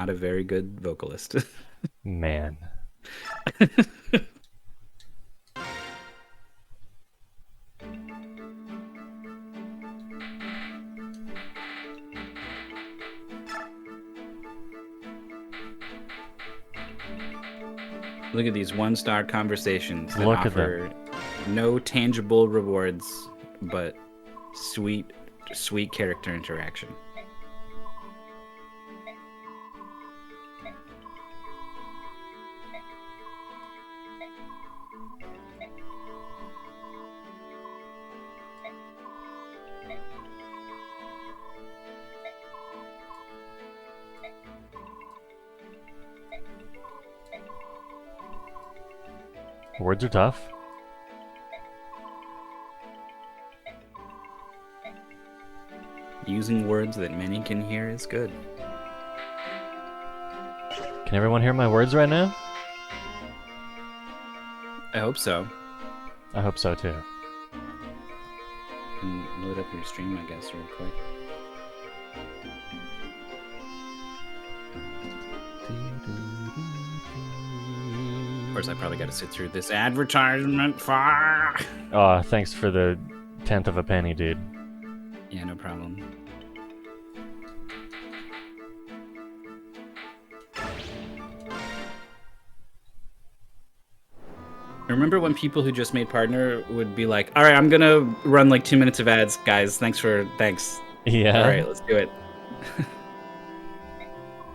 Not a very good vocalist. Man. Look at these one-star conversations that Look at offer no tangible rewards, but sweet, sweet character interaction. Words are tough. Using words that many can hear is good. Can everyone hear my words right now? I hope so. I hope so too. And load up your stream, I guess, real quick. Of course, I probably got to sit through this advertisement. Oh, thanks for the 10th of a penny, dude. Yeah, no problem. Remember when people who just made partner would be like, all right, I'm going to run like 2 minutes of ads, guys. Thanks. Yeah. All right, let's do it.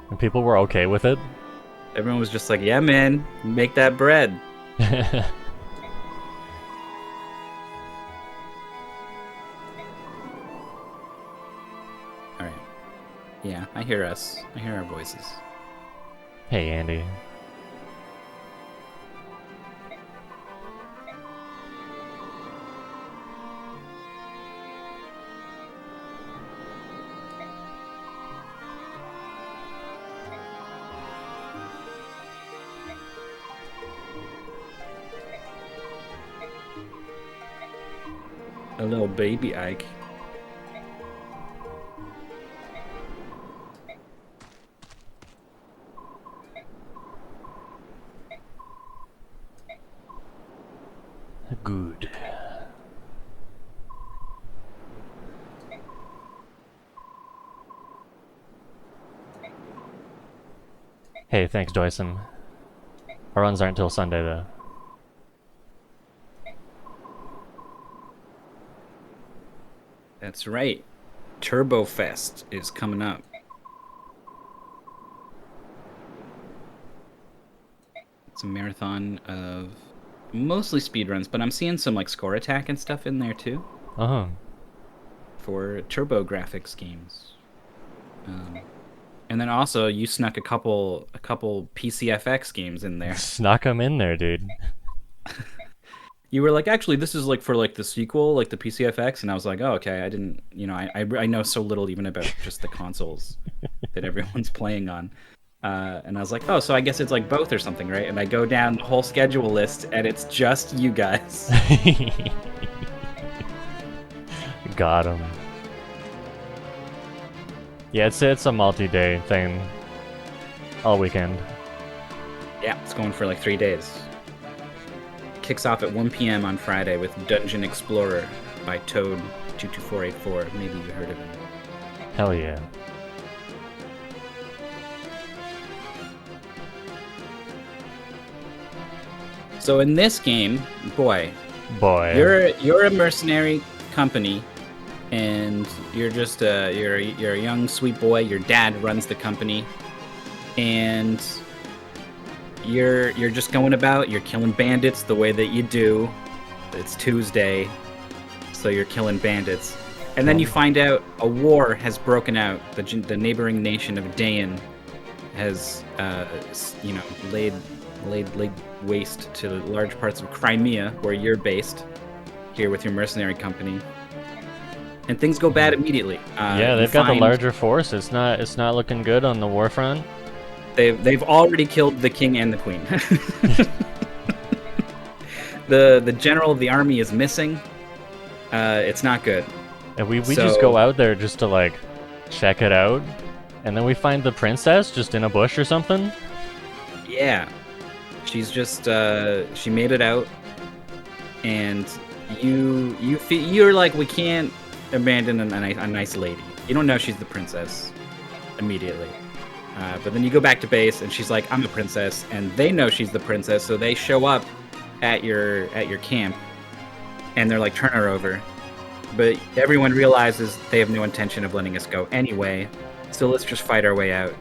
And people were okay with it. Everyone was just like, yeah, man, make that bread. All right. Yeah, I hear us. I hear our voices. Hey, Andy. A little baby Ike. Good. Hey, thanks, Doyson. Our runs aren't till Sunday, though. That's right. Turbo Fest is coming up. It's a marathon of mostly speedruns, but I'm seeing some like score attack and stuff in there too. Uh-huh. For Turbo Graphics games. And then also you snuck a couple PCFX games in there. Snuck them in there, dude. You were like, actually, this is like for like the sequel, like the PCFX, and I was like, oh, okay. I didn't, I know so little even about just the consoles that everyone's playing on, and I was like, oh, so I guess it's like both or something, right? And I go down the whole schedule list, and it's just you guys. Got him. Yeah, it's a multi-day thing. All weekend. Yeah, it's going for like 3 days. Kicks off at 1 p.m. on Friday with Dungeon Explorer by Toad22484. Maybe you heard of him. Hell yeah. So in this game, boy, Boy. you're a mercenary company, and you're just you're a young sweet boy. Your dad runs the company, and you're just going about. You're killing bandits the way that you do. It's Tuesday, so you're killing bandits, and then you find out a war has broken out. The neighboring nation of Dayan has laid waste to large parts of Crimea, where you're based, here with your mercenary company. And things go bad immediately. Yeah, they've got the larger force. It's not looking good on the war front. They've already killed the king and the queen. The general of the army is missing. It's not good. And we just go out there just to like check it out And then we find the princess just in a bush or something? Yeah. She's just, she made it out. And you're like, we can't abandon a nice lady. You don't know she's the princess immediately. But then you go back to base, and she's like, I'm the princess. And they know she's the princess, so they show up at your camp. And they're like, turn her over. But everyone realizes they have no intention of letting us go anyway. So let's just fight our way out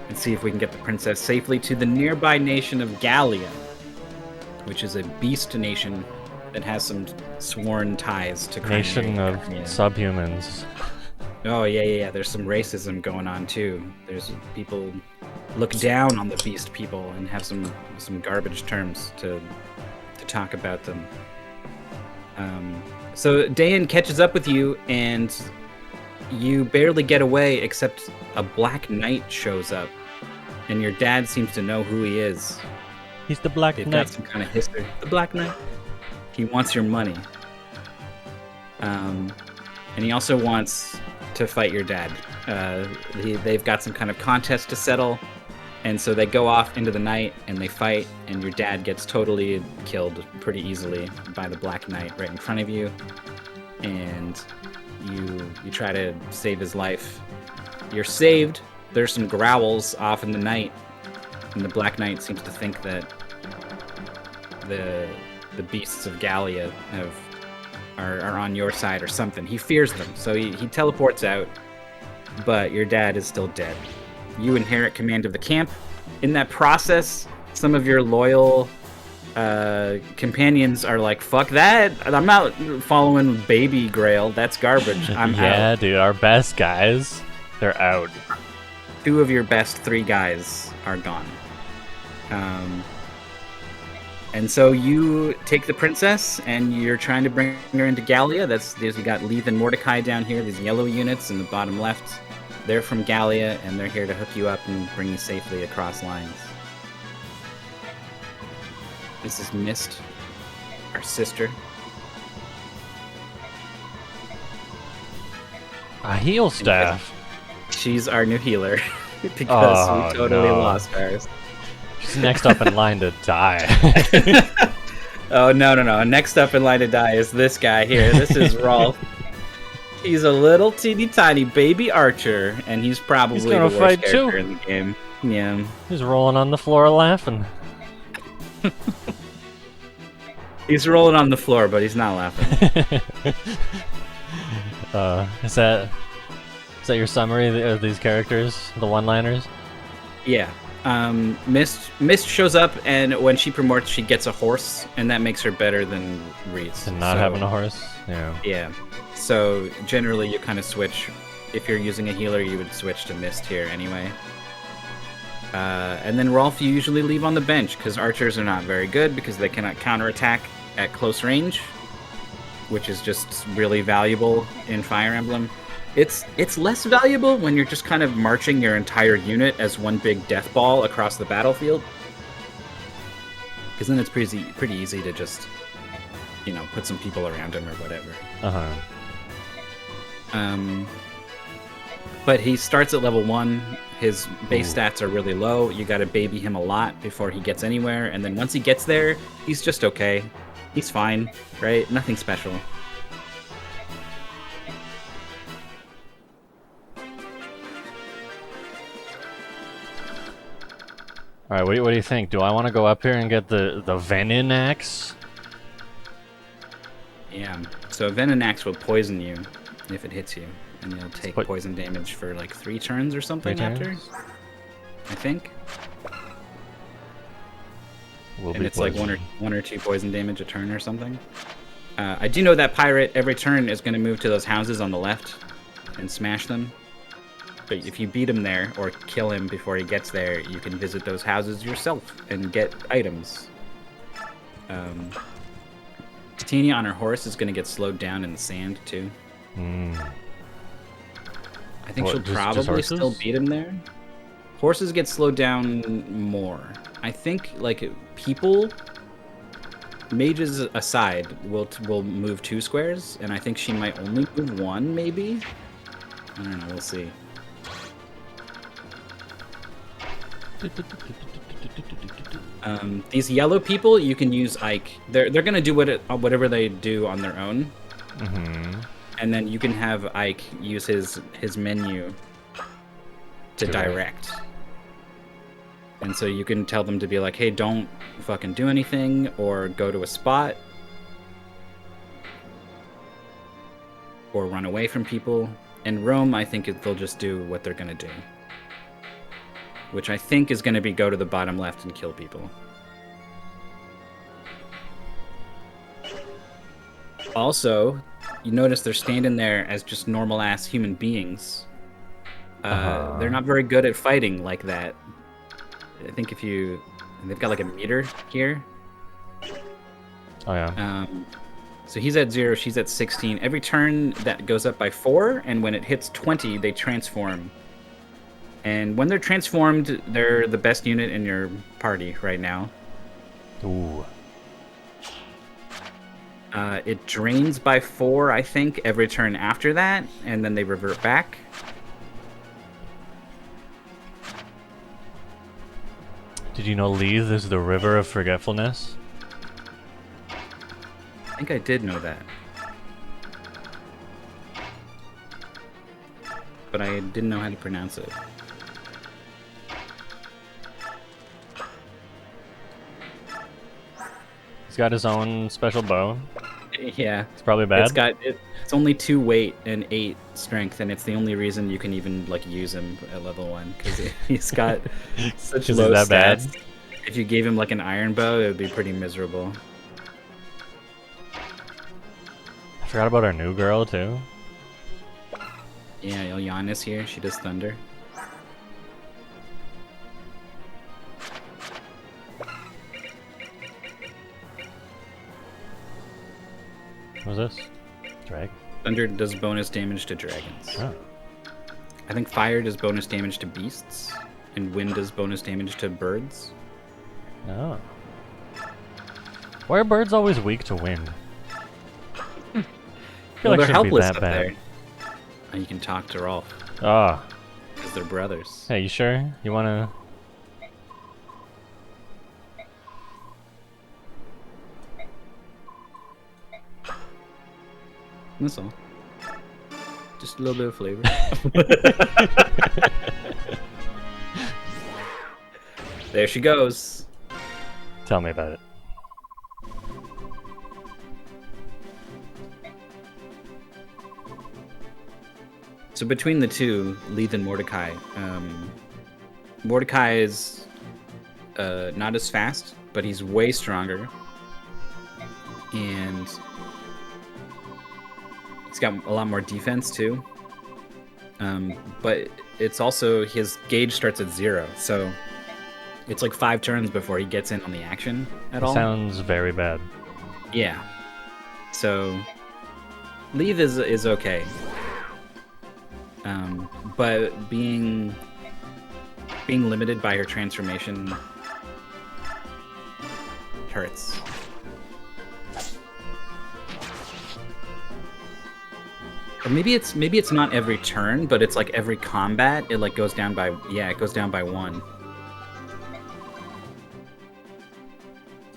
and see if we can get the princess safely to the nearby nation of Gallia, which is a beast nation that has some sworn ties to Nation of subhumans. Oh, yeah. There's some racism going on, too. There's people look down on the beast people and have some garbage terms to talk about them. So Dayan catches up with you, and you barely get away, except a Black Knight shows up, and your dad seems to know who he is. He's the Black They've Knight. got some kind of history. The Black Knight. He wants your money. And he also wants to fight your dad. They've got some kind of contest to settle, and so they go off into the night and they fight, and your dad gets totally killed pretty easily by the Black Knight right in front of you, and you try to save his life. You're saved. There's some growls off in the night, and the Black Knight seems to think that the beasts of Gallia are on your side or something. He fears them, so he teleports out, but your dad is still dead. You inherit command of the camp. In that process, some of your loyal companions are like, fuck that, I'm not following Baby Grail, that's garbage, I'm out. Yeah, dude, our best guys, they're out. 2 of your best 3 guys are gone. And so you take the princess, and you're trying to bring her into Gallia. You got Leith and Mordecai down here, these yellow units in the bottom left. They're from Gallia, and they're here to hook you up and bring you safely across lines. This is Mist, our sister. A heal staff. She's our new healer, because we totally lost ours. She's next up in line to die. Oh, no. Next up in line to die is this guy here. This is Rolf. He's a little teeny tiny baby archer, and he's probably the worst character in the game. Yeah. He's rolling on the floor laughing. He's rolling on the floor, but he's not laughing. Is that your summary of these characters, the one-liners? Yeah. Mist shows up, and when she promotes, she gets a horse, and that makes her better than Reese. And not having a horse? Yeah. Yeah. So generally, you kind of switch. If you're using a healer, you would switch to Mist here anyway. And then Rolf, you usually leave on the bench, because archers are not very good, because they cannot counterattack at close range, which is just really valuable in Fire Emblem. It's less valuable when you're just kind of marching your entire unit as one big death ball across the battlefield, because then it's pretty easy to just, put some people around him or whatever. But he starts at level 1. His base stats are really low. You gotta baby him a lot before he gets anywhere, and then once he gets there, he's just okay. He's fine, right? Nothing special. Alright, what do you think? Do I want to go up here and get the Venin Axe? Yeah, so Venin Axe will poison you if it hits you, and you'll take poison damage for like 3 turns or something after, I think. And it's like one or 2 poison damage a turn or something. I do know that pirate every turn is going to move to those houses on the left and smash them. But if you beat him there or kill him before he gets there, you can visit those houses yourself and get items. Titania on her horse is going to get slowed down in the sand too. I think she'll probably still beat him there. Horses get slowed down more. I think like people, mages aside, will move 2 squares, and I think she might only move 1 maybe. I don't know. We'll see. These yellow people, you can use Ike. They're gonna do whatever they do on their own. Mm-hmm. And then you can have Ike use his menu to direct. And so you can tell them to be like, hey, don't fucking do anything, or go to a spot, or run away from people. In Rome, I think they'll just do what they're gonna do. Which I think is gonna be go to the bottom left and kill people. Also, you notice they're standing there as just normal-ass human beings. They're not very good at fighting like that. I think they've got like a meter here. Oh yeah. So he's at 0, she's at 16. Every turn that goes up by 4, and when it hits 20, they transform. And when they're transformed, they're the best unit in your party right now. Ooh. It drains by 4, I think, every turn after that, and then they revert back. Did you know Leith is the river of forgetfulness? I think I did know that. But I didn't know how to pronounce it. He's got his own special bow. Yeah. It's probably bad. It's only 2 weight and 8 strength, and it's the only reason you can even like use him at level 1, because he's got such low stats. Bad? If you gave him like an iron bow, it would be pretty miserable. I forgot about our new girl too. Yeah, Ilyana's here. She does thunder. What's this? Drag? Thunder does bonus damage to dragons. Oh. I think fire does bonus damage to beasts, and wind does bonus damage to birds. Oh. Why are birds always weak to wind? I feel like they're helpless that up bad. there. And you can talk to Rolf. Ah. Because they're brothers. Hey, you sure? You wanna... That's all. Just a little bit of flavor. There she goes. Tell me about it. So between the two, Leith and Mordecai, Mordecai is not as fast, but he's way stronger. And he's got a lot more defense too. But it's also, his gauge starts at 0, so it's like 5 turns before he gets in on the action at all. Sounds very bad. Yeah. So Leith is okay. But being limited by her transformation hurts. Or maybe it's not every turn, but it's like every combat it like goes down by 1.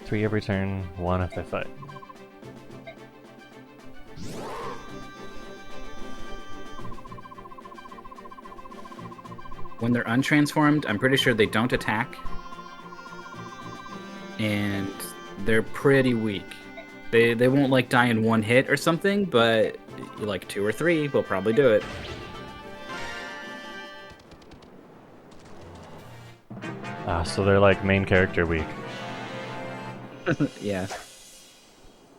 3 every turn, 1 if they fight. When they're untransformed, I'm pretty sure they don't attack. And they're pretty weak. They won't like die in 1 hit or something, but like 2 or 3 will probably do it. Ah, so they're like main character weak. Yeah.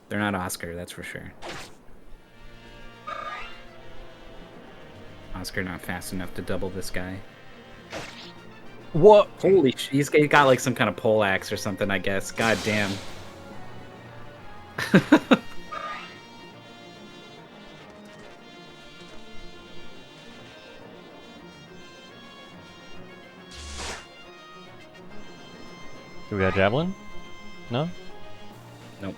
They're not Oscar, that's for sure. Oscar not fast enough to double this guy. What? Holy shit, he's got like some kind of pole axe or something, I guess. God damn. Do we got javelin? No? Nope.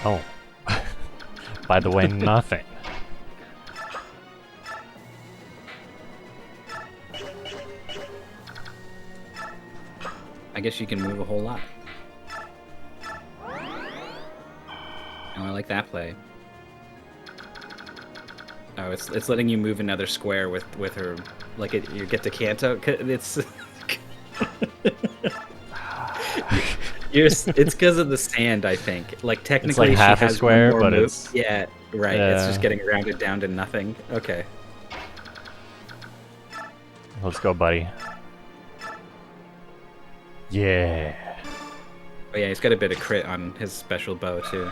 Oh. By the way, nothing. I guess you can move a whole lot. Oh, I like that play. Oh, it's letting you move another square with her, like you get to Kanto. It's it's because of the sand, I think. Like technically, half she a has square, one more but move. it's Yeah, right. yeah. It's just getting rounded down to nothing. Okay. Let's go, buddy. Yeah. Oh yeah, he's got a bit of crit on his special bow too.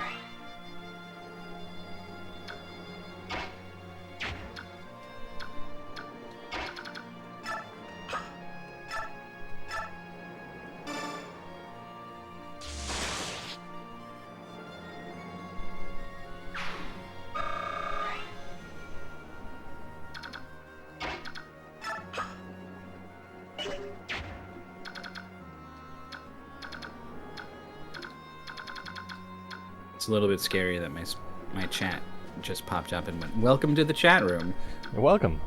It's a little bit scary that my chat just popped up and went, "Welcome to the chat room." You're welcome.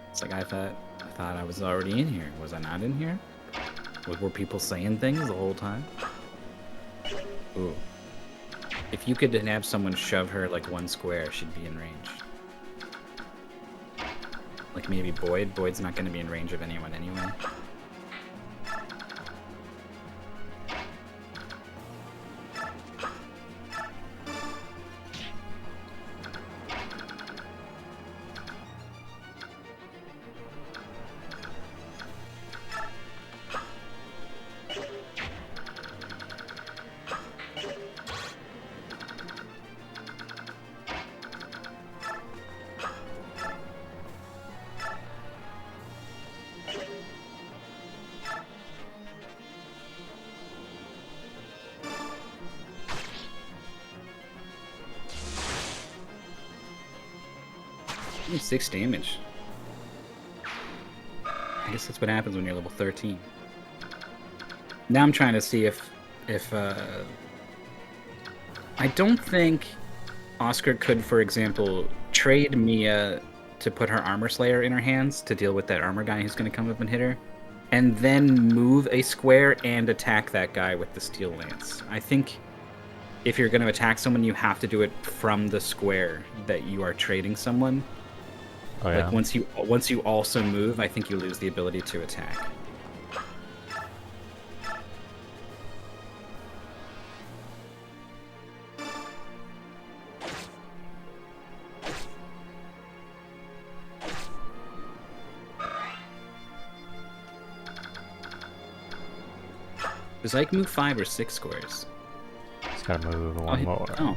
It's like I thought I was already in here. Was I not in here? Were people saying things the whole time? Ooh. If you could have someone shove her like one square, she'd be in range. Like maybe Boyd. Boyd's not going to be in range of anyone anyway. Ooh, 6 damage. I guess that's what happens when you're level 13. Now I'm trying to see if I don't think Oscar could, for example, trade Mia to put her Armor Slayer in her hands to deal with that armor guy who's going to come up and hit her, and then move a square and attack that guy with the Steel Lance. I think if you're going to attack someone, you have to do it from the square that you are trading someone. Oh, yeah. Like once you also move, I think you lose the ability to attack. Does Ike move 5 or 6 squares? Just gotta move one more. Oh,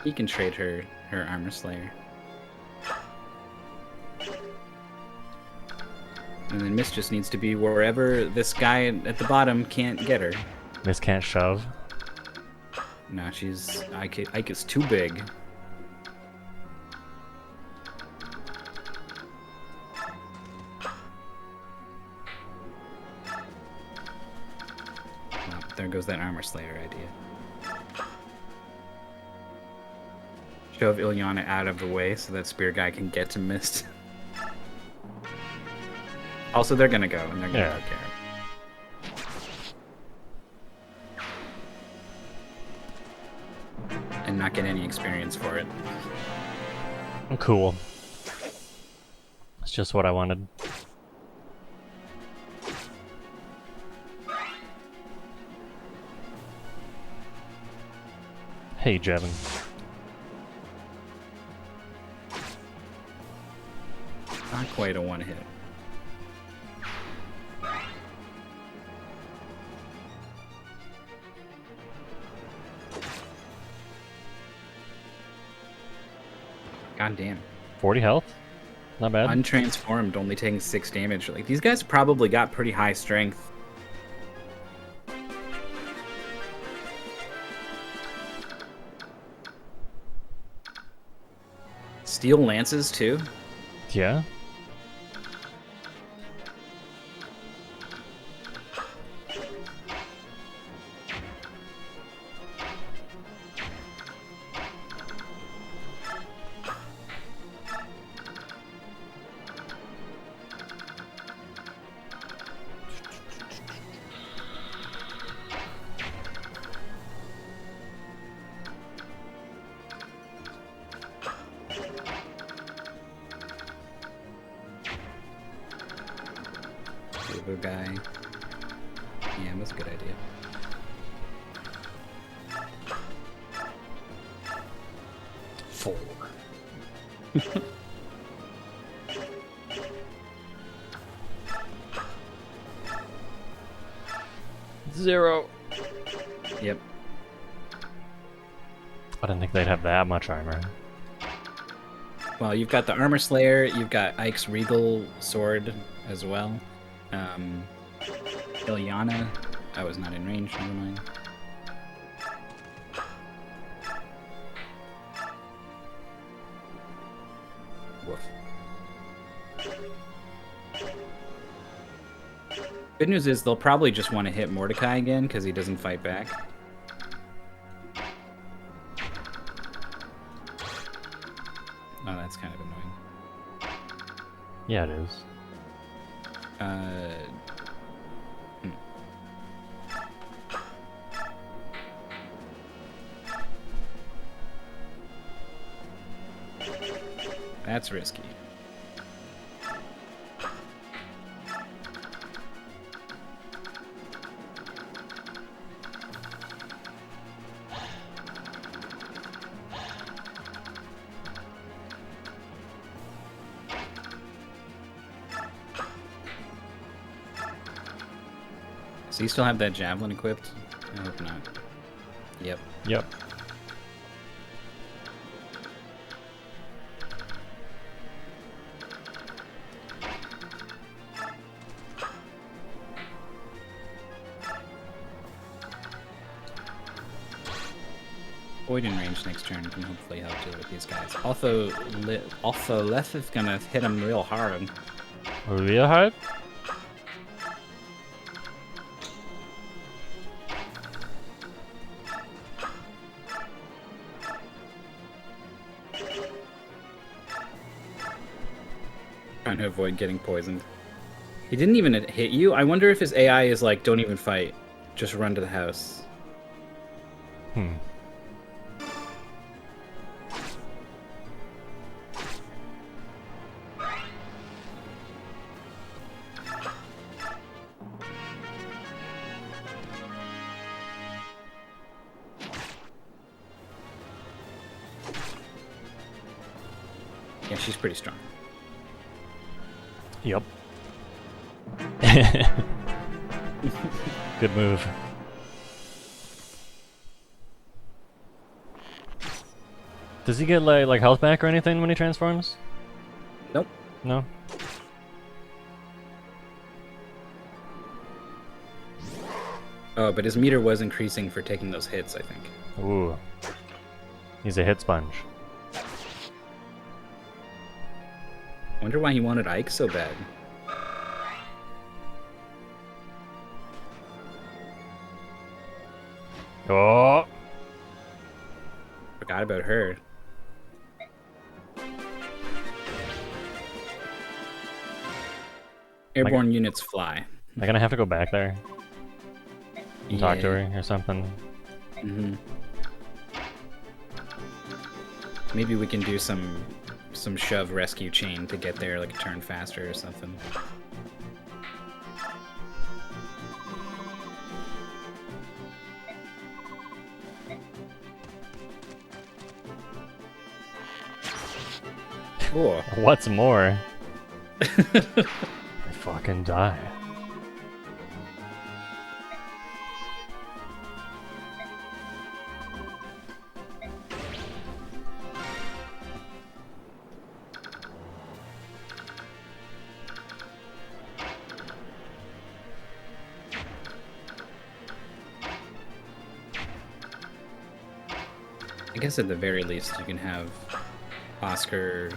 he can trade her Armor Slayer. And then Miss just needs to be wherever this guy at the bottom can't get her. Miss can't shove. No, Ike is too big. Well, there goes that Armor Slayer idea. Shove Ilyana out of the way so that Spear Guy can get to Mist. Also, they're gonna go, and they're gonna Yeah. take care. And not get any experience for it. Cool. It's just what I wanted. Hey, Jevin. Not quite a one hit. God damn. 40 health? Not bad. Untransformed, only taking 6 damage. Like, these guys probably got pretty high strength. Steel lances, too? Yeah. of a guy. Yeah, that's a good idea. Four. Zero. Yep. I didn't think they'd have that much armor. Well, you've got the Armor Slayer, you've got Ike's Regal Sword as well. Ilyana, I was not in range, never mind. Woof. Good news is they'll probably just want to hit Mordecai again because he doesn't fight back. Oh, that's kind of annoying. Yeah, it is. That's risky. So you still have that javelin equipped? I hope not. Yep. Yep. Void in range next turn can hopefully help deal with these guys. Also, Leth is gonna hit him real hard. Real hard? Trying to avoid getting poisoned. He didn't even hit you. I wonder if his AI is like, don't even fight. Just run to the house. Hmm. Yeah, she's pretty strong. Yep. Good move. Does he get like health back or anything when he transforms? Nope. No? Oh, but his meter was increasing for taking those hits, I think. Ooh. He's a hit sponge. Wonder why he wanted Ike so bad. Oh! Forgot about her. Airborne units fly. Am I gonna have to go back there? And talk to her or something? Mm-hmm. Maybe we can do some shove rescue chain to get there like a turn faster or something. Cool. What's more? I fucking die. I guess at the very least you can have Oscar.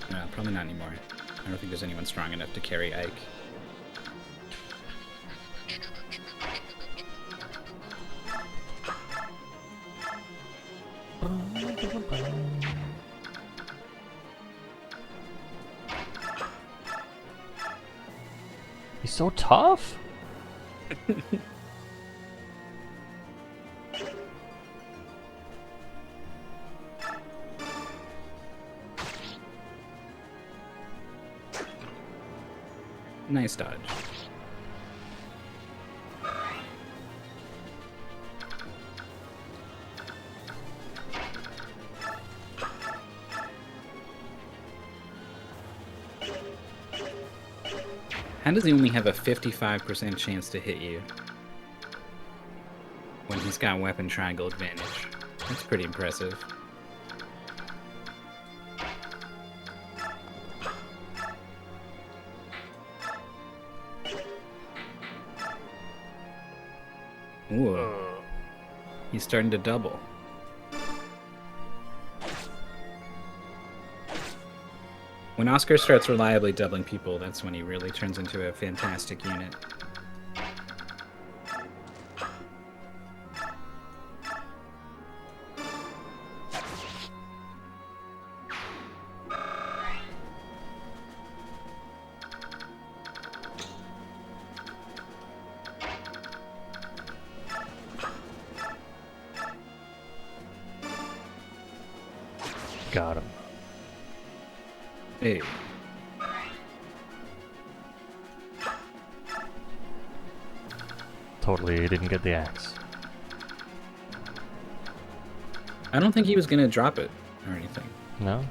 No, probably not anymore. I don't think there's anyone strong enough to carry Ike. He's so tough. Nice dodge. How does he only have a 55% chance to hit you when he's got weapon triangle advantage? That's pretty impressive. Ooh. He's starting to double. When Oscar starts reliably doubling people, that's when he really turns into a fantastic unit. Got him. Hey. Totally didn't get the axe. I don't think he was gonna drop it or anything. No?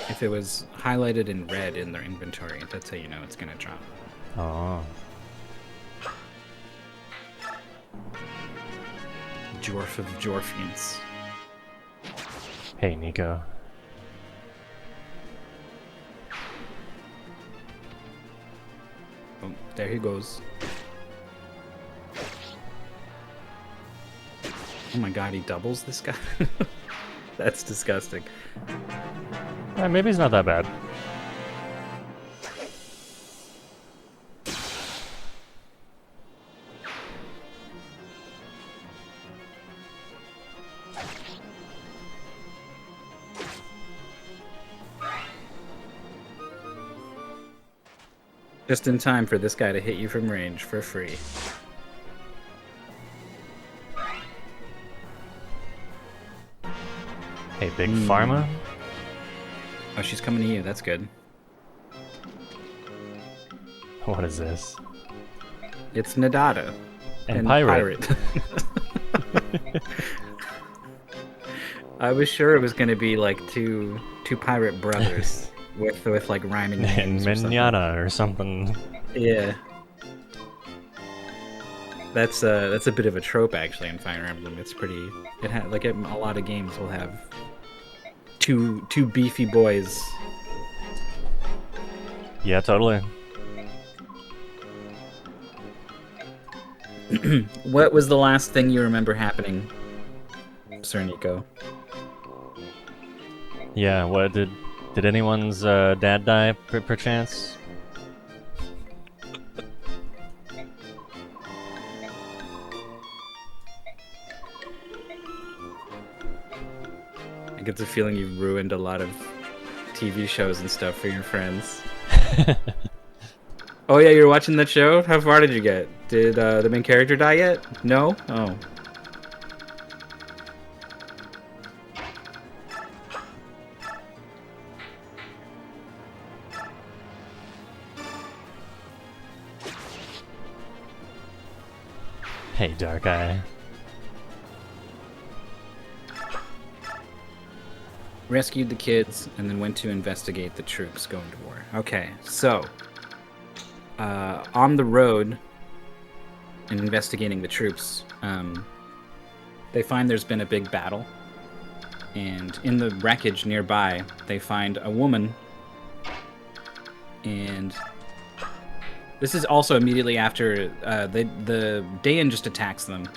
If it was highlighted in red in their inventory, that's how you know it's gonna drop. Oh. Dwarf of Dwarfians. Hey, Nico. Oh, there he goes. Oh my god, he doubles this guy? That's disgusting. Maybe he's not that bad. Just in time for this guy to hit you from range for free. Hey, Big Pharma? Oh, she's coming to you. That's good. What is this? It's Nadada. And Pirate. I was sure it was going to be like two pirate brothers with like rhyming names. And Minyana or something. Yeah. That's a bit of a trope actually in Fire Emblem. It's pretty. It has like a lot of games will have two beefy boys. Yeah, totally. What was the last thing you remember happening, Sir Nico? Yeah, what did anyone's dad die perchance? I get the feeling you've ruined a lot of TV shows and stuff for your friends. Oh yeah, you're watching that show? How far did you get? Did the main character die yet? No? Oh. Hey, Dark Eye. Rescued the kids and then went to investigate the troops going to war. Okay, so on the road and investigating the troops, they find there's been a big battle, and in the wreckage nearby they find a woman, and this is also immediately after the Dayan just attacks them.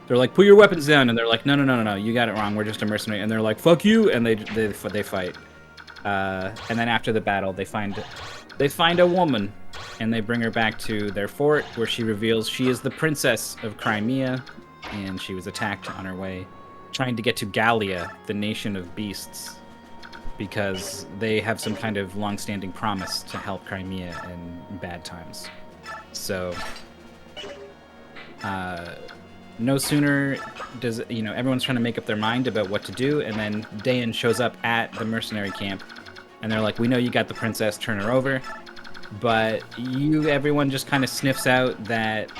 They're like, put your weapons down, and they're like, no, you got it wrong. We're just a mercenary, and they're like, fuck you, and they fight. And then after the battle, they find a woman, and they bring her back to their fort, where she reveals she is the princess of Crimea, and she was attacked on her way, trying to get to Gallia, the nation of beasts, because they have some kind of long-standing promise to help Crimea in bad times. So, no sooner does, everyone's trying to make up their mind about what to do, and then Dayan shows up at the mercenary camp and they're like, we know you got the princess, turn her over. But everyone just kind of sniffs out that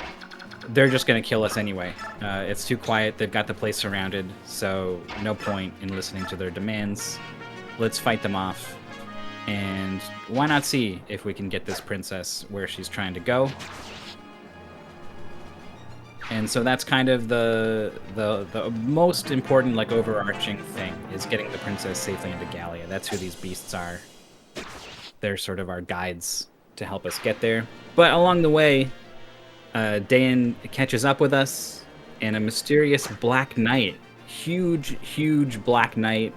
they're just going to kill us anyway. It's too quiet. They've got the place surrounded, so no point in listening to their demands. Let's fight them off. And why not see if we can get this princess where she's trying to go? And so that's kind of the most important, like, overarching thing, is getting the princess safely into Gallia. That's who these beasts are. They're sort of our guides to help us get there. But along the way, Dayan catches up with us, and a mysterious Black Knight, huge Black Knight,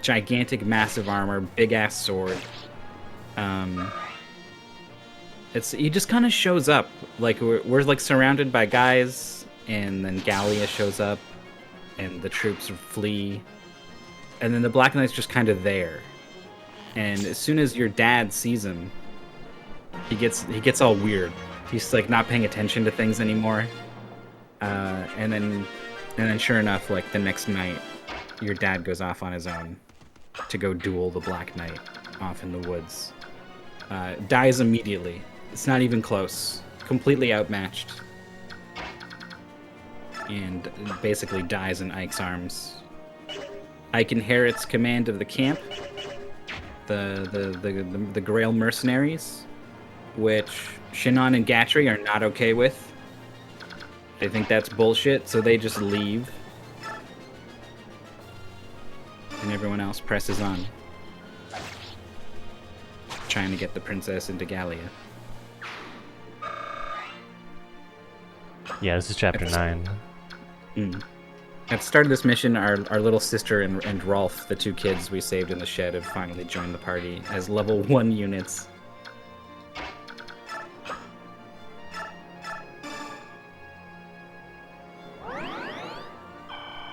gigantic, massive armor, big-ass sword. He just kind of shows up. Like, we're like surrounded by guys, and then Gallia shows up, and the troops flee, and then the Black Knight's just kind of there. And as soon as your dad sees him, he gets all weird. He's like not paying attention to things anymore. And then sure enough, like the next night, your dad goes off on his own to go duel the Black Knight off in the woods. Dies immediately. It's not even close. Completely outmatched. And basically dies in Ike's arms. Ike inherits command of the camp, the Grail mercenaries, which Shannon and Gatry are not okay with. They think that's bullshit, so they just leave. And everyone else presses on, trying to get the princess into Gallia. Yeah, this is chapter 9. At the start of this mission, our little sister and Rolf, the two kids we saved in the shed, have finally joined the party as level 1 units.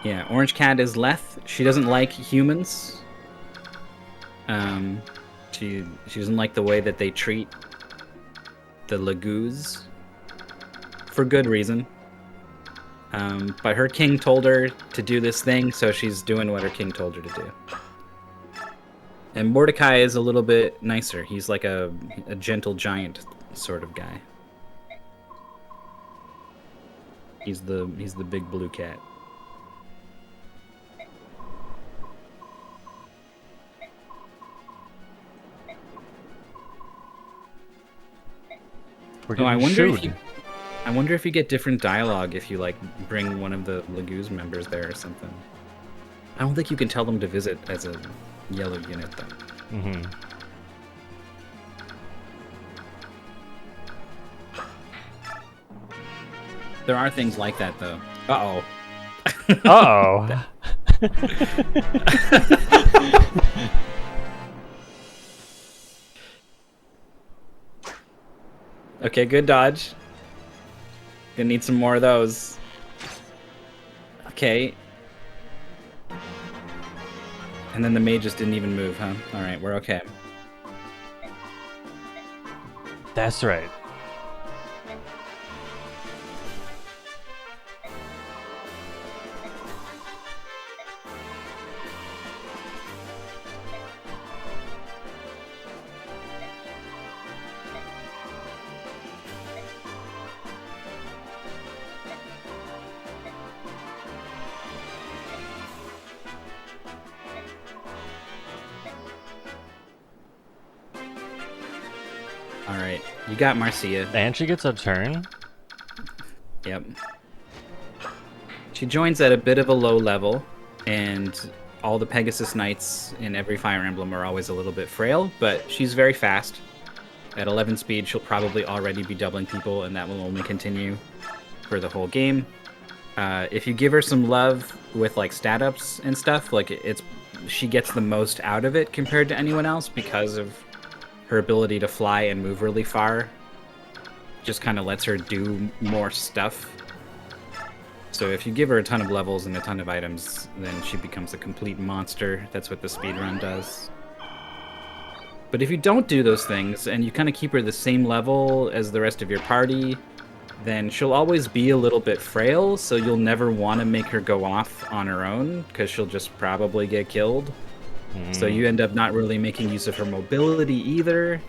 Yeah, Orange Cat is Leth. She doesn't like humans. She doesn't like the way that they treat the Lagoos. For good reason. But her king told her to do this thing, so she's doing what her king told her to do. And Mordecai is a little bit nicer. He's like a gentle giant sort of guy. He's the big blue cat. Oh, I wonder if you get different dialogue if you like bring one of the Lagoos members there or something. I don't think you can tell them to visit as a yellow unit though. Mm-hmm. There are things like that though. Uh-oh. Uh-oh. Okay, good dodge. Gonna need some more of those. Okay. And then the mage just didn't even move, huh? Alright, we're okay. That's right. Alright, you got Marcia. And she gets a turn? Yep. She joins at a bit of a low level, and all the Pegasus Knights in every Fire Emblem are always a little bit frail, but she's very fast. At 11 speed, she'll probably already be doubling people, and that will only continue for the whole game. If you give her some love with like stat ups and stuff, like she gets the most out of it compared to anyone else because of her ability to fly and move really far. Just kind of lets her do more stuff. So if you give her a ton of levels and a ton of items, then she becomes a complete monster. That's what the speedrun does. But if you don't do those things, and you kind of keep her the same level as the rest of your party, then she'll always be a little bit frail, so you'll never want to make her go off on her own, because she'll just probably get killed. So you end up not really making use of her mobility either.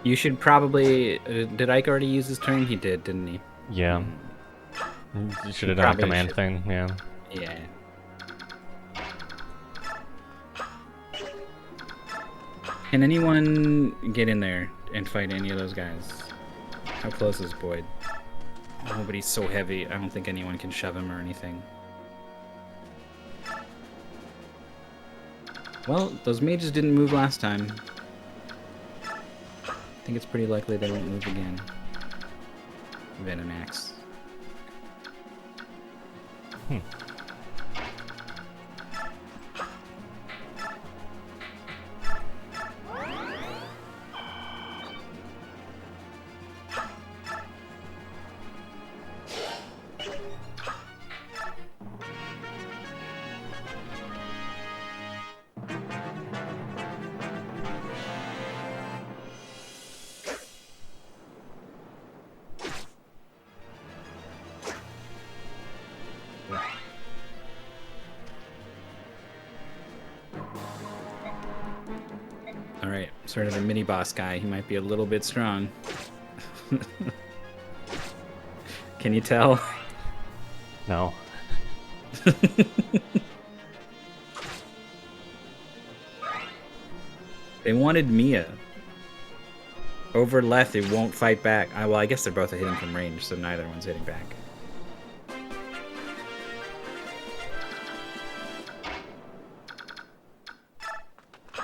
You should probably... did Ike already use his turn? He did, didn't he? Yeah. You should have done a command thing, yeah. Yeah. Can anyone get in there and fight any of those guys? How close is Boyd? Oh, but he's so heavy. I don't think anyone can shove him or anything. Well, those mages didn't move last time. I think it's pretty likely they won't move again. Venomax. Alright, sort of a mini-boss guy. He might be a little bit strong. Can you tell? No. They wanted Mia. Over left, they won't fight back. Well, I guess they're both hitting from range, so neither one's hitting back.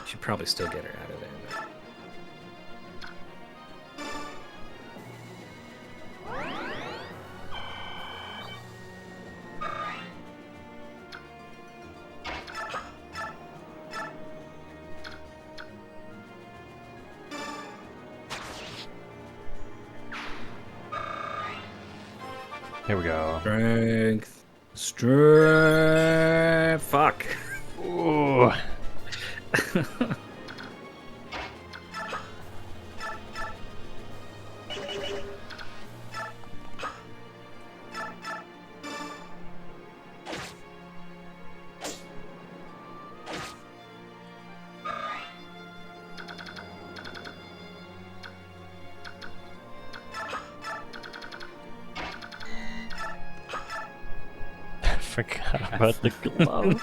Should probably still get her out of there, though. Here we go. Strength. Strength. Fuck. Ooh. Forgot about the glove.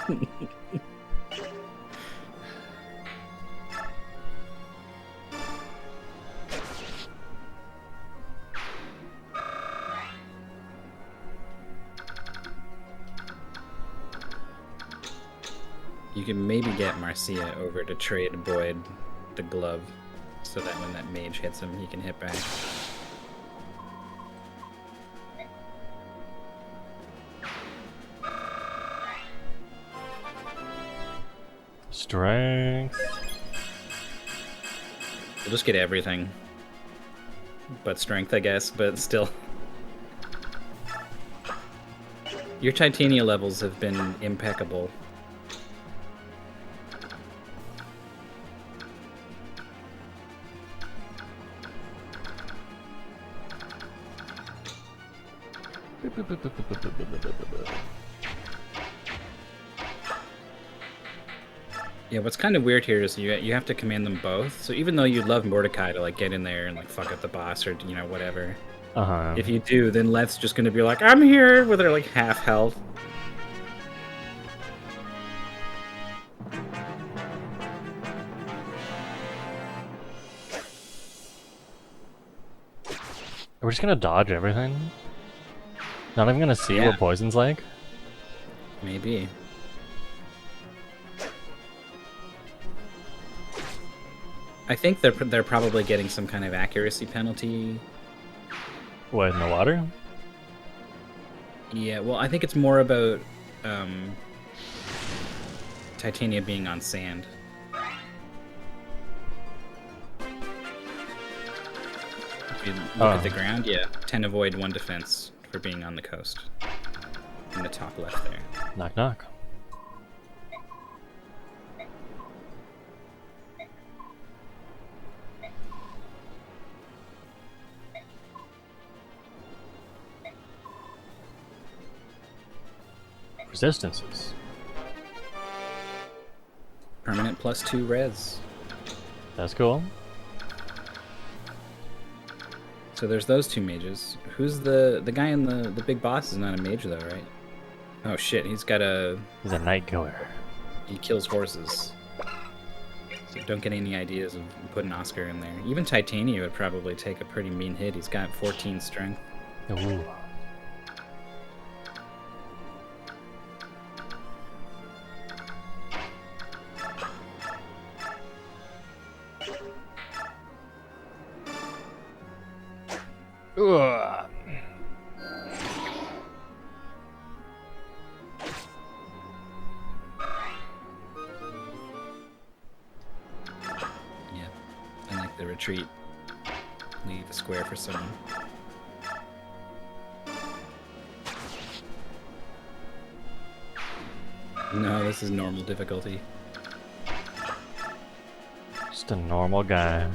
You can maybe get Marcia over to trade Boyd the glove, so that when that mage hits him, he can hit back. Strength. We'll just get everything. But strength, I guess, but still. Your Titania levels have been impeccable. Yeah, what's kind of weird here is you have to command them both. So even though you'd love Mordecai to like get in there and like fuck up the boss or whatever, if you do, then Let's just gonna be like, I'm here with her like half health. We're just gonna dodge everything? Not even gonna see what poison's like? Maybe. I think they're probably getting some kind of accuracy penalty. What, in the water? Yeah, well, I think it's more about Titania being on sand. If you look at the ground, yeah. 10 avoid, 1 defense for being on the coast. In the top left there. Knock knock. Resistances. Permanent +2 res. That's cool. So there's those 2 mages. Who's the guy in the big boss is not a mage though, right? Oh shit, he's got He's a night killer. he kills horses. So don't get any ideas of putting Oscar in there. Even Titania would probably take a pretty mean hit. He's got 14 strength. Ooh. Ugh. Yeah. I like the retreat. Leave a square for someone. No, this is normal difficulty. Just a normal guy.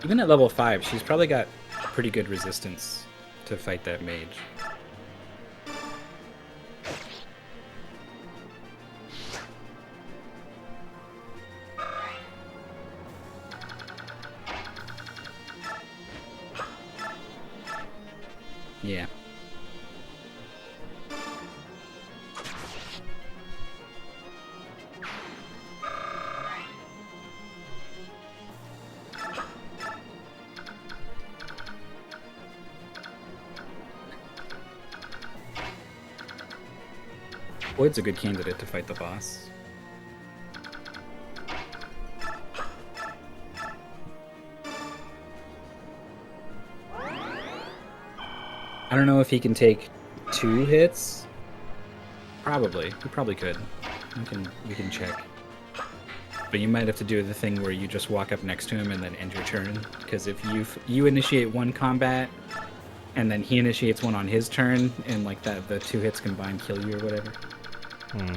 Even at level 5, she's probably got pretty good resistance to fight that mage. Yeah. Void's a good candidate to fight the boss. I don't know if he can take 2 hits. Probably. He probably could. We can check. But you might have to do the thing where you just walk up next to him and then end your turn. Because if you initiate one combat and then he initiates one on his turn, and like that, the 2 hits combined kill you or whatever. Hmm.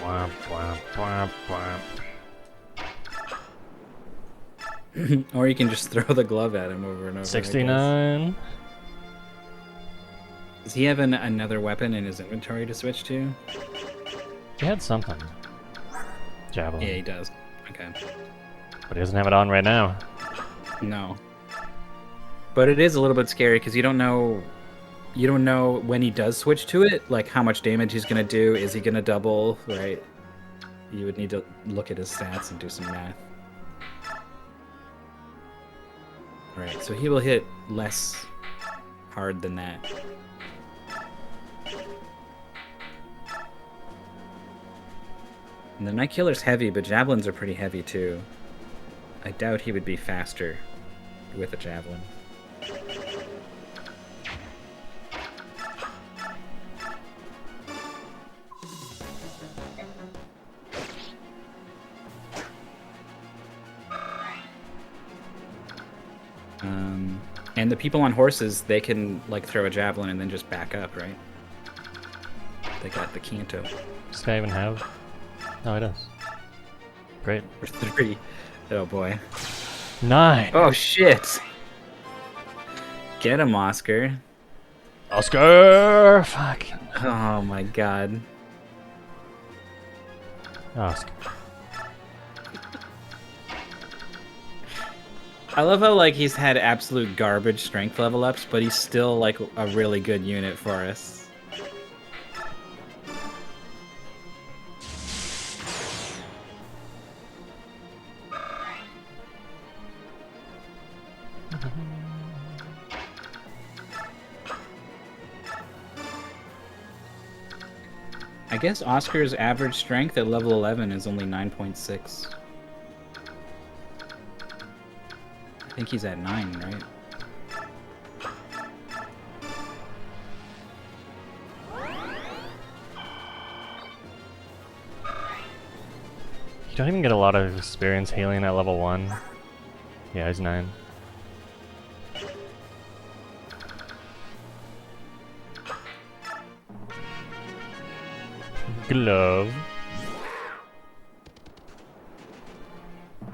Womp, womp, womp, womp. Or you can just throw the glove at him over and over. 69. Does he have another weapon in his inventory to switch to? He had something. Javelin. Yeah, he does. Okay. But he doesn't have it on right now. No. But it is a little bit scary because you don't know when he does switch to it, like how much damage he's gonna do. Is he gonna double, right? You would need to look at his stats and do some math. Right, so he will hit less hard than that. And the Night Killer's heavy, but javelins are pretty heavy too. I doubt he would be faster with a javelin. And the people on horses, they can like throw a javelin and then just back up, right? They got the canto. Does this guy even have? No, he does. Great. For 3. Oh boy. 9. Oh shit! Get him, Oscar. Oscar! Fuck. Oh my god. Oscar. I love how like he's had absolute garbage strength level ups, but he's still like a really good unit for us. I guess Oscar's average strength at level 11 is only 9.6. I think he's at 9, right? You don't even get a lot of experience healing at level 1. Yeah, he's 9. Glove.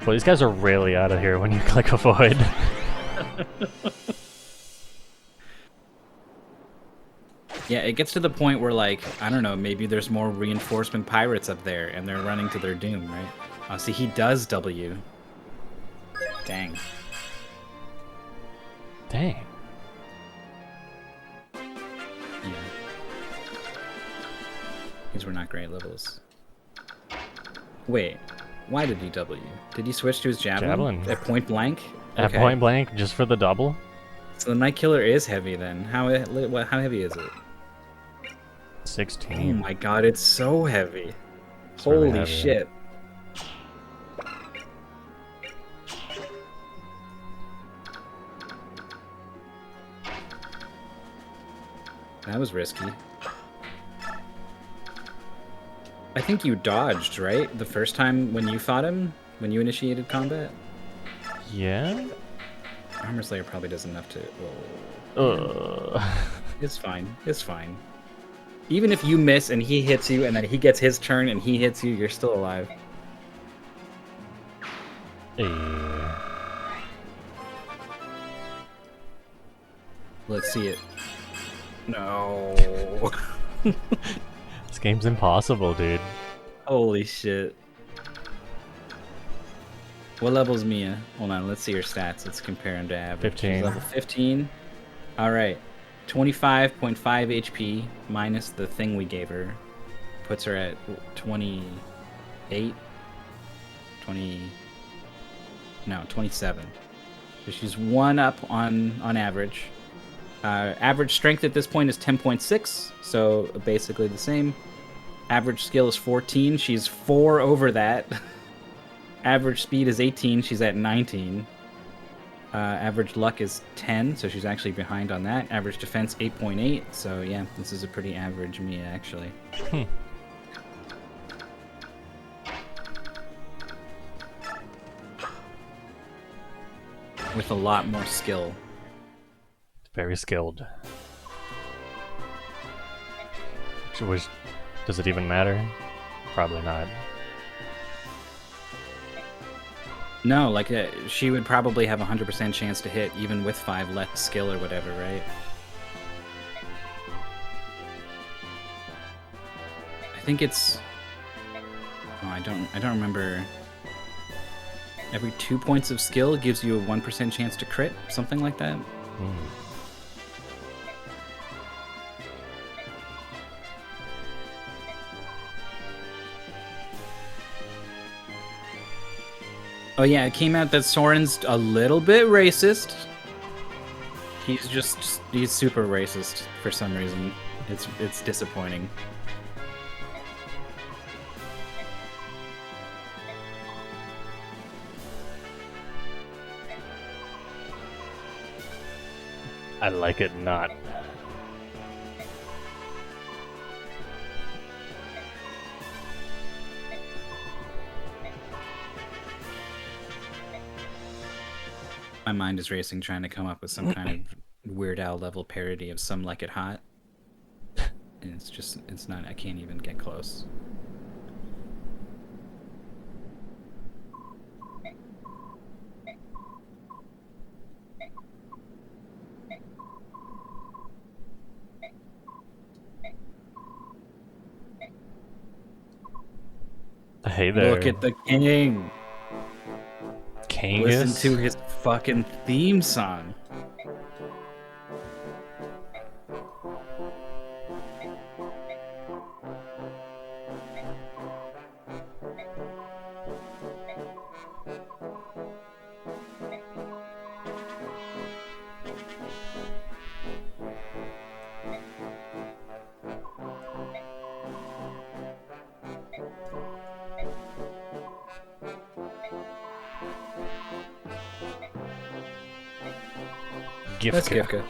Well, these guys are really out of here when you click avoid. Yeah, it gets to the point where, like, I don't know, maybe there's more reinforcement pirates up there, and they're running to their doom, right? Oh, see, he does W. Dang. Dang. Yeah. These were not great levels. Wait, why did he W? Did he switch to his javelin? At point blank? At point blank, just for the double? So the Night Killer is heavy then. How heavy is it? 16. Oh my god, it's so heavy. It's Holy really heavy. shit. That was risky. I think you dodged, right? The first time when you fought him? When you initiated combat? Yeah? Armor Slayer probably does enough to... It's fine. It's fine. Even if you miss and he hits you and then he gets his turn and he hits you, you're still alive. Let's see it. No. This game's impossible, dude. Holy shit. What level's Mia? Hold on, let's see her stats. Let's compare them to average. 15. She's level 15. Alright. 25.5 HP minus the thing we gave her. Puts her at 28? 27. So she's 1 up on average. Average strength at this point is 10.6, so basically the same. Average skill is 14. She's 4 over that. Average speed is 18. She's at 19. Average luck is 10, so she's actually behind on that. Average defense 8.8, so yeah, this is a pretty average Mia, actually. With a lot more skill. Very skilled. Which, does it even matter? Probably not. No, like, she would probably have a 100% chance to hit, even with 5 less skill or whatever, right? I think it's... Oh, I don't remember... Every 2 points of skill gives you a 1% chance to crit, something like that. Oh yeah, it came out that Soren's a little bit racist. He's super racist for some reason. It's disappointing. I like it not. My mind is racing trying to come up with some kind of Weird Al level parody of Some Like It Hot. And it's not, I can't even get close. Hey there. Look at the king. Kangas? Listen to his fucking theme song. That's Gifka. Gifka.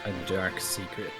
A dark secret.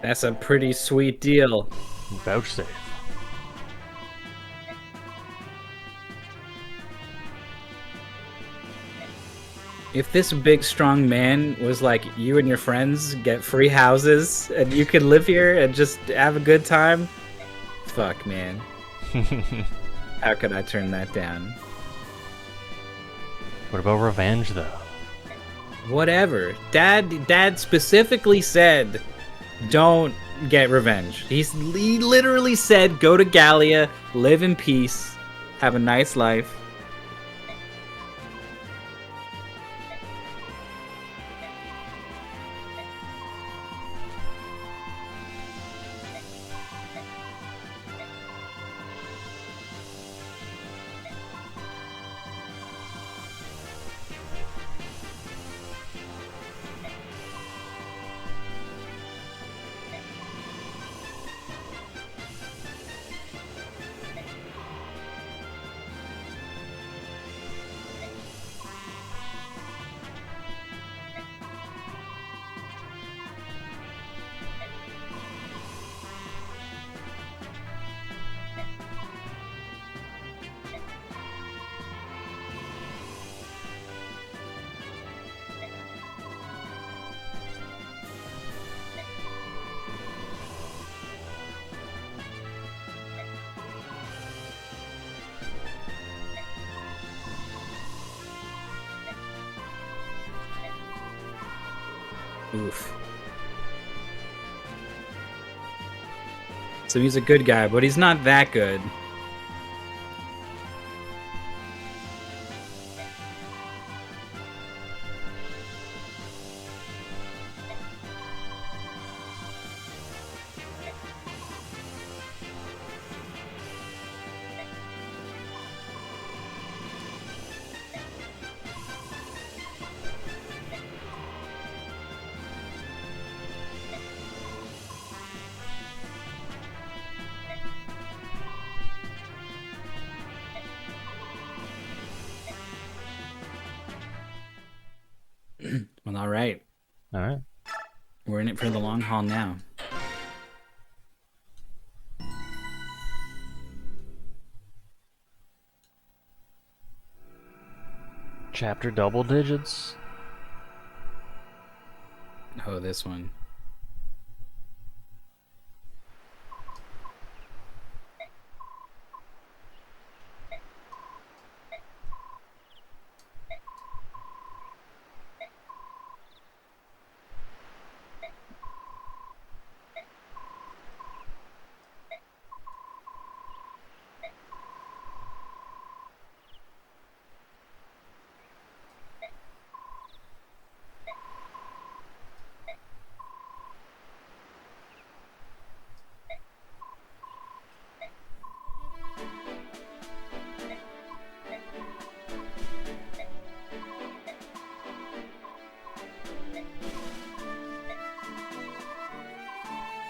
That's a pretty sweet deal. Vouchsafe. If this big strong man was like, you and your friends get free houses and you can live here and just have a good time, fuck, man. How could I turn that down? What about revenge, though? Whatever. Dad specifically said, don't get revenge. He literally said, go to Gallia, live in peace, have a nice life. Oof. So he's a good guy, but he's not that good. Well, all right. All right. We're in it for the long haul now. Chapter double digits. Oh, this one.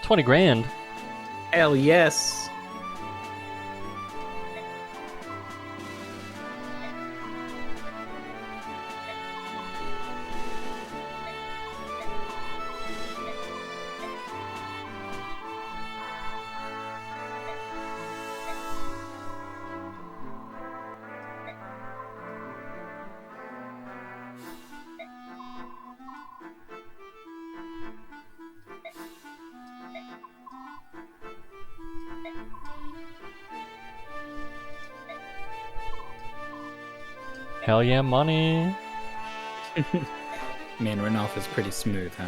20 grand. Hell yes. Hell yeah, money. Man, Ranulf is pretty smooth, huh?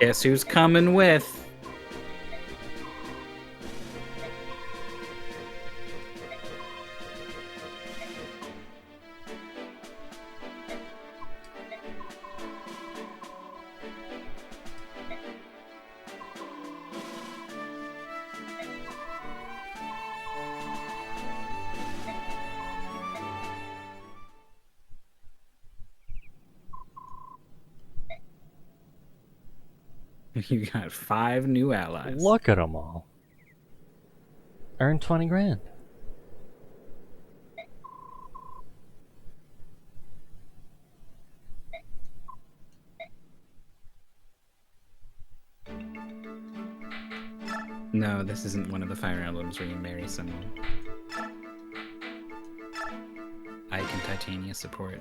Guess who's coming with? You got 5 new allies. Look at them all. Earn 20 grand. No, this isn't one of the Fire Emblems where you marry someone. Ike and Titania support.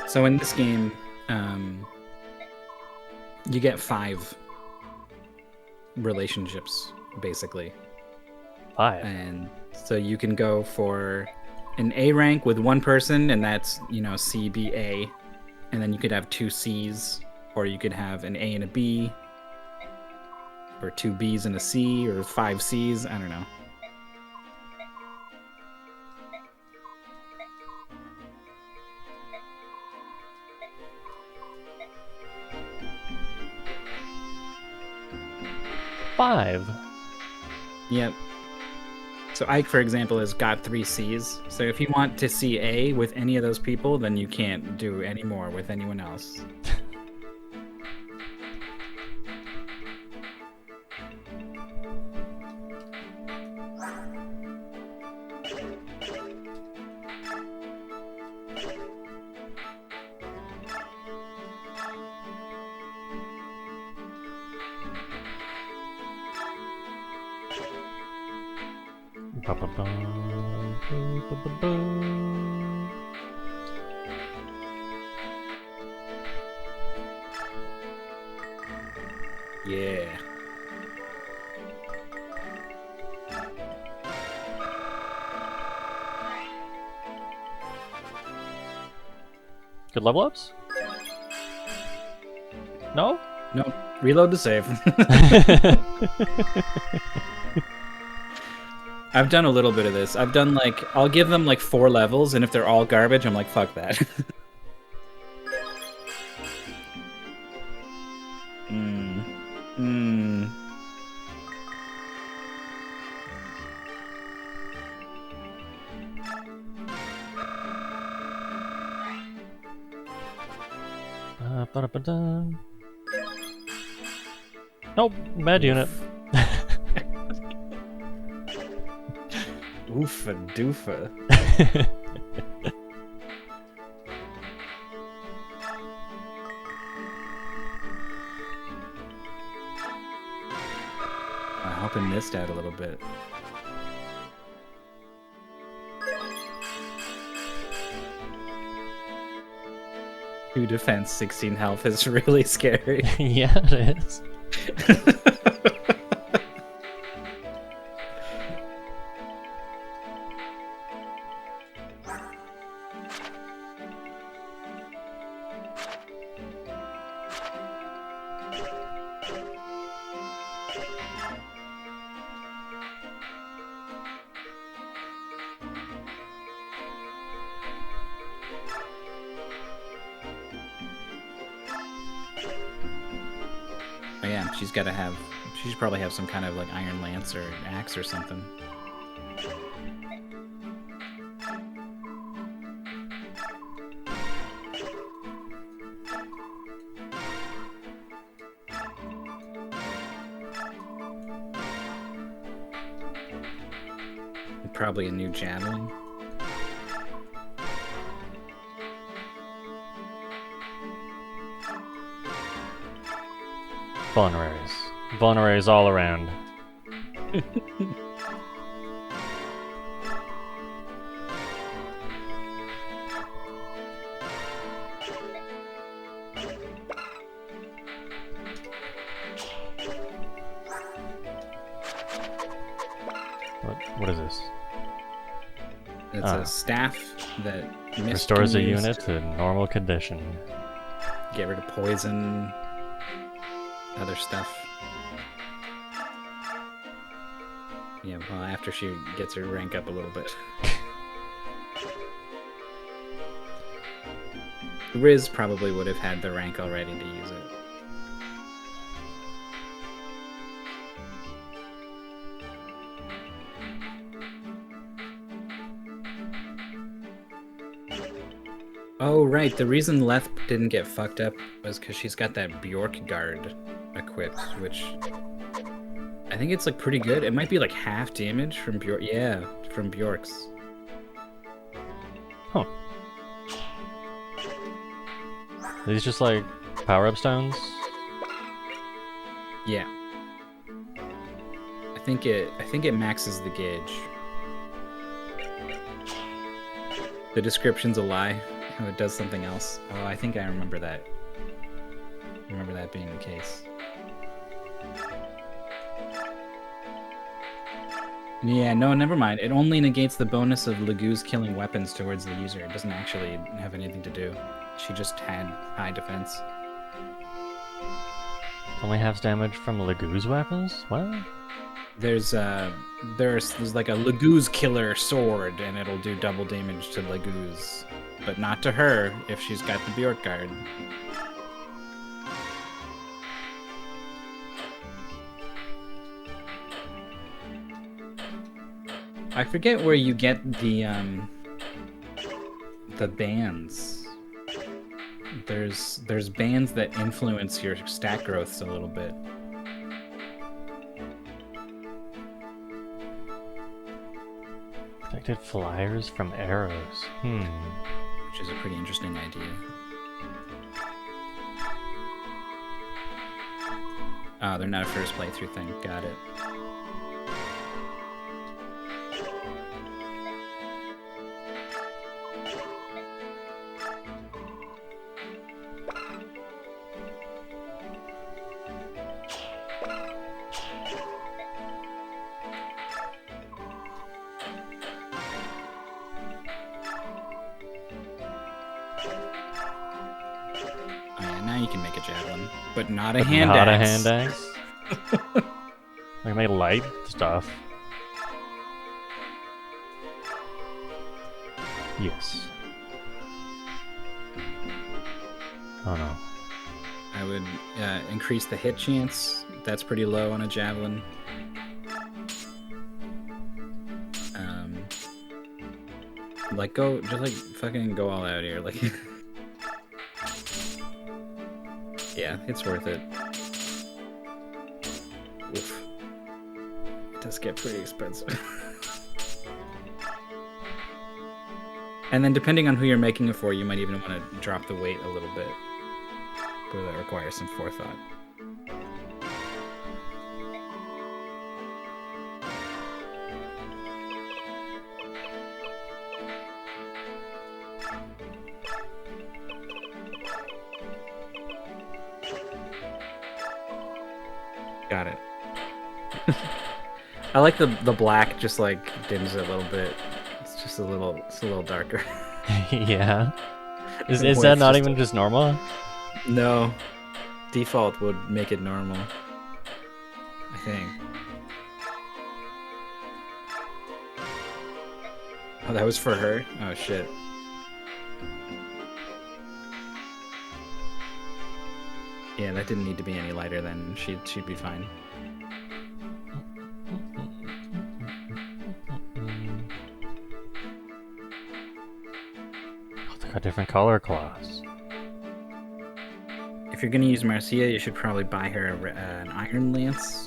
So in this game, you get 5 relationships, basically. 5. And so you can go for an A rank with one person, and that's, C, B, A. And then you could have 2 Cs, or you could have an A and a B, or 2 Bs and a C, or 5 Cs, I don't know. Five. Yep. So Ike, for example, has got 3 Cs. So if you want to see A with any of those people, then you can't do any more with anyone else. Yeah. Good level ups? No? Nope. Reload the save. I've done a little bit of this. I've done I'll give them 4 levels, and if they're all garbage, I'm like, fuck that. Nope, bad unit. Oofa doofa. I hope I missed out a little bit. Two defense, 16 health is really scary. Yeah, it is. She's got to have. She should probably have some kind of like iron lance or axe or something. Probably a new javelin. Vulneraries. Vulneraries all around. What is this? It's a staff that restores a unit to normal condition. Get rid of poison, other stuff. Yeah, well, after she gets her rank up a little bit. Riz probably would have had the rank already to use it. Oh, right. The reason Leth didn't get fucked up was because she's got that Bjork guard equipped, which I think it's like pretty good. It might be like half damage from Bjork. Yeah, from Bjork's. Huh. Are these just like power-up stones? Yeah. I think it maxes the gauge. The description's a lie. Oh, it does something else. Oh, I think I remember that. I remember that being the case. Yeah, no, never mind. It only negates the bonus of Legu's killing weapons towards the user. It doesn't actually have anything to do. She just had high defense. Only half damage from Legu's weapons? What? There's like a Legu's killer sword, and it'll do double damage to Legu's, but not to her if she's got the Bjork guard. I forget where you get the bands. There's bands that influence your stat growths a little bit. Protected flyers from arrows. Which is a pretty interesting idea. Oh, they're not a first playthrough thing. Got it. But not a hand axe. Not a hand axe? I make light stuff. Yes. Oh no. I would increase the hit chance. That's pretty low on a javelin. Like just like fucking go all out here. Like, yeah, it's worth it. Oof. It does get pretty expensive. And then depending on who you're making it for, you might even want to drop the weight a little bit. But that requires some forethought. Got it. I like the black just like dims it a little bit. It's just a little darker. Yeah. Is that not even just normal? No. Default would make it normal, I think. Oh, that was for her? Oh shit. Yeah, that didn't need to be any lighter then. She'd be fine. Oh, they got different color class. If you're gonna use Marcia, you should probably buy her an iron lance.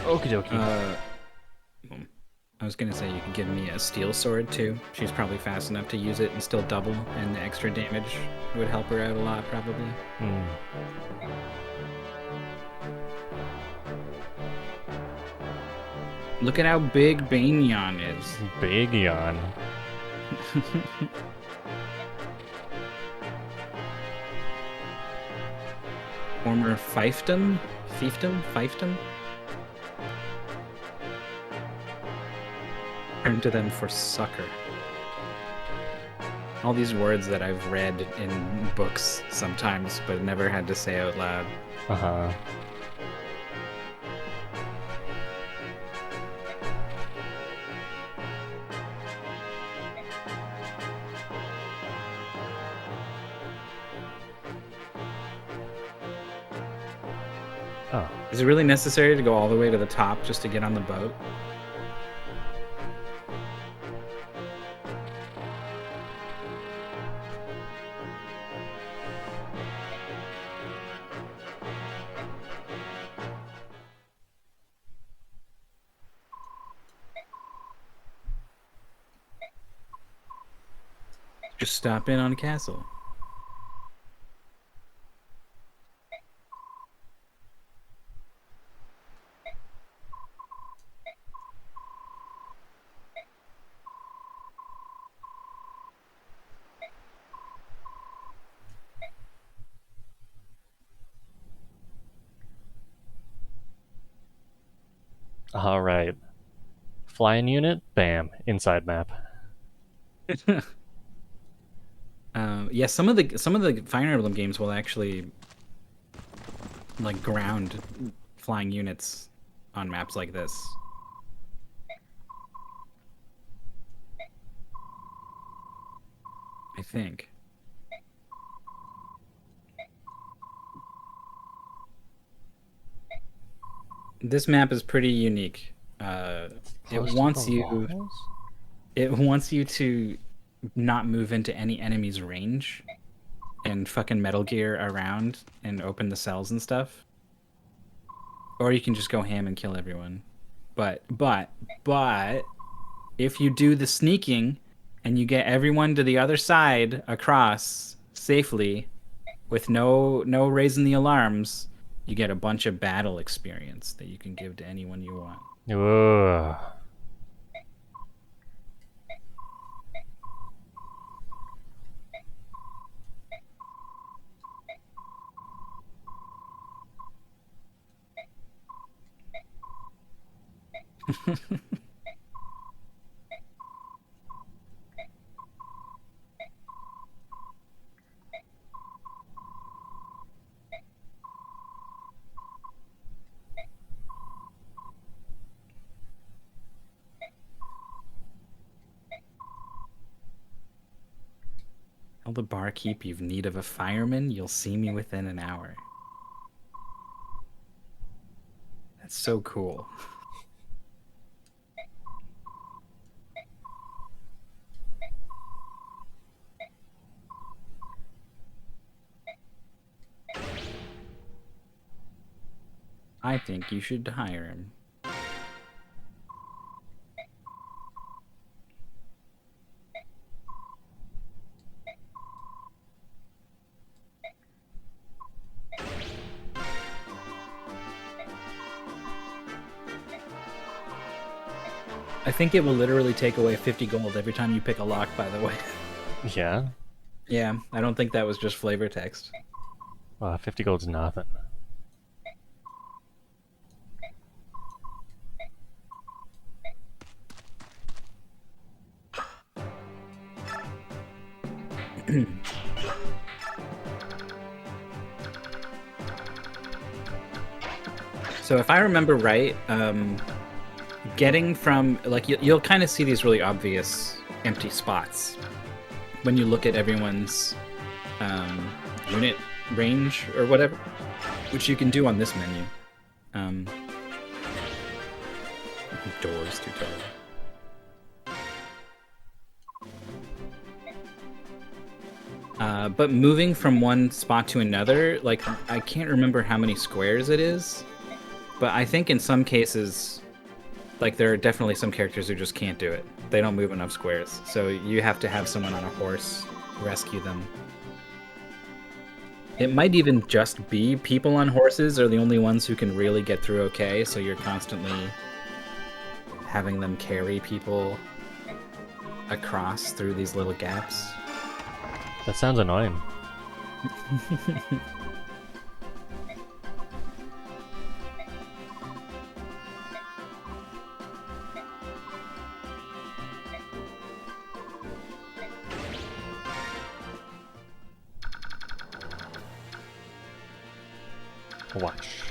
Okie dokie. I was gonna say you could give me a steel sword too. She's probably fast enough to use it and still double, and the extra damage would help her out a lot, probably. Look at how big Banyan is. Big yawn. Former fiefdom? Fiefdom? Turn to them for succor. All these words that I've read in books sometimes, but never had to say out loud. Uh-huh. Oh. Is it really necessary to go all the way to the top just to get on the boat? Just stop in on a castle. All right. Flying unit, bam, inside map. Yeah, some of the Fire Emblem games will actually like ground flying units on maps like this. I think. This map is pretty unique. It Close to wants the you walls? it wants you to not move into any enemy's range and fucking Metal Gear around and open the cells and stuff. Or you can just go ham and kill everyone. But if you do the sneaking and you get everyone to the other side across safely with no raising the alarms, you get a bunch of battle experience that you can give to anyone you want. Ugh. Tell the barkeep you've need of a fireman, you'll see me within an hour. That's so cool. I think you should hire him. I think it will literally take away 50 gold every time you pick a lock, by the way. Yeah? Yeah, I don't think that was just flavor text. 50 gold's nothing. So if I remember right, getting from like you'll kind of see these really obvious empty spots when you look at everyone's unit range or whatever, which you can do on this menu. Doors tutorial. But moving from one spot to another, like I can't remember how many squares it is, but I think in some cases, like there are definitely some characters who just can't do it. They don't move enough squares, so you have to have someone on a horse rescue them. It might even just be people on horses are the only ones who can really get through okay, so you're constantly having them carry people across through these little gaps. That sounds annoying. Watch.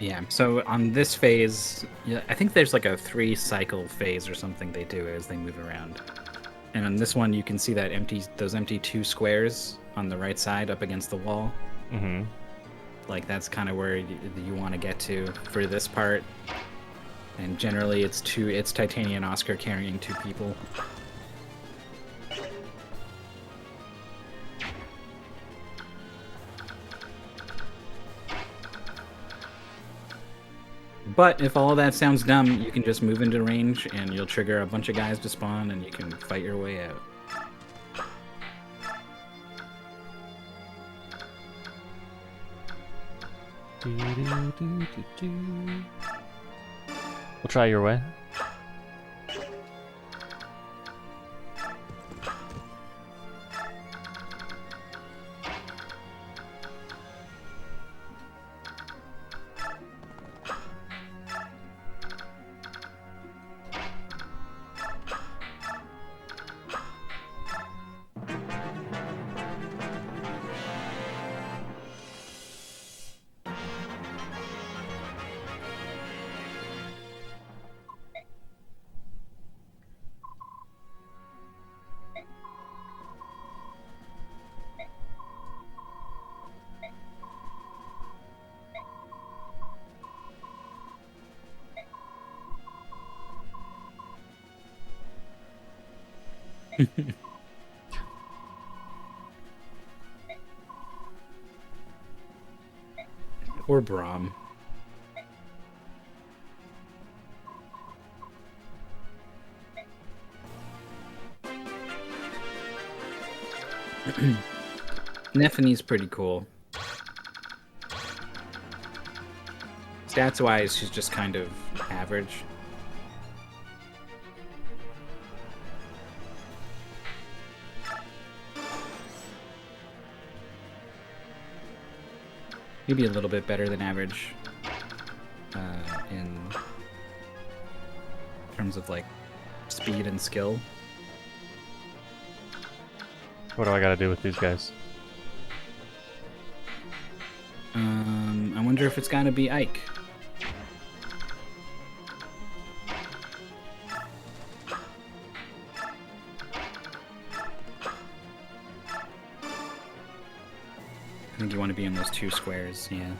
Yeah, so on this phase, yeah, I think there's like a 3-cycle phase or something they do as they move around. And on this one, you can see that those empty 2 squares on the right side up against the wall. Mm-hmm. Like that's kind of where you want to get to for this part. And generally, it's Titania and Oscar carrying 2 people. But if all of that sounds dumb, you can just move into range and you'll trigger a bunch of guys to spawn and you can fight your way out. We'll try your way. Or Braum. Nephine's pretty cool. Stats-wise, she's just kind of average. Maybe a little bit better than average in terms of like speed and skill. What do I gotta do with these guys? I wonder if it's gotta be Ike. I think you want to be in those 2 squares, yeah.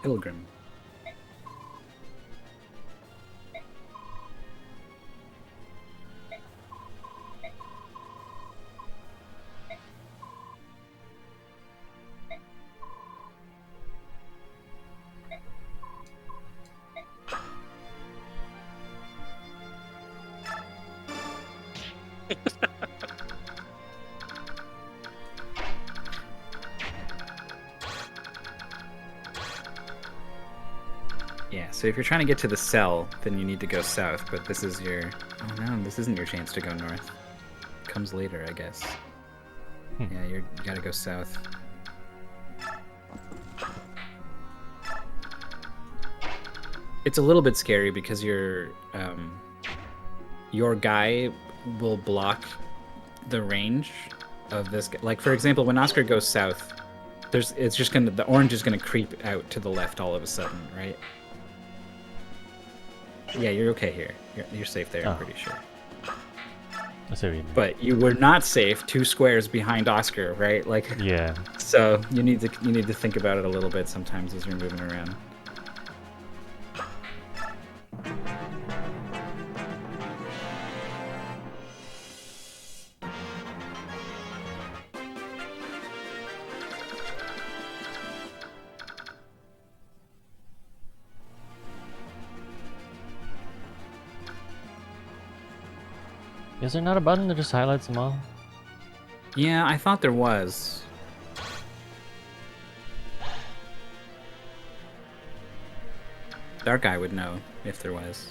Pilgrim. Yeah, so if you're trying to get to the cell, then you need to go south, but this is your... Oh no, this isn't your chance to go north. It comes later, I guess. Yeah, you gotta go south. It's a little bit scary because your guy will block the range of this guy. Like, for example, when Oscar goes south, it's just gonna... The orange is gonna creep out to the left all of a sudden, right? Yeah, you're okay here. You're safe there, I'm pretty sure. I see what you mean. But you were not safe 2 squares behind Oscar, right? Like, yeah. So you need to think about it a little bit sometimes as you're moving around. Is there not a button that just highlights them all? Yeah, I thought there was. Dark Eye would know if there was.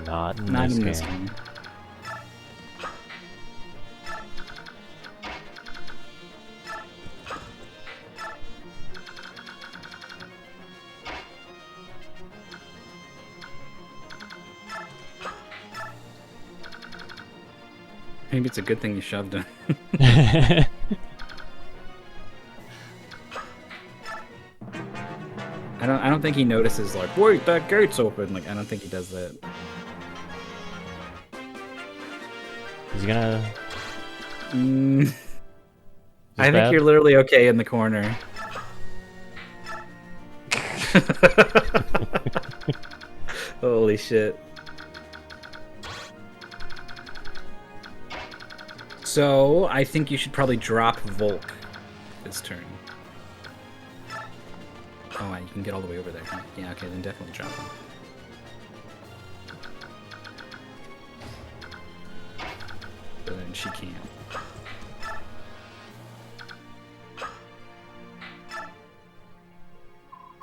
Not in Not this in this game. game. Maybe it's a good thing you shoved him. I don't think he notices, like, wait, that gate's open. Like, I don't think he does that. Is he gonna... I think you're literally okay in the corner. Holy shit. So, I think you should probably drop Volk this turn. Oh, you can get all the way over there. Huh? Yeah, okay, then definitely drop him. But then she can't.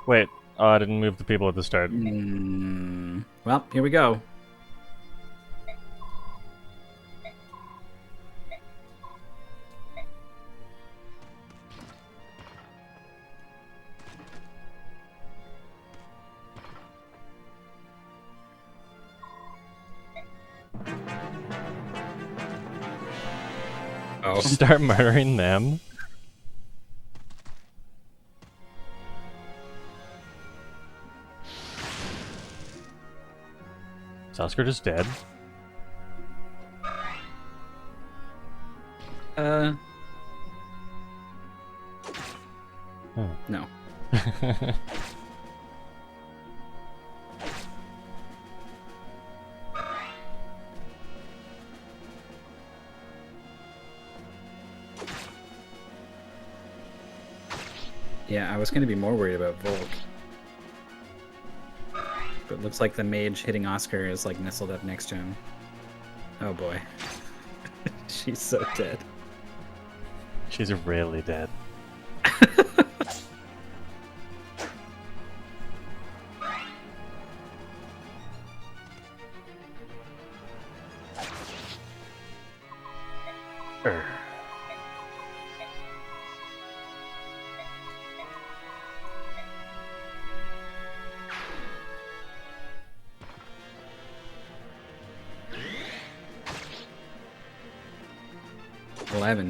Wait, oh, I didn't move the people at the start. Well, here we go. Oh. Start murdering them? Is Oscar just dead? No. Yeah, I was going to be more worried about Volk. But it looks like the mage hitting Oscar is like nestled up next to him. Oh boy. She's so dead. She's really dead.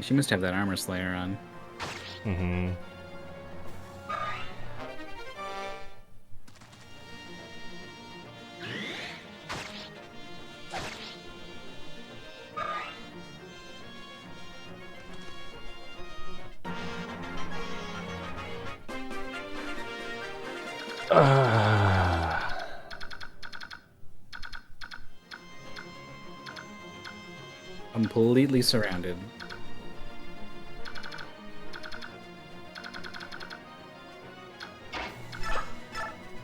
She must have that armor slayer on. Mm-hmm. Completely surrounded.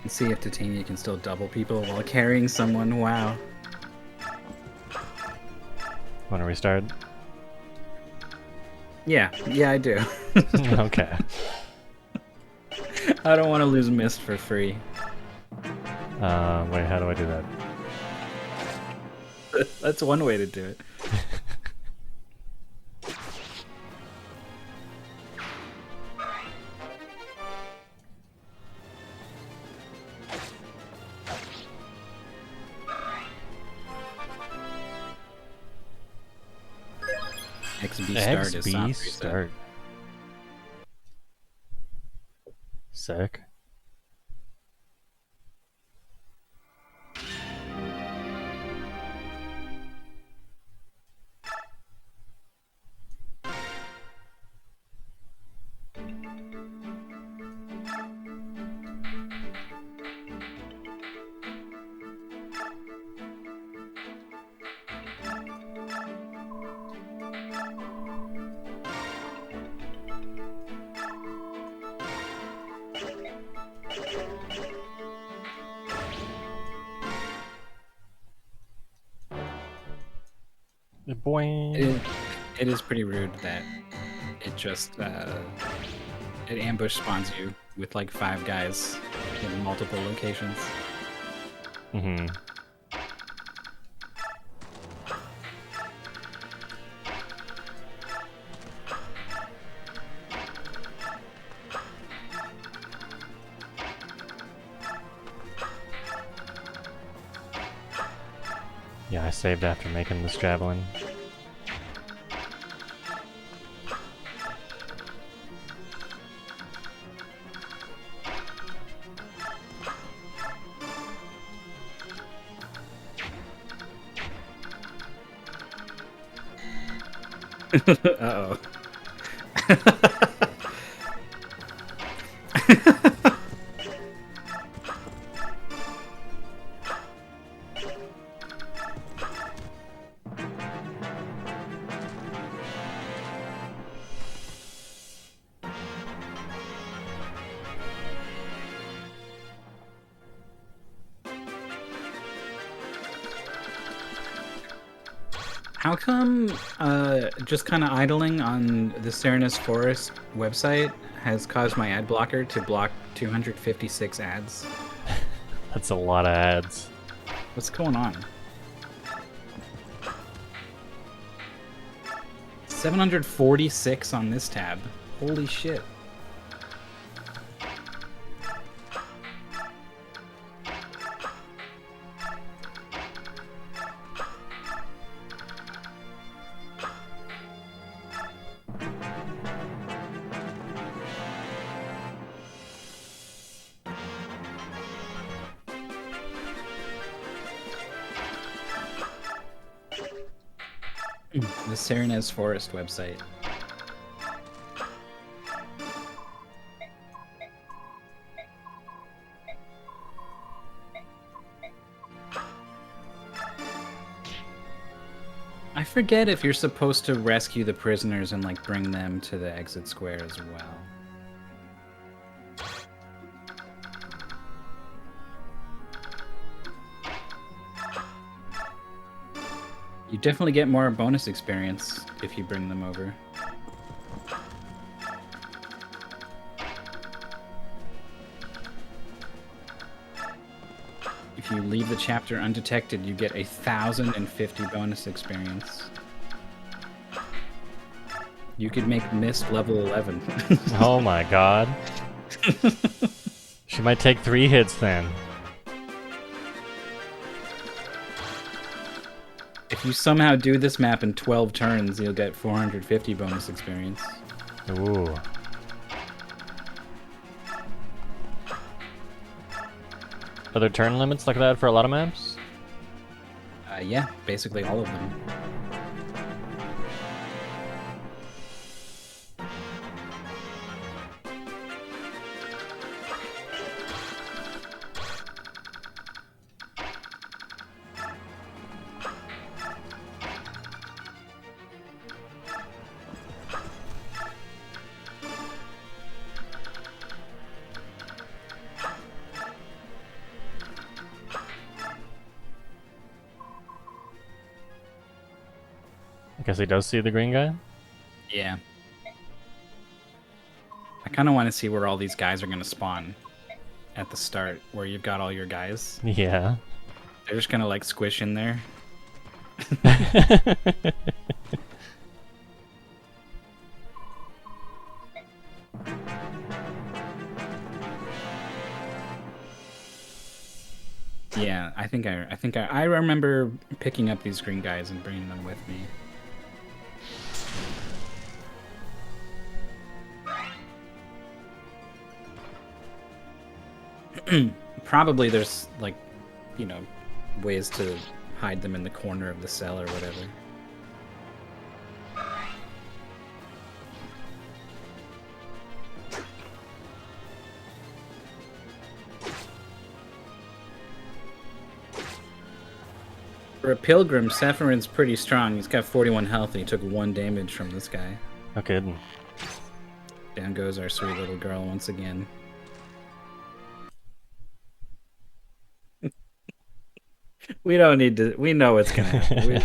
And see if Titania can still double people while carrying someone. Wow. Want to restart? Yeah, I do. Okay. I don't want to lose Mist for free. Wait, how do I do that? That's one way to do it. XB start is XB soft reset. start. Sick. Boing. It is pretty rude that it just it ambush spawns you with like 5 guys in multiple locations. Mm-hmm. Yeah, I saved after making this javelin. Uh-oh. How come just kind of idling on the Serenus Forest website has caused my ad blocker to block 256 ads? That's a lot of ads. What's going on? 746 on this tab. Holy shit. The Serenus Forest website. I forget if you're supposed to rescue the prisoners and like bring them to the exit square as well. You definitely get more bonus experience if you bring them over. If you leave the chapter undetected, you get 1,050 bonus experience. You could make Mist level 11. Oh my god. She might take 3 hits then. If you somehow do this map in 12 turns, you'll get 450 bonus experience. Ooh. Are there turn limits like that for a lot of maps? Yeah, basically all of them. I guess he does see the green guy. Yeah. I kind of want to see where all these guys are going to spawn at the start, where you've got all your guys. Yeah. They're just going to like squish in there. Yeah, I think I remember picking up these green guys and bringing them with me. Probably there's like, you know, ways to hide them in the corner of the cell or whatever. For a pilgrim, Sephirin's pretty strong. He's got 41 health and he took 1 damage from this guy. No kidding. Down goes our sweet little girl once again. We don't need to... We know what's gonna happen.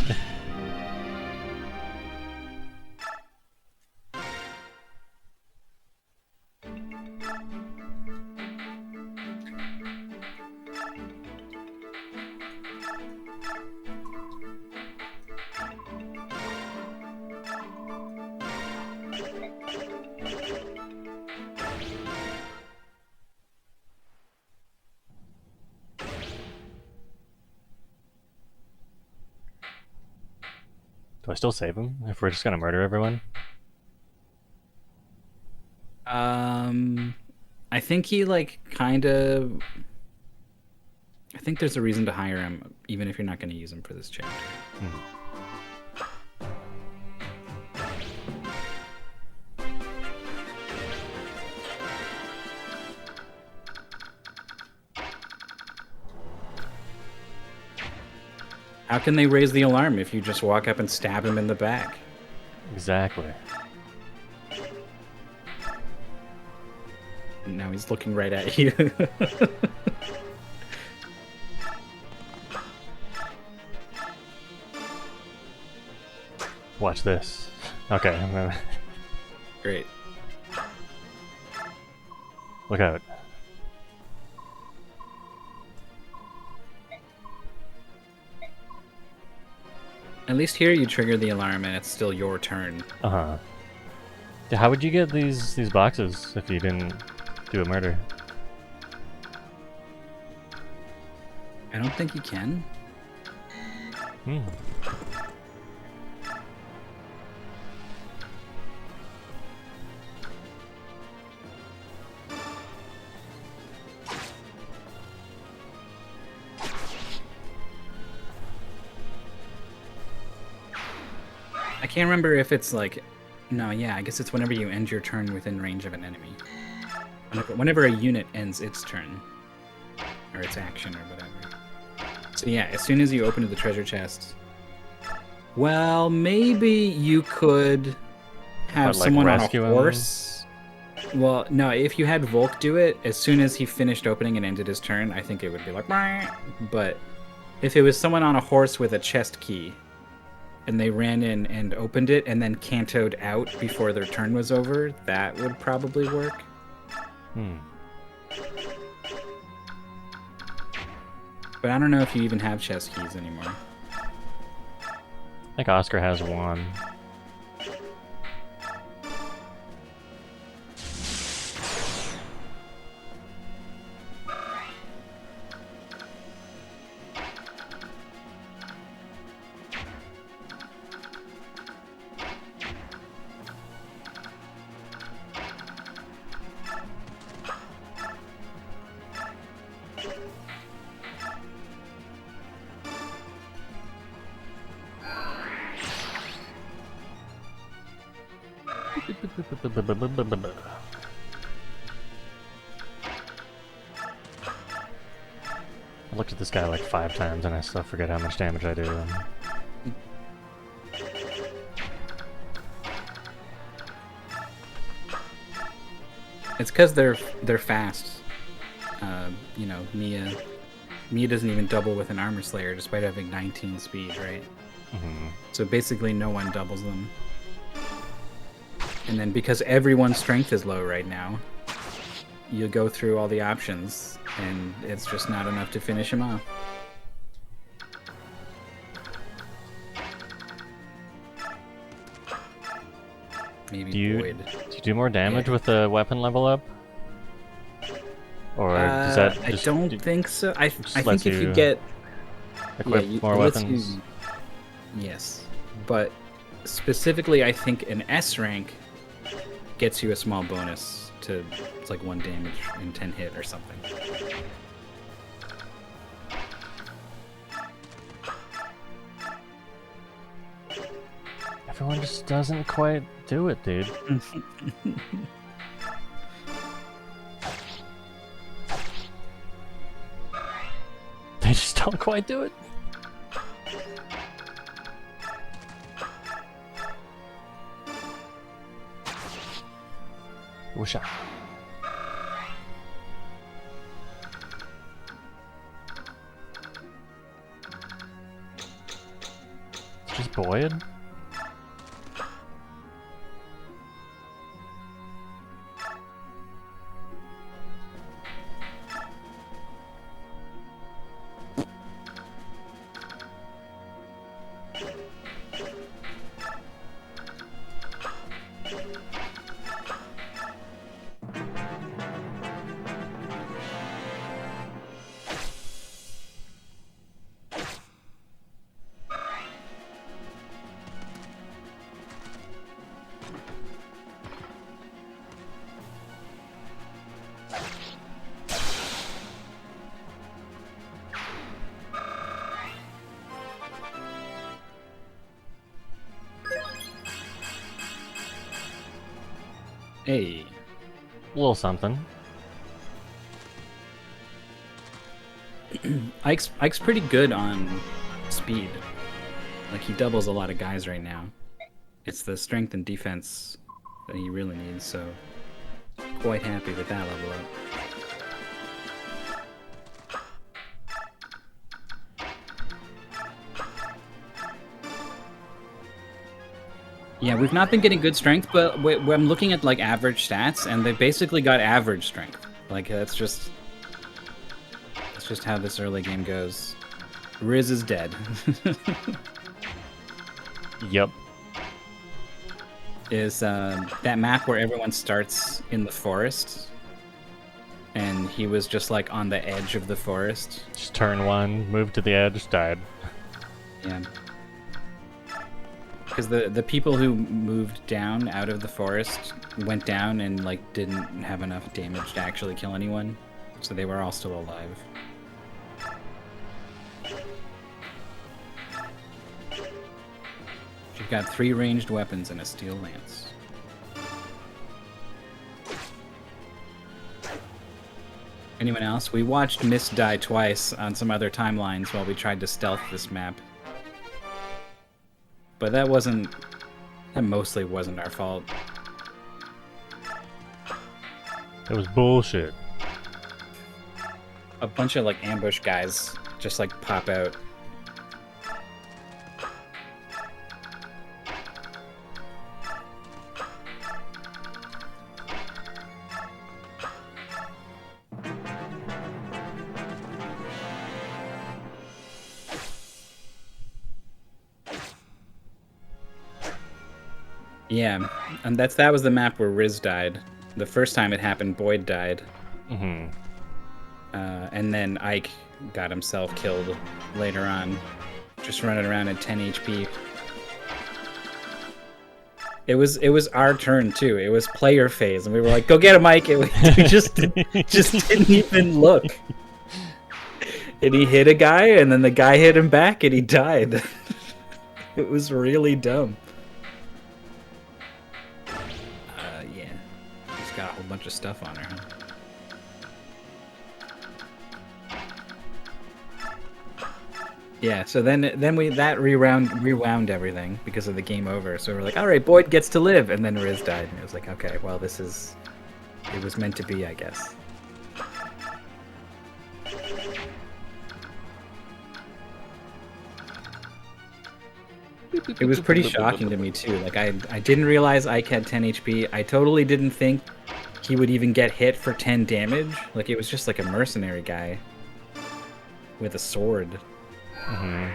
Do I still save him if we're just gonna murder everyone? I think he like kind of... I think there's a reason to hire him, even if you're not going to use him for this chapter. How can they raise the alarm if you just walk up and stab him in the back? Exactly. And now he's looking right at you. Watch this. Okay, I'm gonna... Great. Look out. At least here you trigger the alarm and it's still your turn. Uh-huh. Yeah, how would you get these boxes if you didn't do a murder? I don't think you can. I can't remember if it's like... No, yeah, I guess it's whenever you end your turn within range of an enemy. Whenever a unit ends its turn. Or its action or whatever. So yeah, as soon as you open the treasure chest... Well, maybe you could have someone on a horse. Well, no, if you had Volk do it, as soon as he finished opening and ended his turn, I think it would be like... But if it was someone on a horse with a chest key... and they ran in and opened it and then cantoed out before their turn was over, that would probably work. But I don't know if you even have chest keys anymore. I think Oscar has one. I looked at this guy like 5 times and I still forget how much damage I do to him. It's because they're fast. You know, Mia doesn't even double with an armor slayer despite having 19 speed, right? So basically no one doubles them. And then because everyone's strength is low right now, you go through all the options, and it's just not enough to finish him off. Maybe Void. Do you do more damage with the weapon level up? Or does that I don't think so. I think lets if you get equip more weapons. Yes, but specifically, I think an S rank gets you a small bonus to, it's like 1 damage in 10 hit or something. Everyone just doesn't quite do it, dude. They just don't quite do it. Wish I. It's just Boyd? Hey. A little something. Ike's pretty good on speed. Like, he doubles a lot of guys right now. It's the strength and defense that he really needs, so quite happy with that level up. Yeah, we've not been getting good strength, but I'm looking at like average stats, and they basically got average strength. Like that's just how this early game goes. Riz is dead. Yep. Is that map where everyone starts in the forest, and he was just like on the edge of the forest. Just turn 1, move to the edge, died. Yeah. Because the people who moved down out of the forest went down and like didn't have enough damage to actually kill anyone, so they were all still alive. You've got 3 ranged weapons and a steel lance. Anyone else? We watched Mist die twice on some other timelines while we tried to stealth this map. But that mostly wasn't our fault. It was bullshit. A bunch of like ambush guys just like pop out. Yeah, and that was the map where Riz died. The first time it happened, Boyd died. Mm-hmm. And then Ike got himself killed later on, just running around at 10 HP. It was our turn too. It was player phase, and we were like, "Go get him, Ike!" We just didn't even look. And he hit a guy, and then the guy hit him back, and he died. It was really dumb. Yeah, she's got a whole bunch of stuff on her. Huh? Yeah, so then that rewound everything because of the game over. So we're like, all right, Boyd gets to live, and then Riz died, and it was like, okay, well, it was meant to be, I guess. It was pretty shocking to me too. Like I didn't realize Ike had 10 HP. I totally didn't think he would even get hit for 10 damage. Like it was just like a mercenary guy with a sword. Mm-hmm.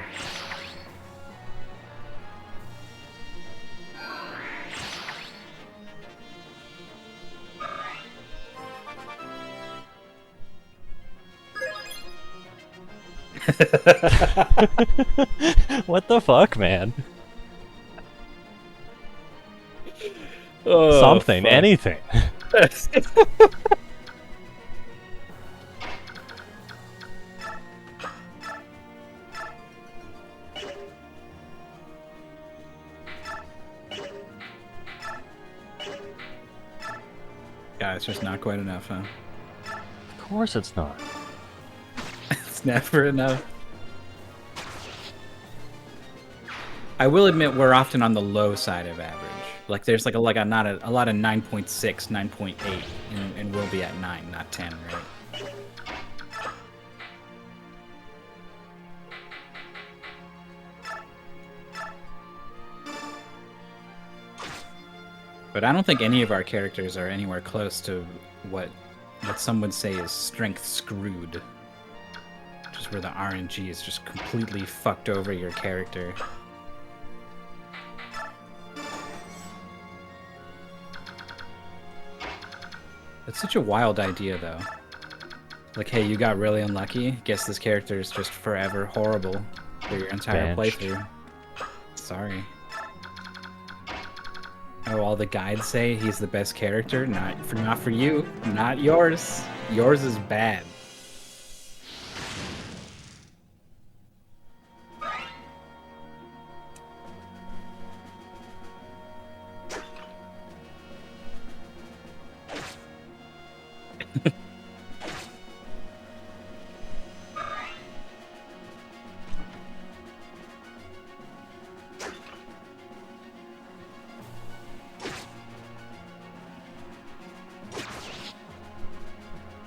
What the fuck, man? Oh, Something, fuck. anything. Yeah, it's just not quite enough, huh? Of course it's not. It's never enough. I will admit we're often on the low side of average. Like there's like a lot of 9.6, 9.8, and we'll be at 9, not 10, right? But I don't think any of our characters are anywhere close to what some would say is strength screwed. Just where the RNG is just completely fucked over your character. It's such a wild idea, though. Like, hey, you got really unlucky. Guess this character is just forever horrible for your entire Benched. playthrough. Sorry. Oh, all the guides say he's the best character? Not for you. Not yours. Yours is bad.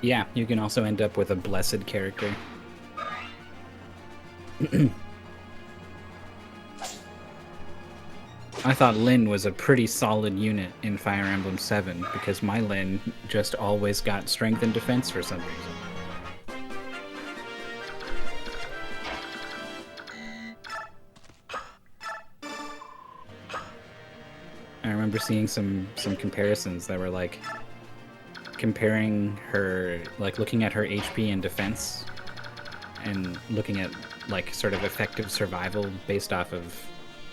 Yeah, you can also end up with a blessed character. I thought Lyn was a pretty solid unit in Fire Emblem 7 because my Lyn just always got strength and defense for some reason. I remember seeing some comparisons that were like comparing her, like looking at her HP and defense and looking at like sort of effective survival based off of,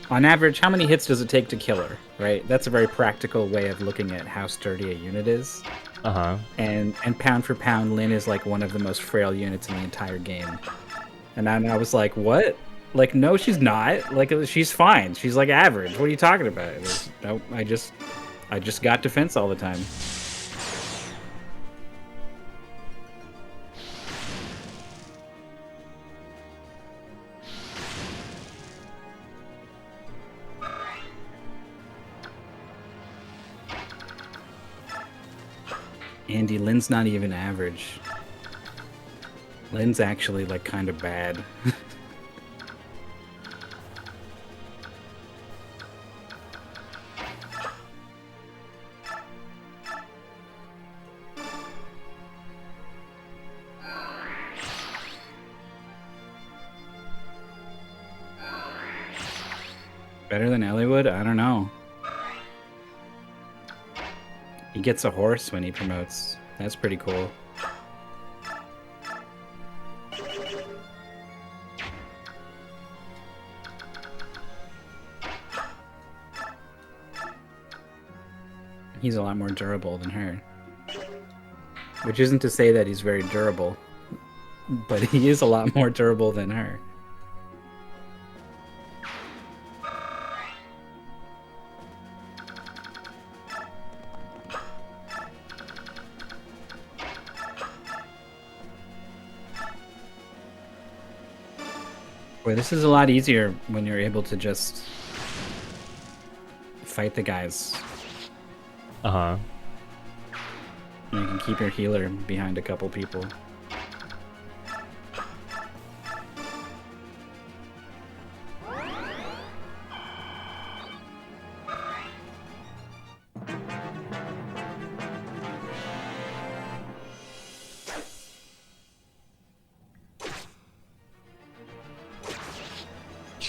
on average, how many hits does it take to kill her, right? That's a very practical way of looking at how sturdy a unit is. Uh-huh. And pound for pound, Lyn is like one of the most frail units in the entire game. And I was like, what? Like, no, she's not. Like, she's fine. She's like average. What are you talking about? It was, nope, I just got defense all the time. Andy, Lyn's not even average. Lyn's actually, like, kind of bad. Better than Elliewood? I don't know. He gets a horse when he promotes. That's pretty cool. He's a lot more durable than her. Which isn't to say that he's very durable, but he is a lot more durable than her. Boy, this is a lot easier when you're able to just fight the guys. Uh-huh. You can keep your healer behind a couple people.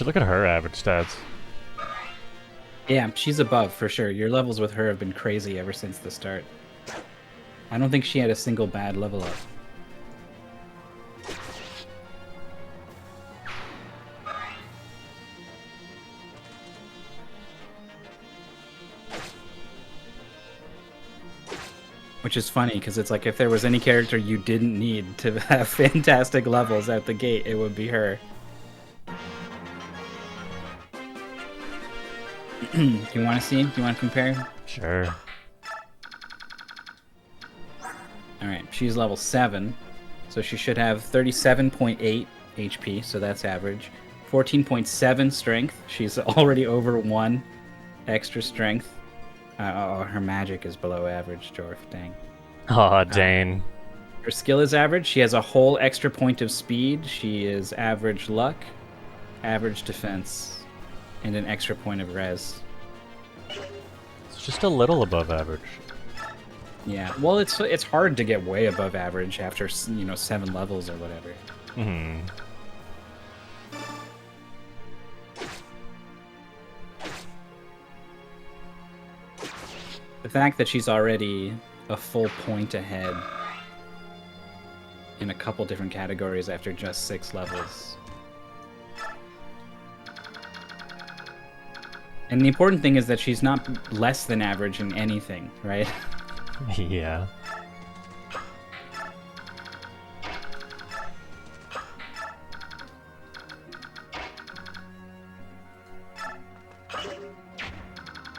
should look at her average stats. Yeah, she's above for sure. Your levels with her have been crazy ever since the start. I don't think she had a single bad level up. Which is funny, because it's like if there was any character you didn't need to have fantastic levels out the gate, it would be her. Do you want to see? Do you want to compare? Sure. Alright, she's level 7, so she should have 37.8 HP, so that's average. 14.7 strength, she's already over 1 extra strength. Oh, her magic is below average, Jorf, dang. Aw, Dane. Her skill is average, she has a whole extra point of speed, she is average luck, average defense, and an extra point of res. It's just a little above average. Yeah, well, it's hard to get way above average after 7 levels or whatever. Hmm. The fact that she's already a full point ahead in a couple different categories after just 6 levels. And the important thing is that she's not less than average in anything, right? Yeah.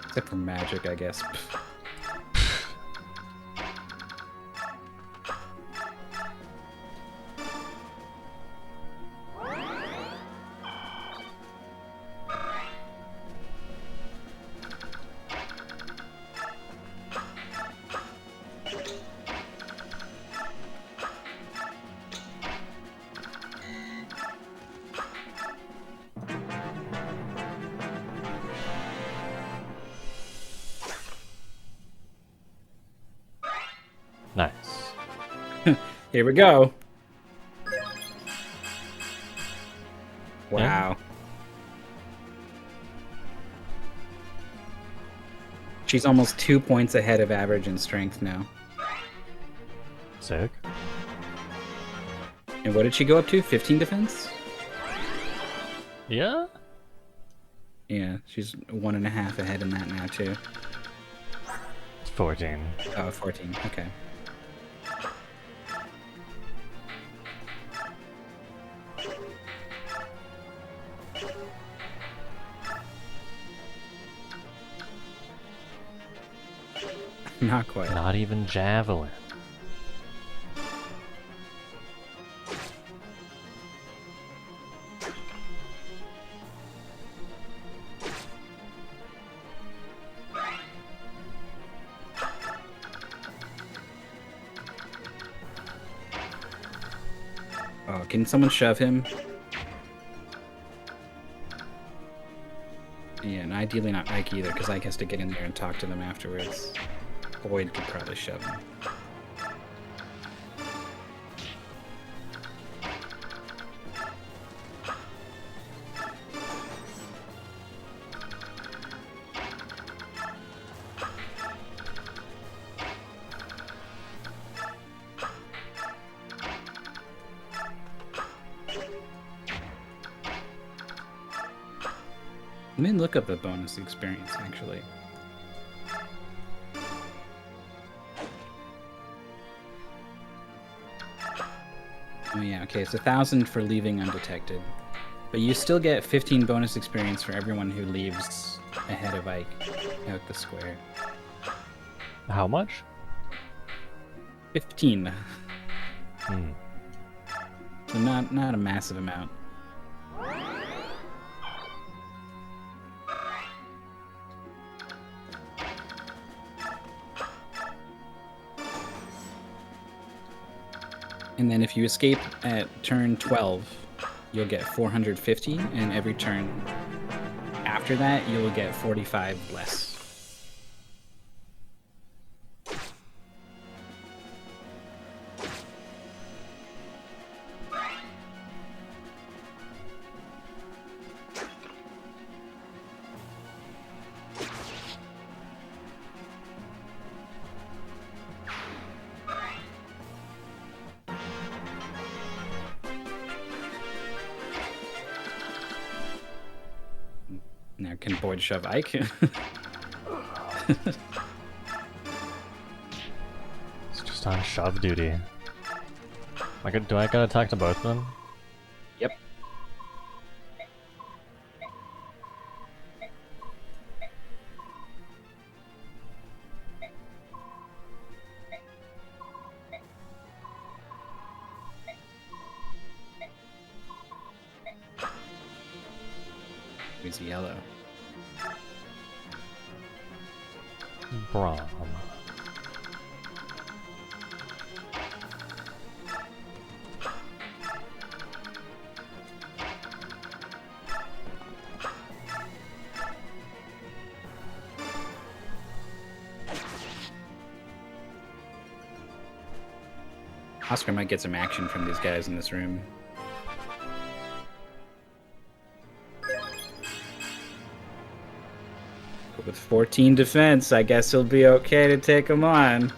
Except for magic, I guess. Nice. Here we go. Wow. Yeah. She's almost 2 points ahead of average in strength now. Sick. And what did she go up to? 15 defense? Yeah? Yeah, she's 1.5 ahead in that now, too. It's 14. Oh, 14. Okay. Not quite. Not even javelin. Oh, can someone shove him? Yeah, and ideally not Ike either, because Ike has to get in there and talk to them afterwards. Boyd could probably shove him. Let me look up the bonus experience, actually. Oh yeah, okay, it's 1,000 for leaving undetected. But you still get 15 bonus experience for everyone who leaves ahead of Ike out the square. How much? 15. Hmm. So not a massive amount. And then if you escape at turn 12, you'll get 450, and every turn after that, you'll get 45 less. Now can Boyd shove Ike? It's just on shove duty. Do I gotta talk to both of them? Yep. Who's yellow? Brom. Oscar might get some action from these guys in this room. But with 14 defense, I guess he'll be okay to take him on.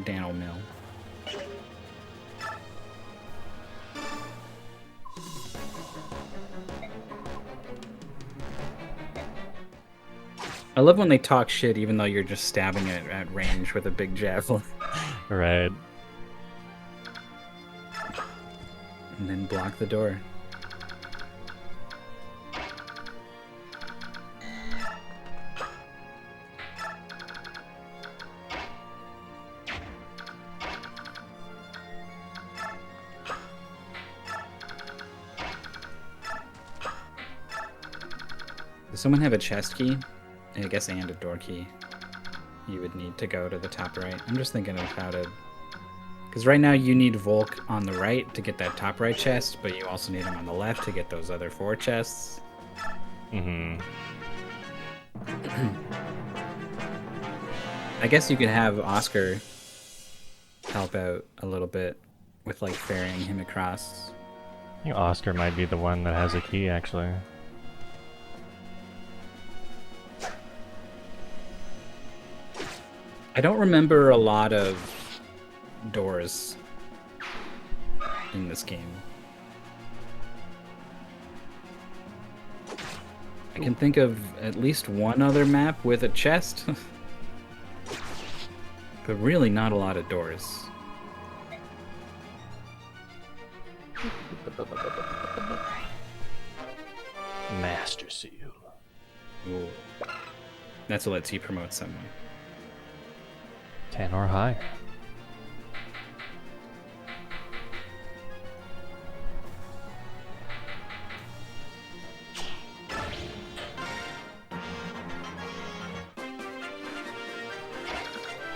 Daniel Mill. I love when they talk shit even though you're just stabbing it at range with a big javelin. Right. And then block the door. Does someone have a chest key? I guess and a door key. You would need to go to the top right. I'm just thinking of how to... Because right now you need Volk on the right to get that top right chest, but you also need him on the left to get those other 4 chests. Mm-hmm. I guess you could have Oscar help out a little bit with like ferrying him across. I think Oscar might be the one that has a key, actually. I don't remember a lot of doors in this game. I can think of at least one other map with a chest, but really not a lot of doors. Master Seal. Ooh. That's what lets you promote someone. 10 or higher.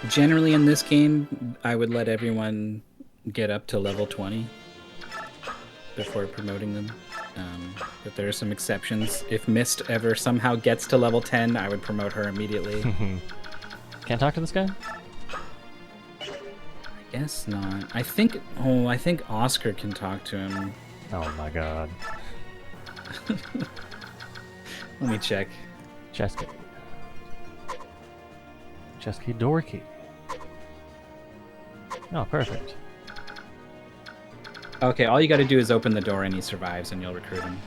Generally in this game, I would let everyone get up to level 20 before promoting them. But there are some exceptions. If Mist ever somehow gets to level 10, I would promote her immediately. Can't talk to this guy? I guess not. I think Oscar can talk to him. Oh my god. Let me check. Chest key. Chest key, door key. Oh, perfect. Okay, all you gotta do is open the door and he survives and you'll recruit him.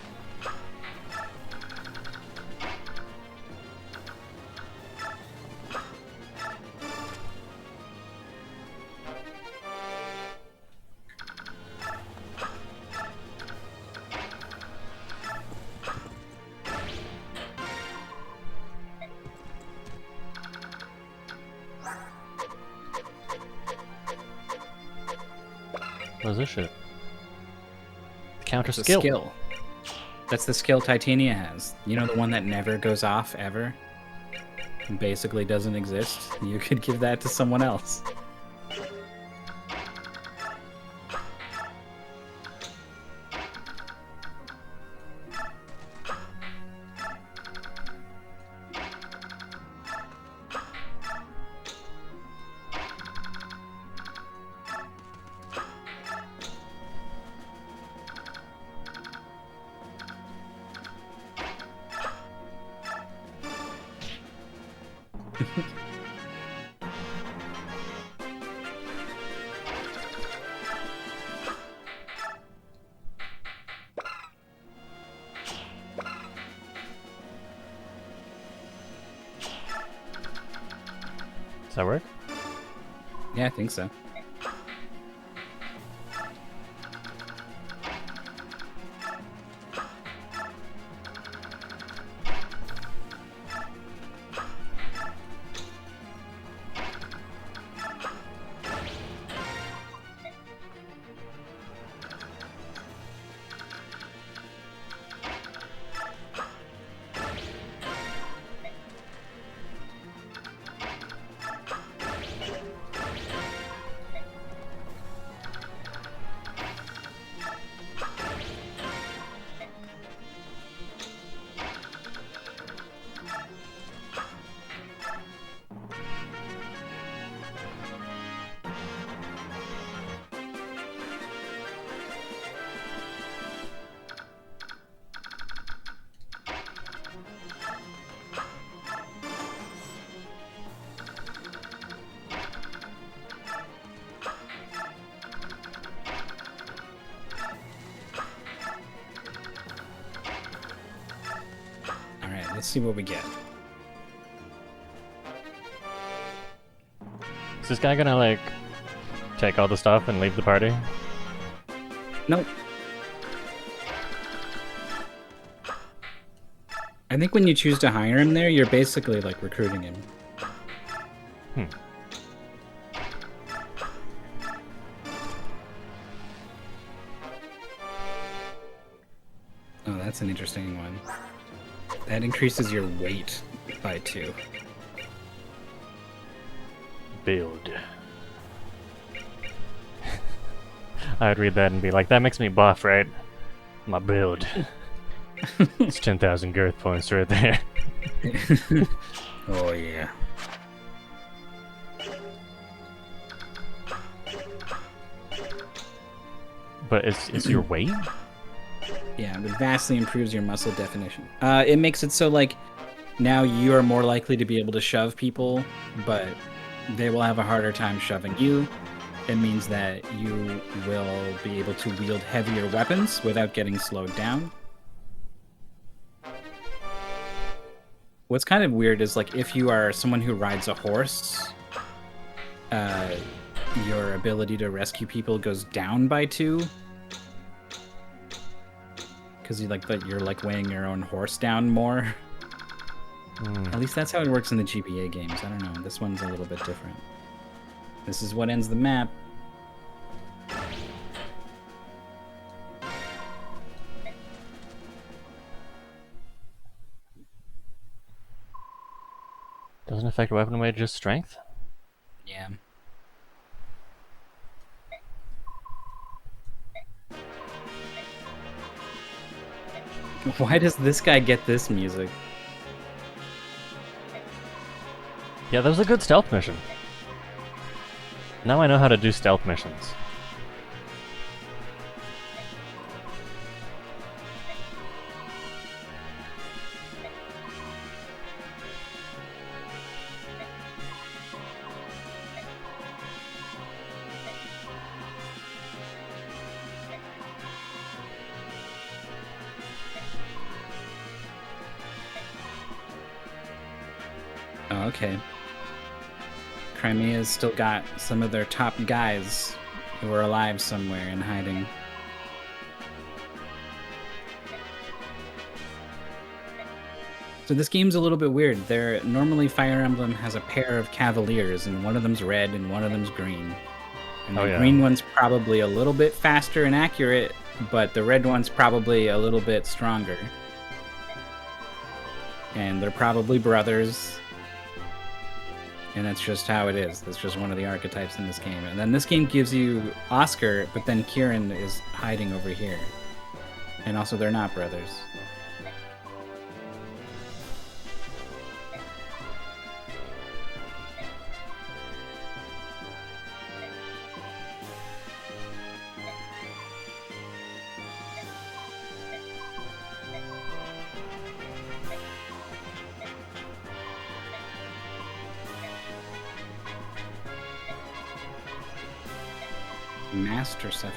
What is this shit? Counter It's a skill. skill. That's the skill Titania has. You know, the one that never goes off ever? And basically doesn't exist? You could give that to someone else. Does that work? Yeah, I think so. Let's see what we get. Is this guy gonna, like, take all the stuff and leave the party? Nope. I think when you choose to hire him there, you're basically, like, recruiting him. Oh, that's an interesting one. That increases your weight by 2. Build. I would read that and be like, that makes me buff, right? My build. It's 10,000 girth points right there. Oh, yeah. But it's your weight? Yeah, it vastly improves your muscle definition. It makes it so, like, now you are more likely to be able to shove people, but they will have a harder time shoving you. It means that you will be able to wield heavier weapons without getting slowed down. What's kind of weird is, like, if you are someone who rides a horse, your ability to rescue people goes down by 2. Because you're like weighing your own horse down more. At least that's how it works in the GBA games. I don't know. This one's a little bit different. This is what ends the map. Doesn't affect weapon weight, just strength? Yeah. Why does this guy get this music? Yeah, that was a good stealth mission. Now I know how to do stealth missions. Oh, okay. Crimea's still got some of their top guys who are alive somewhere and hiding. So this game's a little bit weird. Normally Fire Emblem has a pair of cavaliers, and one of them's red and one of them's green. And the green one's probably a little bit faster and accurate, but the red one's probably a little bit stronger. And they're probably brothers. And that's just how it is. That's just one of the archetypes in this game. And then this game gives you Oscar, but then Kieran is hiding over here. And also they're not brothers. Master Sephiroth.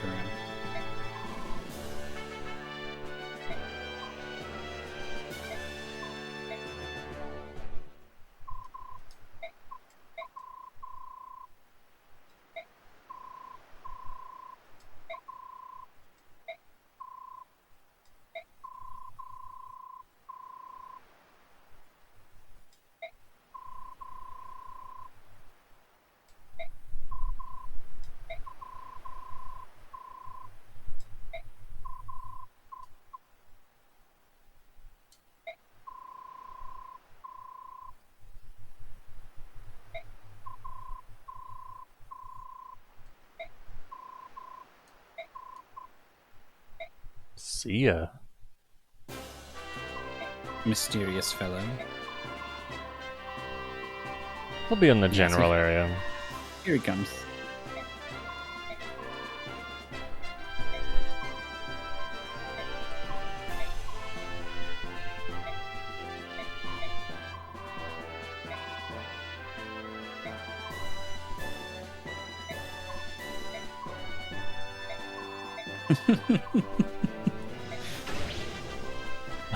See ya. Mysterious fellow. He'll be in the Yes, general area. Here he comes.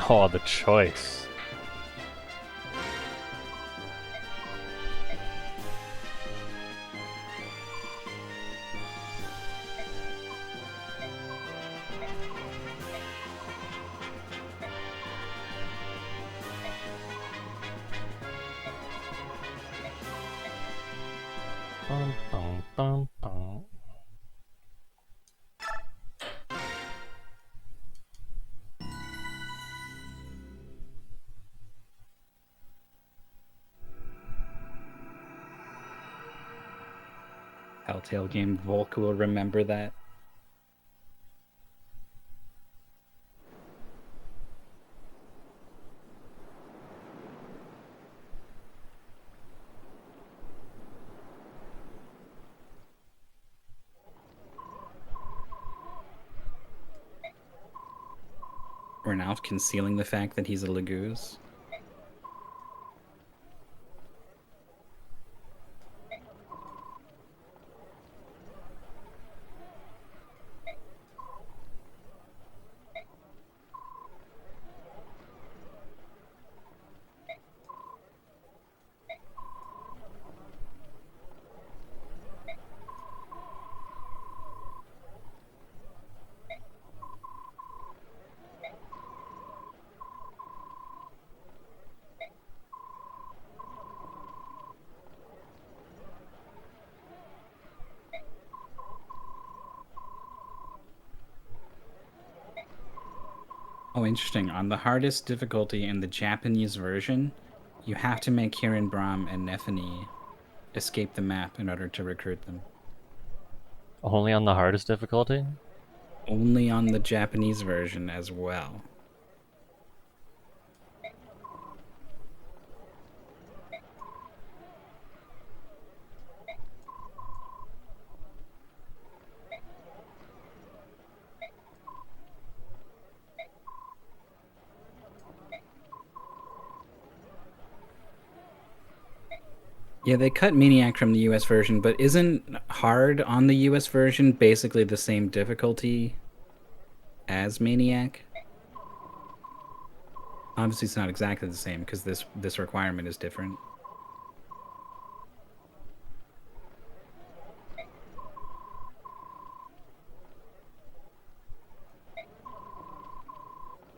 Oh, the choice. Bum, bum, bum, bum. Telltale game Volk will remember that. We're now concealing the fact that he's a Lagoose. Oh, interesting. On the hardest difficulty in the Japanese version, you have to make Kieran, Brahm, and Nephany escape the map in order to recruit them. Only on the hardest difficulty? Only on the Japanese version as well. Yeah, they cut Maniac from the US version, but isn't hard on the US version basically the same difficulty as Maniac? Obviously, it's not exactly the same because this requirement is different.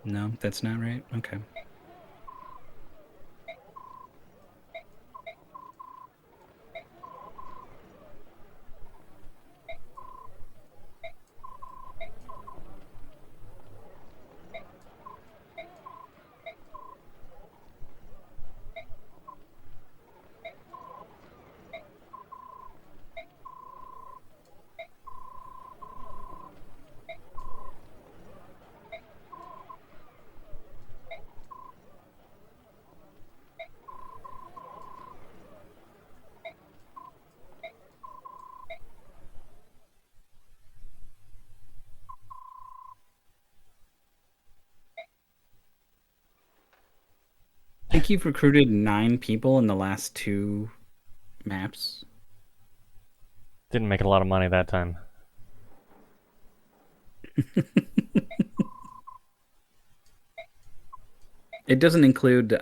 No, that's not right. Okay. I think you've recruited 9 people in the last 2 maps. Didn't make a lot of money that time. It doesn't include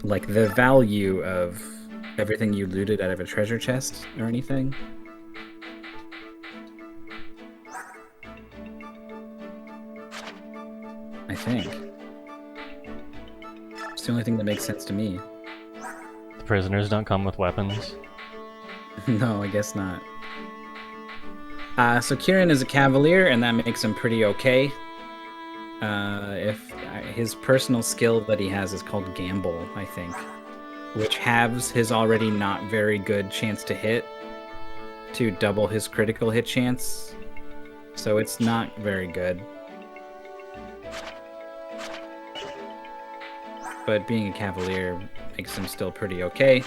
like the value of everything you looted out of a treasure chest or anything. I think. It's the only thing that makes sense to me. The prisoners don't come with weapons. No, I guess not. So Kieran is a cavalier, and that makes him pretty okay. If his personal skill that he has is called Gamble, I think, which halves his already not very good chance to hit to double his critical hit chance. So it's not very good. but being a cavalier makes him still pretty okay.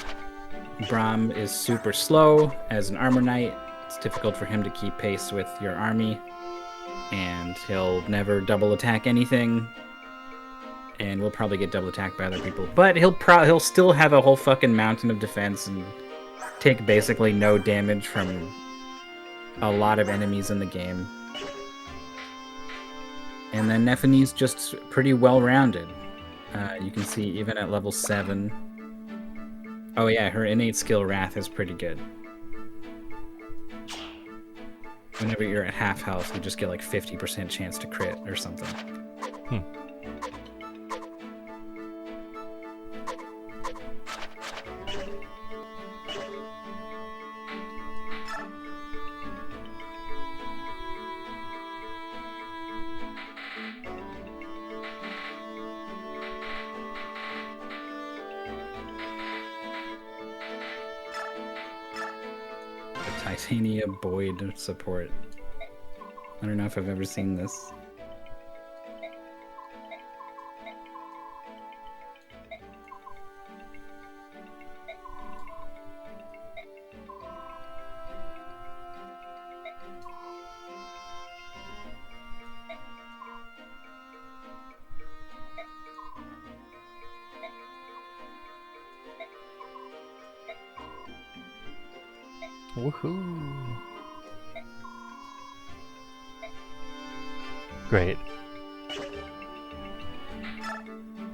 Brahm is super slow as an armor knight. It's difficult for him to keep pace with your army, and he'll never double attack anything, and will probably get double attacked by other people. But he'll still have a whole fucking mountain of defense and take basically no damage from a lot of enemies in the game. And then Nephenee's just pretty well-rounded. You can see even at level 7. Oh yeah, her innate skill Wrath is pretty good. Whenever you're at half health, you just get like 50% chance to crit or something. Titania Boyd support. I don't know if I've ever seen this. Woohoo! Great.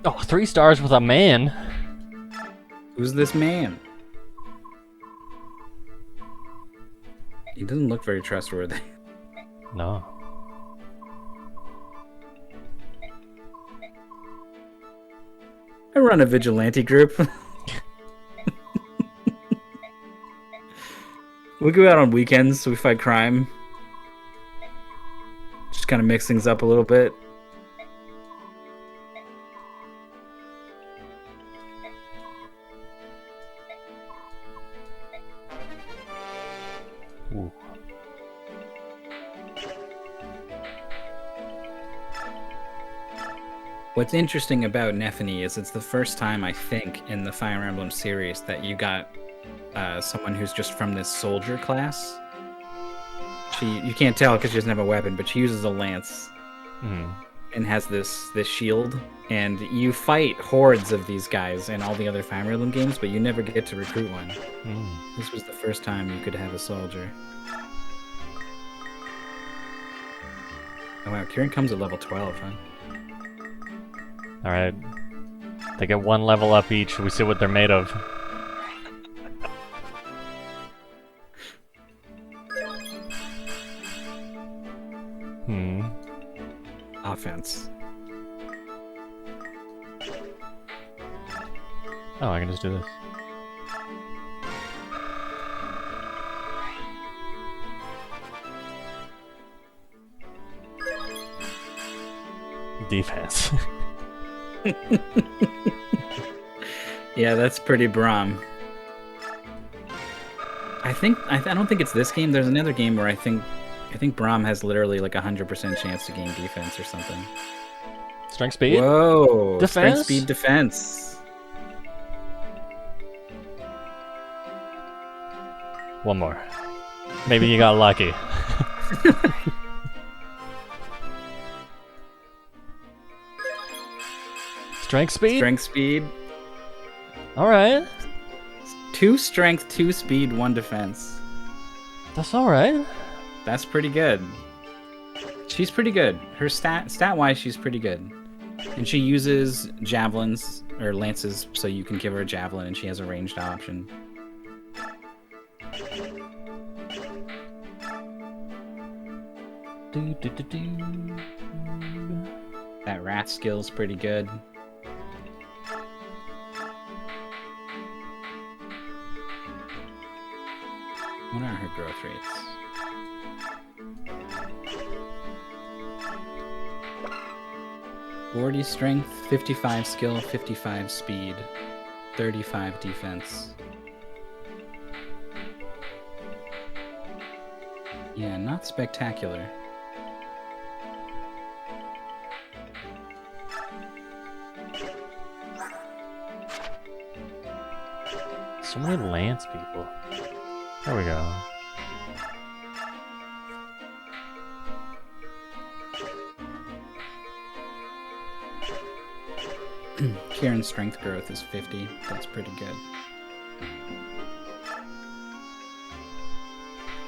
Oh, 3 stars with a man. Who's this man? He doesn't look very trustworthy. No. I run a vigilante group. We go out on weekends, so we fight crime. Just kind of mix things up a little bit. Ooh. What's interesting about Nephenee is it's the first time, I think, in the Fire Emblem series that you got someone who's just from this soldier class. You can't tell because she doesn't have a weapon, but she uses a lance and has this shield. And you fight hordes of these guys in all the other Fire Emblem games, but you never get to recruit one. This was the first time you could have a soldier. Oh wow, Kieran comes at level 12, huh? Alright. They get 1 level up each. We see what they're made of. Offense. Oh, I can just do this. Defense. Yeah, that's pretty Brahm. I don't think it's this game. There's another game where I think Brahm has literally like 100% chance to gain defense or something. Strength speed? Whoa! Defense? Strength speed defense. One more. Maybe you got lucky. Strength speed? Strength speed. Alright. 2 strength, 2 speed, 1 defense. That's alright. That's pretty good. She's pretty good. Her stat-wise, she's pretty good. And she uses javelins, or lances, so you can give her a javelin, and she has a ranged option. That Wrath skill's pretty good. What are her growth rates? '40 strength, 55 skill, 55 speed, 35 defense. Yeah, not spectacular. So many Lance people. There we go. Kieran's strength growth is 50. That's pretty good.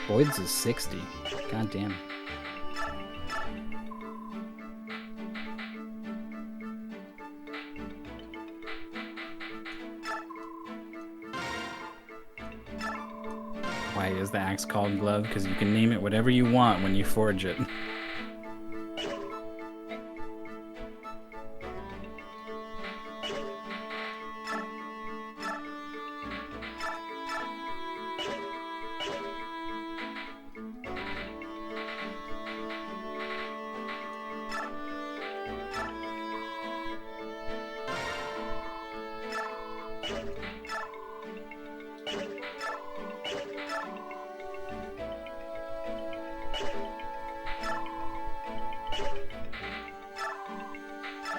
Boyd's is 60. God damn. Why is the axe called glove? Because you can name it whatever you want when you forge it.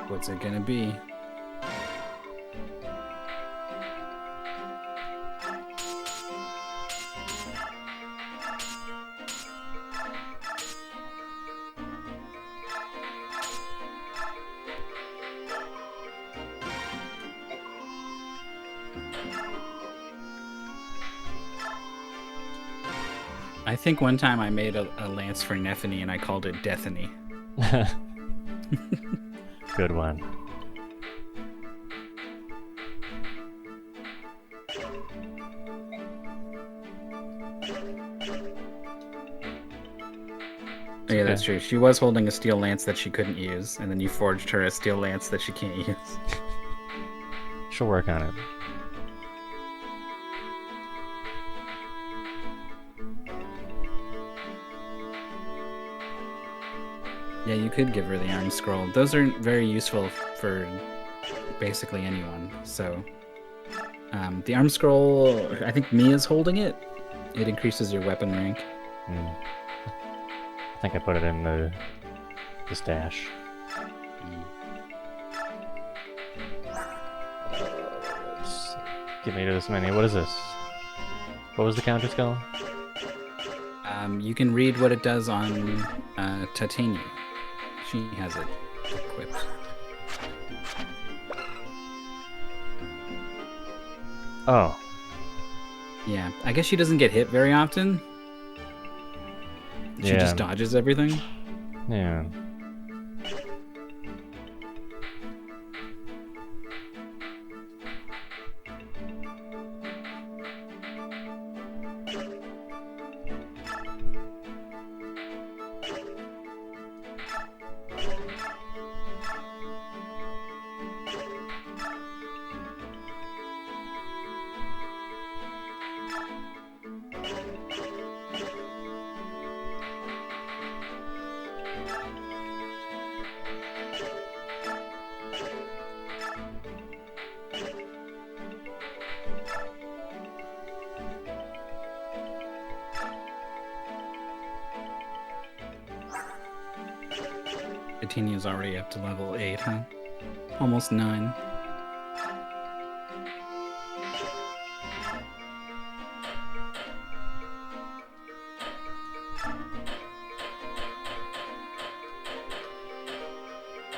What's it gonna be? I think one time I made a lance for Nethany and I called it Deathany. Good one. Oh, yeah, that's true. She was holding a steel lance that she couldn't use, and then you forged her a steel lance that she can't use. She'll work on it. Yeah, you could give her the arm scroll. Those are very useful for basically anyone. So, the arm scroll, I think Mia's holding it. It increases your weapon rank. I think I put it in the stash. Get me to this many. What is this? What was the counter spell? You can read what it does on Titania. She has it equipped. Oh. Yeah, I guess she doesn't get hit very often. She just dodges everything. Yeah. Titania's already up to level 8, huh? Almost 9.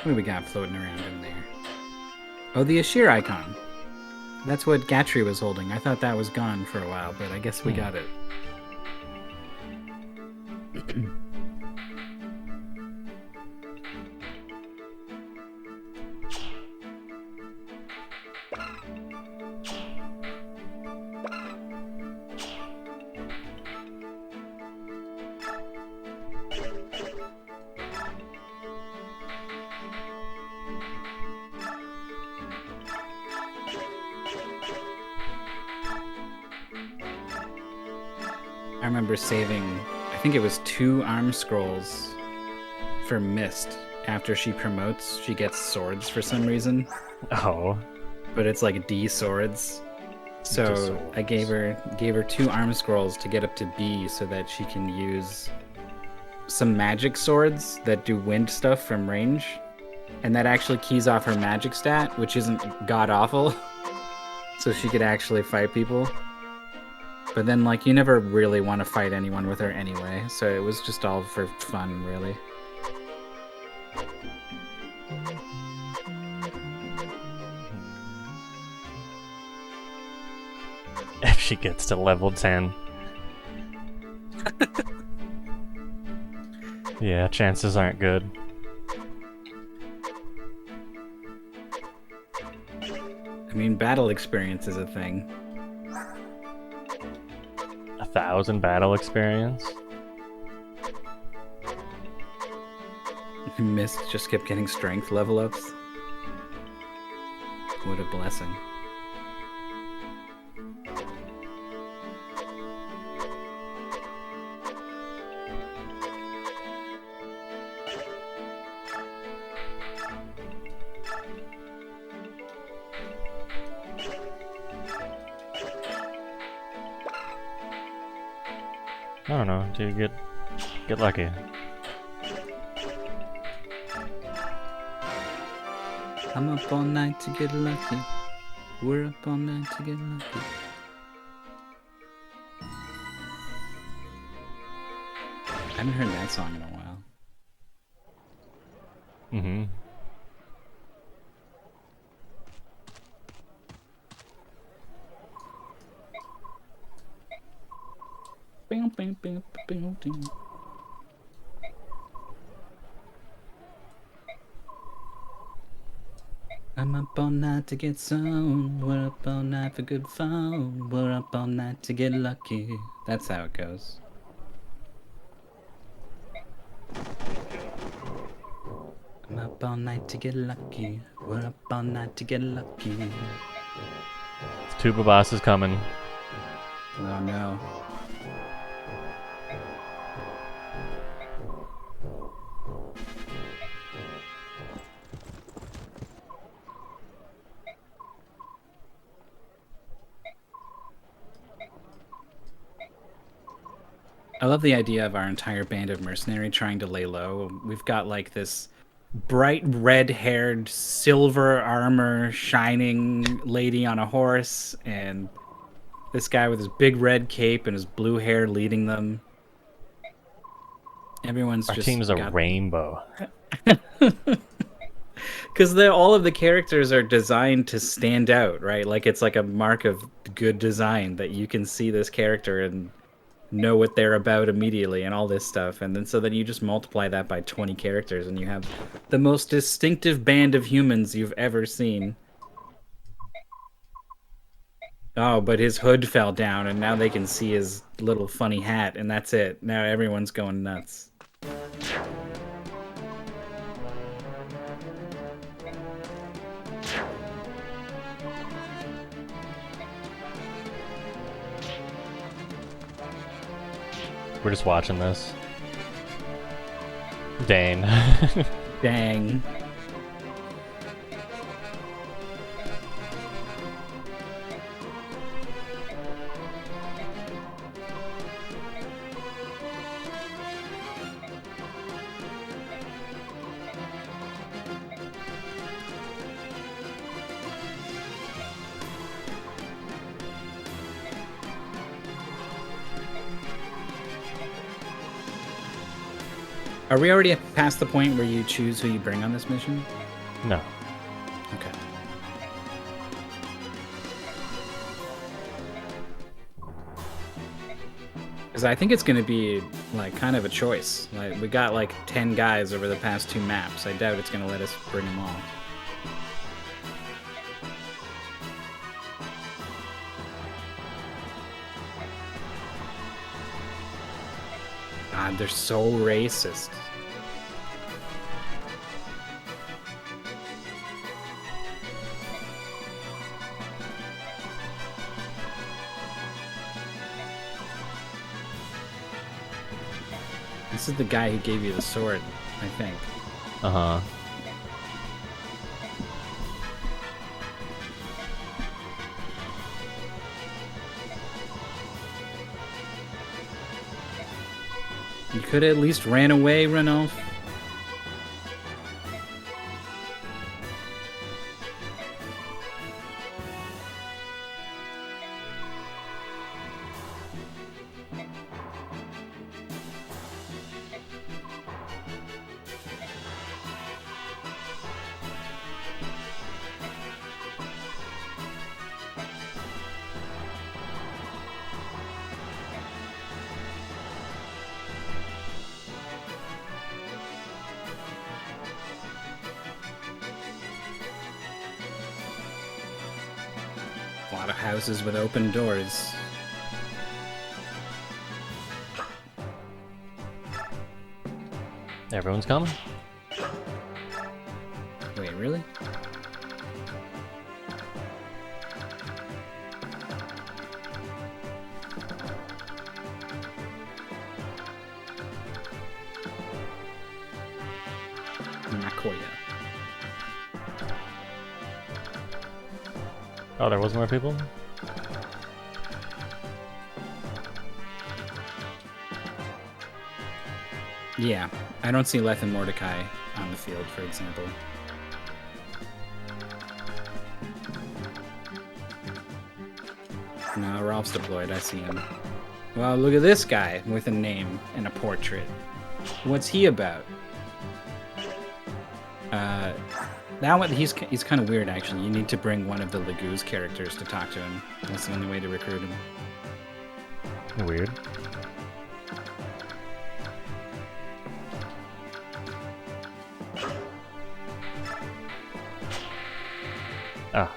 What do we got floating around in there? Oh, the Ashir icon. That's what Gatry was holding. I thought that was gone for a while, but I guess we got it. I remember saving, I think it was 2 arm scrolls for Mist. After she promotes, she gets swords for some reason. Oh. But it's like D swords. So I gave her 2 arm scrolls to get up to B so that she can use some magic swords that do wind stuff from range. And that actually keys off her magic stat, which isn't god awful. so she could actually fight people. But then, like, you never really want to fight anyone with her anyway, so it was just all for fun, really. If she gets to level 10. Yeah, chances aren't good. I mean, battle experience is a thing. 1,000 battle experience? Mist just kept getting strength level ups. What a blessing. I don't know, do you get lucky? I'm up all night to get lucky. We're up all night to get lucky. I haven't heard that song in a while. Mm-hmm. Bing, bing, bing, bing, bing. I'm up all night to get some. We're up all night for good fun. We're up all night to get lucky. That's how it goes. I'm up all night to get lucky. We're up all night to get lucky. Tuba Boss is coming. Oh no. I love the idea of our entire band of mercenary trying to lay low. We've got like this bright red-haired, silver armor, shining lady on a horse, and this guy with his big red cape and his blue hair leading them. Everyone's Our just team is a rainbow. Because all of the characters are designed to stand out, right? Like it's like a mark of good design that you can see this character and know what they're about immediately and all this stuff. And then you just multiply that by 20 characters and you have the most distinctive band of humans you've ever seen. Oh, but his hood fell down and now they can see his little funny hat and that's it. Now everyone's going nuts. We're just watching this. Dane. Dang. Are we already past the point where you choose who you bring on this mission? No. Okay. Because I think it's going to be like kind of a choice. Like we got like 10 guys over the past 2 maps. I doubt it's going to let us bring them all. God, they're so racist. This is the guy who gave you the sword, I think. Uh-huh. You could have at least ran away, Ranulf. A lot of houses with open doors. Everyone's coming. Wait, really? Nakoya. Oh, there was more people? Yeah, I don't see Leth and Mordecai on the field, for example. No, Rolf's deployed, I see him. Well, look at this guy with a name and a portrait. What's he about? That one, he's kind of weird, actually. You need to bring one of the Lagoo's characters to talk to him. That's the only way to recruit him. Weird. Ah.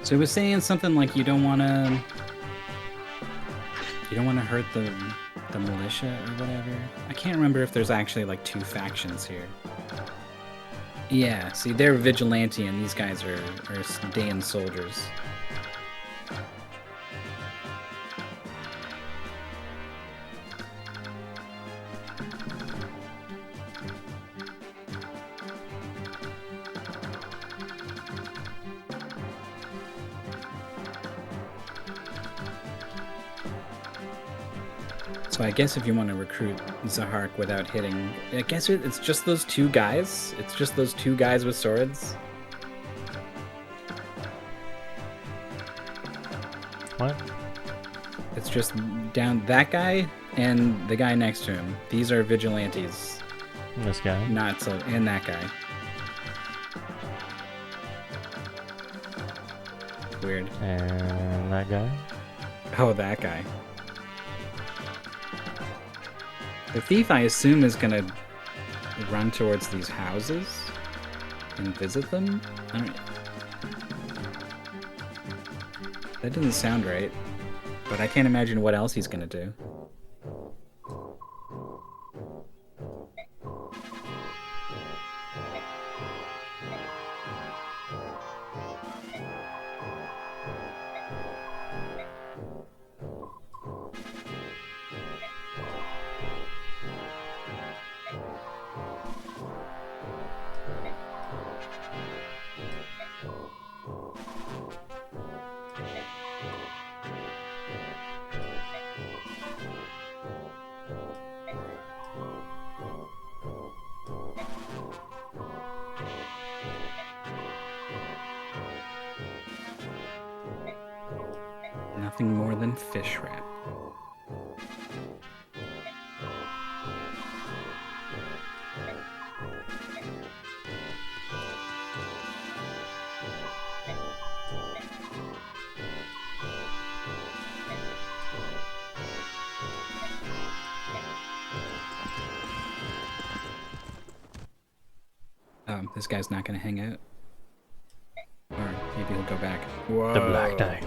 So it was saying something like you don't want to hurt the militia or whatever. I can't remember if there's actually like two factions here. Yeah, see, they're vigilante and these guys are Daean soldiers. So I guess if you want to recruit Zahark without hitting, I guess it's just those two guys? It's just those two guys with swords? What? It's just down that guy and the guy next to him. These are vigilantes. And this guy? Not so, and that guy. Weird. And that guy? Oh, that guy. The thief, I assume, is gonna run towards these houses and visit them? I don't... That doesn't sound right, but I can't imagine what else he's gonna do. Nothing more than fish wrap. This guy's not gonna hang out. Or maybe he'll go back. Whoa. The Black Knight.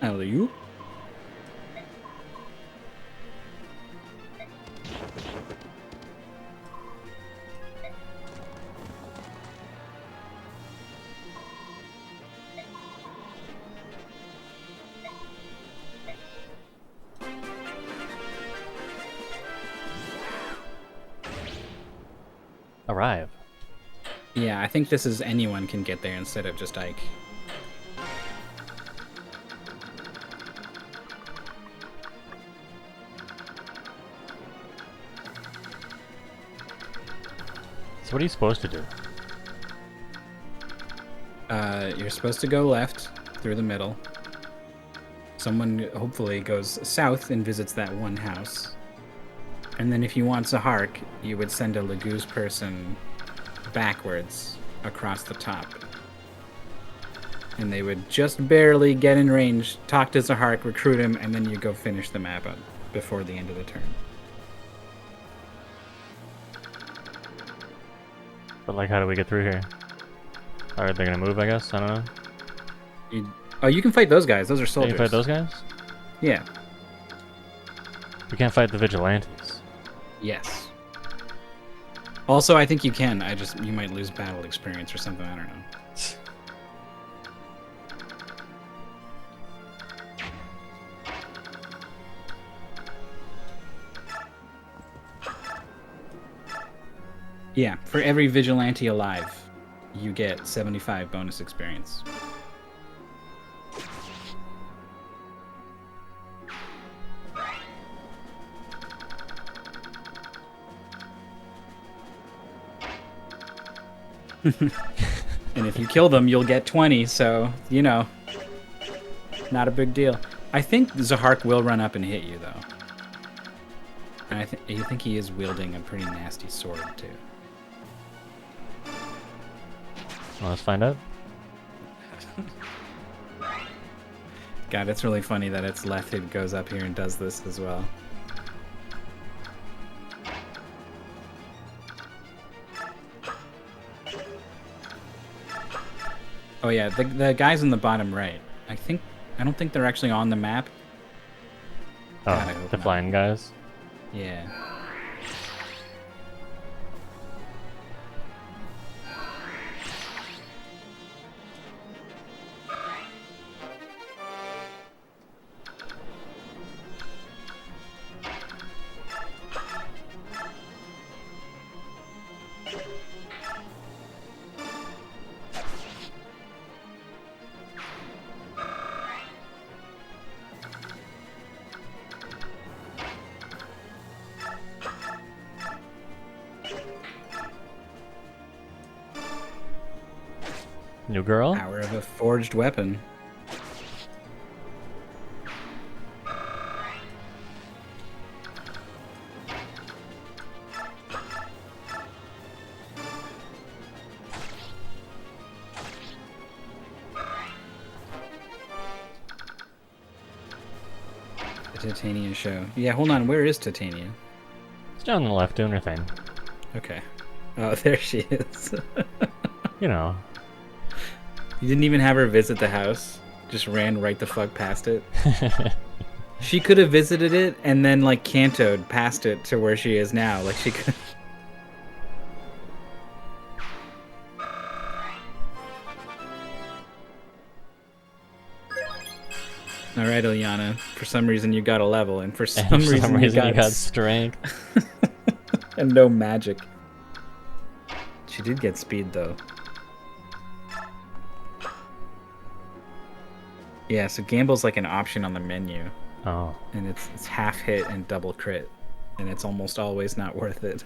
Alley-oop. Arrive. Yeah, I think this is anyone can get there instead of just Ike. So what are you supposed to do? You're supposed to go left through the middle. Someone hopefully goes south and visits that one house. And then if you want Zahark, you would send a Lagoose person backwards across the top. And they would just barely get in range, talk to Zahark, recruit him, and then you go finish the map up before the end of the turn. But like, how do we get through here? Are they gonna move, I guess? I don't know. You can fight those guys. Those are You soldiers. can fight those guys? Yeah. We can't fight the vigilantes. Yes. Also, I think you can. You might lose battle experience or something. I don't know. Yeah, for every vigilante alive, you get 75 bonus experience. And if you kill them, you'll get 20, so, you know, not a big deal. I think Zahark will run up and hit you, though. And I think he is wielding a pretty nasty sword, too. Well, let's find out. God, it's really funny that it's Leth who goes up here and does this as well. Oh yeah, the guys in the bottom right. I don't think they're actually on the map. Oh, God, I hope the not. flying guys? Yeah. New girl? Power of a forged weapon. The Titania show. Yeah, hold on. Where is Titania? It's down on the left doing her thing. Okay. Oh, there she is. You know. You didn't even have her visit the house. Just ran right the fuck past it. She could have visited it and then like cantoed past it to where she is now. Like she could. All right, Ilyana. For some reason you got a level, and for some reason you got strength. and no magic. She did get speed though. Yeah, so Gamble's like an option on the menu. Oh. And it's half hit and double crit. And it's almost always not worth it.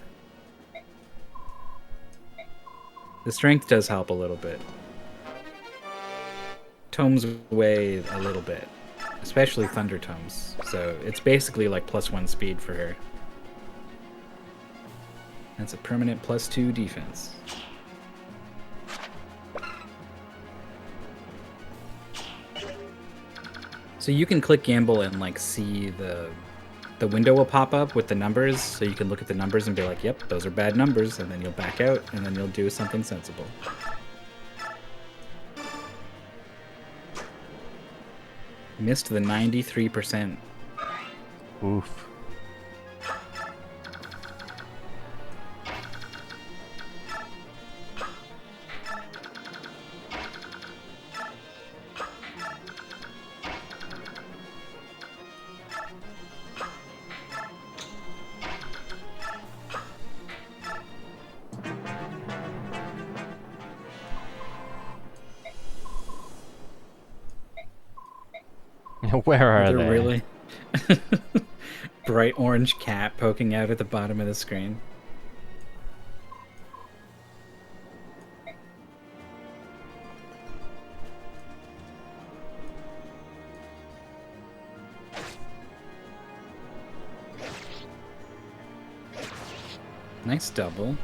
The strength does help a little bit. Tomes away a little bit. Especially Thunder Tomes. So it's basically like +1 speed for her. That's a permanent +2 defense. So you can click Gamble and like see the window will pop up with the numbers, so you can look at the numbers and be like, yep, those are bad numbers, and then you'll back out, and then you'll do something sensible. Missed the 93%. Oof. Where are They're they? really bright orange cat poking out at the bottom of the screen. Nice double.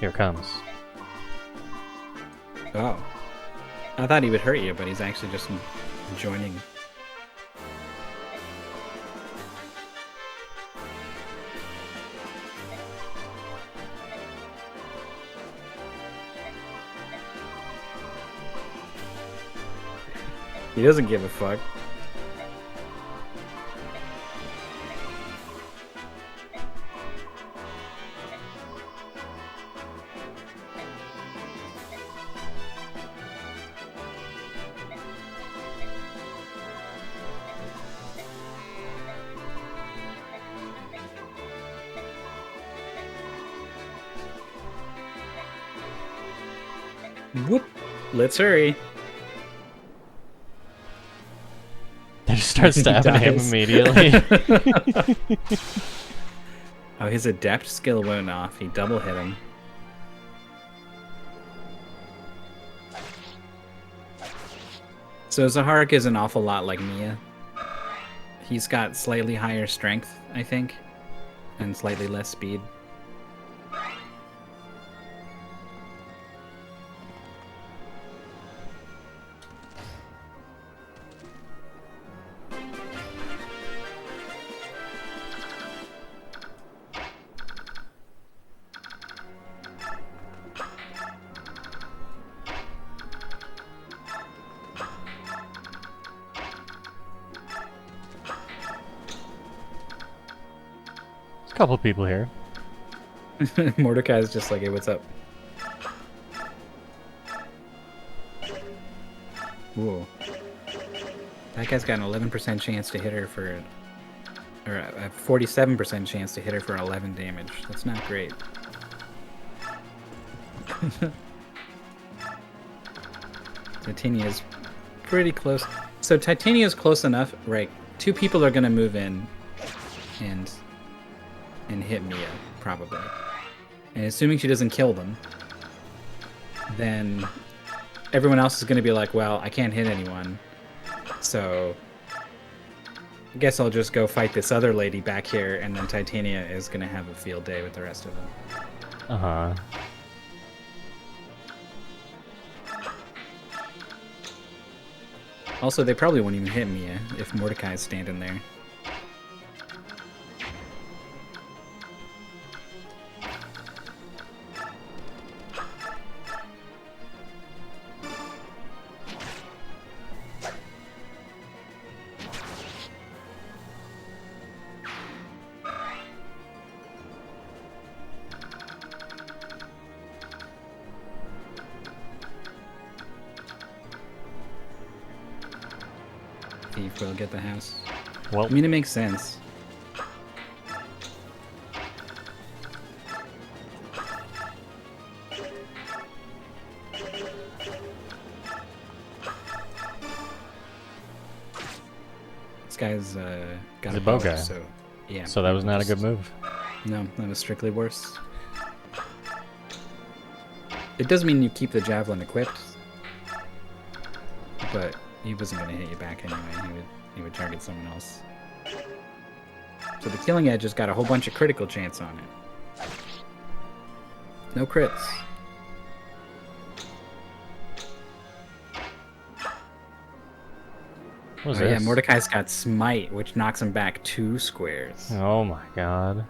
Here it comes. Oh. I thought he would hurt you, but he's actually just joining. He doesn't give a fuck. Whoop. Let's hurry. They just start stabbing him dies. immediately. Oh, his adept skill went off. He double hit him. So Zaharik is an awful lot like Mia. He's got slightly higher strength, I think, and slightly less speed. A couple people here. Mordecai's just like, hey, what's up? Whoa. That guy's got an 11% chance to hit her for... Or a 47% chance to hit her for 11 damage. That's not great. Titania's pretty close. So Titania's close enough, right? Two people are going to move in and hit Mia, probably. And assuming she doesn't kill them, then everyone else is going to be like, well, I can't hit anyone. So I guess I'll just go fight this other lady back here, and then Titania is going to have a field day with the rest of them. Uh-huh. Also, they probably won't even hit Mia if Mordecai's standing there. Thief will get the house. Well, I mean, it makes sense. This guy's got He's a bow guy. so yeah. so that was not a good move. No, that was strictly worse. It does mean you keep the javelin equipped, but he wasn't going to hit you back anyway. He would target someone else. So the killing edge has got a whole bunch of critical chance on it. No crits. What is Oh yeah, this? Mordecai's got Smite, which knocks him back 2 squares. Oh my god.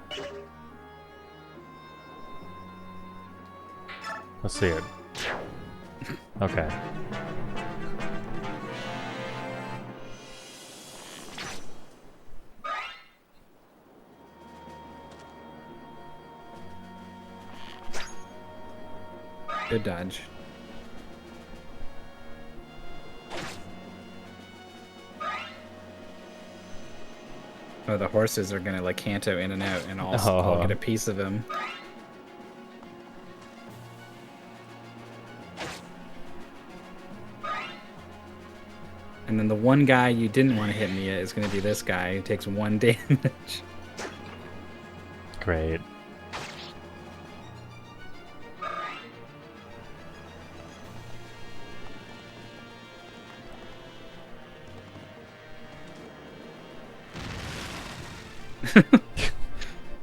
Let's see it. Okay. Good dodge. Oh, the horses are gonna like canto in and out, and I'll get a piece of him. And then the one guy you didn't want to hit Mia is gonna be this guy who takes 1 damage. Great.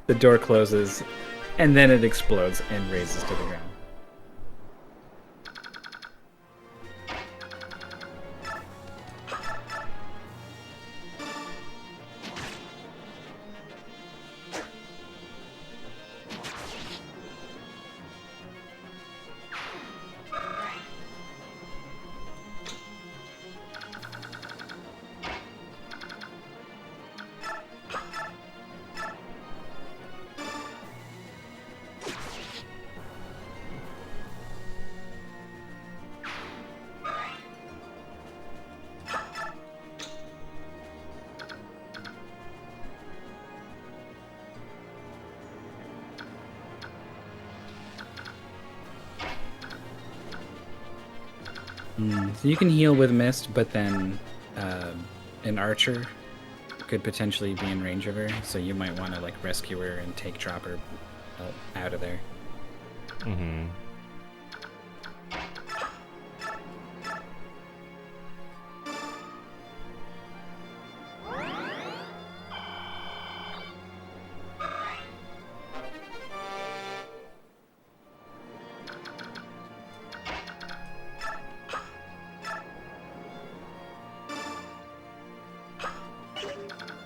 The door closes, and then it explodes and raises to the ground. So you can heal with mist, but then an archer could potentially be in range of her, so you might want to like rescue her and take drop her out of there. Mm-hmm.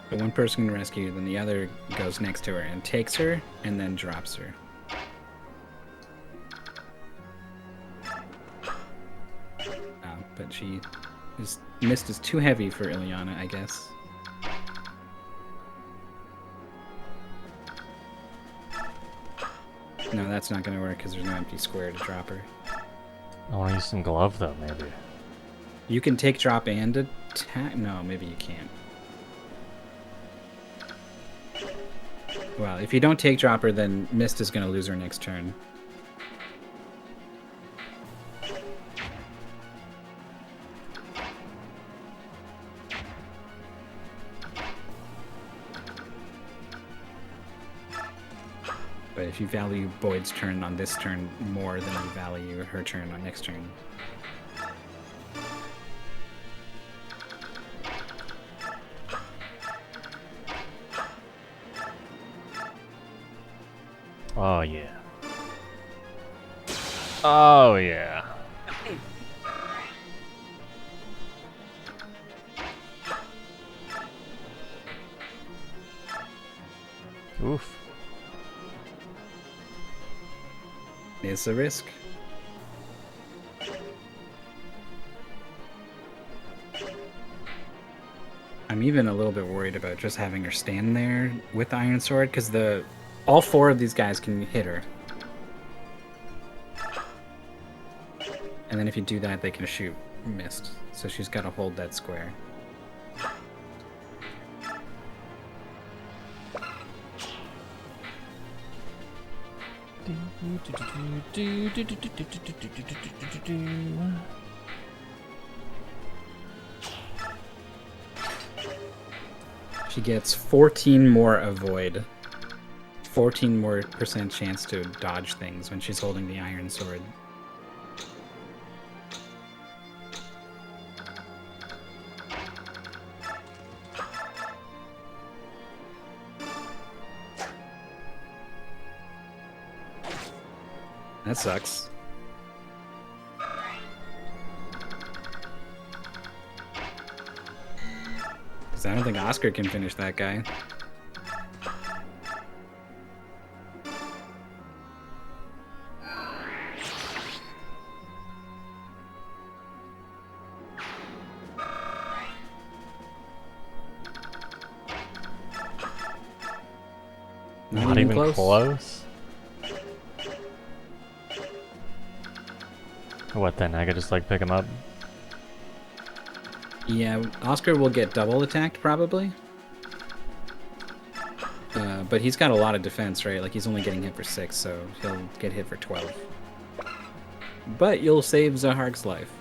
But one person can rescue, then the other goes next to her and takes her, and then drops her. But mist is too heavy for Ilyana, I guess. No, that's not going to work because there's no empty square to drop her. I want to use some glove though, maybe. You can take drop and attack. No, maybe you can't. Well, if you don't take drop her, then Mist is going to lose her next turn. But if you value Boyd's turn on this turn more than you value her turn on next turn. Oh yeah. Oh yeah. Oof. It's a risk. I'm even a little bit worried about just having her stand there with the Iron Sword, because all 4 of these guys can hit her. And then if you do that, they can shoot Mist. So she's got to hold that square. She gets 14 more avoid. 14 more % chance to dodge things when she's holding the Iron Sword. That sucks. Because I don't think Oscar can finish that guy. Not even close? What then? I could just like pick him up? Yeah, Oscar will get double attacked probably. But he's got a lot of defense, right? Like he's only getting hit for 6, so he'll get hit for 12. But you'll save Zahark's life.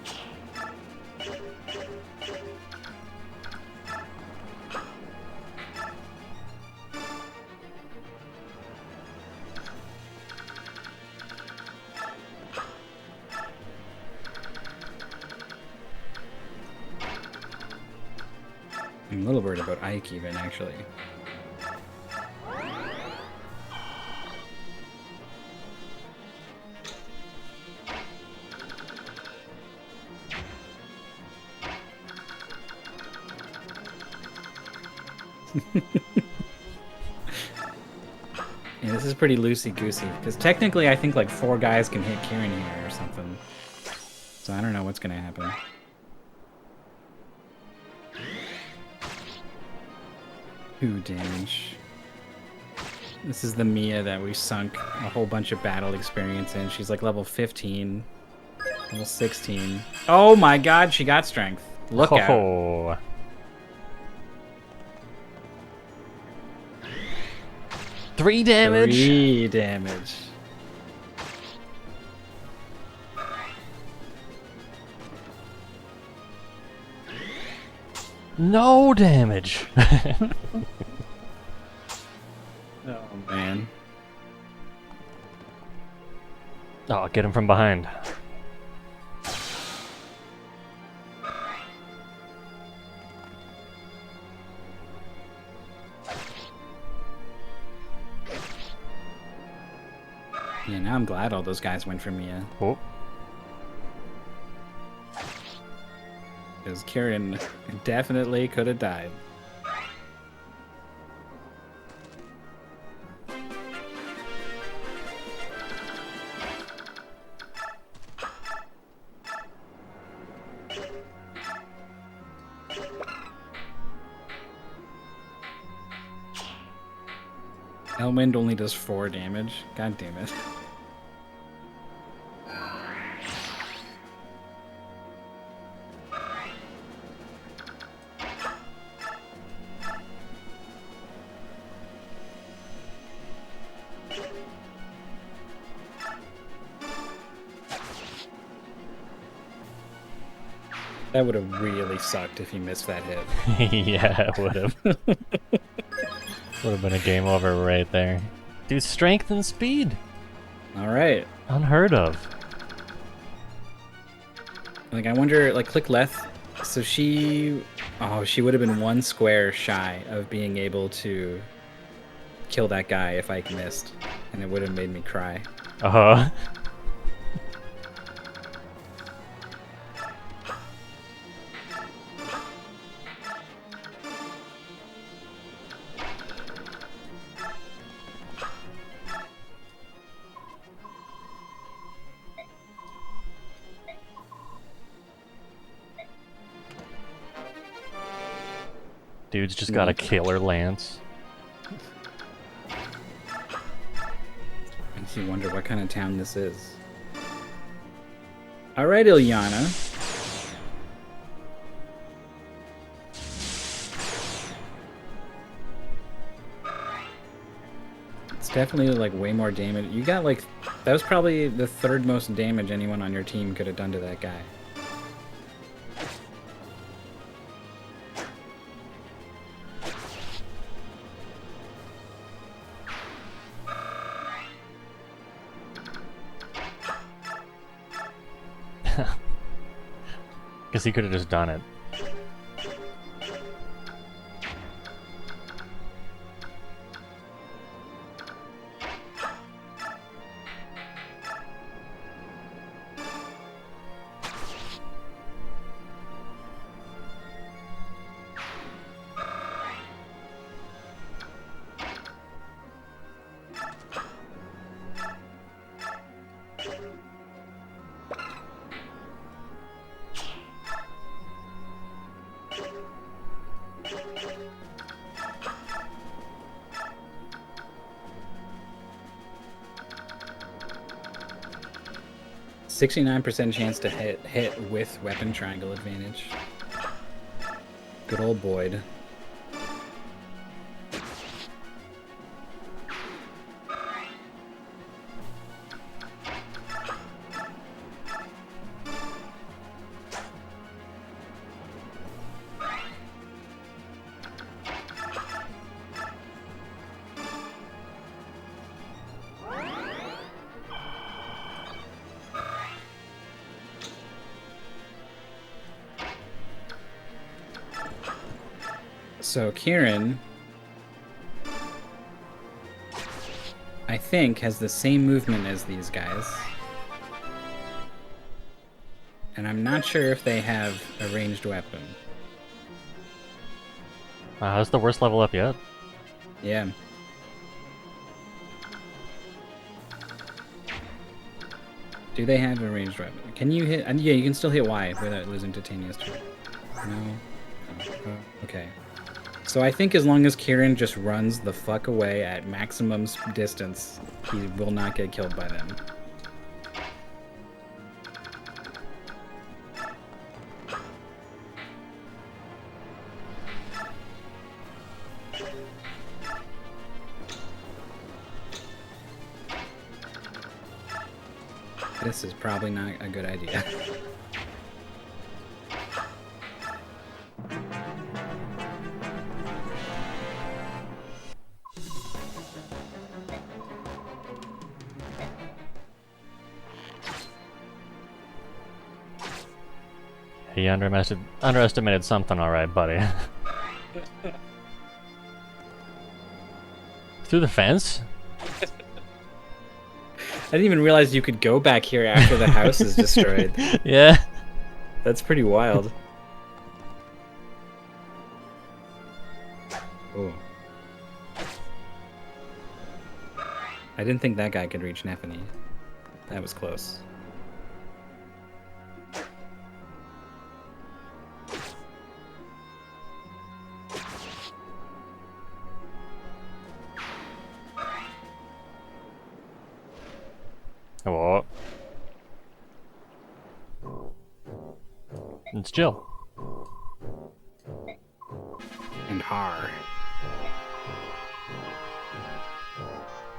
I'm a little worried about Ike even, actually. Yeah, this is pretty loosey-goosey, because technically I think like 4 guys can hit Kieran here or something. So I don't know what's gonna happen. Ooh, damage. This is the Mia that we sunk a whole bunch of battle experience in. She's like level 15, level 16. Oh my god, she got strength. Look out. 3 damage? 3 damage. No damage. Oh man. Oh, get him from behind. Yeah, now I'm glad all those guys went for Mia. Oh. Because Kieran definitely could have died. Elwind only does 4 damage. God damn it. That would have really sucked if he missed that hit. Yeah, it would have. Would have been a game over right there. Dude, strength and speed. Alright. Unheard of. Like, I wonder, like, click left. So she... Oh, she would have been 1 square shy of being able to kill that guy if Ike missed. And it would have made me cry. Uh-huh. Dude's just got a killer lance. Makes you wonder what kind of town this is. Alright, Ilyana. It's definitely like way more damage. You got like... That was probably the 3rd most damage anyone on your team could have done to that guy. Guess he could have just done it. 69% chance to hit with weapon triangle advantage. Good old Boyd. So Kieran, I think, has the same movement as these guys. And I'm not sure if they have a ranged weapon. That's the worst level up yet. Yeah. Do they have a ranged weapon? Can you hit? Yeah, you can still hit Y without losing to Tanya's turn. No? Oh, okay. So I think as long as Kieran just runs the fuck away at maximum distance, he will not get killed by them. This is probably not a good idea. He underestimated something, alright, buddy. Through the fence? I didn't even realize you could go back here after the house is destroyed. Yeah. That's pretty wild. Oh. I didn't think that guy could reach Nephany. That was close. What? It's Jill. And Har.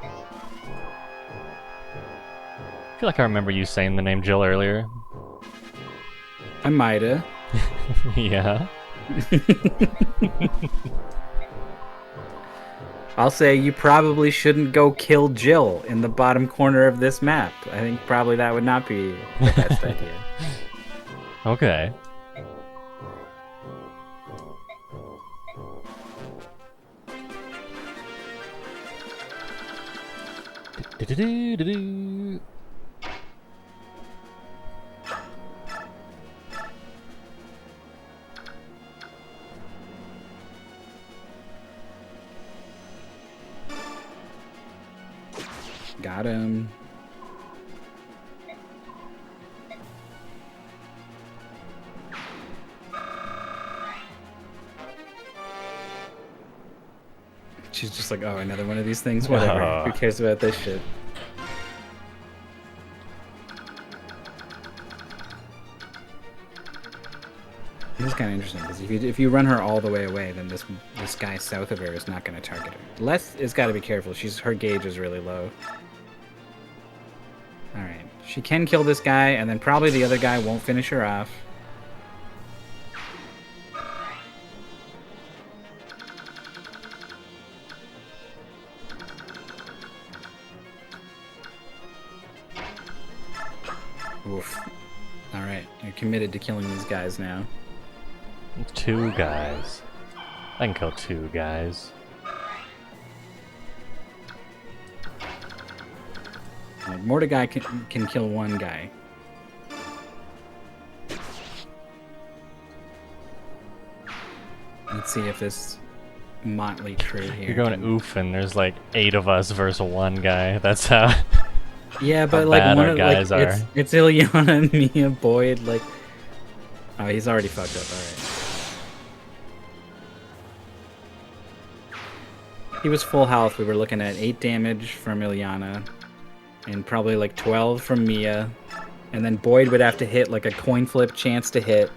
I feel like I remember you saying the name Jill earlier. I might've. Yeah. I'll say you probably shouldn't go kill Jill in the bottom corner of this map. I think probably that would not be the best idea. Okay. Do-do-do-do-do. Got him. She's just like, oh, another one of these things? Whatever. Who cares about this shit? This is kind of interesting, because if you run her all the way away, then this guy south of her is not going to target her. Leth has got to be careful. Her gauge is really low. Alright. She can kill this guy, and then probably the other guy won't finish her off. Oof. Alright, you're committed to killing these guys now. 2 guys. I can kill 2 guys. Mordecai can kill 1 guy. Let's see if this motley crew here. You're going oof, and there's like 8 of us versus 1 guy. That's how. Yeah, how but like bad one our of like guys are. it's Ilyana, Mia, Boyd. Like, oh, he's already fucked up. All right. He was full health. We were looking at 8 damage from Ilyana, and probably like 12 from Mia, and then Boyd would have to hit like a coin flip chance to hit,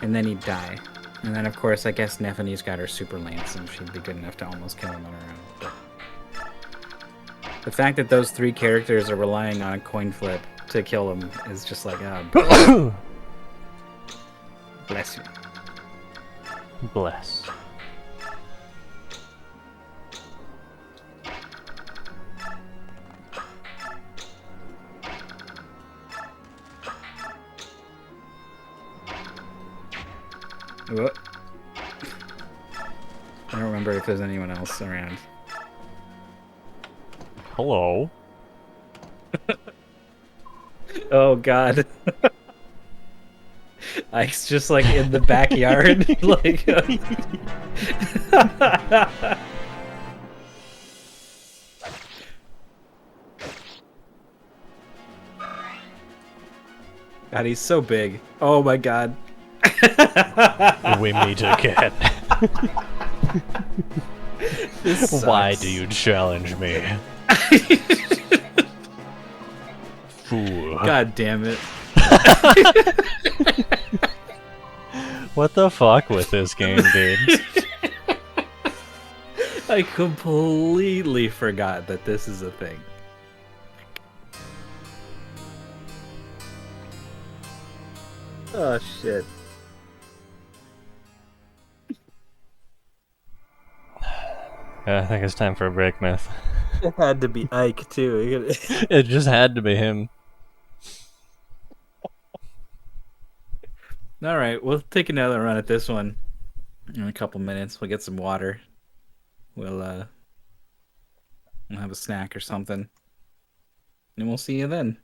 and then he'd die. And then of course I guess Nephine's got her super lance, and she'd be good enough to almost kill him on her own. But the fact that those 3 characters are relying on a coin flip to kill him is just like, bless you. Bless. What? I don't remember if there's anyone else around. Hello. Oh god. Ike's just like in the backyard. Like God, he's so big. Oh my god. We meet again. Why do you challenge me? Fool. God damn it. What the fuck with this game, dude? I completely forgot that this is a thing. Oh shit. I think it's time for a break, Myth. It had to be Ike too. It just had to be him. All right, we'll take another run at this one in a couple minutes. We'll get some water. We'll have a snack or something, and we'll see you then.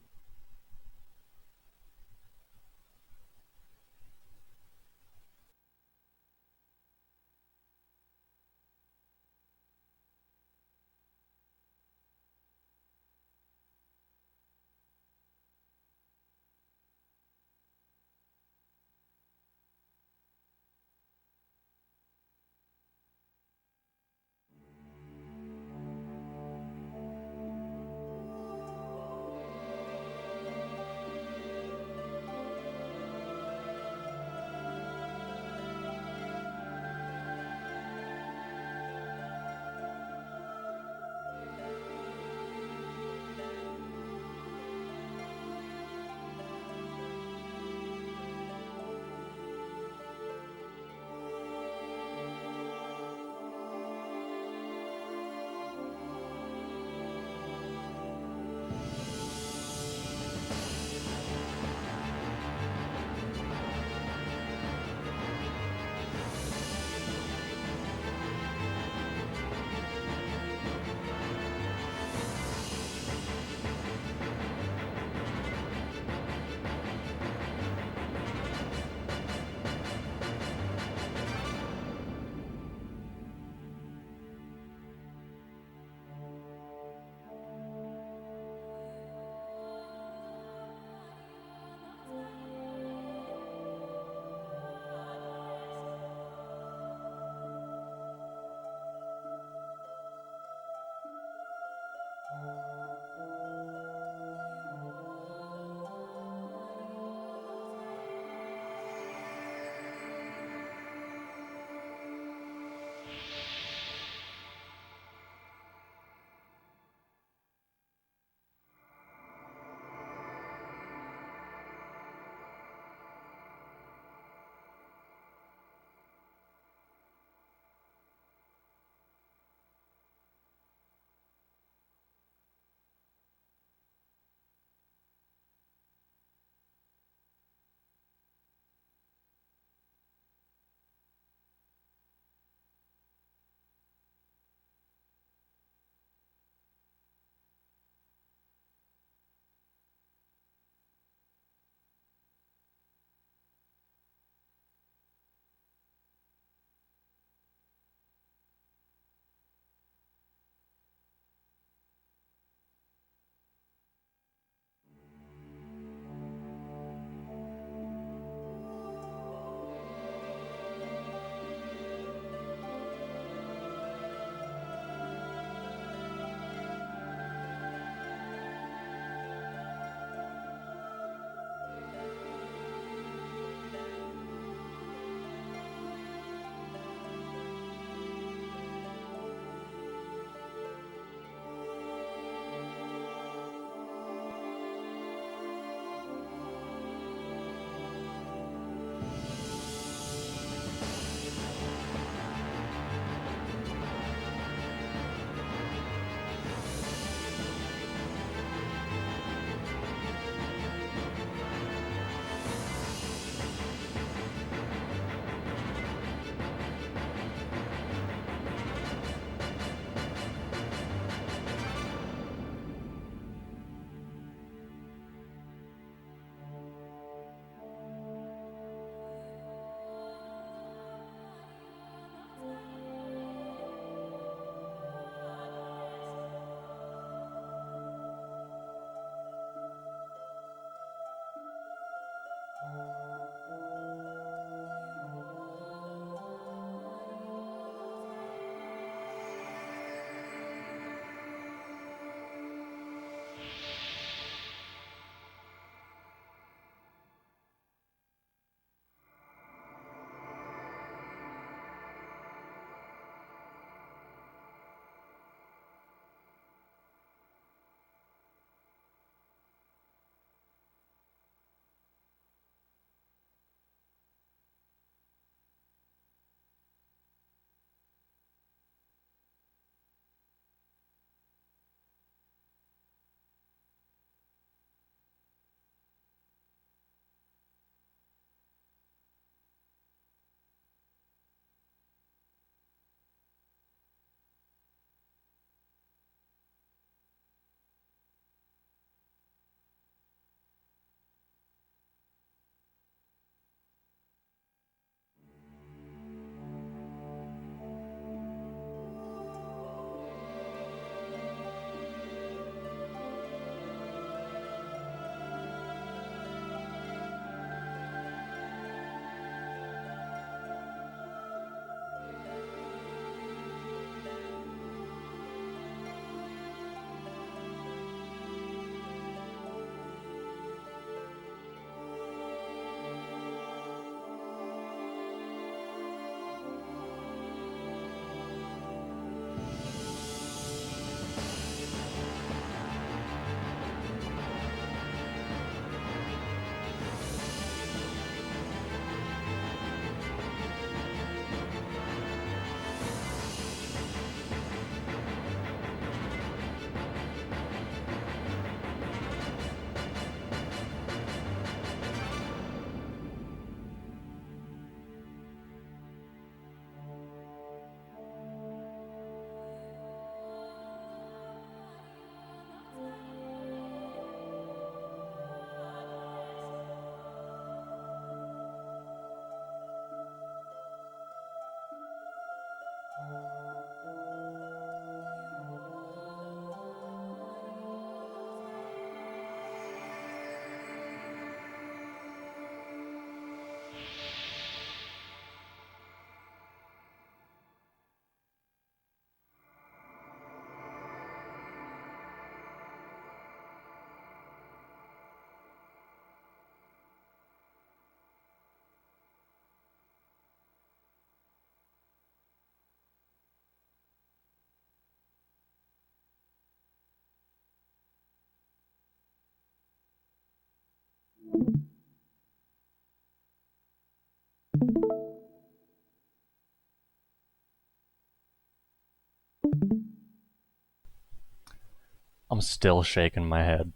I'm still shaking my head.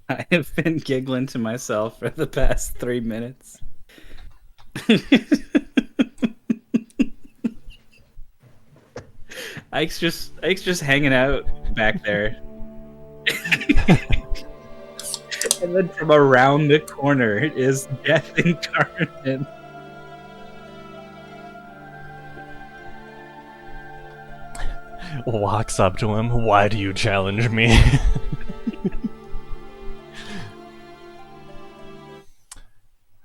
I have been giggling to myself for the past 3 minutes. Ike's just hanging out back there. And then from around the corner is Death Incarnate. Walks up to him. Why do you challenge me?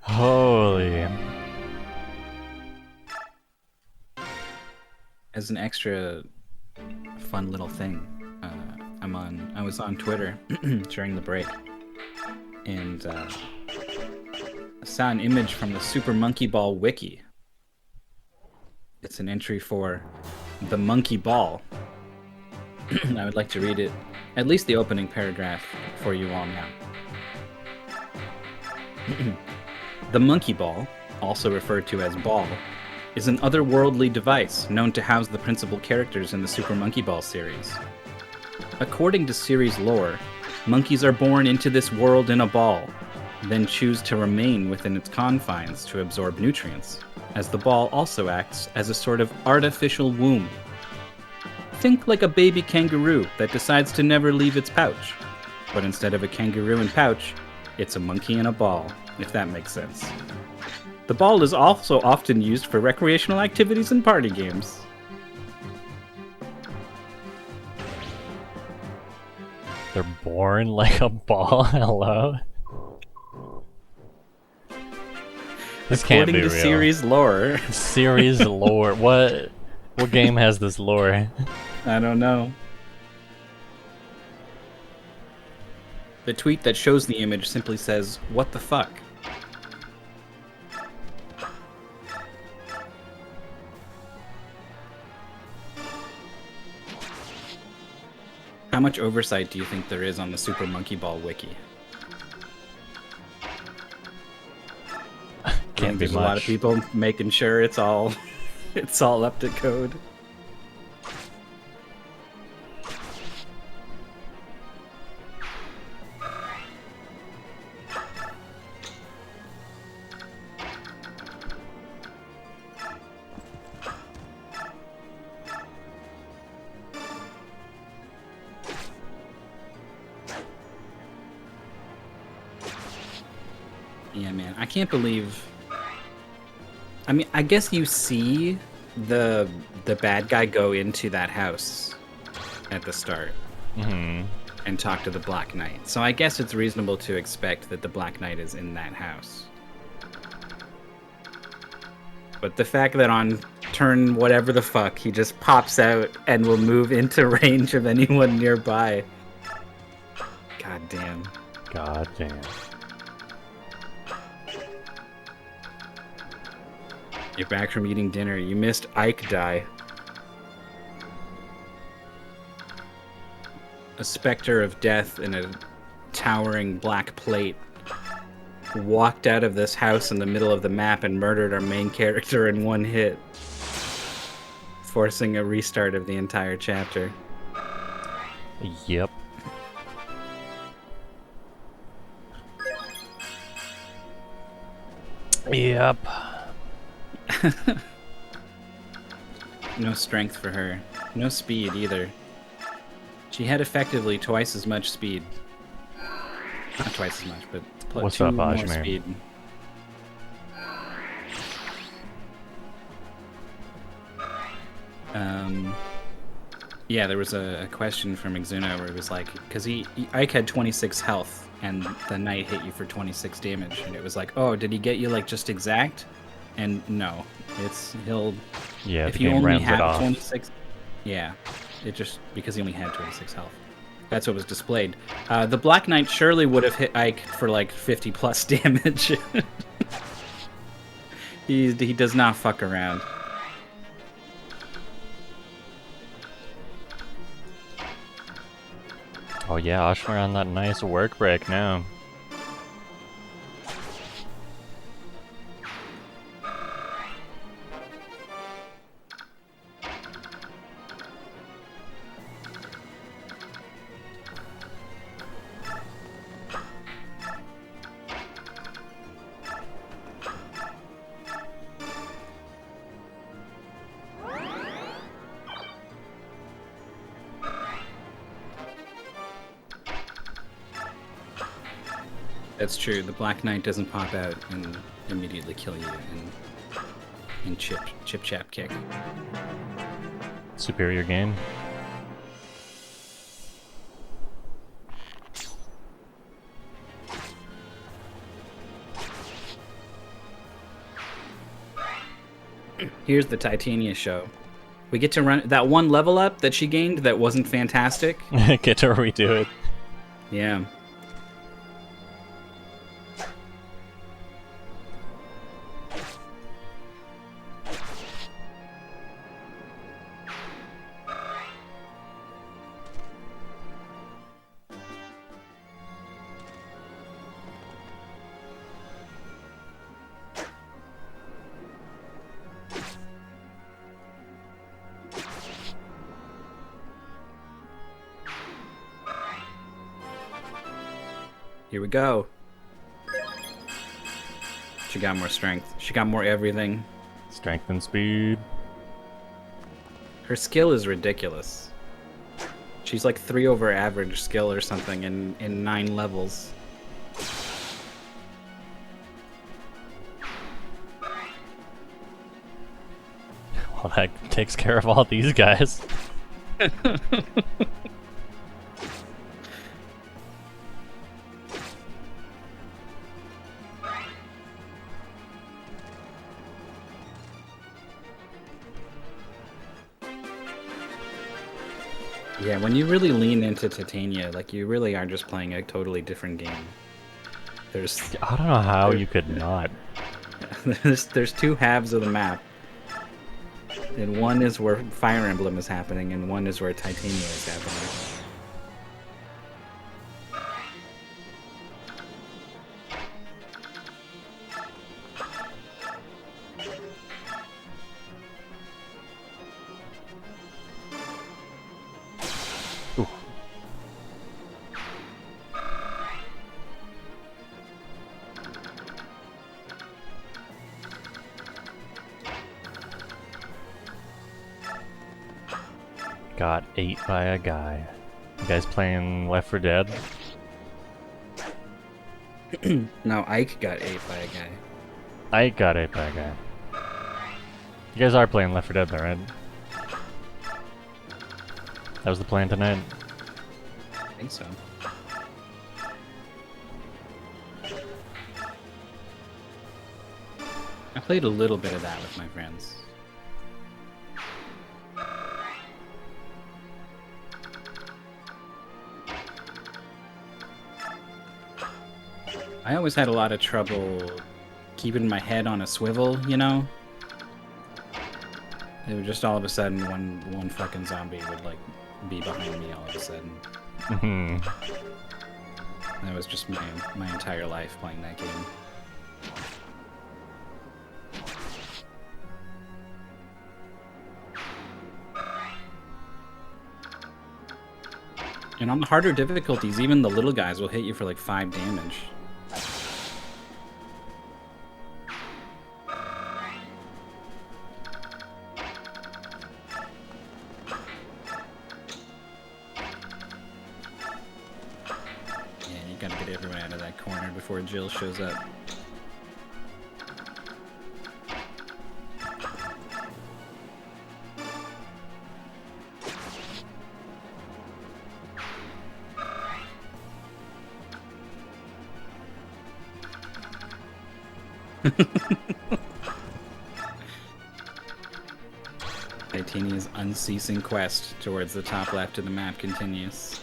Holy. As an extra fun little thing, I was on Twitter during the break, and I saw an image from the Super Monkey Ball wiki. It's an entry for the Monkey Ball. I would like to read it, at least the opening paragraph, for you all now. The Monkey Ball, also referred to as Ball, is an otherworldly device known to house the principal characters in the Super Monkey Ball series. According to series lore, monkeys are born into this world in a ball, then choose to remain within its confines to absorb nutrients, as the ball also acts as a sort of artificial womb. Think like a baby kangaroo that decides to never leave its pouch, but instead of a kangaroo and pouch, it's a monkey in a ball, if that makes sense. The ball is also often used for recreational activities and party games. They're born like a ball. Hello? This can't be According to real. series lore. Series lore. What game has this lore? I don't know. The tweet that shows the image simply says, "What the fuck?" How much oversight do you think there is on the Super Monkey Ball wiki? Can't be There's a lot of much. people making sure it's all up to code. Yeah, man, I can't believe. I mean, I guess you see the bad guy go into that house at the start and talk to the Black Knight. So I guess it's reasonable to expect that the Black Knight is in that house. But the fact that on turn whatever the fuck, he just pops out and will move into range of anyone nearby. God damn. God damn. You're back from eating dinner. You missed Ike die. A specter of death in a towering black plate walked out of this house in the middle of the map and murdered our main character in one hit, forcing a restart of the entire chapter. Yep. Yep. No strength for her. No speed either. She had effectively twice as much speed. Not twice as much, but What's two up, more Ajmer? speed. Yeah, there was a question from Exuna where it was like, because Ike had 26 health, and the knight hit you for 26 damage, and it was like, oh, did he get you like just exact? And no, he'll Yeah, if the you game only rounds it have off. 26, yeah, it just because he only had 26 health. That's what was displayed. The Black Knight surely would have hit Ike for like 50 plus damage. He does not fuck around. Oh yeah, Ashmar on that nice work break now. That's true. The Black Knight doesn't pop out and immediately kill you and chip chap kick. Superior game. Here's the Titania show. We get to run that one level up that she gained that wasn't fantastic. Get to redo it. Yeah. Here we go. She got more strength. She got more everything. Strength and speed. Her skill is ridiculous. She's like 3 over average skill or something in 9 levels. Well, that takes care of all these guys. Yeah, when you really lean into Titania, like you really are just playing a totally different game. There's I don't know how you could not. there's 2 halves of the map. And one is where Fire Emblem is happening, and one is where Titania is happening. Ooh. Got ate by a guy. You guys playing Left 4 Dead? No, Ike got ate by a guy. I got ate by a guy. You guys are playing Left 4 Dead though, right? That was the plan tonight? I think so. I played a little bit of that with my friends. I always had a lot of trouble keeping my head on a swivel, you know? It would just all of a sudden one fucking zombie would like be behind me all of a sudden. That was just my entire life playing that game. And on the harder difficulties, even the little guys will hit you for like 5 damage. Before Jill shows up. Titania's unceasing quest towards the top left of the map continues.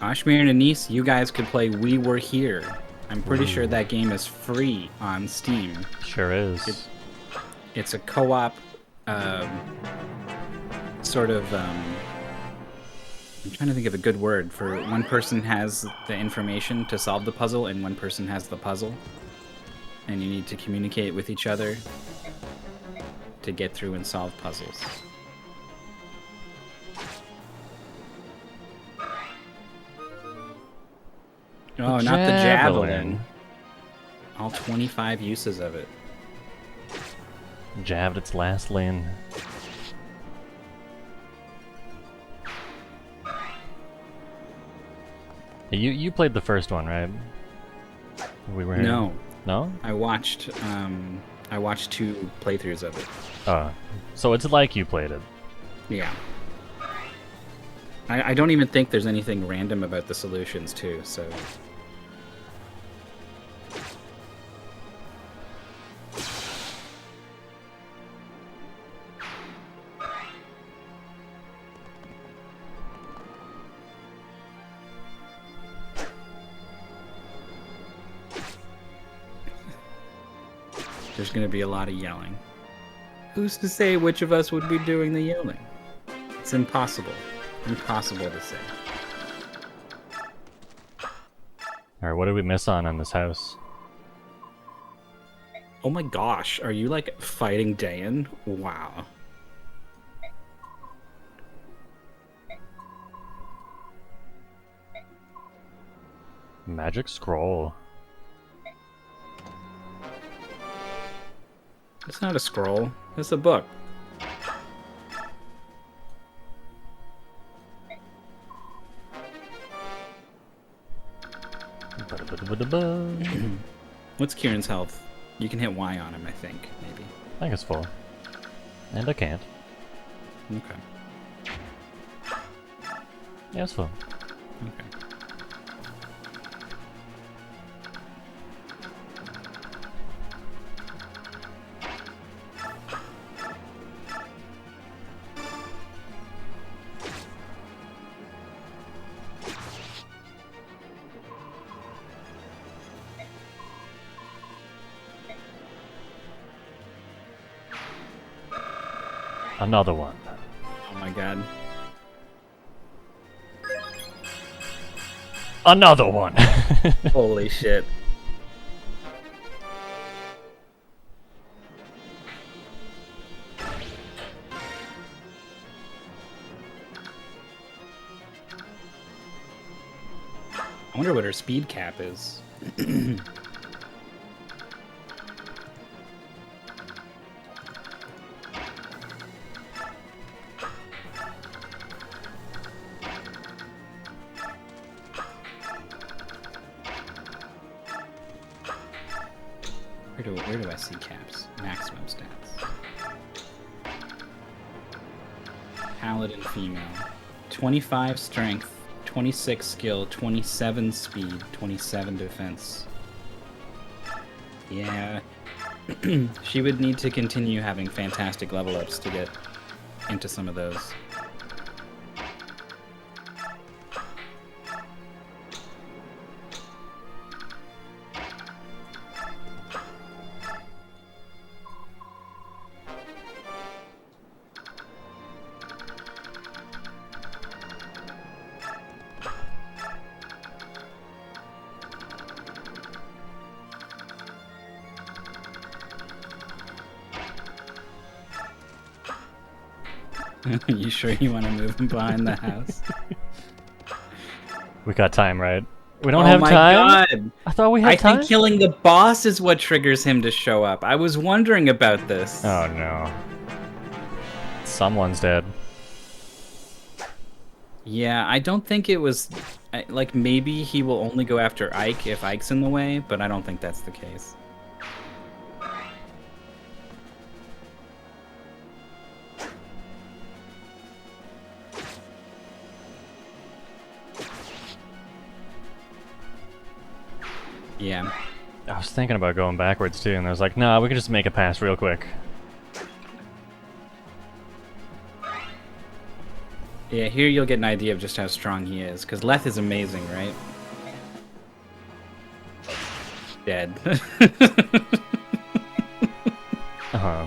Ashmir and Anise, you guys could play We Were Here. I'm pretty sure that game is free on Steam. Sure is. It's a co-op sort of... I'm trying to think of a good word for one person has the information to solve the puzzle and one person has the puzzle. And you need to communicate with each other to get through and solve puzzles. Oh, not the javelin. All 25 uses of it. Jabbed its last lane. You played the first one, right? We were here. No, No? I watched 2 playthroughs of it. So it's like you played it. Yeah. I don't even think there's anything random about the solutions too, so... There's going to be a lot of yelling. Who's to say which of us would be doing the yelling? It's impossible. Impossible to say. Alright, what did we miss on this house? Oh my gosh, are you like fighting Dayan? Wow. Magic scroll. It's not a scroll. It's a book. What's Kieran's health? You can hit Y on him, I think, maybe. I think it's full. And I can't. Okay. Yeah, it's full. Okay. Another one. Oh my god. Another one! Holy shit. I wonder what her speed cap is. Where do I see caps? Maximum stats. Paladin female. 25 strength, 26 skill, 27 speed, 27 defense. Yeah. She would need to continue having fantastic level ups to get into some of those. You sure you want to move him behind the house? We got time, right? We don't have time? Oh my god! I thought we had time? I think killing the boss is what triggers him to show up. I was wondering about this. Oh no. Someone's dead. Yeah, I don't think it was... Like, maybe he will only go after Ike if Ike's in the way, but I don't think that's the case. Yeah. I was thinking about going backwards too, and I was like, nah, we can just make a pass real quick. Yeah, here you'll get an idea of just how strong he is, because Leth is amazing, right? Dead. Uh-huh.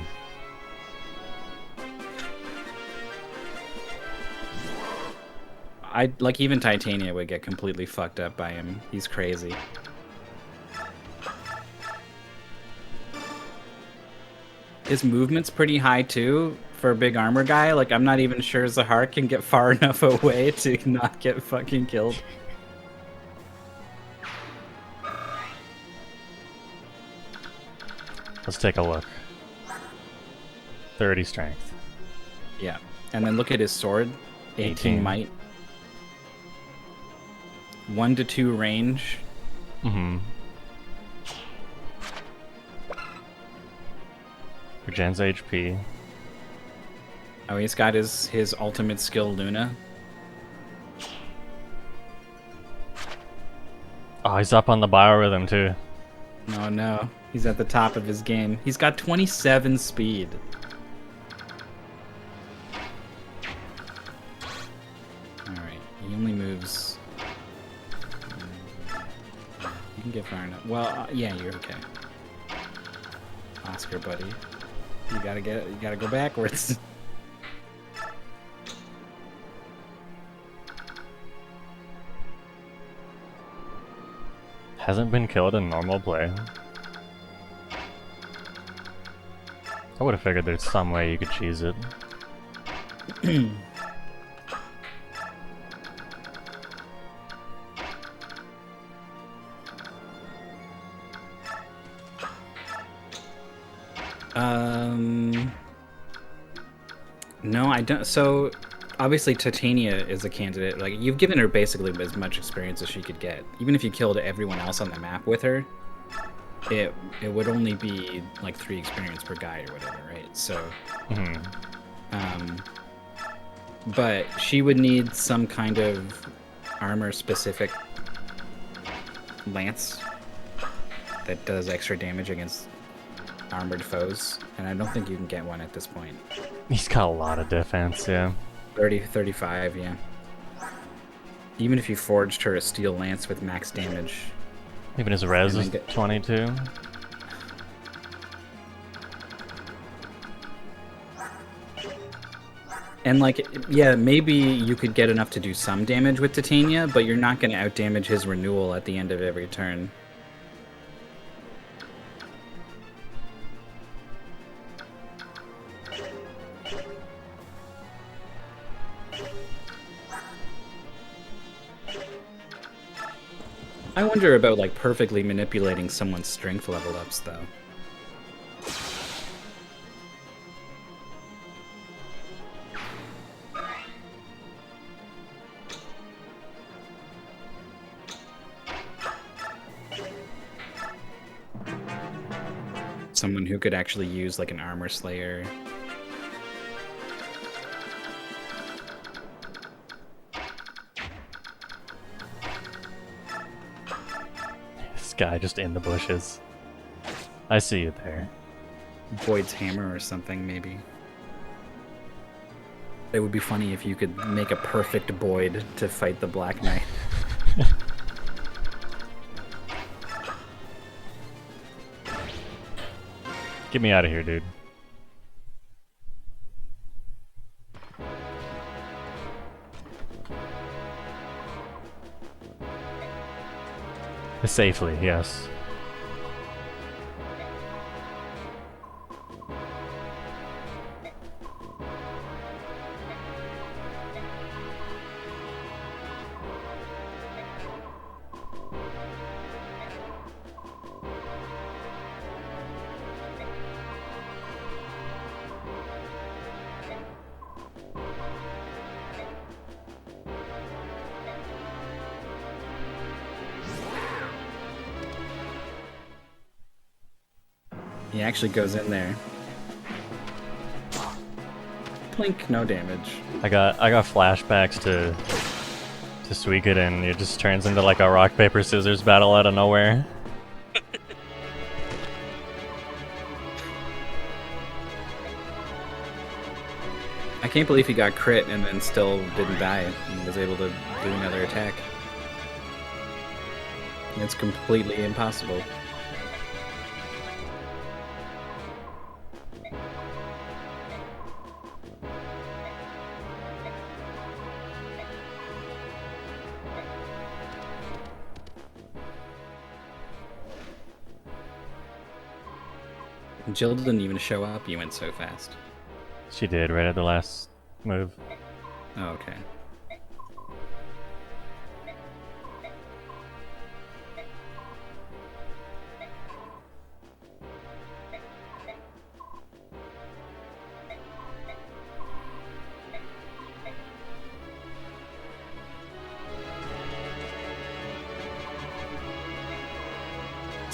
Like, even Titania would get completely fucked up by him. He's crazy. His movement's pretty high, too, for a big armor guy. Like, I'm not even sure Zahar can get far enough away to not get fucking killed. Let's take a look. 30 strength. Yeah. And then look at his sword. 18 might. 1 to 2 range. Mm-hmm. Regen's HP. Oh, he's got his ultimate skill, Luna. Oh, he's up on the biorhythm too. Oh no, he's at the top of his game. He's got 27 speed. Alright, he only moves... You can get far enough. Well, yeah, you're okay. Oscar, buddy. You gotta go backwards. Hasn't been killed in normal play. I would have figured there's some way you could cheese it. No, I don't. So, obviously, Titania is a candidate. Like, you've given her basically as much experience as she could get. Even if you killed everyone else on the map with her, it would only be like 3 experience per guy or whatever, right? So, but she would need some kind of armor-specific lance that does extra damage against armored foes, and I don't think you can get one at this point. He's got a lot of defense, yeah. 30, 35, yeah. Even if you forged her a steel lance with max damage. Even his res is 22. And like, yeah, maybe you could get enough to do some damage with Titania, but you're not going to outdamage his renewal at the end of every turn. I wonder about like perfectly manipulating someone's strength level ups though. Someone who could actually use like an armor slayer. This guy just in the bushes. I see you there. Void's hammer or something, maybe. It would be funny if you could make a perfect Void to fight the Black Knight. Get me out of here, dude. Safely, yes. He actually goes in there. Plink, no damage. I got flashbacks to Suikoden, and it just turns into like a rock paper scissors battle out of nowhere. I can't believe he got crit and then still didn't die and was able to do another attack. It's completely impossible. Jill didn't even show up, you went so fast. She did, right at the last move. Oh, okay.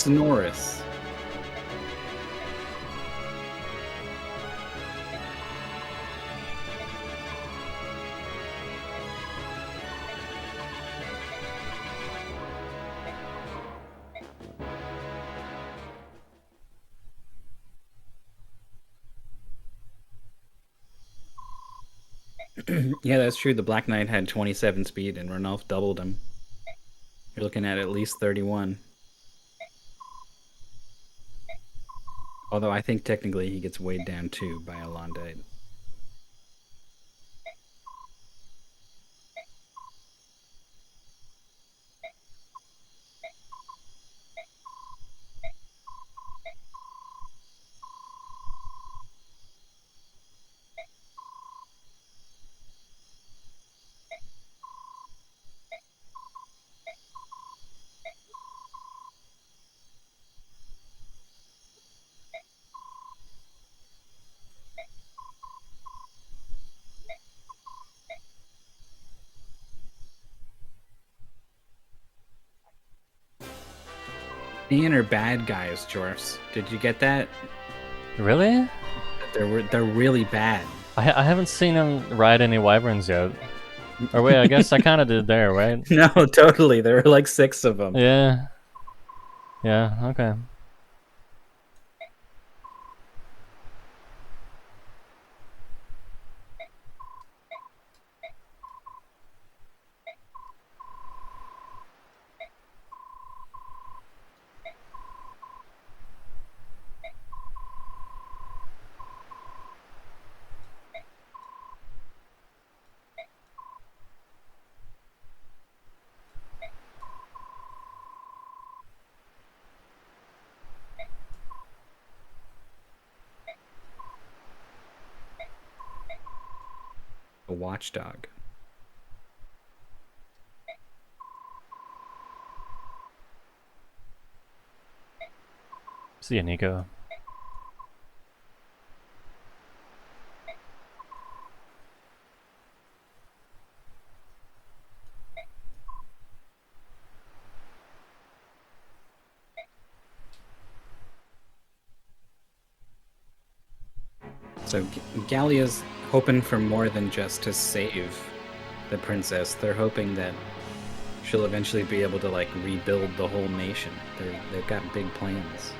Sonorous. Yeah, that's true. The Black Knight had 27 speed, and Ranulf doubled him. You're looking at least 31. Although I think technically he gets weighed down too by a Londite. Ian are bad guys, Jorfs. Did you get that? Really? They're really bad. I haven't seen him ride any wyverns yet. Or wait, I guess I kind of did there, right? No, totally. There were like 6 of them. Yeah. Yeah, okay. A watchdog. See ya, Nico. So Gallia's hoping for more than just to save the princess. They're hoping that she'll eventually be able to like rebuild the whole nation. They've got big plans.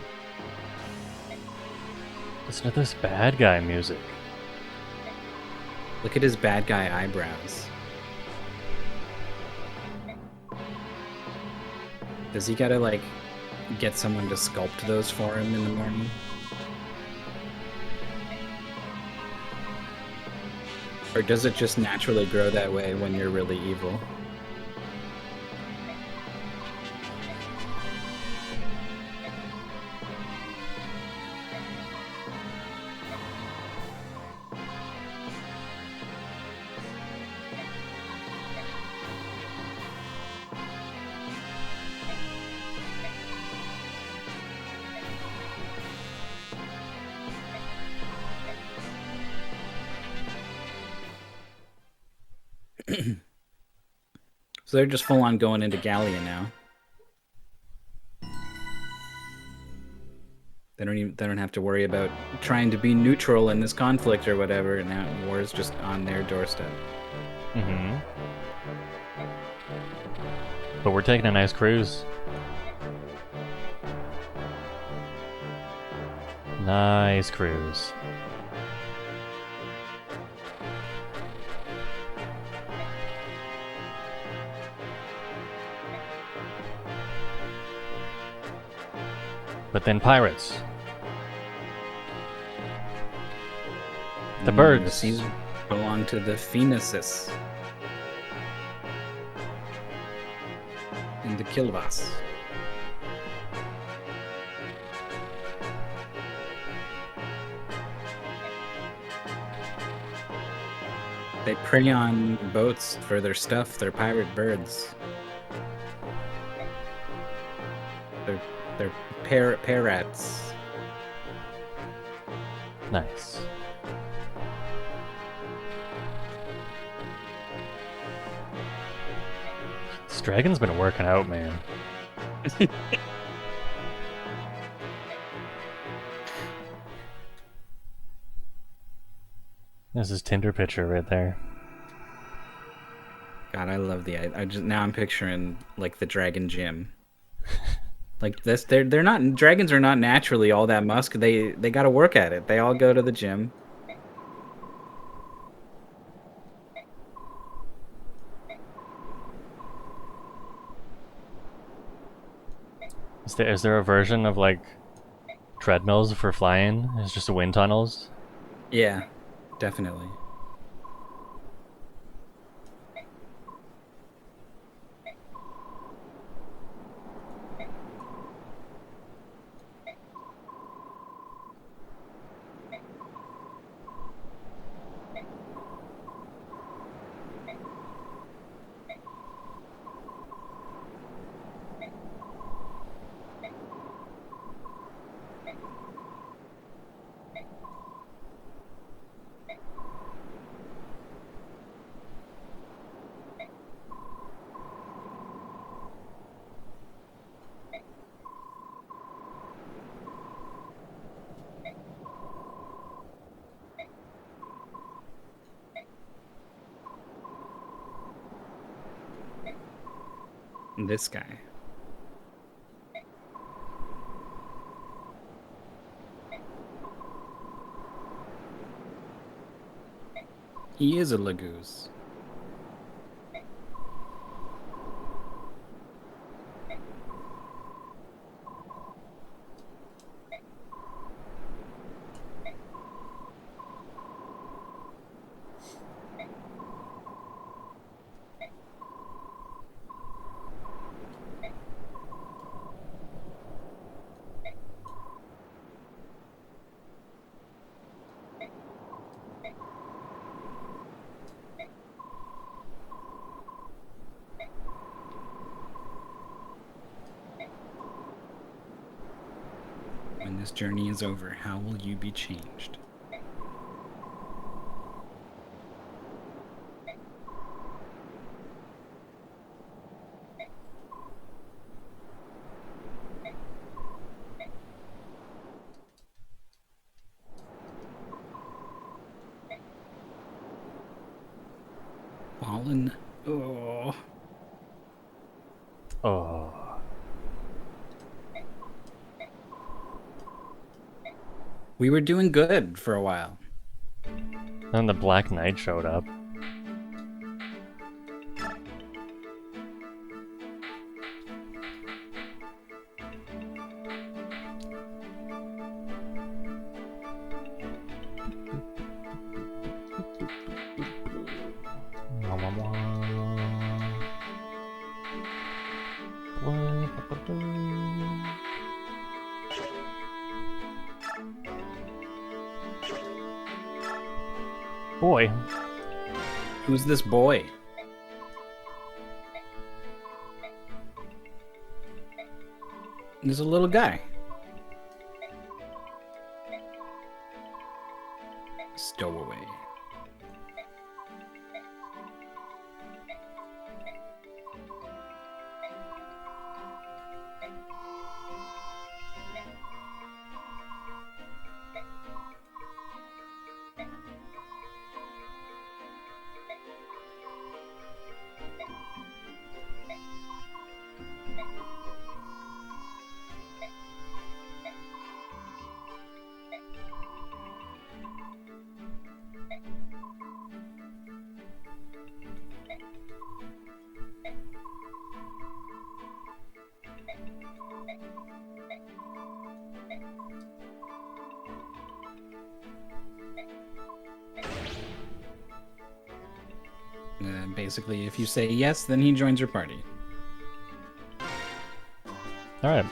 Listen to this bad guy music. Look at his bad guy eyebrows. Does he gotta like get someone to sculpt those for him in the morning? Or does it just naturally grow that way when you're really evil? So they're just full on going into Gallia now. They don't have to worry about trying to be neutral in this conflict or whatever. Now war is just on their doorstep. Mm-hmm. But we're taking a nice cruise. Nice cruise. But then pirates. The birds. The seas belong to the Phoenicis. And the Kilvas. They prey on boats for their stuff. They're pirate birds. They're parrots. Nice. This dragon's been working out, man. There's his Tinder picture right there. God, I love the. I just now I'm picturing like the dragon gym. Like this, they're not dragons are not naturally all that musk. They got to work at it. They all go to the gym. Is there a version of like treadmills for flying? It's just wind tunnels. Yeah, definitely. This guy. He is a Lagoose. When this journey is over, how will you be changed? Fallen. Oh. Oh. We were doing good for a while. Then the Black Knight showed up. Boy. Who's this boy? He's a little guy. Stowaway. Basically, if you say yes, then he joins your party. All right.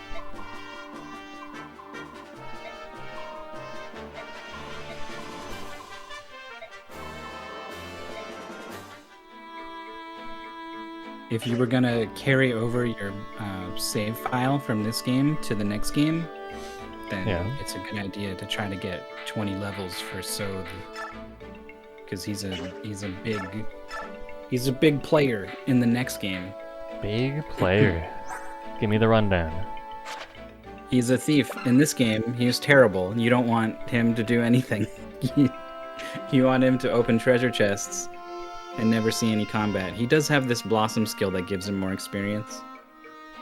If you were gonna carry over your save file from this game to the next game, then it's a good idea to try to get 20 levels for Sothe, because he's a big player in the next game. Big player. Give me the rundown. He's a thief in this game. He is terrible. You don't want him to do anything. You want him to open treasure chests and never see any combat. He does have this blossom skill that gives him more experience,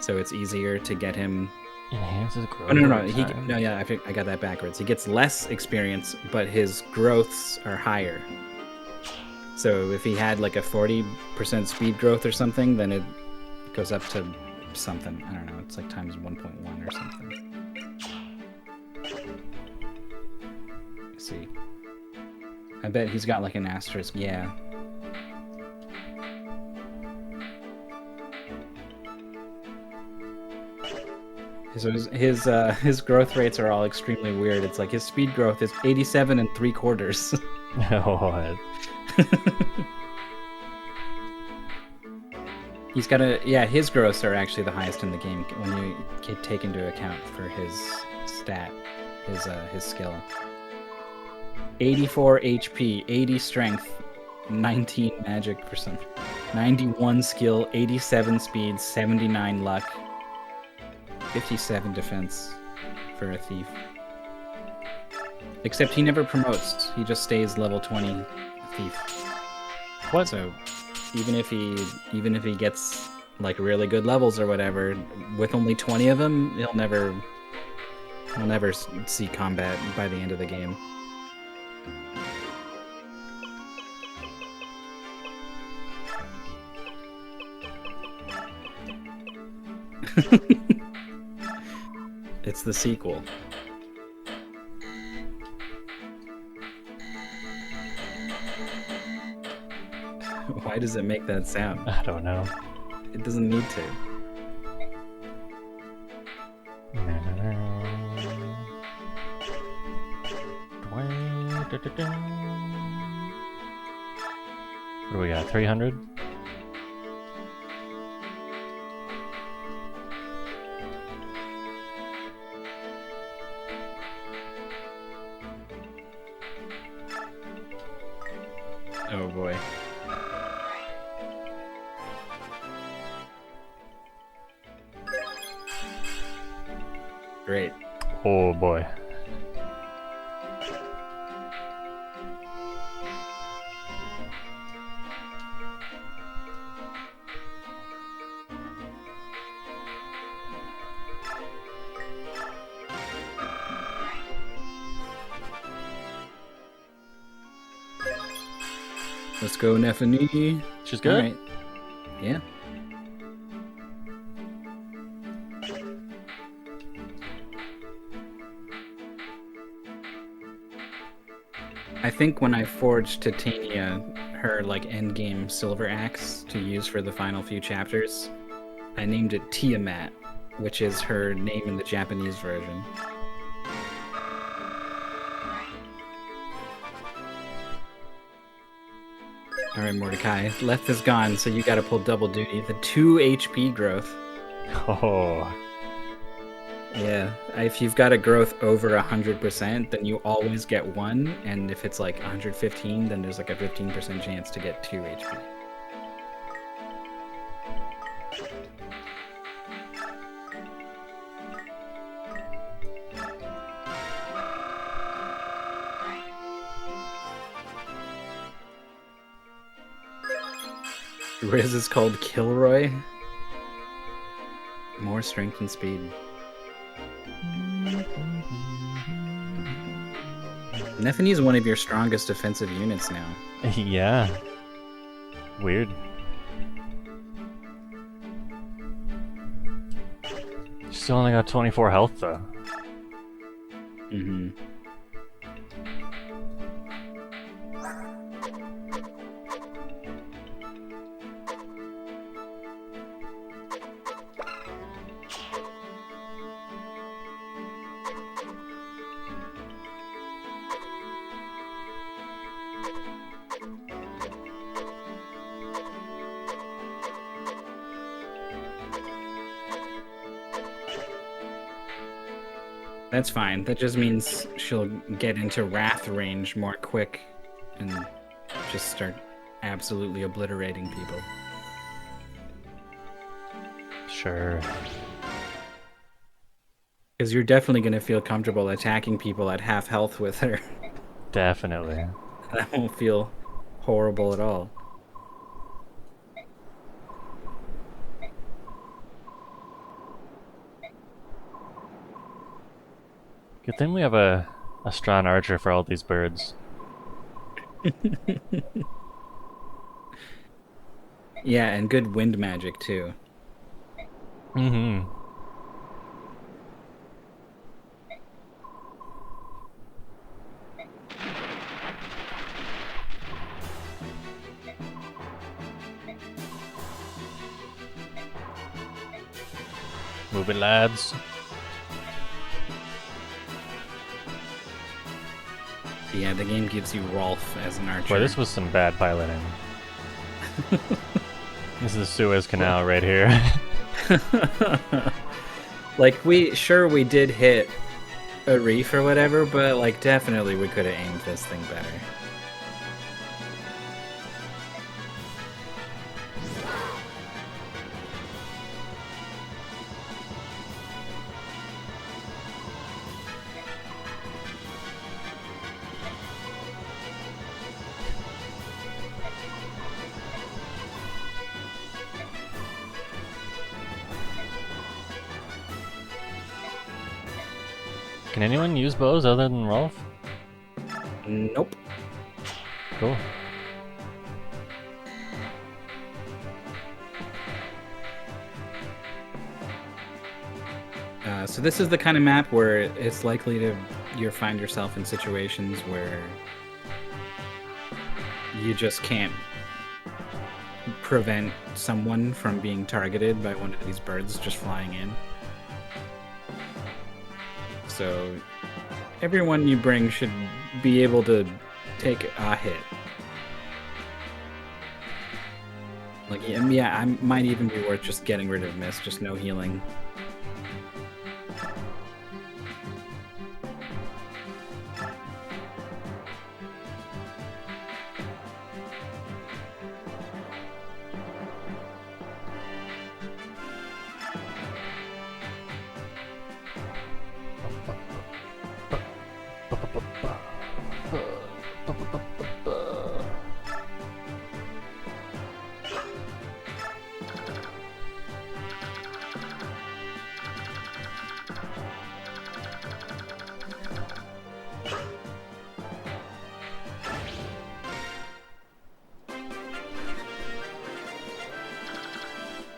so it's easier to get him. Enhances growth. Oh, no. over time. I got that backwards. He gets less experience, but his growths are higher. So if he had like a 40% speed growth or something, then it goes up to something. I don't know. It's like times 1.1 or something. Let's see. I bet he's got like an asterisk. Yeah. So his growth rates are all extremely weird. It's like his speed growth is 87 3/4. What? He's got his growths are actually the highest in the game when you take into account for his stat, his skill. 84 HP, 80 strength, 19 magic for some, 91 skill, 87 speed, 79 luck, 57 defense for a thief. Except he never promotes. He just stays level 20 thief. What? So even if he gets like really good levels or whatever, with only 20 of them, he'll never see combat by the end of the game. It's the sequel. Why does it make that sound? I don't know. It doesn't need to. What do we got? 300? Oh boy. Great. Oh boy. Let's go, Nefani. She's good? All right. Yeah. I think when I forged Titania her like endgame silver axe to use for the final few chapters, I named it Tiamat, which is her name in the Japanese version. Alright, Mordecai. Left is gone, so you gotta pull double duty. The 2 HP growth. Oh. Yeah, if you've got a growth over 100%, then you always get 1, and if it's like 115, then there's like a 15% chance to get 2 HP. Riz is called Kilroy. More strength and speed. Nefani is one of your strongest defensive units now. Yeah. Weird. Still only got 24 health though. Mm-hmm. That's fine. That just means she'll get into wrath range more quick and just start absolutely obliterating people. Sure. Because you're definitely going to feel comfortable attacking people at half health with her. Definitely. That won't feel horrible at all. Good thing we have a strong archer for all these birds. Yeah, and good wind magic too. Mm-hmm. Move it, lads. Yeah, the game gives you Rolf as an archer. Boy, this was some bad piloting. This is the Suez Canal right here. Like, we did hit a reef or whatever, but like definitely we could have aimed this thing better. Can anyone use bows other than Rolf? Nope. Cool. So this is the kind of map where it's likely to you find yourself in situations where you just can't prevent someone from being targeted by one of these birds just flying in. So everyone you bring should be able to take a hit. Like, yeah, I might even be worth just getting rid of Mist, just no healing.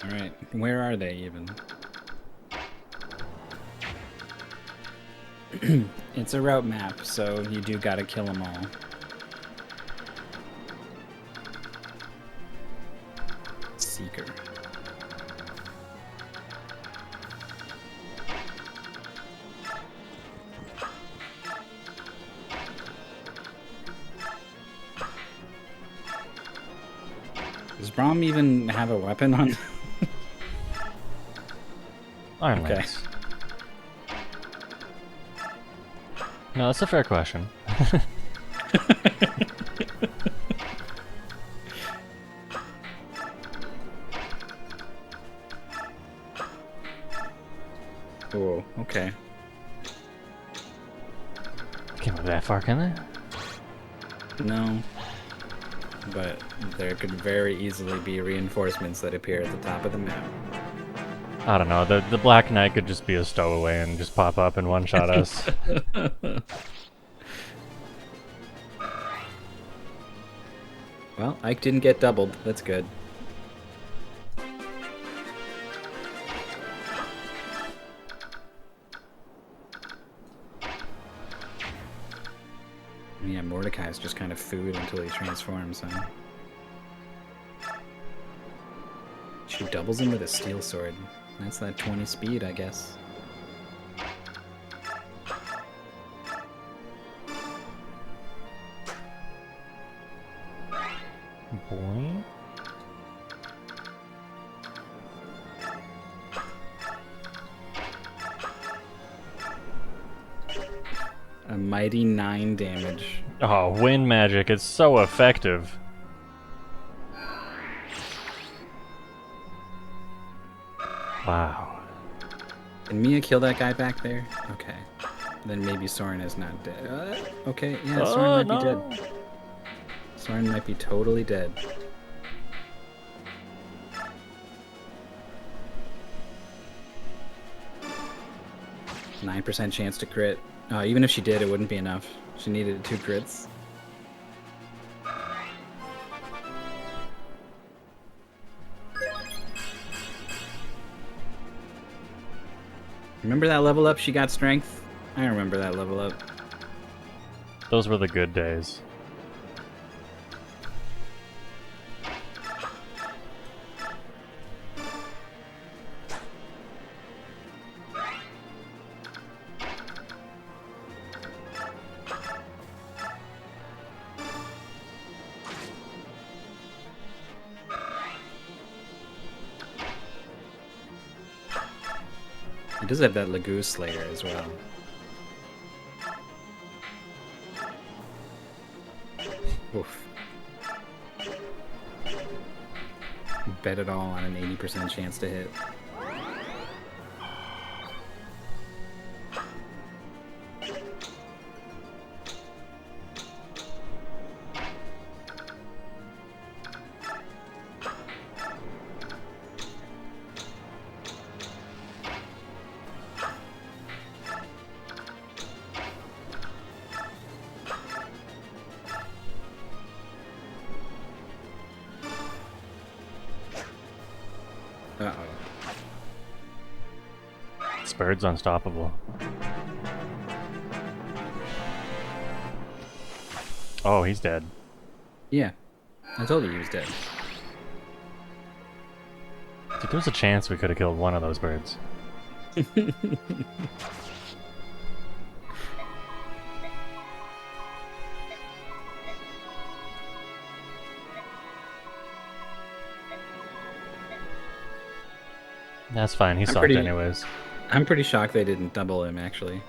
Alright, where are they even? It's a route map, so you do gotta kill them all. Seeker. Does Braum even have a weapon on? Iron Okay. Lance. No, that's a fair question. Oh, okay. Can't move that far, can they? No. But there could very easily be reinforcements that appear at the top of the map. I don't know. The Black Knight could just be a stowaway and just pop up and one-shot us. Well, Ike didn't get doubled. That's good. Yeah, Mordecai's just kind of food until he transforms, huh? She doubles him with a steel sword. That's that 20 speed, I guess. Boing. A mighty 9 damage. Oh, wind magic. It's so effective. Wow. Can Mia kill that guy back there? Okay. Then maybe Soren is not dead. Okay, yeah, Soren might be dead. Soren might be totally dead. 9% chance to crit. Even if she did, it wouldn't be enough. She needed 2 crits. Remember that level up she got strength? I remember that level up. Those were the good days. He does have that Lagoon Slayer as well. Oof. Bet it all on an 80% chance to hit. Uh-oh. This bird's unstoppable. Oh, he's dead. Yeah. I told you he was dead. Dude, there was a chance we could have killed one of those birds. That's fine, he sucked anyways. I'm pretty shocked they didn't double him, actually.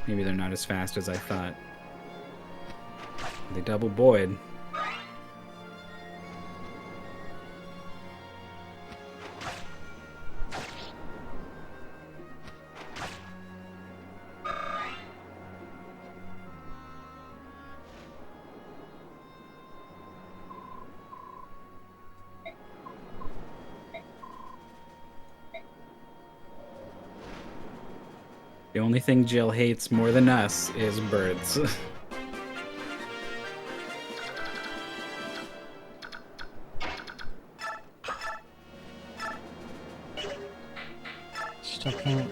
Maybe they're not as fast as I thought. They double Boyd. The only thing Jill hates more than us is birds. Still can't.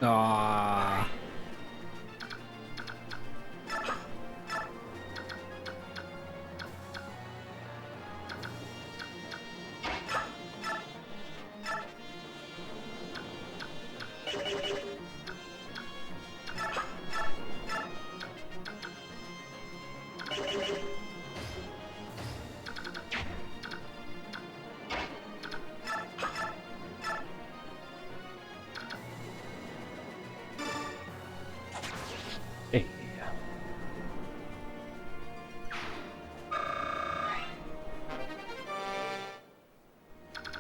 Aww. Hey.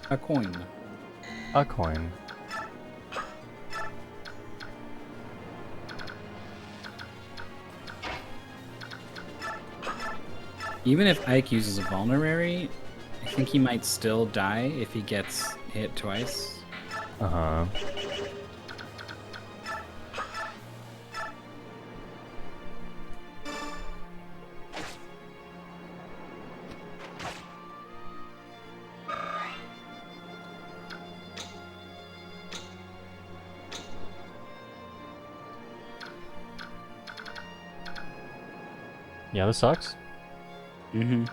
A coin. A coin. Even if Ike uses a vulnerary, I think he might still die if he gets hit twice. Uh-huh. Yeah, this sucks. Mm-hmm.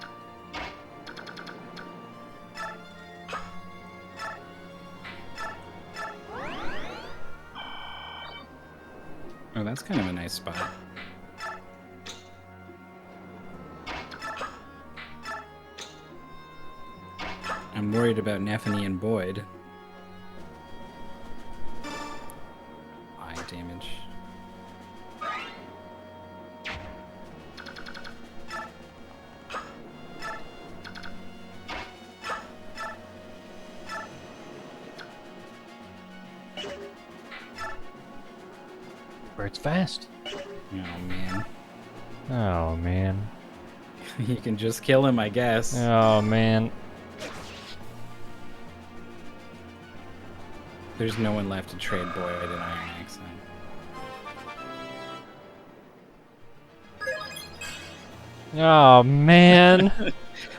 that's kind of a nice spot. I'm worried about Nephany and Boyd. Eye damage. Bird's fast. Oh, man. Oh, man. You can just kill him, I guess. Oh, man. There's no one left to trade Boyd and Iron Axe on. Oh, man.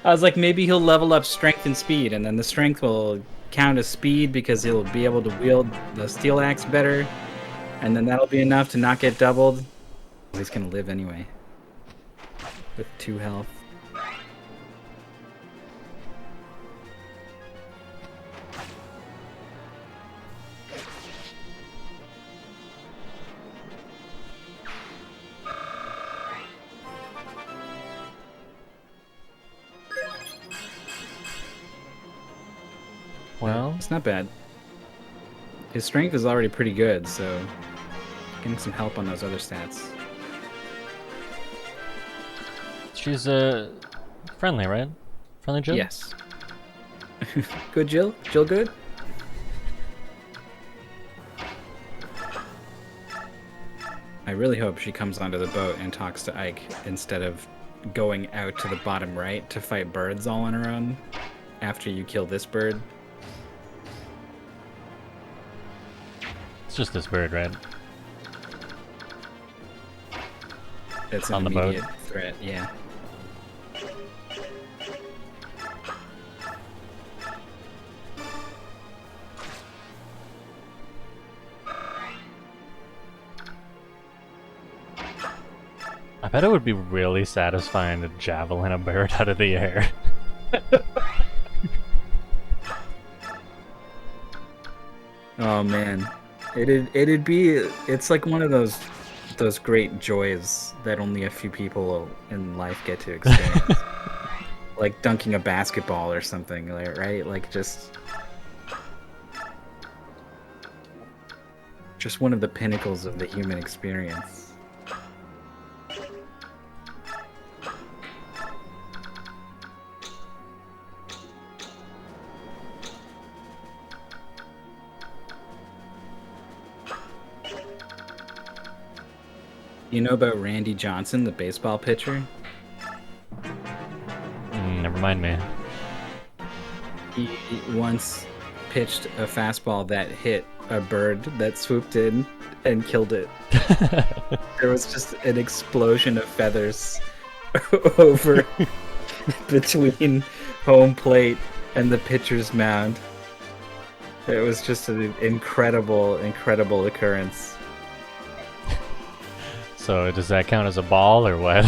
I was like, maybe he'll level up strength and speed, and then the strength will count as speed because he'll be able to wield the steel axe better, and then that'll be enough to not get doubled. He's gonna live anyway. With 2 health. Well, It's not bad. His strength is already pretty good, so getting some help on those other stats. she's friendly, right? Friendly Jill? Yes. Good Jill? Jill good? I really hope she comes onto the boat and talks to Ike instead of going out to the bottom right to fight birds all on her own after you kill this bird. It's just this bird, right? It's an On the boat. immediate threat, yeah. I bet it would be really satisfying to javelin a bird out of the air. Oh man, it'd be, it's like one of those great joys that only a few people in life get to experience. Like dunking a basketball or something, right? Like just one of the pinnacles of the human experience. You know about Randy Johnson, the baseball pitcher? Never mind me. He once pitched a fastball that hit a bird that swooped in and killed it. There was just an explosion of feathers over between home plate and the pitcher's mound. It was just an incredible, incredible occurrence. So does that count as a ball or what?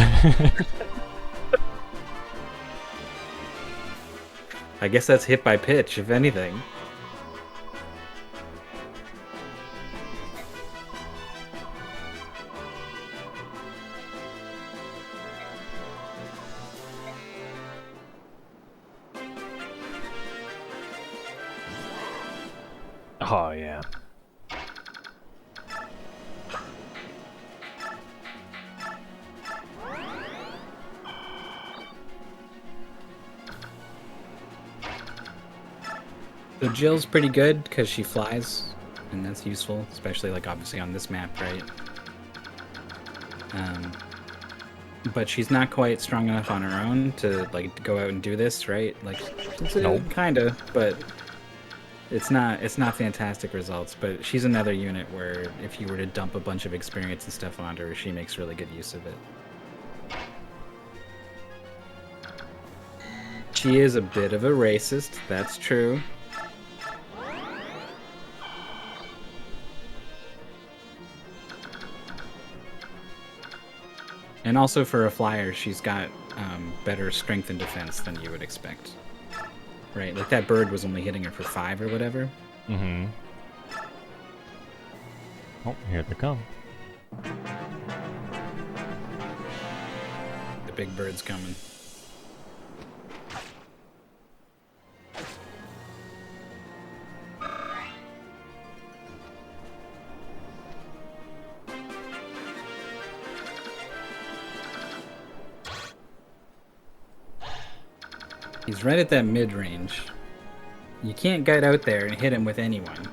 I guess that's hit by pitch, if anything. Oh yeah. So Jill's pretty good because she flies, and that's useful, especially like obviously on this map, right? But she's not quite strong enough on her own to like go out and do this, right? Like, Nope. kinda, but it's not fantastic results. But she's another unit where if you were to dump a bunch of experience and stuff onto her, she makes really good use of it. She is a bit of a racist, that's true. And also for a flyer, she's got better strength and defense than you would expect. Right? Like that bird was only hitting her for 5 or whatever. Mm-hmm. Oh, here they come. big bird's coming. He's right at that mid-range. You can't get out there and hit him with anyone.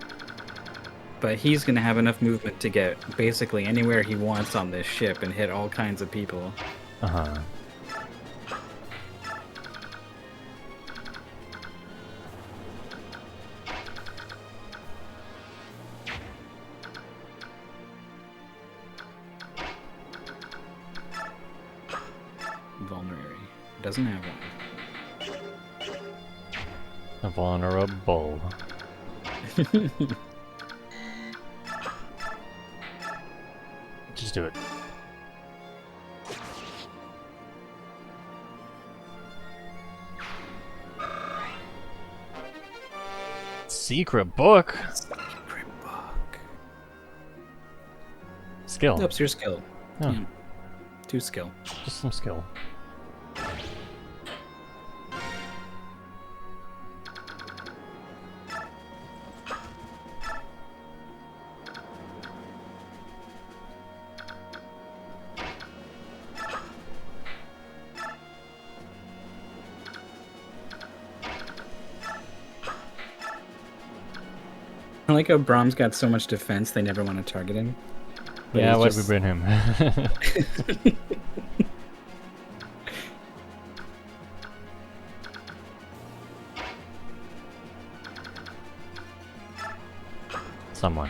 But he's going to have enough movement to get basically anywhere he wants on this ship and hit all kinds of people. Uh-huh. Vulnerary. Doesn't have one. A vulnerable. Just do it. Secret book? Secret book. Skill. Ups your skill. Oh. Yeah. 2 skill. Just some skill. I like how Brahm's got so much defense they never want to target him. But Yeah, he's why'd just- we bring him? Someone.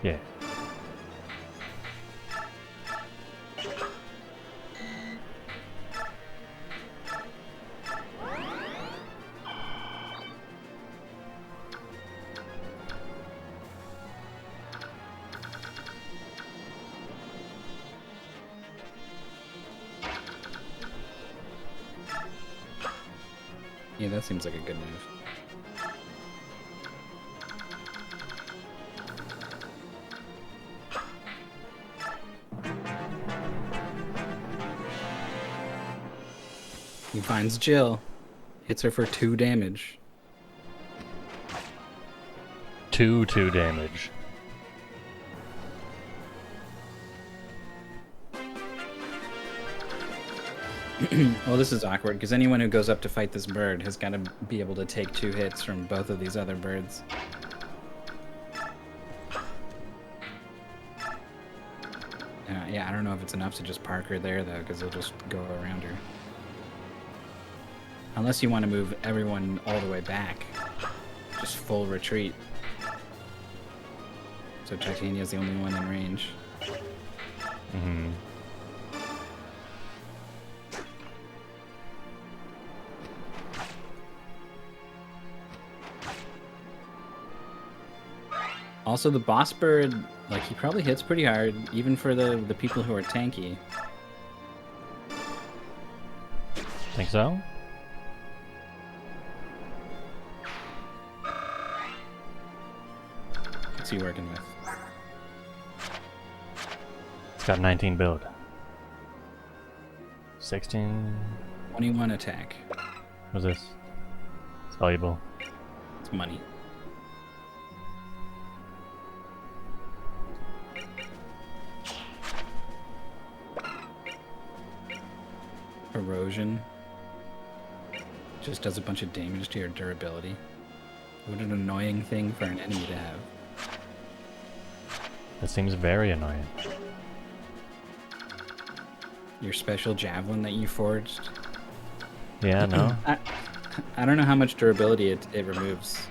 Yeah. Yeah, that seems like a good move. He finds Jill. Hits her for 2 damage. 2 damage. Well, this is awkward, because anyone who goes up to fight this bird has got to be able to take 2 hits from both of these other birds. Yeah, I don't know if it's enough to just park her there, though, because they'll just go around her. Unless you want to move everyone all the way back. Just full retreat. So Titania's the only one in range. Mm-hmm. Also, the boss bird, like, he probably hits pretty hard, even for the people who are tanky. Think so? What's he working with? It's got 19 build. 16. 21 attack. What's this? It's valuable. It's money. Erosion. Just does a bunch of damage to your durability. What an annoying thing for an enemy to have. That seems very annoying. Your special javelin that you forged. Yeah, no? I don't know how much durability it removes.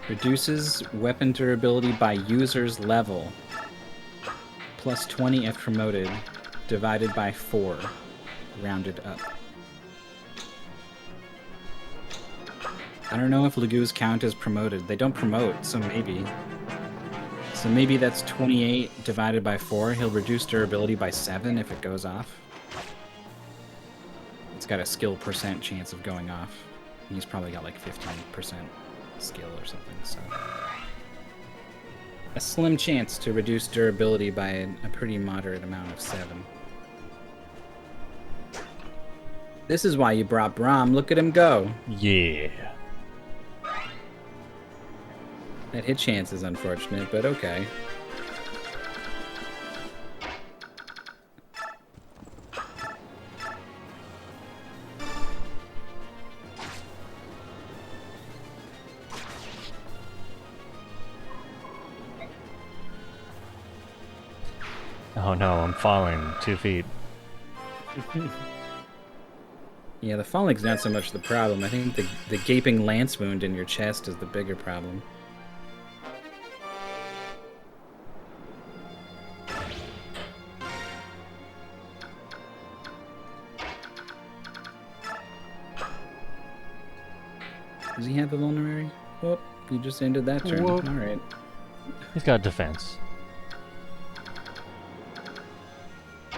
Reduces weapon durability by user's level. Plus 20 if promoted. Divided by 4. Rounded up. I don't know if Lagoos count as promoted. They don't promote, so maybe. So maybe that's 28 divided by 4. He'll reduce durability by 7 if it goes off. It's got a skill % chance of going off. He's probably got like 15% skill or something, so. A slim chance to reduce durability by a pretty moderate amount of 7. This is why you brought Braum. Look at him go. Yeah. That hit chance is unfortunate, but okay. Oh no, I'm falling 2 feet. Yeah, the falling's not so much the problem. I think the gaping lance wound in your chest is the bigger problem. Does he have the vulnerary? Whoop, he just ended that turn. Whoop. Alright. He's got defense.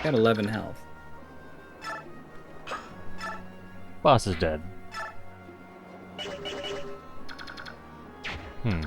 Got 11 health. Boss is dead. Hmm.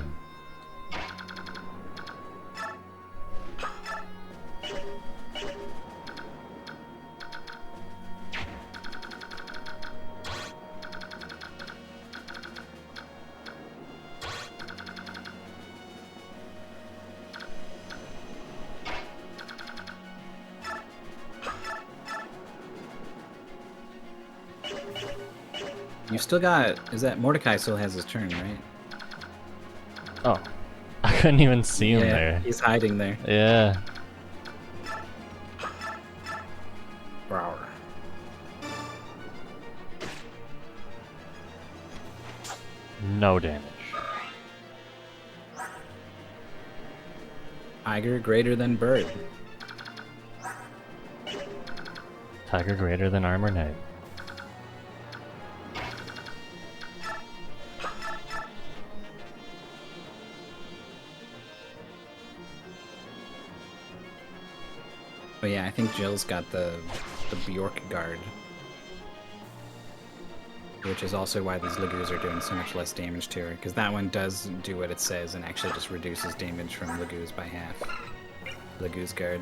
You still got... Is that... Mordecai still has his turn, right? Oh. I couldn't even see him there. He's hiding there. Yeah. Rawr. No damage. Tiger greater than bird. Tiger greater than Armor Knight. Oh yeah, I think Jill's got the Bjork guard. Which is also why these Lagoos are doing so much less damage to her, because that one does do what it says and actually just reduces damage from Lagoos by half. Lagoos guard.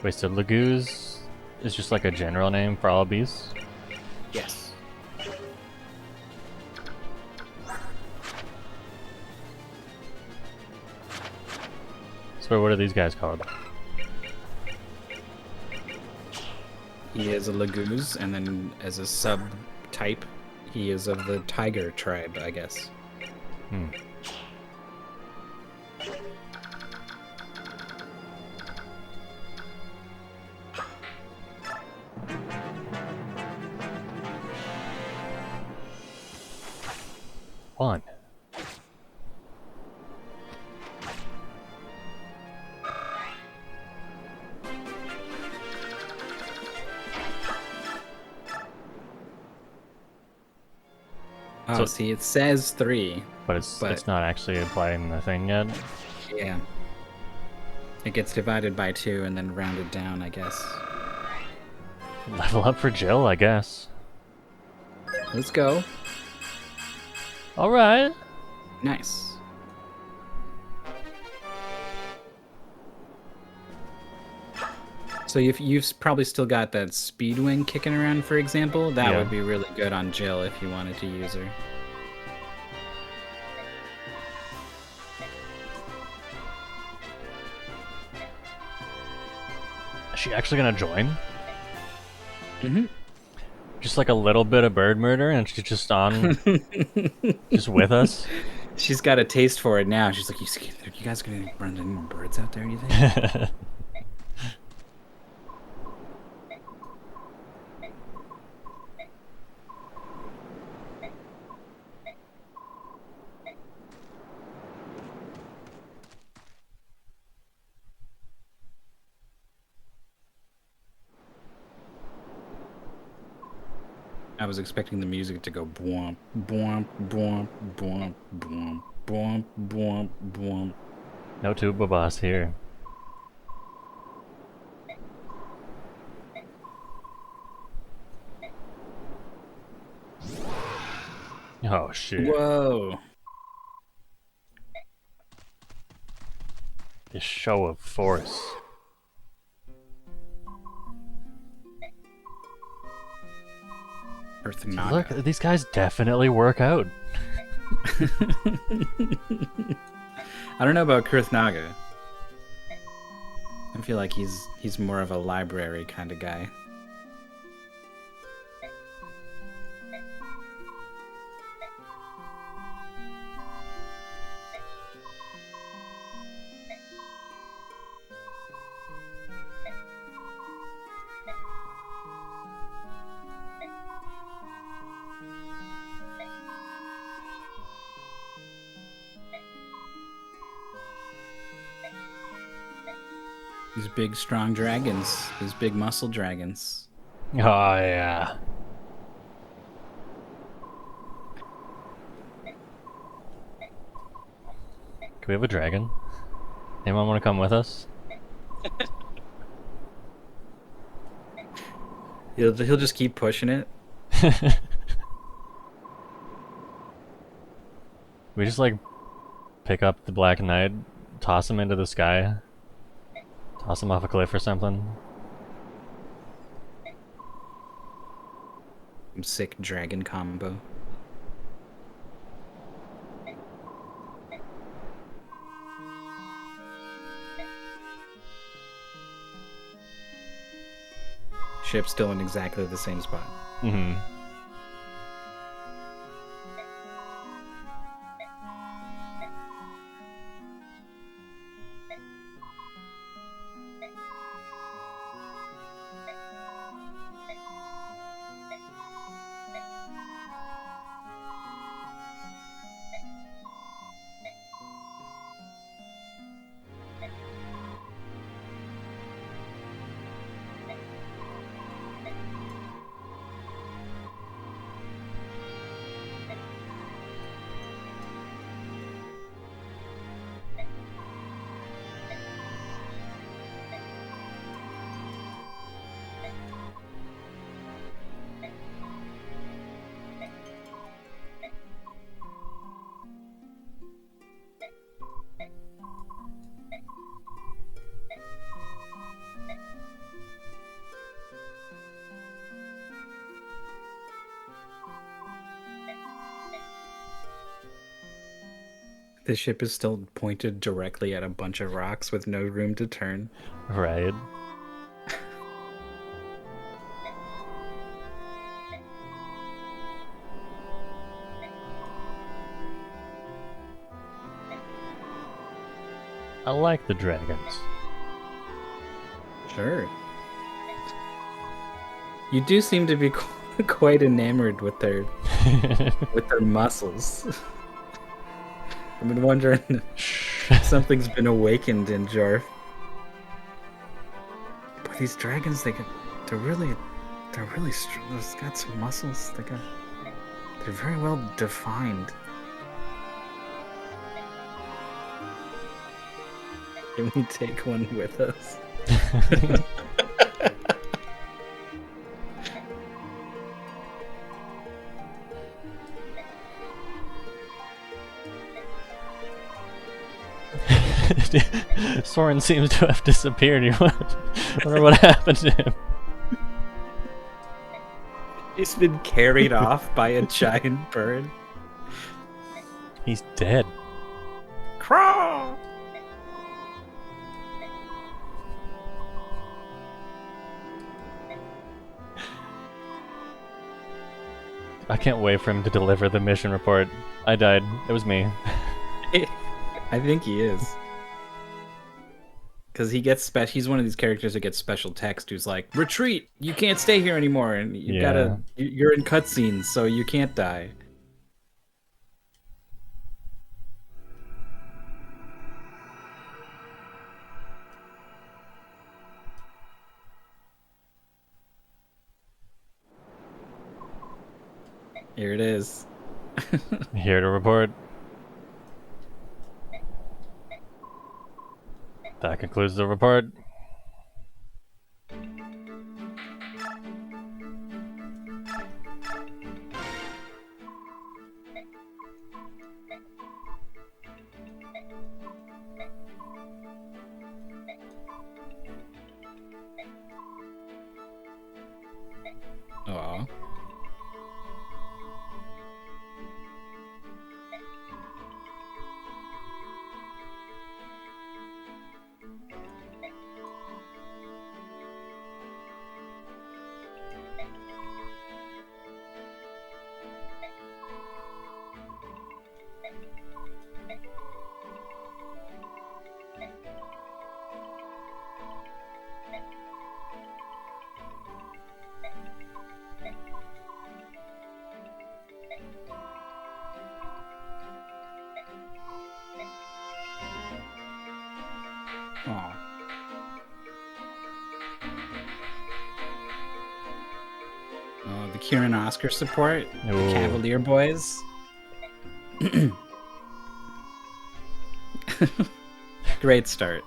Wait, so Lagoos is just like a general name for all beasts? Yes. So what are these guys called? He is a Lagoos, and then as a sub-type, he is of the Tiger tribe, I guess. Hmm. One. Oh, So- see, it says 3. But it's not actually applying the thing yet. Yeah. It gets divided by 2 and then rounded down, I guess. Level up for Jill, I guess. Let's go. Alright. Nice. So you've probably still got that speed wing kicking around, for example. That Yeah. would be really good on Jill if you wanted to use her. Is she actually gonna join? Mm-hmm. Just like a little bit of bird murder and she's just on just with us? She's got a taste for it now. She's like, you guys gonna run any more birds out there, you think? I was expecting the music to go boom, boom, boom, boom, boom, boom, boom, boom. No tuba boss here. Oh shit. Whoa. This show of force. Earth Look, Naga. these guys definitely work out. I don't know about Kurth Naga. I feel like he's more of a library kind of guy. These big, strong dragons. These big muscle dragons. Oh yeah. Can we have a dragon? Anyone want to come with us? He'll just keep pushing it. We just like pick up the Black Knight, toss him into the sky, toss him off a cliff or something. Some sick dragon combo. Ship's still in exactly the same spot. Mm-hmm. The ship is still pointed directly at a bunch of rocks with no room to turn. Right. I like the dragons. Sure. You do seem to be quite enamored with their muscles. I've been wondering if something's been awakened in Jarf. But these dragons, they're really strong. They've got some muscles. They're very well defined. Can we take one with us? Soren seems to have disappeared. You wonder what happened to him. He's been carried off by a giant bird. He's dead. Crawl! I can't wait for him to deliver the mission report. I died. It was me. I think he is. Because he gets he's one of these characters that gets special text who's like, retreat! You can't stay here anymore, and you're in cutscenes, so you can't die. Here it is. Here to report. That concludes the report. Aw. Aw. Oh, the Kieran Oscar support. The Ooh. Cavalier Boys. Great start.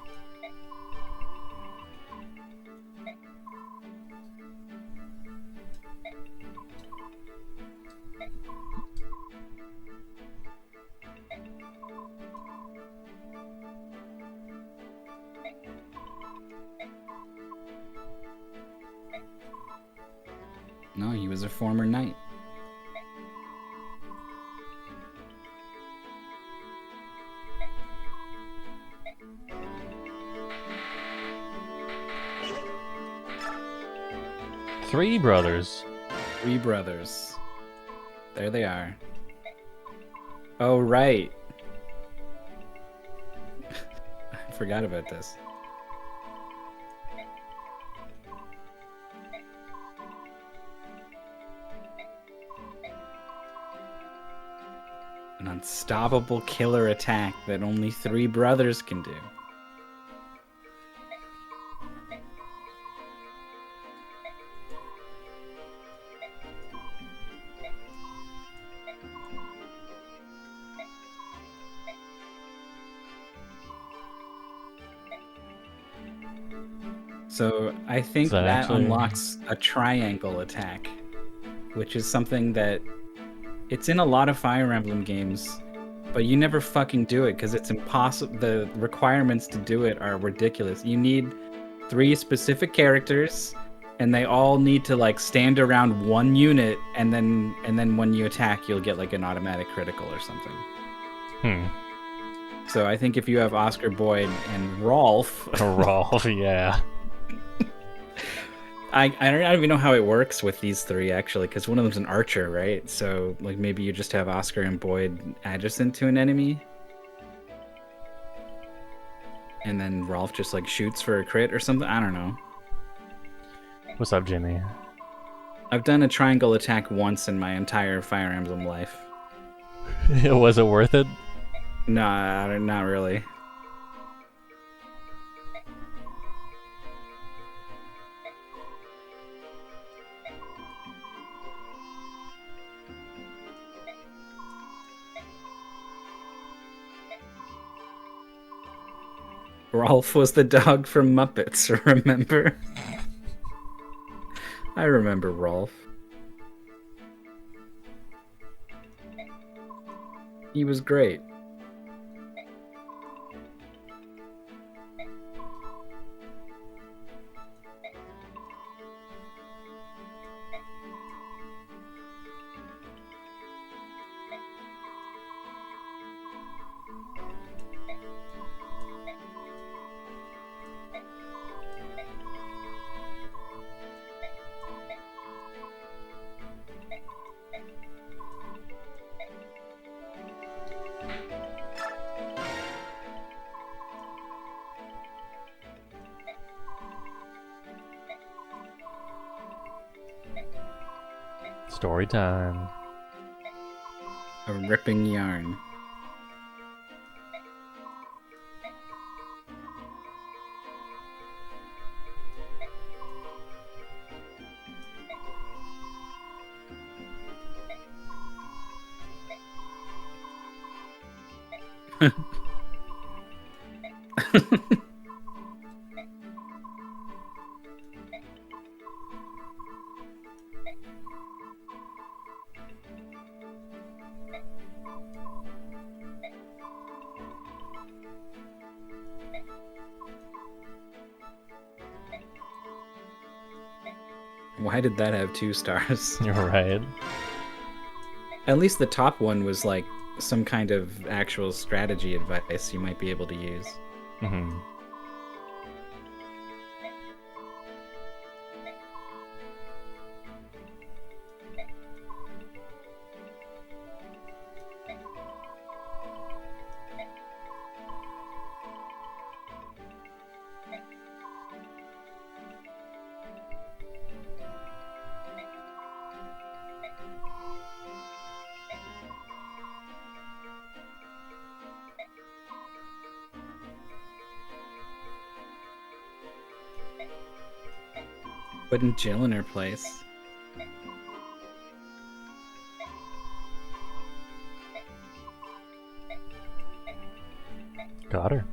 No, he was a former knight. Three brothers. 3 brothers. There they are. Oh, right. I forgot about this. An unstoppable killer attack that only 3 brothers can do. So I think Is that that actually- unlocks a triangle attack, which is something that it's in a lot of Fire Emblem games, but you never fucking do it because it's impossible. The requirements to do it are ridiculous. You need 3 specific characters, and they all need to like stand around one unit, and then when you attack, you'll get like an automatic critical or something. Hmm. So I think if you have Oscar Boyd and Rolf, Rolf, yeah. I don't even know how it works with these 3 actually, because one of them's an archer, right? So like maybe you just have Oscar and Boyd adjacent to an enemy, and then Rolf just like shoots for a crit or something. I don't know. What's up, Jimmy? I've done a triangle attack once in my entire Fire Emblem life. Was it worth it? Nah, not really. Rolf was the dog from Muppets, remember? I remember Rolf. He was great. Story time. A ripping yarn. Why did that have 2 stars? You're right. At least the top one was like some kind of actual strategy advice you might be able to use. Mm-hmm. Putting Jill in her place. Got her.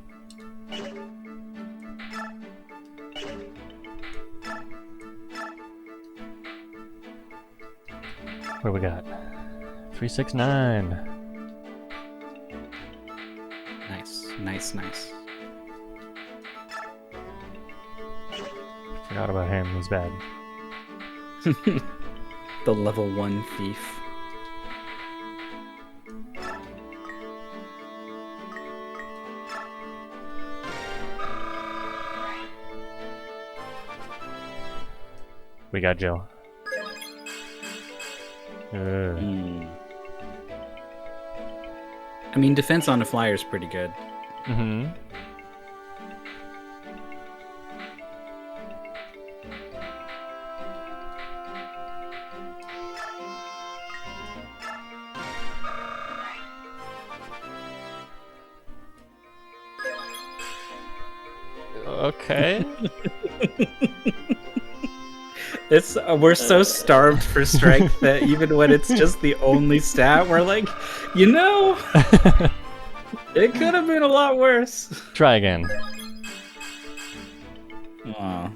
What do we got? 369. Nice. Forgot about him. He's bad. The level 1 thief. We got Jill. I mean, defense on a flyer is pretty good. Mm-hmm. Okay. It's we're so starved for strength that even when it's just the only stat, we're like, it could have been a lot worse. Try again. Aw.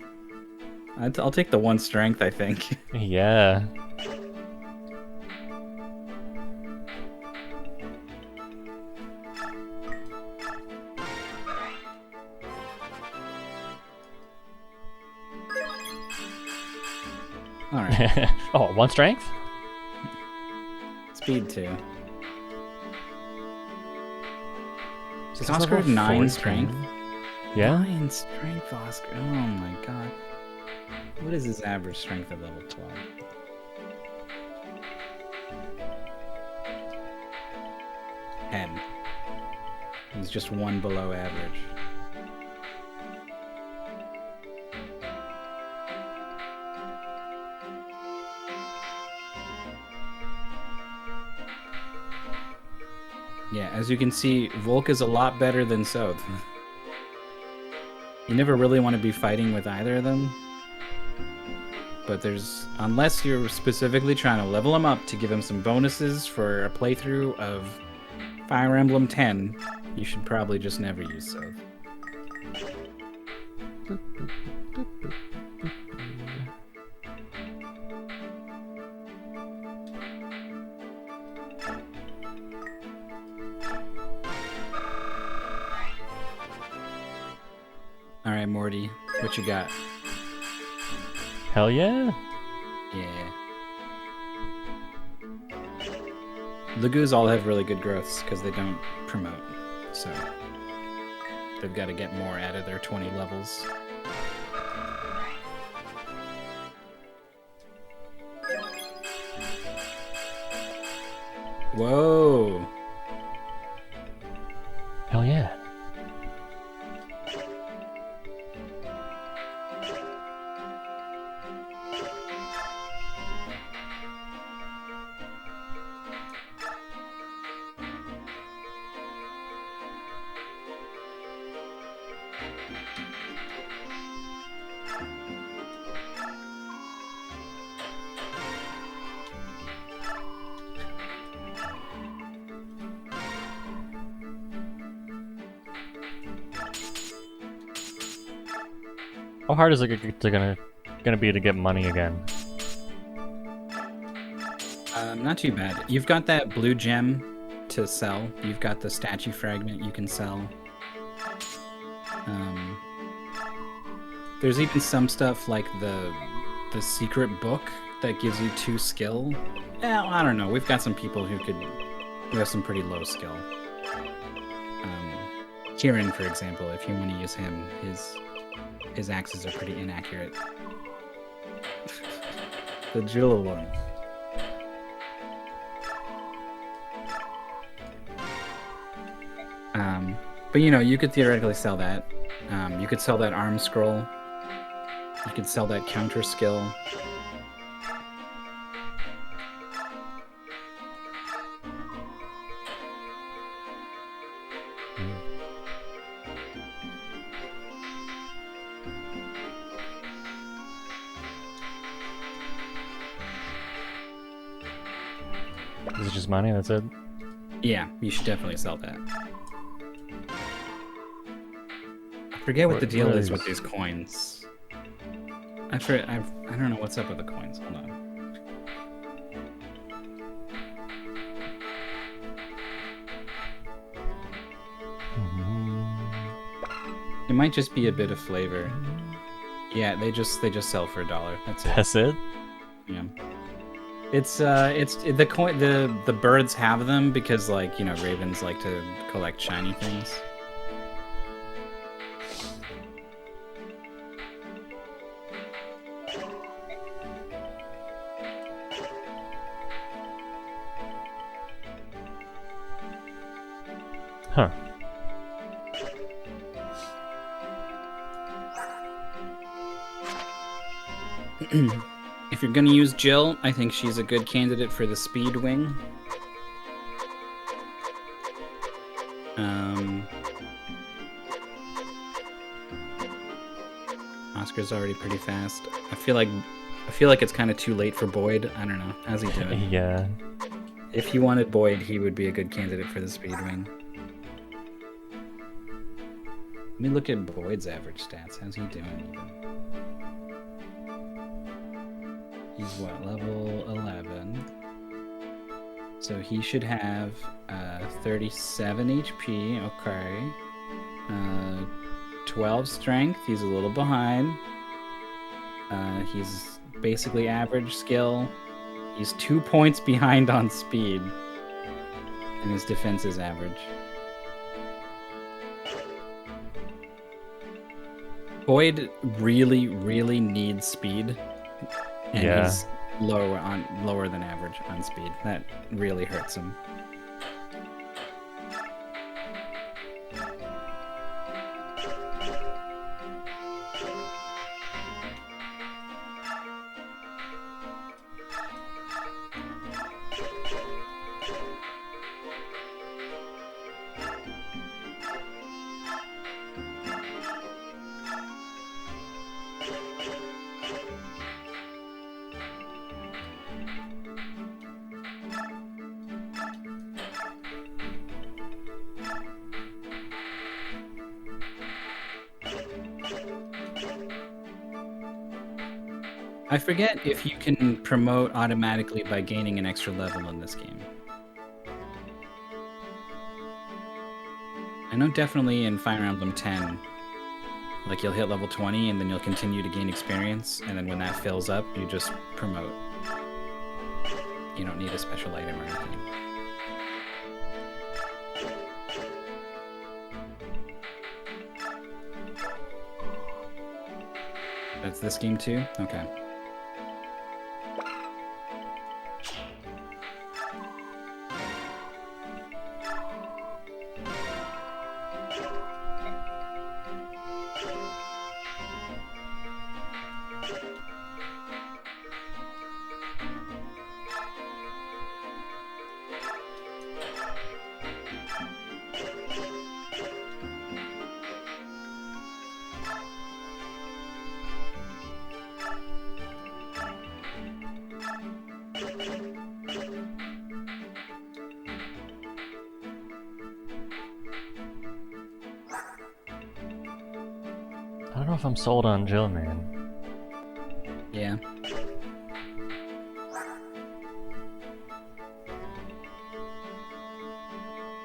I'll take the 1 strength, I think. Yeah. All right. Oh, 1 strength? Speed 2. Is Does this Oscar have level 9 14? strength? Yeah? 9 strength, Oscar. Oh my god. What is his average strength at level 12? He's just 1 below average. Yeah, as you can see, Volk is a lot better than Soth. You never really want to be fighting with either of them. But unless you're specifically trying to level him up to give him some bonuses for a playthrough of Fire Emblem 10, you should probably just never use Soth. Alright, Morty, what you got? Hell yeah. Yeah. Lagoos all have really good growths because they don't promote, so they've got to get more out of their 20 levels. Whoa! Hell yeah. How hard is it gonna be to get money again? Not too bad. You've got that blue gem to sell. You've got the statue fragment you can sell. There's even some stuff like the secret book that gives you 2 skill. Well, I don't know. We've got some people who have some pretty low skill. Kieran, for example, if you want to use him, his axes are pretty inaccurate. The jewel one. But you know, you could theoretically sell that. You could sell that arm scroll. You could sell that counter skill. Is it just money? That's it? Yeah, you should definitely sell that. I forget what the deal is with these coins. I don't know what's up with the coins. Hold on. It might just be a bit of flavor. Yeah, they just sell for $1. That's it. That's it? Yeah. It's the coin. The birds have them because, like, you know, ravens like to collect shiny things. Huh. If you're gonna use Jill, I think she's a good candidate for the speed wing. Oscar's already pretty fast. I feel like it's kind of too late for Boyd. I don't know. How's he doing? Yeah. If you wanted Boyd, he would be a good candidate for the speed wing. Let me look at Boyd's average stats. How's he doing even? He's what, level 11? So he should have 37 HP, okay. 12 strength, he's a little behind. He's basically average skill. He's 2 points behind on speed. And his defense is average. Boyd really, really needs speed. And Yeah. he's lower than average on speed. That really hurts him. I forget if you can promote automatically by gaining an extra level in this game. I know definitely in Fire Emblem 10, like, you'll hit level 20 and then you'll continue to gain experience, and then when that fills up, you just promote. You don't need a special item or anything. That's this game too? Okay. don't know if I'm sold on Jill, man. Yeah.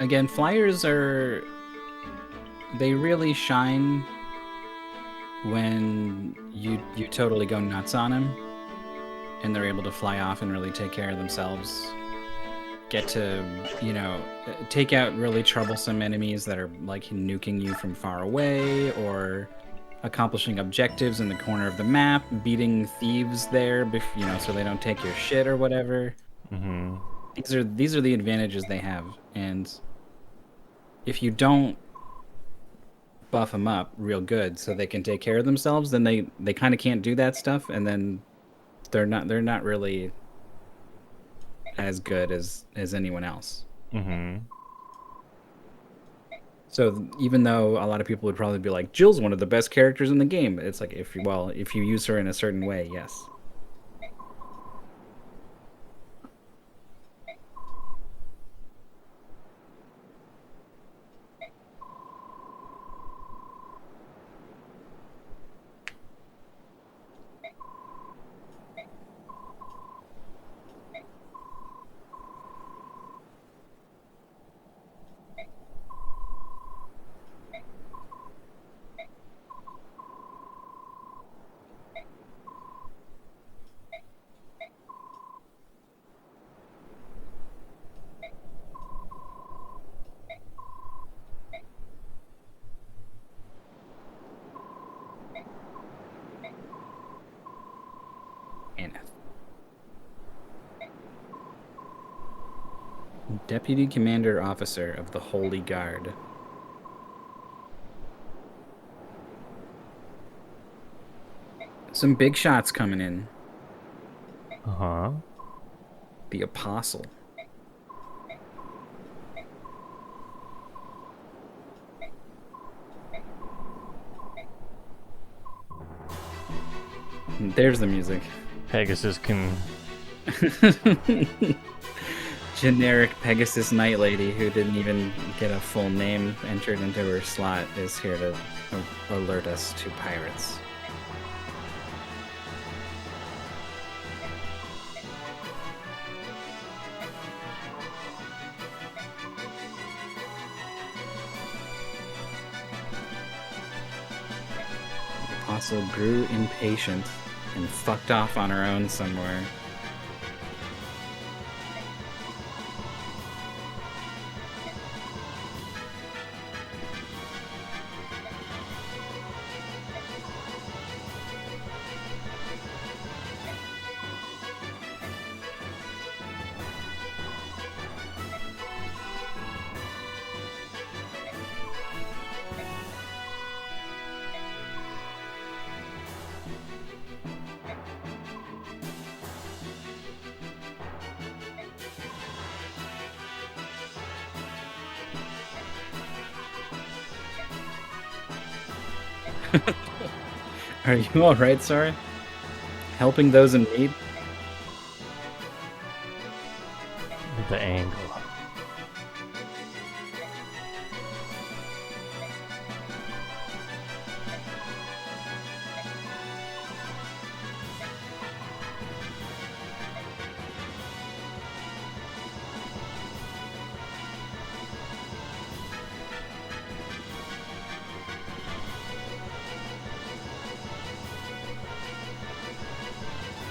Again, flyers they really shine when you totally go nuts on them and they're able to fly off and really take care of themselves. Get to, take out really troublesome enemies that are like nuking you from far away, or accomplishing objectives in the corner of the map, beating thieves there, so they don't take your shit or whatever. Mm-hmm. These are the advantages they have, and if you don't buff them up real good so they can take care of themselves, then they kind of can't do that stuff, and then they're not really as good as anyone else. Mm-hmm. So even though a lot of people would probably be like, Jill's one of the best characters in the game, it's like if you use her in a certain way, yes. Deputy Commander Officer of the Holy Guard. Some big shots coming in. Uh-huh. The Apostle. There's the music. Pegasus can... Generic Pegasus Night Lady who didn't even get a full name entered into her slot is here to alert us to pirates. The Apostle grew impatient and fucked off on her own somewhere. Are you alright, Sarah? Helping those in need? The angle.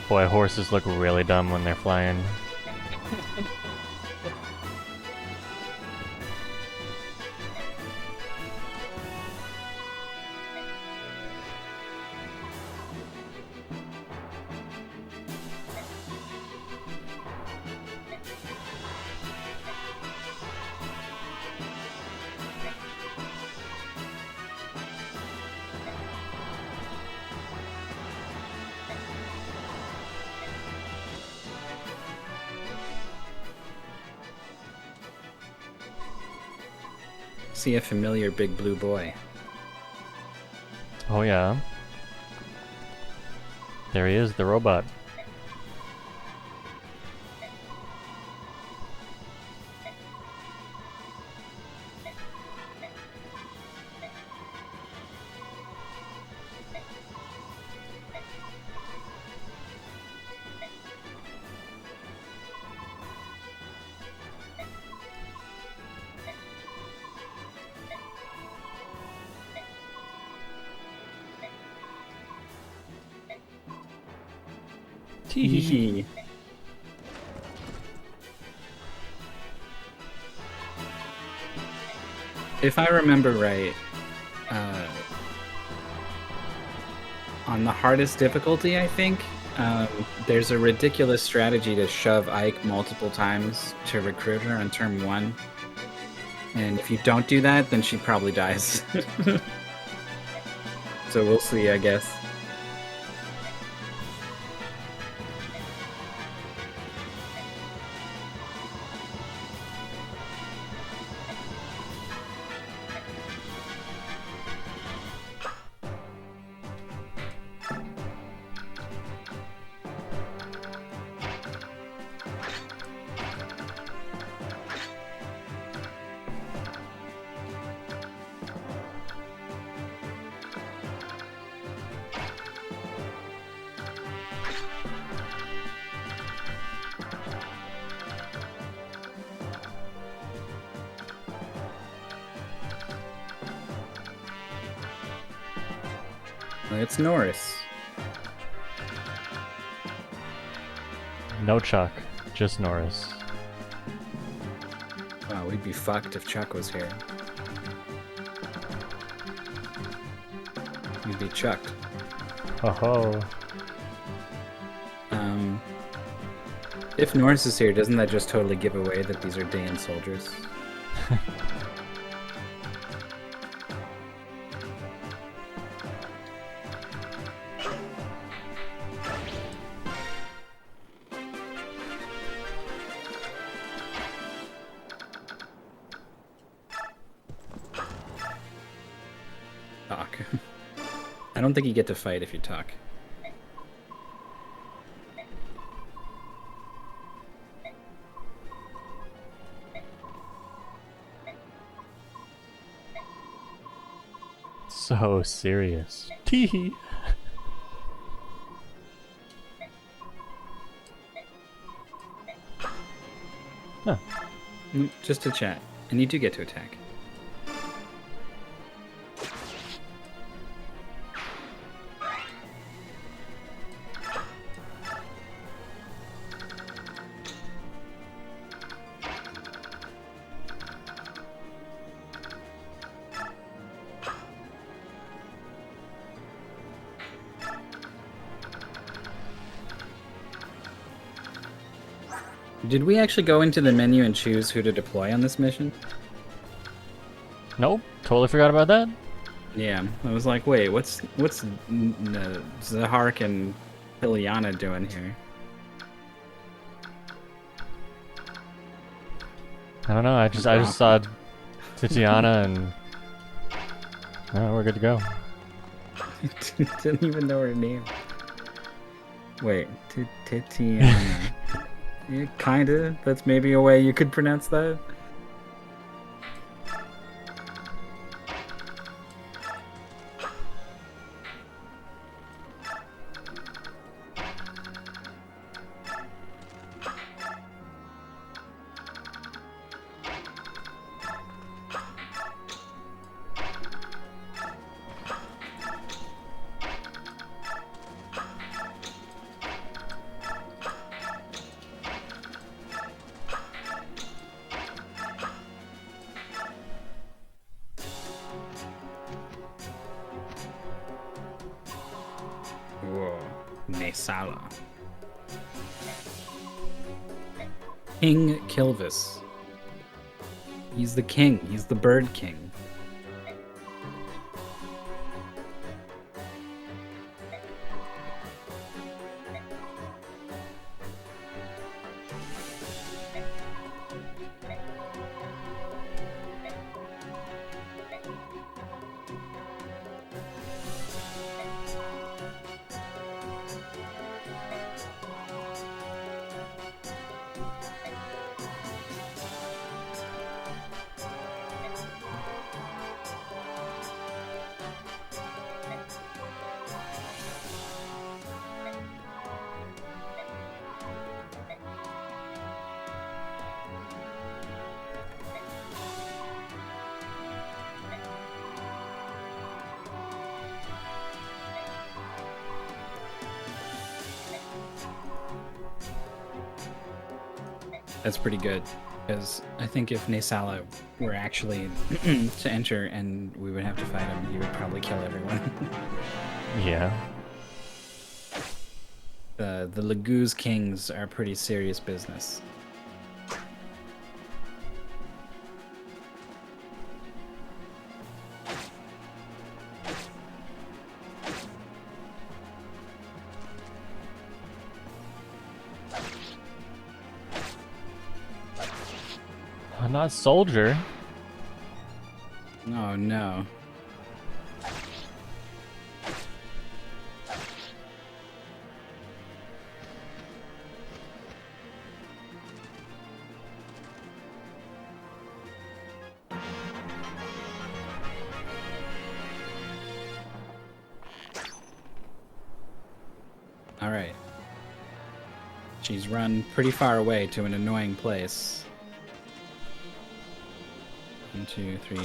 Boy, horses look really dumb when they're flying. See a familiar big blue boy. Oh yeah. There he is, the robot. Tee. If I remember right, on the hardest difficulty, I think, there's a ridiculous strategy to shove Ike multiple times to recruit her on turn 1. And if you don't do that, then she probably dies. So we'll see, I guess. It's Norris. No Chuck, just Norris. Wow, we'd be fucked if Chuck was here. We'd be chucked. Oh ho. If Norris is here, doesn't that just totally give away that these are Dayan soldiers? Talk. I don't think you get to fight if you talk. So serious. Tee. Huh. Just to chat. And you do get to attack. Did we actually go into the menu and choose who to deploy on this mission? Nope, totally forgot about that. Yeah, I was like, wait, what's Zahark and Liliana doing here? I don't know. I just saw Titiana and we're good to go. Didn't even know her name. Wait, Titiana. Yeah, kinda. That's maybe a way you could pronounce that. Whoa, Nesala. King Kilvis. He's the king. He's the bird king. That's pretty good. Because I think if Naysala were actually to enter and we would have to fight him, he would probably kill everyone. Yeah. The Laguz Kings are pretty serious business. Not soldier. Oh no. All right. She's run pretty far away to an annoying place. 1, 2, 3, 4,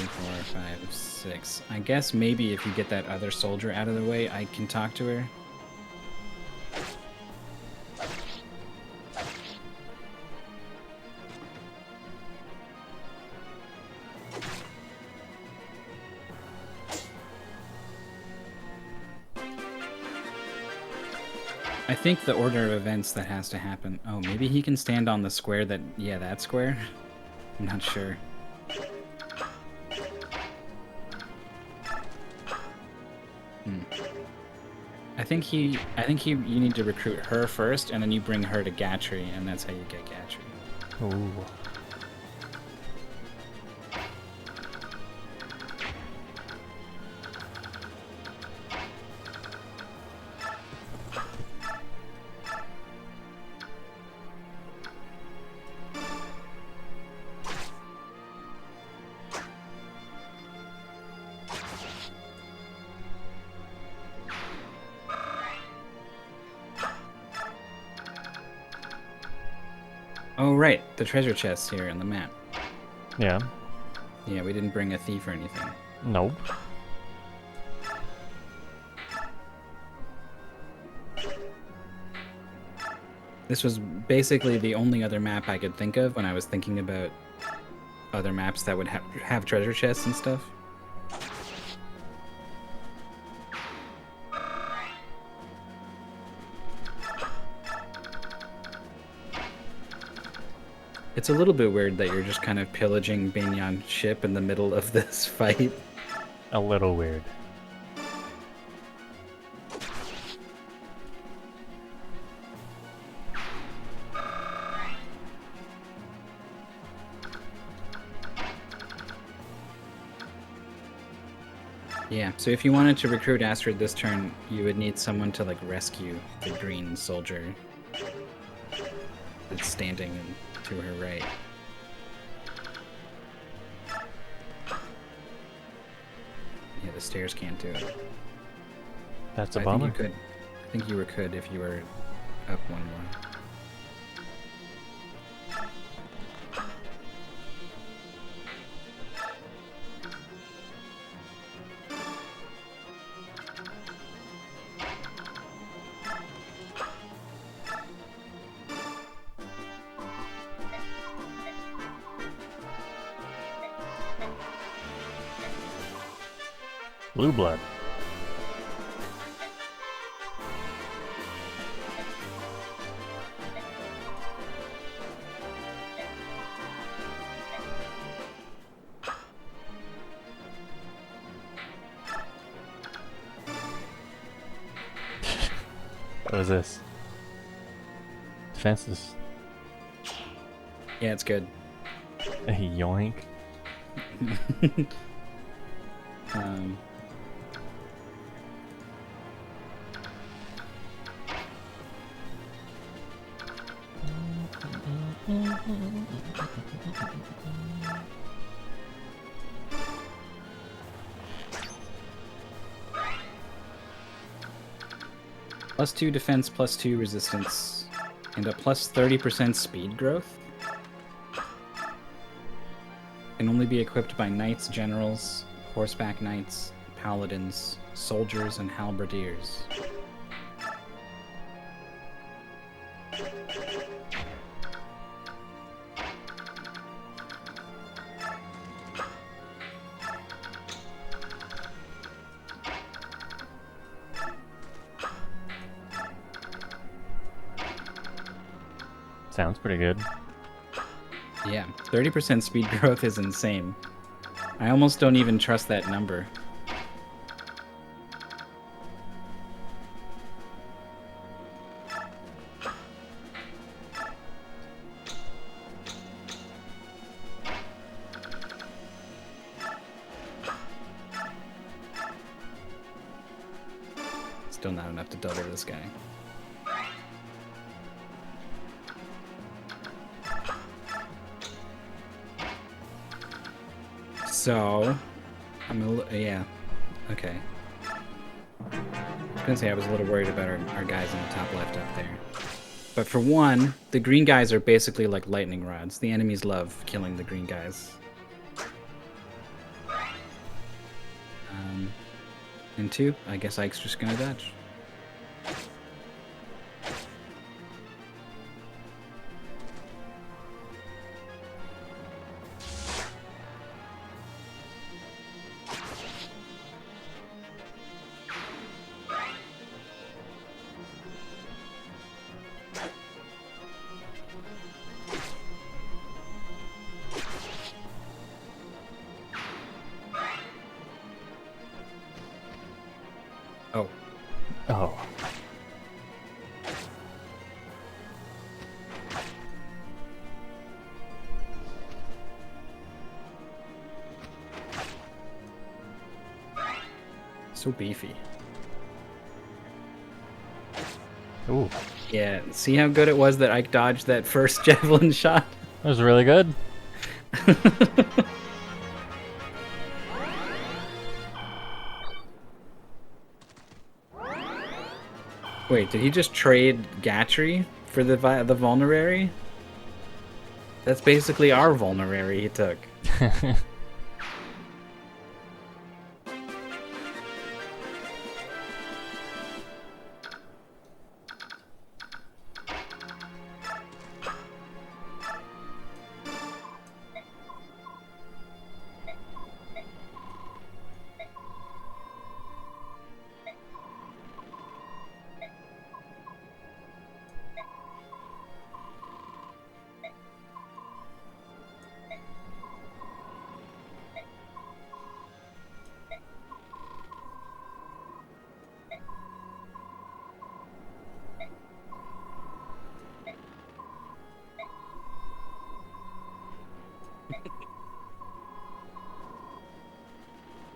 5, 6. I guess maybe if you get that other soldier out of the way, I can talk to her. I think the order of events that has to happen. Oh, maybe he can stand on the square that... Yeah, that square? I'm not sure. I think you need to recruit her first, and then you bring her to Gatry, and that's how you get Gatry. Ooh. Oh, right. The treasure chests here in the map. Yeah. Yeah, we didn't bring a thief or anything. Nope. This was basically the only other map I could think of when I was thinking about other maps that would have treasure chests and stuff. It's a little bit weird that you're just kind of pillaging Banyan's ship in the middle of this fight. A little weird. Yeah, so if you wanted to recruit Astrid this turn, you would need someone to like rescue the green soldier that's standing to her right. Yeah, the stairs can't do it. That's a I bummer. think you could. I think you could if you were up one more. Blue blood. What is this? Defenses. Yeah, it's good. Yoink. um, +2 defense, +2 resistance, and a +30% speed growth. Can only be equipped by knights, generals, horseback knights, paladins, soldiers, and halberdiers. Sounds pretty good. Yeah, 30% speed growth is insane. I almost don't even trust that number. Still not enough to double this guy. So, yeah, okay. I was gonna say I was a little worried about our guys in the top left up there. But for one, the green guys are basically like lightning rods. The enemies love killing the green guys. And two, I guess Ike's just gonna dodge. Oh. Oh. So beefy. Ooh. Yeah, see how good it was that Ike dodged that first javelin shot? That was really good. Wait, did he just trade Gatry for the vulnerary? That's basically our vulnerary he took.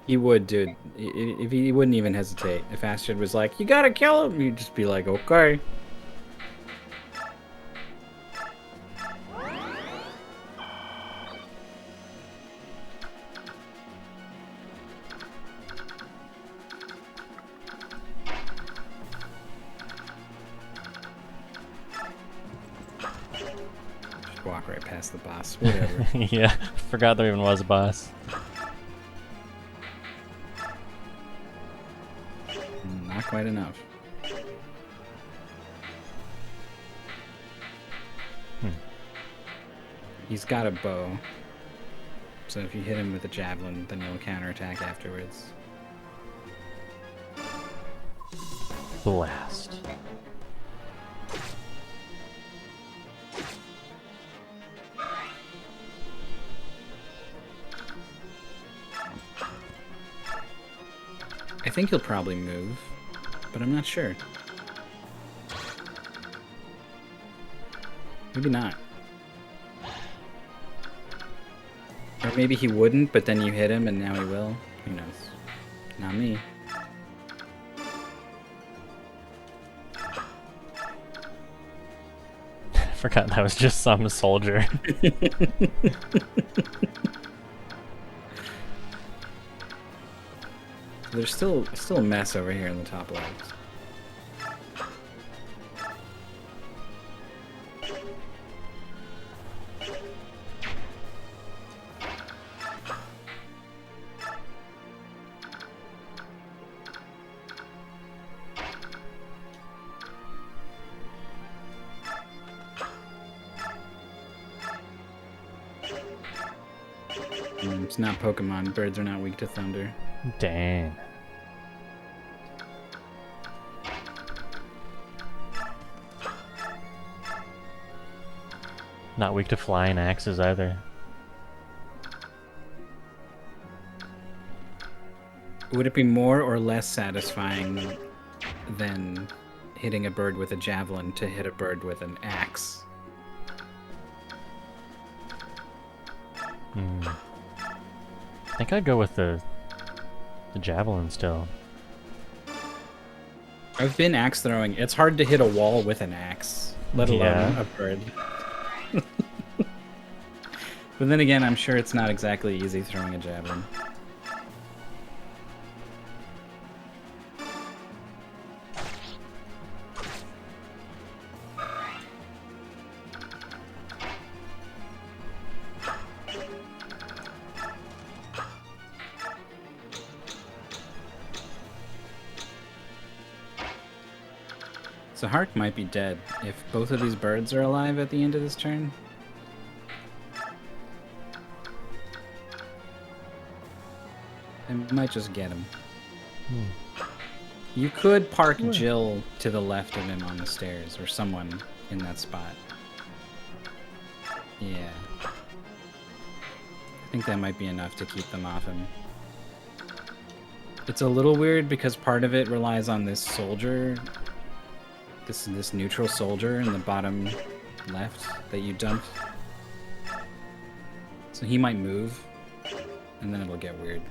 He would, dude. If he wouldn't even hesitate. If Astrid was like, "You gotta kill him," you'd just be like, "Okay." Just walk right past the boss. Whatever. Yeah, forgot there even was a boss. Not quite enough. He's got a bow. So if you hit him with a javelin, then you'll counterattack afterwards. Blast. I think he'll probably move, but I'm not sure. Maybe not. Or maybe he wouldn't, but then you hit him and now he will. Who knows? Not me. Forgot that was just some soldier. There's still a mess over here in the top left. It's not Pokemon. Birds are not weak to thunder. Dang. Not weak to flying axes either. Would it be more or less satisfying than hitting a bird with a javelin to hit a bird with an axe? I think I'd go with the javelin still. I've been axe throwing. It's hard to hit a wall with an axe, let alone a bird. But then again, I'm sure it's not exactly easy throwing a javelin. So Hark might be dead if both of these birds are alive at the end of this turn. And might just get him. You could park Jill to the left of him on the stairs, or someone in that spot. Yeah. I think that might be enough to keep them off him. It's a little weird because part of it relies on this soldier, this neutral soldier in the bottom left that you dumped. So he might move, and then it'll get weird.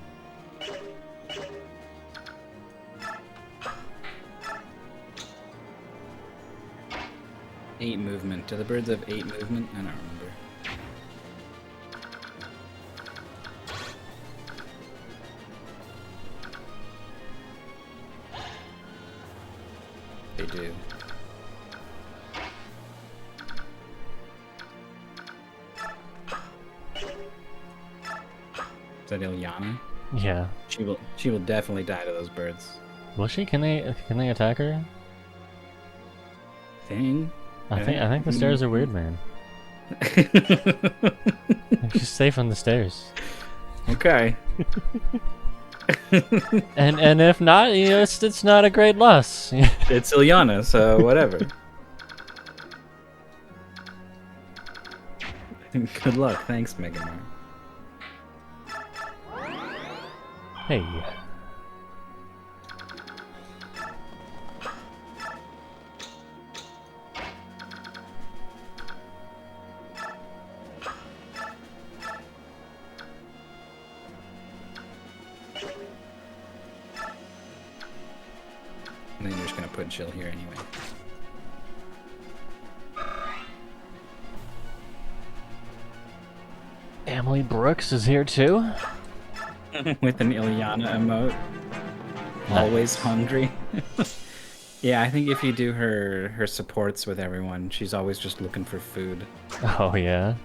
Eight movement. Do the birds have 8 movement? I don't remember. They do. Is that Ilyana? Yeah. She will definitely die to those birds. Will she? Can they attack her? Thing? I think the stairs are weird, man. She's safe on the stairs. Okay. And if not, you know, it's not a great loss. It's Ilyana, so whatever. Good luck. Thanks, Mega Man. Hey. And then you're just gonna put Jill here anyway. Emily Brooks is here too. With an Ilyana emote. Always hungry. Yeah, I think if you do her supports with everyone, she's always just looking for food. Oh yeah.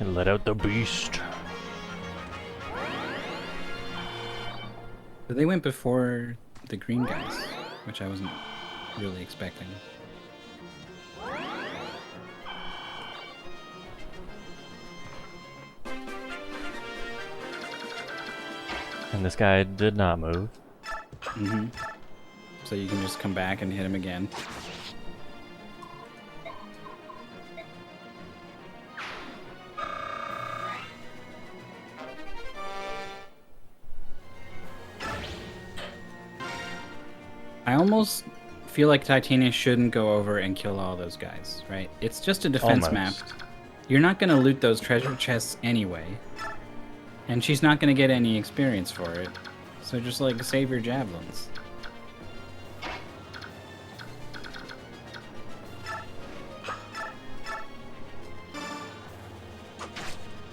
And let out the beast. But they went before the green guys, which I wasn't really expecting. And this guy did not move. Mm-hmm. So you can just come back and hit him again. I almost feel like Titania shouldn't go over and kill all those guys, right? It's just a defense map. You're not going to loot those treasure chests anyway. And she's not going to get any experience for it. So just, like, save your javelins.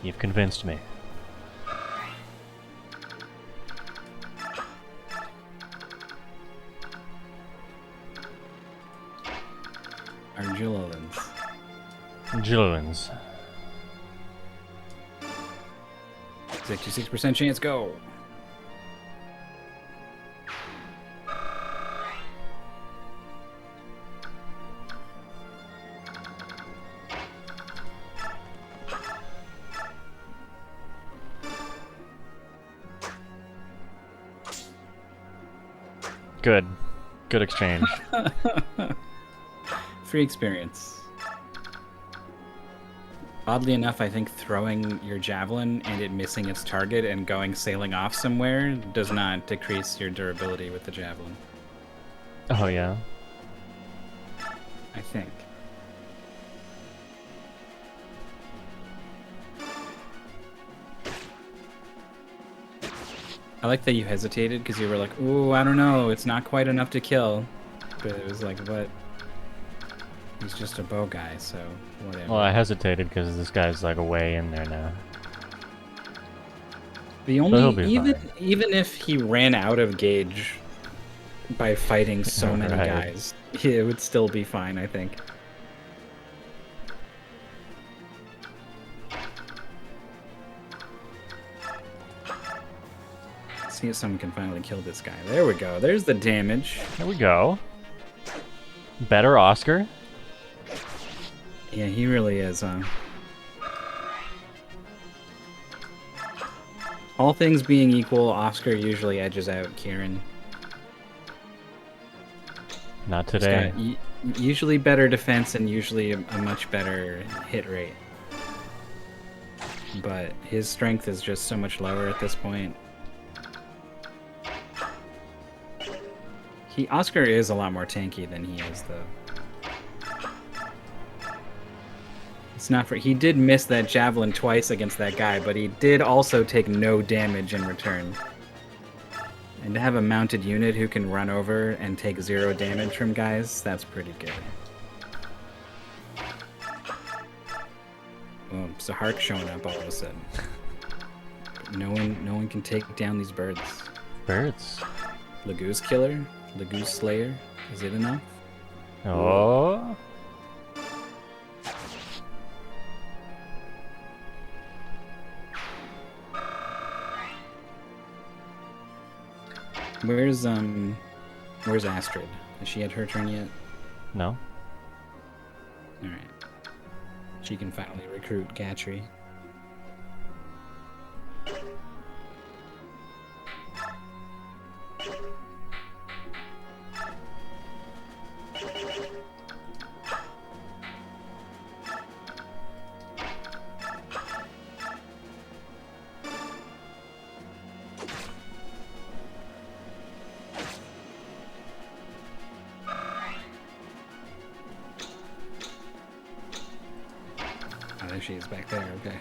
You've convinced me. Argillolins. Jillins. 66% chance, go! Good. Good exchange. Free experience. Oddly enough, I think throwing your javelin and it missing its target and going sailing off somewhere does not decrease your durability with the javelin. Oh, yeah? I think. I like that you hesitated because you were like, ooh, I don't know, it's not quite enough to kill. But it was like, what? He's just a bow guy, so whatever. Well, I hesitated because this guy's like way in there now. The But he'll only be even if he ran out of gauge by fighting so many Right. guys, it would still be fine, I think. See if someone can finally kill this guy. There we go. There's the damage. There we go. Better Oscar. Yeah, he really is. All things being equal, Oscar usually edges out Kieran. Not today. He's got usually better defense and usually a much better hit rate. But his strength is just so much lower at this point. Oscar is a lot more tanky than he is, though. It's not for... He did miss that javelin twice against that guy, but he did also take no damage in return. And to have a mounted unit who can run over and take 0 damage from guys, that's pretty good. Oh, Sahark showing up all of a sudden. No one can take down these birds. Birds. Lagoose Killer? Lagoose Slayer? Is it enough? Oh. Where's Astrid? Has she had her turn yet? No. Alright. She can finally recruit Gatry. There she is back there, okay.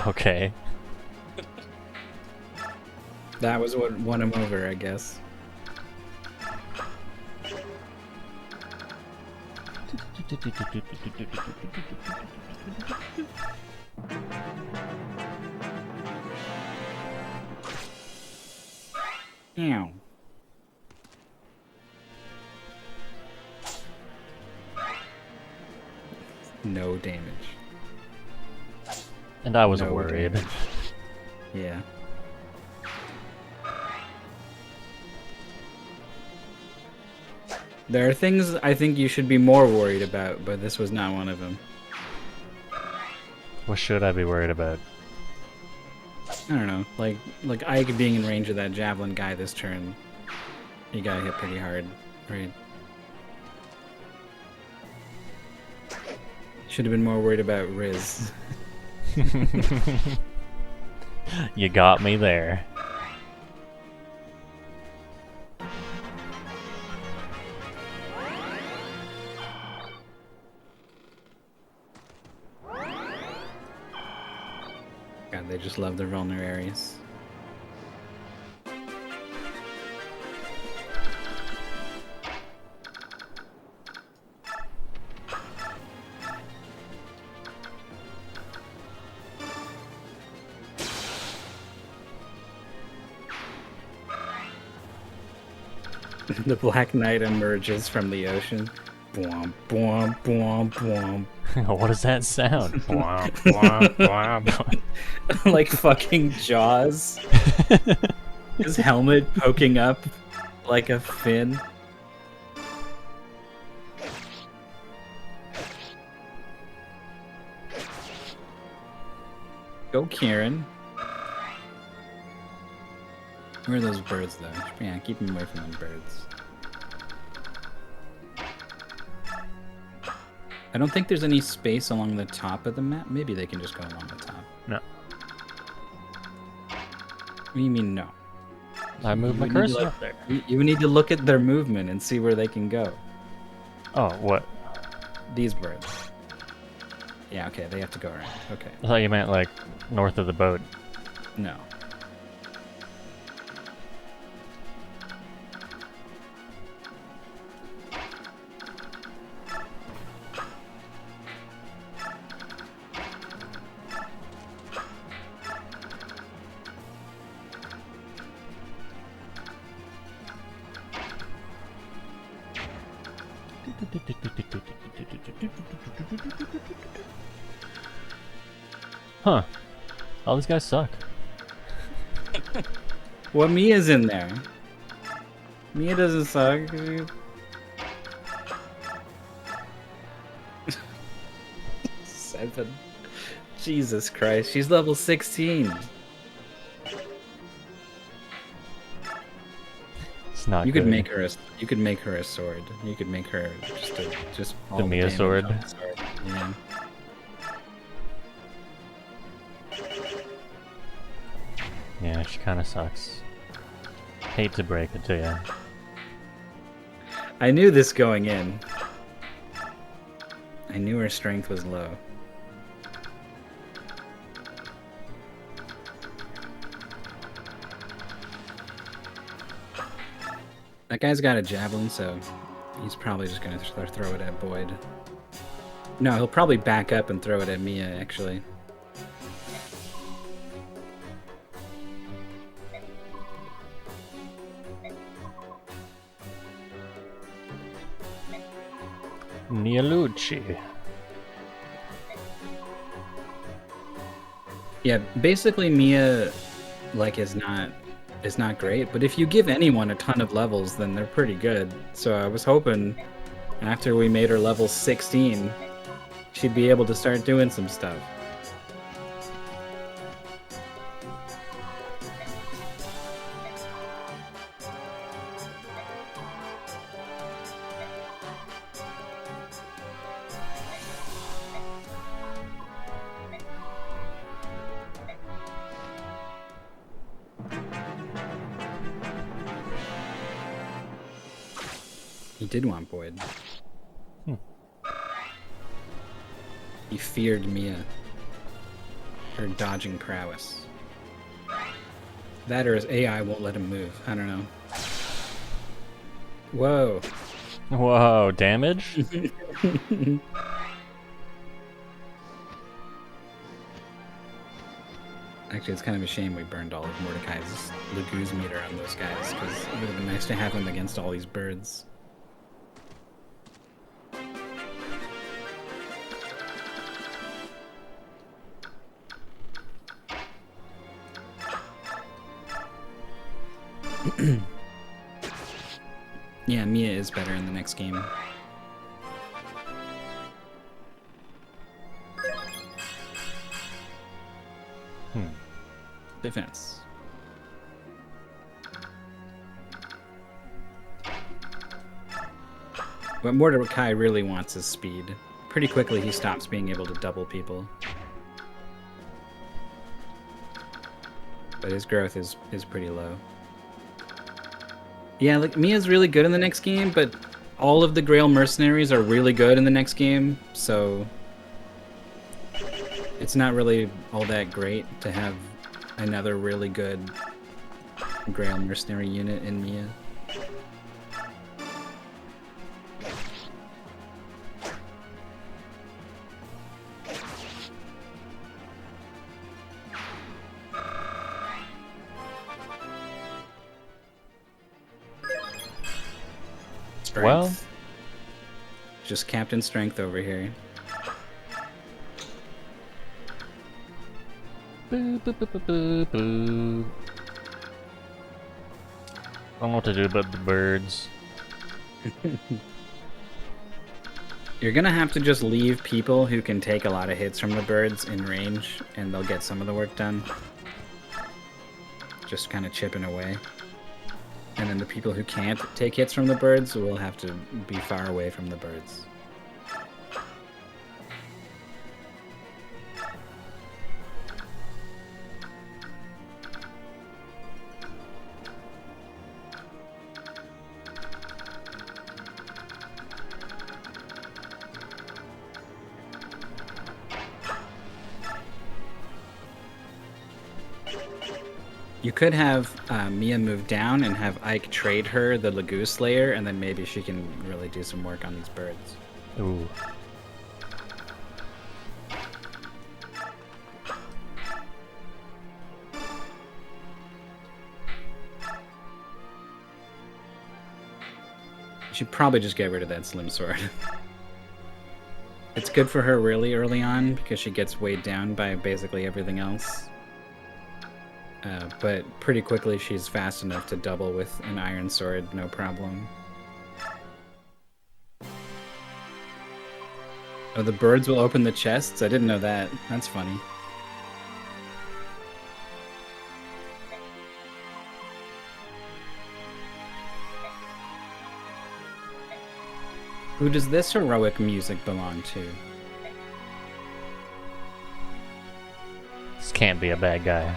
Okay. That was what won him over, I guess. Ow. No damage. And I wasn't No worried. damage. Yeah. There are things I think you should be more worried about, but this was not one of them. What should I be worried about? I don't know, like Ike being in range of that javelin guy this turn. He got hit pretty hard, right? Should have been more worried about Riz. You got me there. God, they just love their vulnerable areas. The Black Knight emerges from the ocean. Boom, boom, boom, boom. What does that sound? Bwah, bwah, bwah, bwah. Like fucking Jaws. His helmet poking up like a fin. Go, Kieran. Where are those birds, though? Yeah, keep them away from them birds. I don't think there's any space along the top of the map. Maybe they can just go along the top. No. What do you mean, no? I moved my cursor up there. You need to look at their movement and see where they can go. Oh, what? These birds. Yeah, okay, they have to go around. Okay. I thought you meant like north of the boat. No. Huh. All these guys suck. Well, Mia's in there. Mia doesn't suck. Seven. Jesus Christ, she's level 16. It's not You good. could make her a sword. You could make her just all The Mia damage sword. on the sword. Yeah. Yeah, she kind of sucks. Hate to break it to you. I knew this going in. I knew her strength was low. That guy's got a javelin, so he's probably just gonna throw it at Boyd. No, he'll probably back up and throw it at Mia, actually. Nielucci. Yeah, basically Mia, like, is not great, but if you give anyone a ton of levels, then they're pretty good. So I was hoping after we made her level 16, she'd be able to start doing some stuff. He did want Boyd. He feared Mia. Her dodging prowess. That or his AI won't let him move. I don't know. Whoa. Whoa, damage? Actually, it's kind of a shame we burned all of Mordecai's Laguz meter on those guys, because it would have been nice to have him against all these birds. Yeah, Mia is better in the next game. Defense. What Mordecai really wants is speed. Pretty quickly he stops being able to double people. But his growth is pretty low. Yeah, like Mia's really good in the next game, but all of the Grail mercenaries are really good in the next game, so it's not really all that great to have another really good Grail mercenary unit in Mia. Strength. Well. Just Captain Strength over here. Boo, boo, boo, boo, boo, boo. I don't know what to do about the birds. You're gonna have to just leave people who can take a lot of hits from the birds in range, and they'll get some of the work done. Just kind of chipping away. And then the people who can't take hits from the birds will have to be far away from the birds. You could have Mia move down and have Ike trade her the Lagoon Slayer, and then maybe she can really do some work on these birds. Ooh. You should probably just get rid of that Slim Sword. It's good for her really early on because she gets weighed down by basically everything else. But pretty quickly she's fast enough to double with an Iron Sword, no problem. Oh, the birds will open the chests? I didn't know that. That's funny. Who does this heroic music belong to? This can't be a bad guy.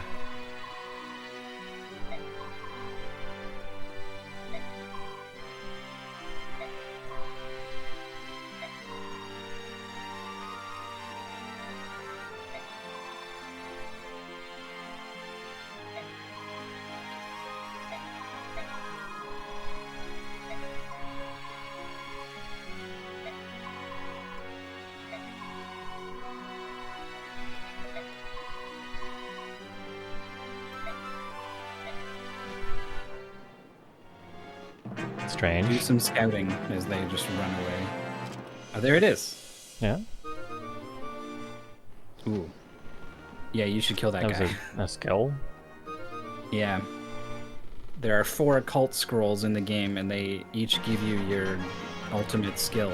Strange. Do some scouting as they just run away. Oh, there it is. Yeah. Ooh. Yeah, you should kill that That guy. was a skill. Yeah. There are 4 Occult Scrolls in the game, and they each give you your ultimate skill.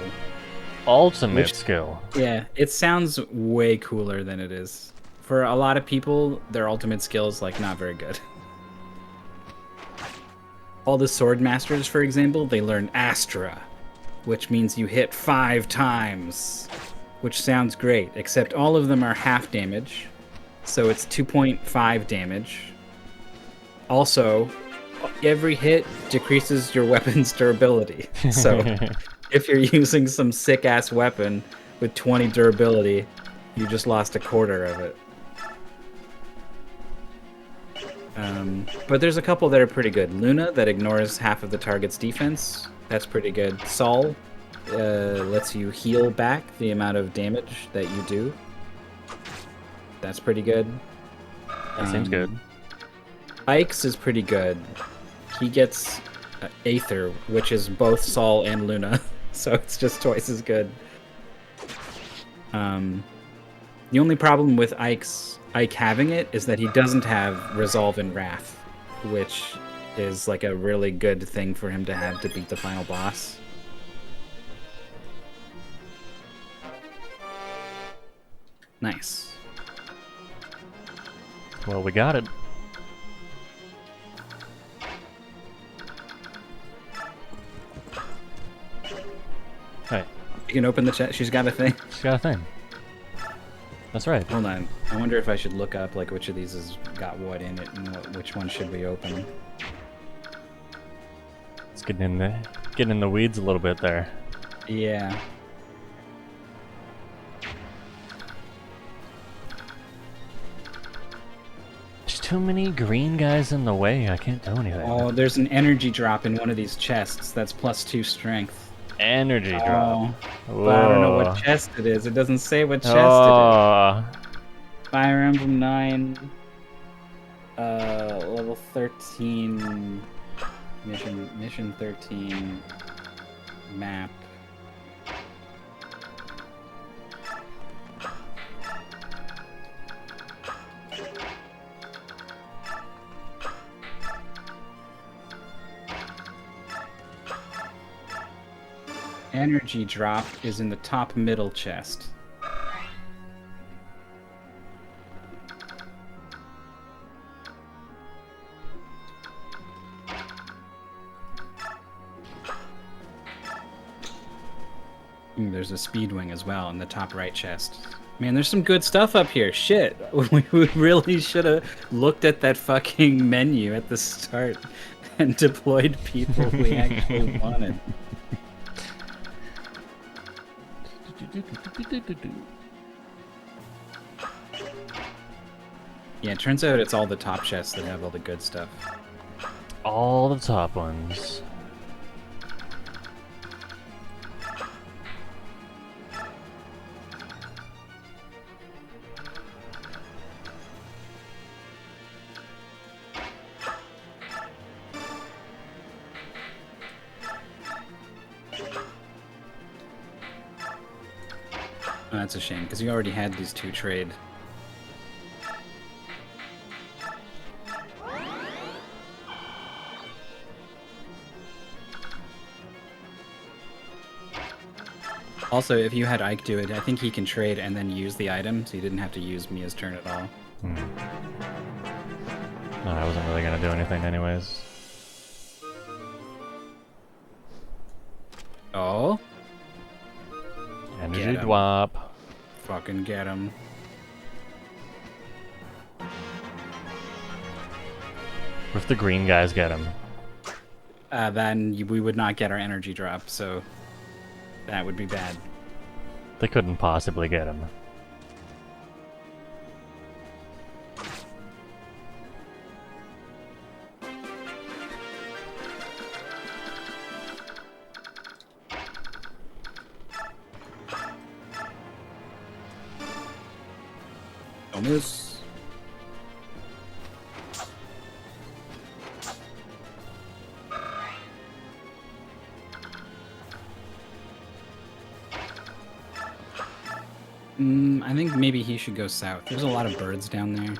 Ultimate skill. Yeah, it sounds way cooler than it is. For a lot of people, their ultimate skill is, like, not very good. All the Sword Masters, for example, they learn Astra, which means you hit 5 times, which sounds great, except all of them are half damage, so it's 2.5 damage. Also, every hit decreases your weapon's durability, so if you're using some sick-ass weapon with 20 durability, you just lost a quarter of it. But there's a couple that are pretty good. Luna, that ignores half of the target's defense. That's pretty good. Sol lets you heal back the amount of damage that you do. That's pretty good. That seems good. Ike's is pretty good. He gets Aether, which is both Sol and Luna, so it's just twice as good. The only problem with Ike having it is that he doesn't have Resolve and Wrath, which is like a really good thing for him to have to beat the final boss. Nice. Well, we got it. Hey, You can open the chest. She's got a thing. she's got a thing. That's right. Hold on. I wonder if I should look up like which of these has got what in it and which one should we open. Let's get in the weeds a little bit there. Yeah. There's too many green guys in the way. I can't do anything. Oh, there's an energy drop in one of these chests. That's +2 strength. Energy drop. Oh, but I don't know what chest it is. It doesn't say what chest it is. Oh, Fire Emblem 9, level 13, mission 13. Map. Energy drop is in the top middle chest. There's a speed wing as well in the top right chest. Man, there's some good stuff up here. Shit. We really should have looked at that fucking menu at the start and deployed people we actually wanted. Yeah, it turns out it's all the top chests that have all the good stuff. All the top ones. Oh, that's a shame, because you already had these two trade. Also, if you had Ike do it, I think he can trade and then use the item, so you didn't have to use Mia's turn at all. No, I wasn't really gonna do anything anyways. Oh? Energy drop. Fucking get him. If the green guys get him. Then we would not get our energy drop, so that would be bad. They couldn't possibly get him. Don't miss. I think maybe he should go south. There's a lot of birds down there.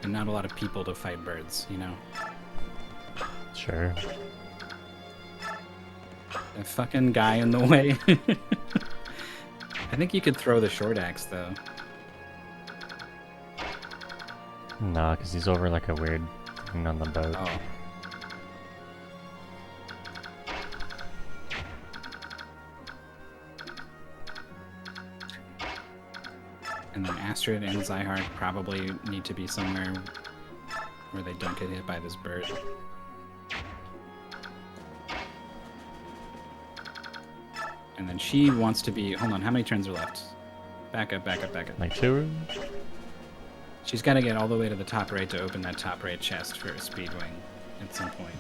And not a lot of people to fight birds, you know? Sure. That fucking guy in the way. I think you could throw the short axe, though. Nah, because he's over like a weird thing on the boat. Oh. And then Astrid and Zyhart probably need to be somewhere where they don't get hit by this bird. And then she wants to be... Hold on, how many turns are left? Back up, back up, back up. Like 2? She's got to get all the way to the top right to open that top right chest for a speed wing at some point.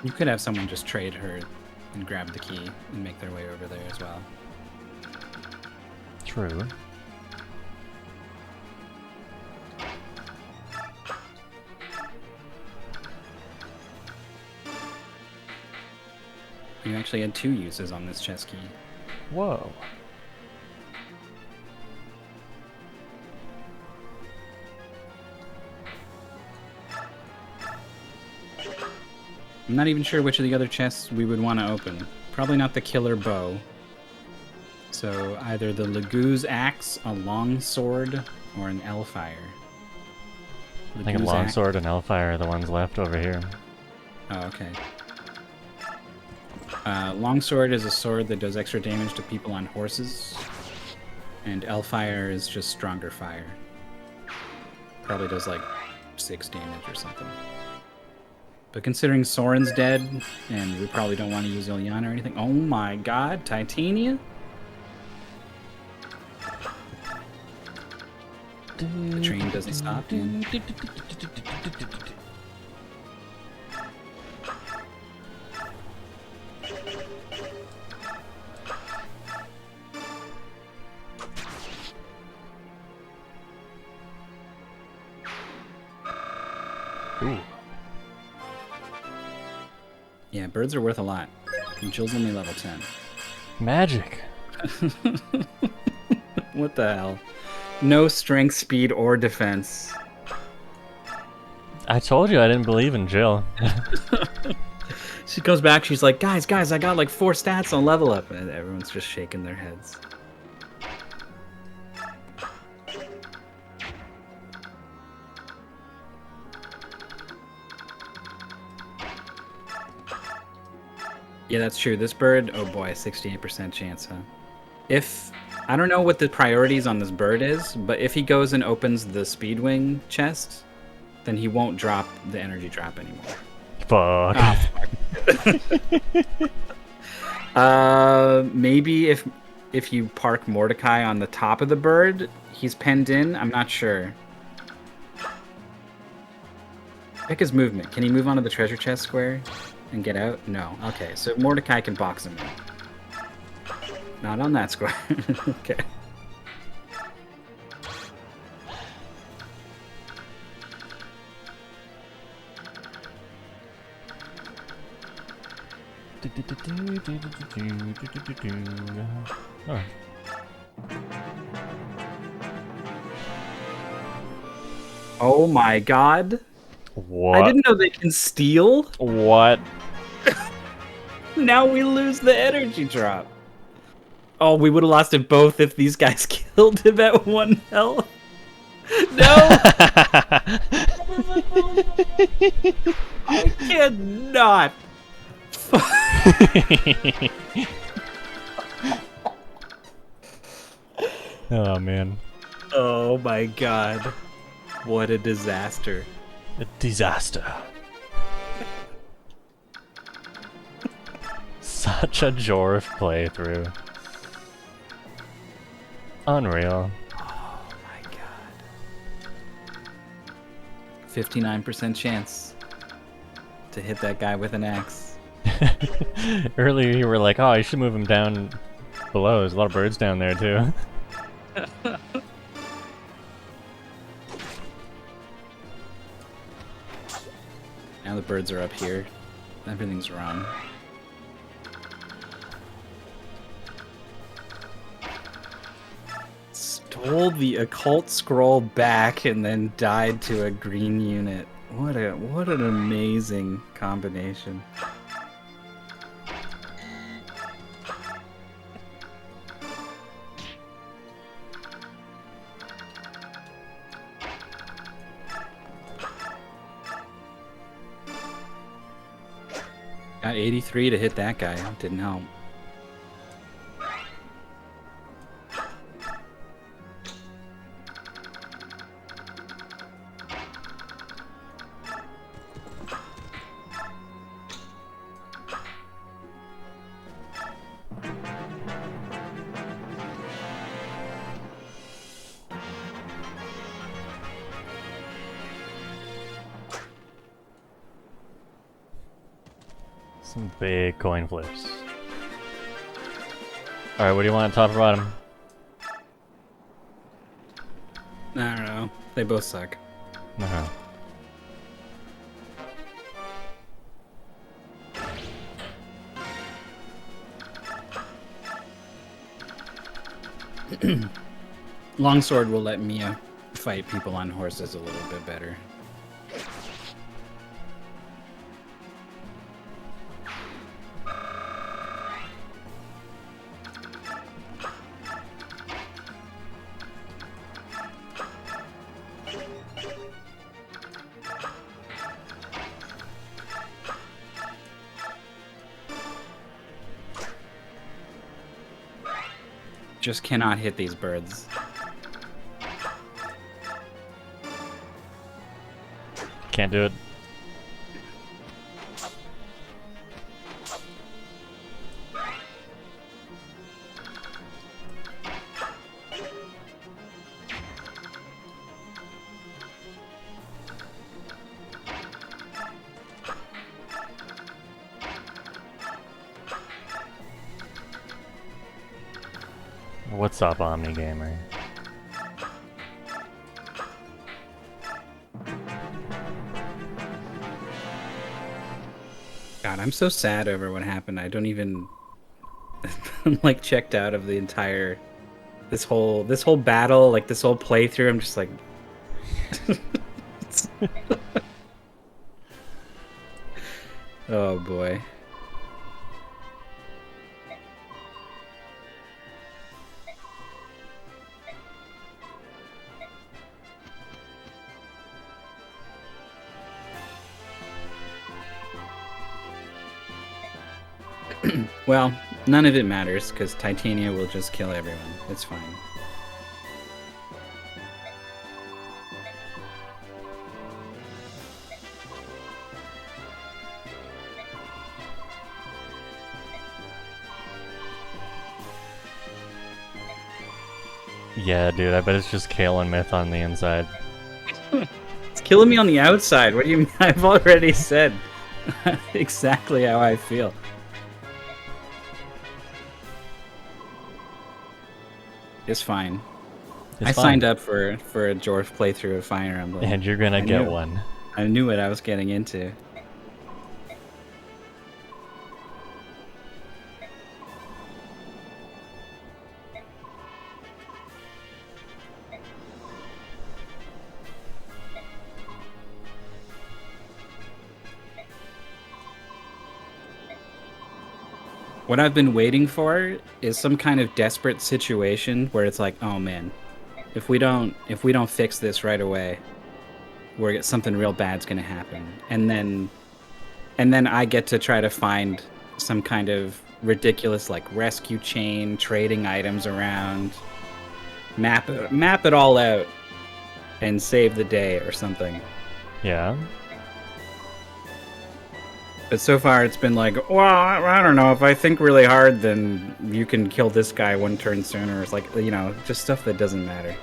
You could have someone just trade her and grab the key and make their way over there as well. True. You actually had 2 uses on this chest key. Whoa. I'm not even sure which of the other chests we would want to open. Probably not the killer bow. So either the Lagoo's axe, a long sword, or an Elfire. I think a longsword and Elfire are the ones left over here. Oh, okay. Longsword is a sword that does extra damage to people on horses. And Elfire is just stronger fire. Probably does like 6 damage or something. But considering Soren's dead, and we probably don't want to use Ilyana or anything. Oh my god, Titania? The train doesn't stop. Man. Ooh. Yeah, birds are worth a lot. And Jill's only level 10. Magic. What the hell? No strength, speed, or defense. I told you I didn't believe in Jill. She goes back, she's like, guys, I got like 4 stats on level up. And everyone's just shaking their heads. Yeah, that's true. This bird, oh boy, 68% chance, huh? If, I don't know what the priorities on this bird is, but if he goes and opens the Speedwing chest, then he won't drop the energy drop anymore. Fuck. Oh, fuck. Maybe if you park Mordecai on the top of the bird, he's penned in. I'm not sure. Check his movement. Can he move onto the treasure chest square and get out? No. Okay, so Mordecai can box him in. Not on that square. Okay. Oh. Oh my god. What? I didn't know they can steal. What? Now we lose the energy drop. Oh, we would have lost it both if these guys killed him at 1 health. No! I cannot. Oh man. Oh my god. What a disaster. A disaster. Such a Jorf playthrough. Unreal. Oh my god. 59% chance to hit that guy with an axe. Earlier you were like, oh, you should move him down below. There's a lot of birds down there too. Now the birds are up here. Everything's wrong. Stole the occult scroll back and then died to a green unit. What an amazing combination. Got 83 to hit that guy. Didn't help. Some big coin flips. Alright, what do you want, top or bottom? I don't know. They both suck. Uh-huh. Longsword will let Mia fight people on horses a little bit better. Just cannot hit these birds. Can't do it. What's up, Omni Gamer? God, I'm so sad over what happened. I don't even. I'm like checked out of the entire this whole battle, like this whole playthrough. I'm just like. Oh boy. Well, none of it matters because Titania will just kill everyone. It's fine. Yeah, dude, I bet it's just Kale and Myth on the inside. It's killing me on the outside. What do you mean? I've already said exactly how I feel. It's fine. It's I fine. signed up for a Dwarf playthrough of Fire Emblem. And you're gonna get one. I knew what I was getting into. What I've been waiting for is some kind of desperate situation where it's like, oh man, if we don't fix this right away, something real bad's gonna happen, and then I get to try to find some kind of ridiculous like rescue chain, trading items around, map it all out, and save the day or something. Yeah. But so far it's been like, well, I don't know. If I think really hard, then you can kill this guy one turn sooner. It's like, you know, just stuff that doesn't matter.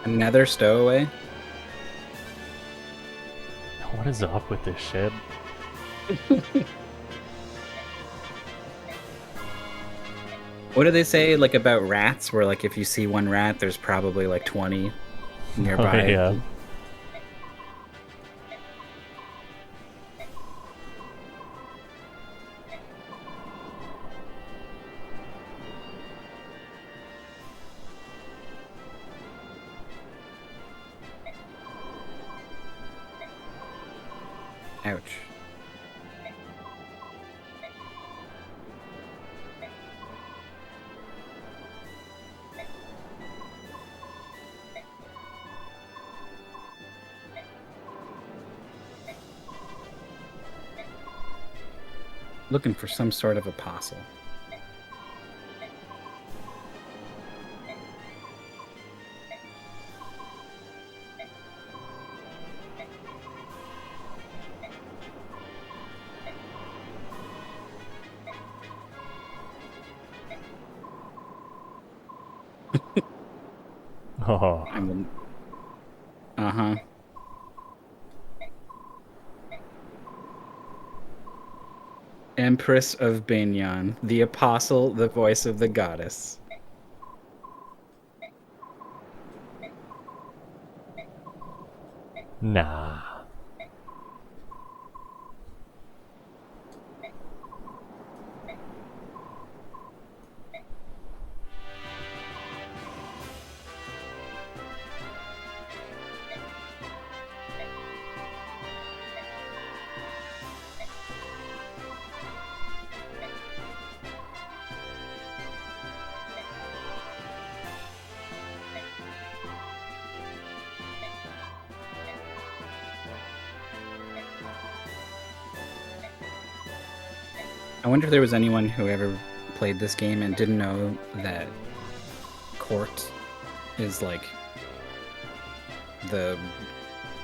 Another stowaway? What is up with this shit? What do they say like about rats? Where like if you see one rat, there's probably like 20 nearby. Oh, yeah. Ouch. Looking for some sort of apostle. Oh. Uh-huh. Empress of Banyan, the apostle, the voice of the goddess. Nah. I wonder if there was anyone who ever played this game and didn't know that Court is like the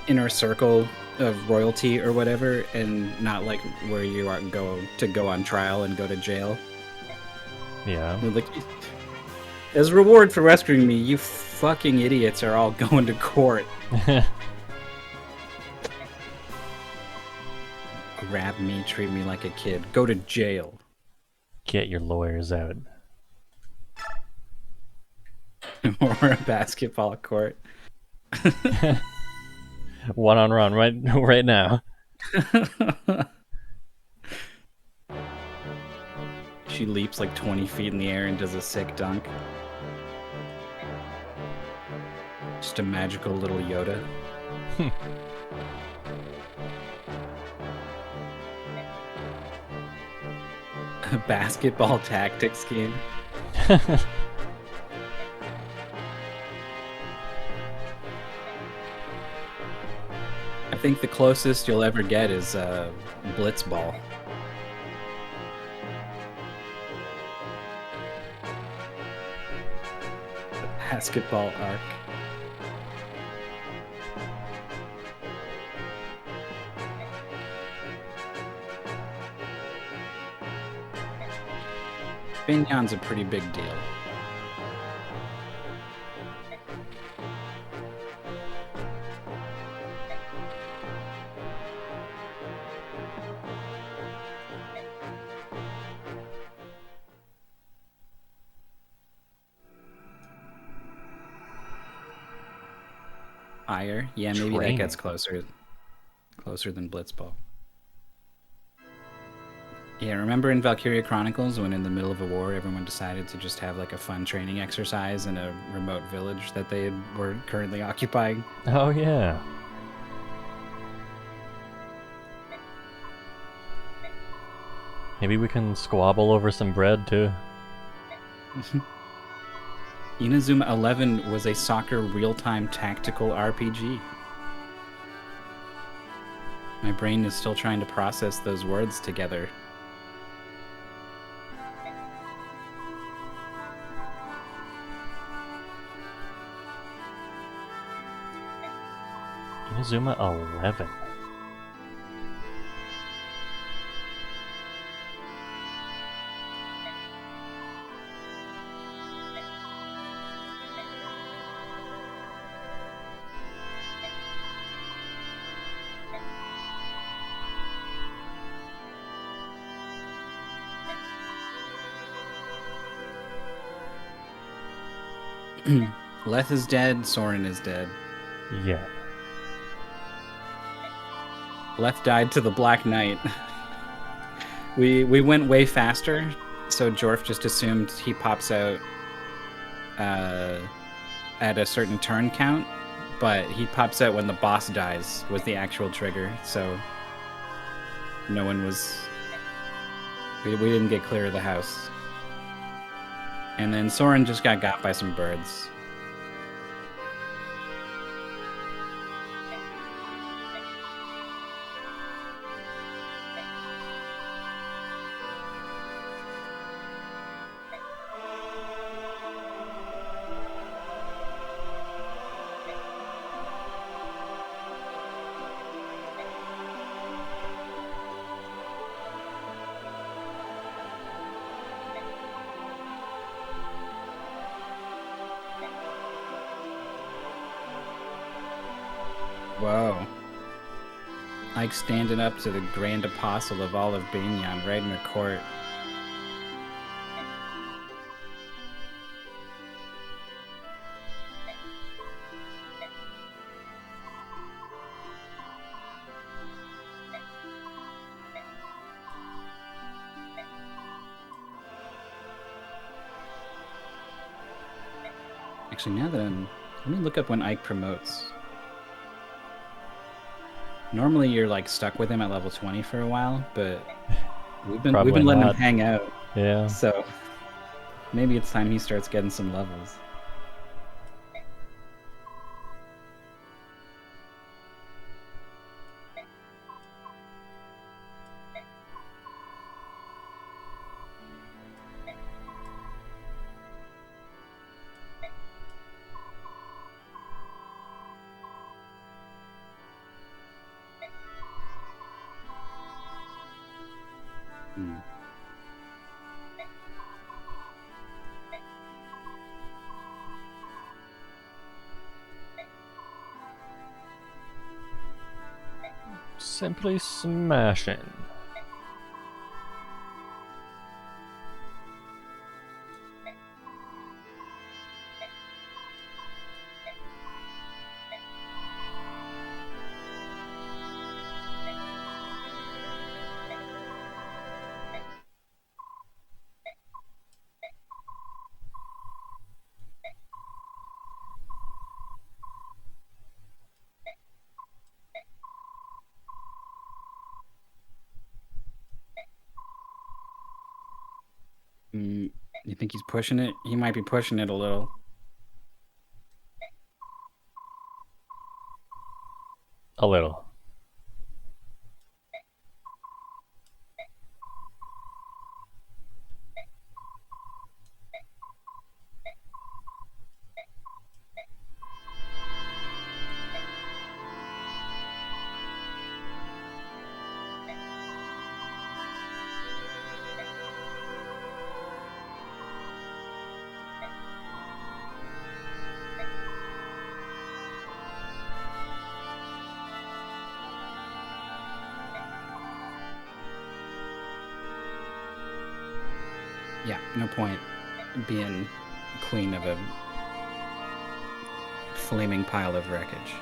inner circle of royalty or whatever, and not like where you are go on trial and go to jail. Yeah. They're like, as a reward for rescuing me, you fucking idiots are all going to court. Grab me, treat me like a kid, go to jail. Get your lawyers out. Or a basketball court. One on one right now. She leaps like 20 feet in the air and does a sick dunk. Just a magical little Yoda. A basketball tactics game. I think the closest you'll ever get is Blitzball. The basketball arc. Binyan's a pretty big deal. Higher? Yeah, maybe that gets closer than Blitzball. Yeah, remember in Valkyria Chronicles when in the middle of a war everyone decided to just have like a fun training exercise in a remote village that they were currently occupying? Oh yeah. Maybe we can squabble over some bread too. Inazuma 11 was a soccer real-time tactical RPG. My brain is still trying to process those words together. Inazuma 11. Leth is dead, Soren is dead. Yeah. Leth died to the Black Knight. We went way faster, so Jorf just assumed he pops out at a certain turn count, but he pops out when the boss dies was the actual trigger, so no one was... We didn't get clear of the house. And then Soren just got by some birds. Whoa. Like standing up to the Grand Apostle of all of Banyan right in her court. Actually, now that let me look up when Ike promotes. Normally you're like stuck with him at level 20 for a while, but we've been letting him hang out. Yeah. So maybe it's time he starts getting some levels. Simply smashing. You think he's pushing it? He might be pushing it a little. A little. Yeah, no point being queen of a flaming pile of wreckage.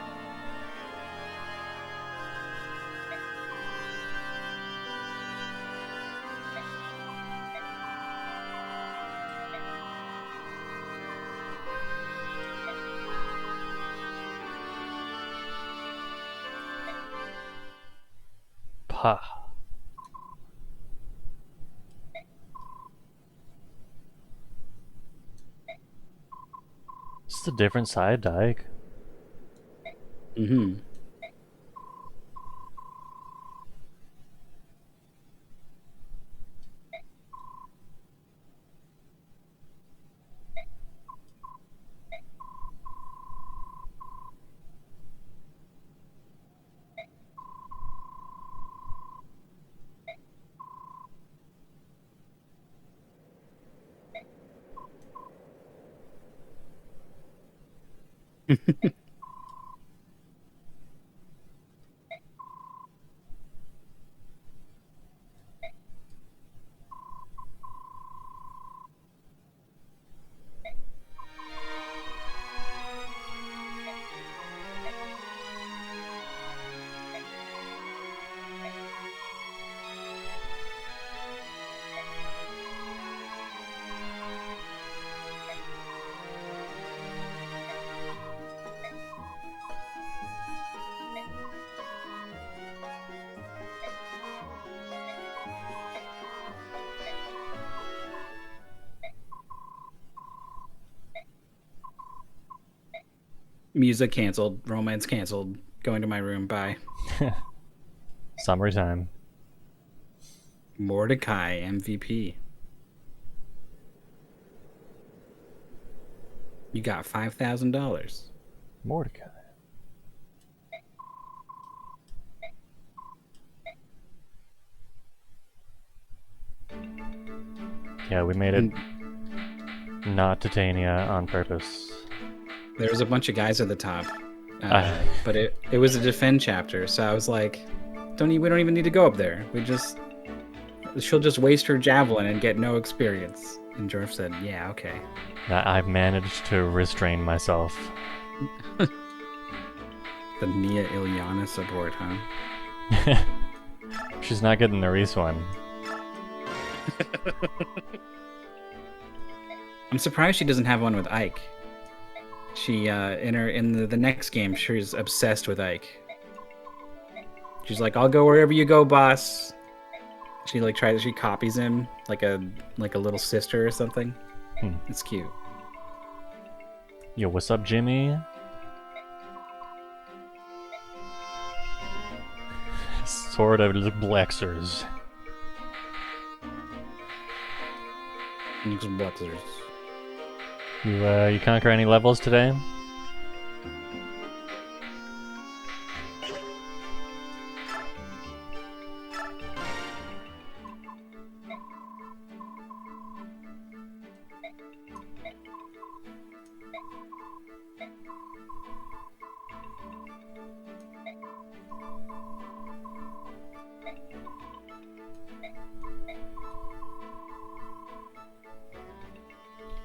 Pah. Is this a different side, Dyke? Mm-hmm. Music canceled. Romance canceled. Going to my room. Bye. Summertime. Mordecai, MVP. You got $5,000. Mordecai. Yeah, we made it not Titania on purpose. There was a bunch of guys at the top, but it was a defend chapter, so I was like, we don't even need to go up there. She'll just waste her javelin and get no experience. And Jorf said, yeah, okay. I've managed to restrain myself. The Nia Ilyana support, huh? She's not getting the Reese one. I'm surprised she doesn't have one with Ike. She in the next game, she's obsessed with Ike. She's like, I'll go wherever you go, boss. She copies him like a little sister or something. It's cute. Yo, what's up, Jimmy? Sword of the Blexers. You conquer any levels today?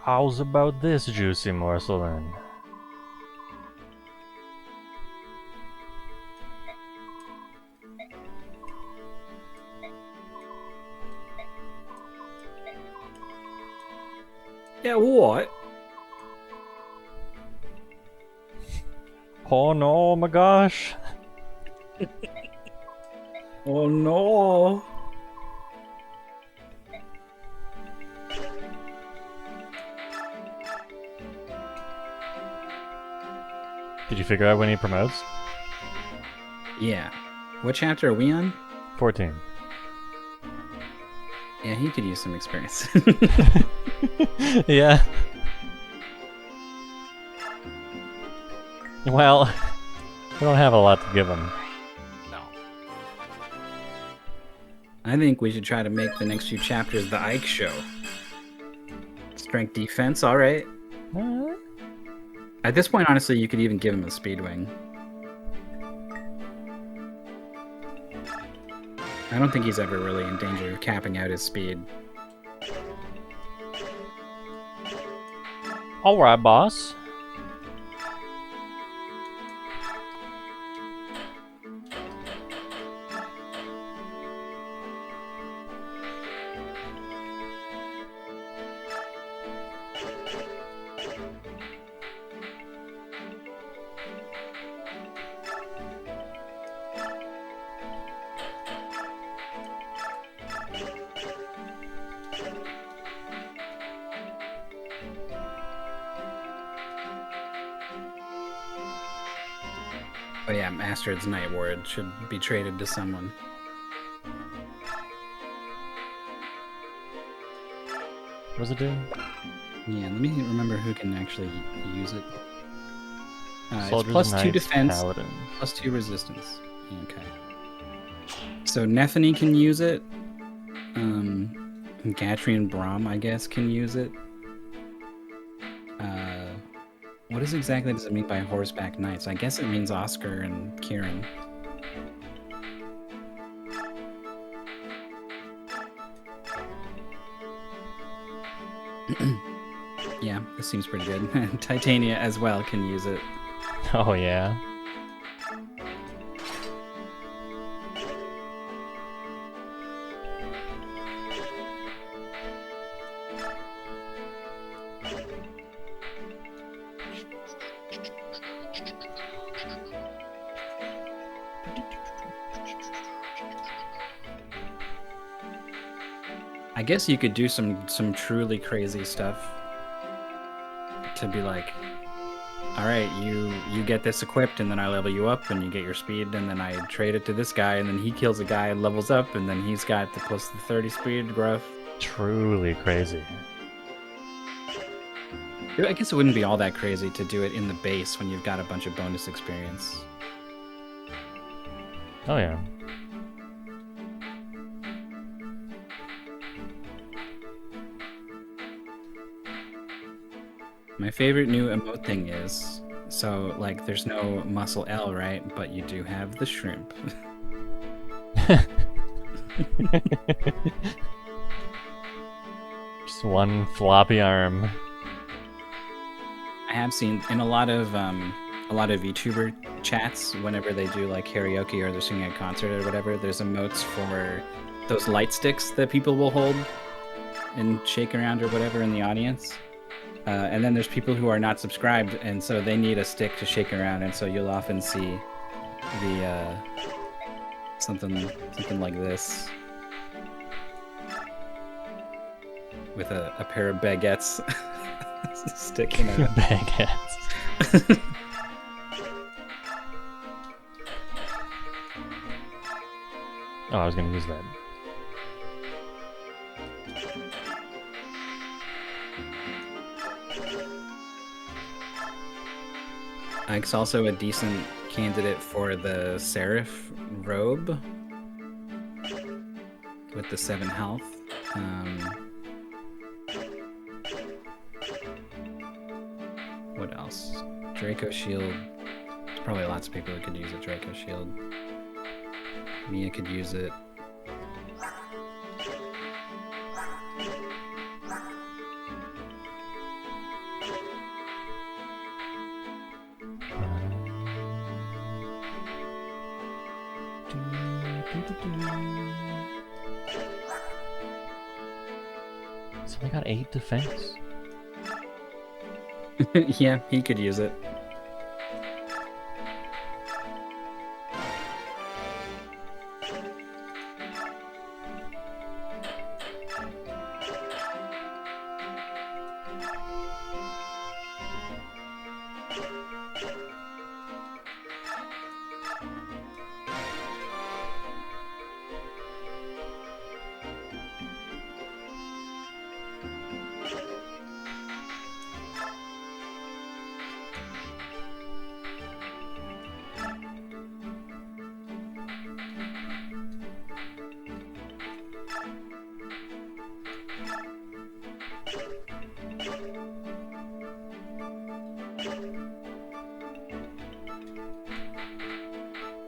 How's about this juicy morsel then? Yeah, what? Oh no, my gosh. Oh no. Did you figure out when he promotes? Yeah. What chapter are we on? 14. Yeah, he could use some experience. Yeah. Well, we don't have a lot to give him. No. I think we should try to make the next few chapters the Ike show. Strength defense, alright. At this point, honestly, you could even give him a speed wing. I don't think he's ever really in danger of capping out his speed. Alright, boss. Oh yeah, Astrid's Night Ward should be traded to someone. What does it do? Yeah, let me remember who can actually use it. It's Soldiers, plus 2 knights, defense, paladins. plus 2 resistance. Okay. So Nethany can use it. Gatrian Brahm, I guess, can use it. What exactly does it mean by horseback knights? I guess it means Oscar and Kieran. Yeah, this seems pretty good. Titania as well can use it. Oh yeah. I guess you could do some truly crazy stuff to be like, all right, you get this equipped, and then I level you up, and you get your speed, and then I trade it to this guy, and then he kills a guy and levels up, and then he's got the plus the 30 speed growth. Truly crazy. I guess it wouldn't be all that crazy to do it in the base when you've got a bunch of bonus experience. Oh yeah. My favorite new emote thing is, so like there's no muscle L, right? But you do have the shrimp. Just one floppy arm. I have seen in a lot of VTuber chats, whenever they do like karaoke or they're singing at a concert or whatever, there's emotes for those light sticks that people will hold and shake around or whatever in the audience. And then there's people who are not subscribed, and so they need a stick to shake around, and so you'll often see the something like this with a pair of baguettes sticking out. Baguettes. Oh, I was gonna use that. Ike's also a decent candidate for the Seraph robe with the 7 health. What else? Draco Shield. There's probably lots of people who could use a Draco Shield. Mia could use it. So they got 8 defense. Yeah, he could use it.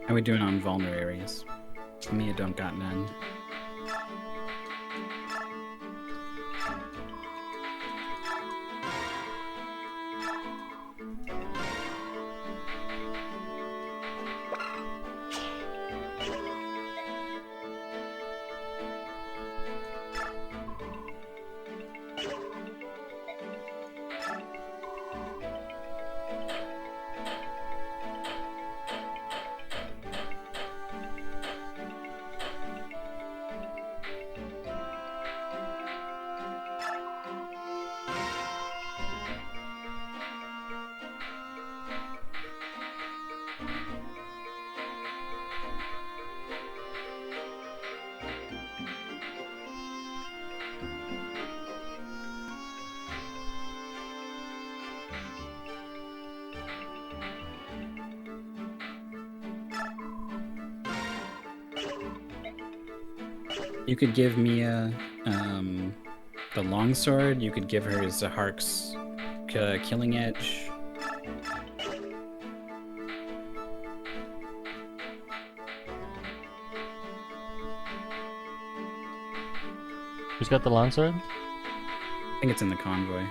How we doing on vulneraries? Me, I don't got none. You could give Mia the longsword. You could give her Zahark's killing edge. Who's got the longsword? I think it's in the convoy.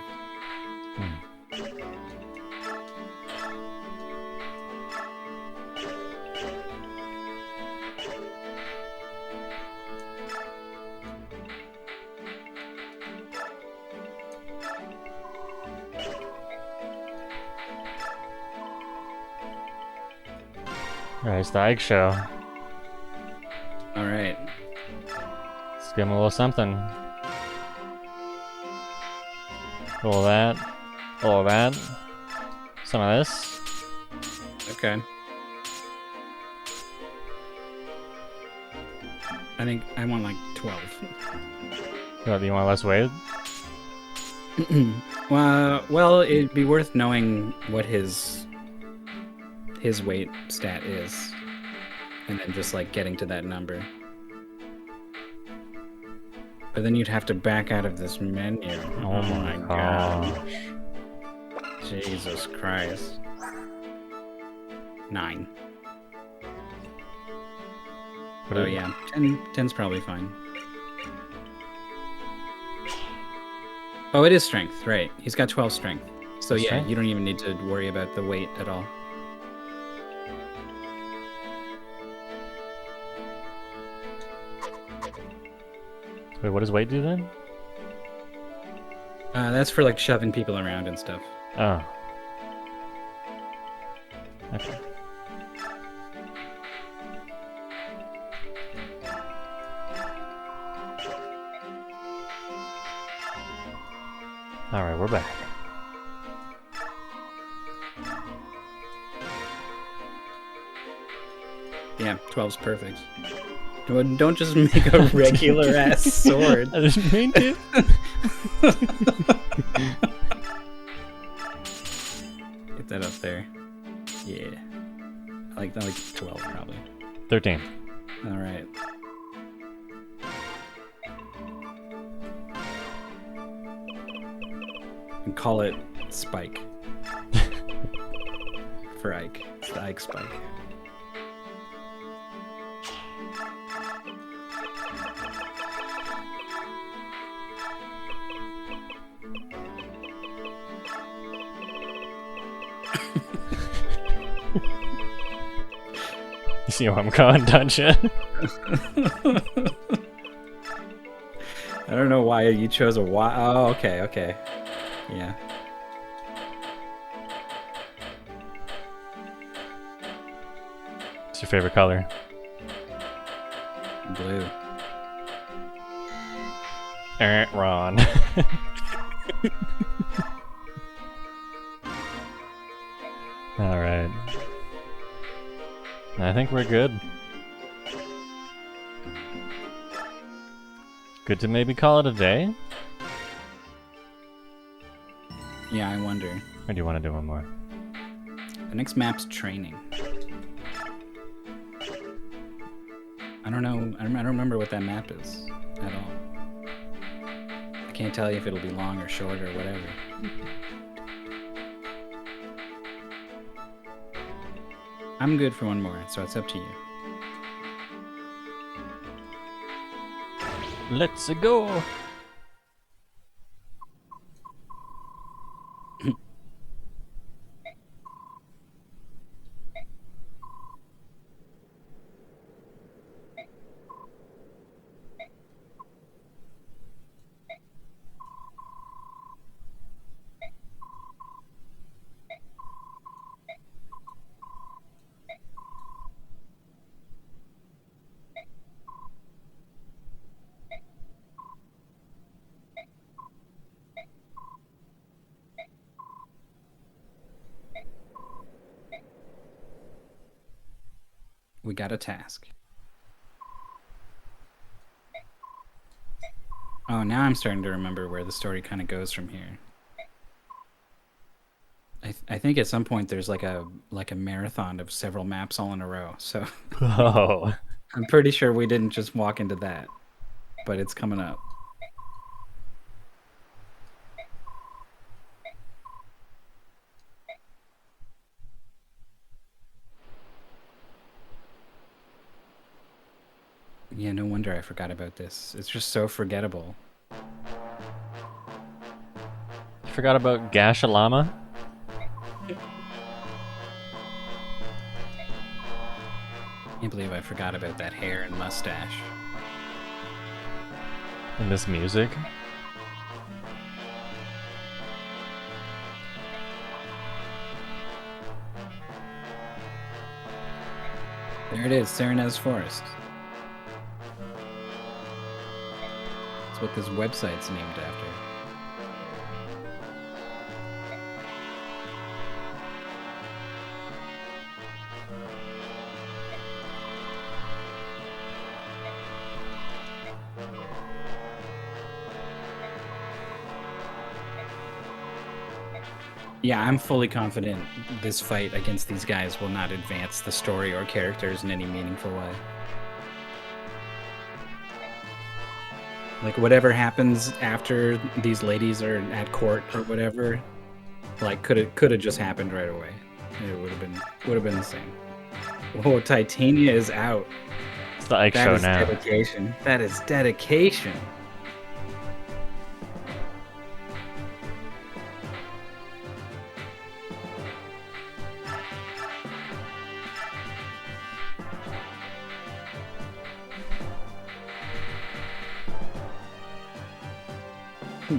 Alright, it's the Ike show. All right. Let's give him a little something. A little of that. A little of that. Some of this. Okay. I think I want like 12. Do you want less weight? Well, it'd be worth knowing what his weight stat is, and then just like getting to that number. But then you'd have to back out of this menu. Oh my gosh. Jesus Christ. 9. Oh yeah, 10's probably fine. Oh, it is strength, right. He's got 12 strength. So yeah, Strength? you don't even need to worry about the weight at all. Wait, what does weight do then? That's for like shoving people around and stuff. Oh. Okay. Alright, we're back. Yeah, 12's perfect. Don't just make a regular ass sword. I didn't mean to. Get that up there. Yeah. I like 12 probably. 13. All right. And call it Spike. For Ike. It's the Ike Spike. see where I'm going, don't you? I don't know why you chose a Y. Oh, okay, okay. Yeah. What's your favorite color? Blue. Ron. Alright. I think we're good. Good to maybe call it a day? Yeah, I wonder. Or do you want to do one more? The next map's training. I don't know. I don't remember what that map is at all. I can't tell you if it'll be long or short or whatever. I'm good for one more, so it's up to you. Let's go! We got a task. Oh, now I'm starting to remember where the story kind of goes from here. I think at some point there's like a marathon of several maps all in a row. So Oh. I'm pretty sure we didn't just walk into that, but it's coming up. Yeah, no wonder I forgot about this. It's just so forgettable. You forgot about Gashalama? Can't believe I forgot about that hair and mustache. And this music? There it is, Serenez Forest. That's what this website's named after. Yeah, I'm fully confident this fight against these guys will not advance the story or characters in any meaningful way. Like, whatever happens after these ladies are at court or whatever, like, could have just happened right away. It would have been the same. Oh, Titania is out. It's the Ike That show is now. dedication. That is dedication.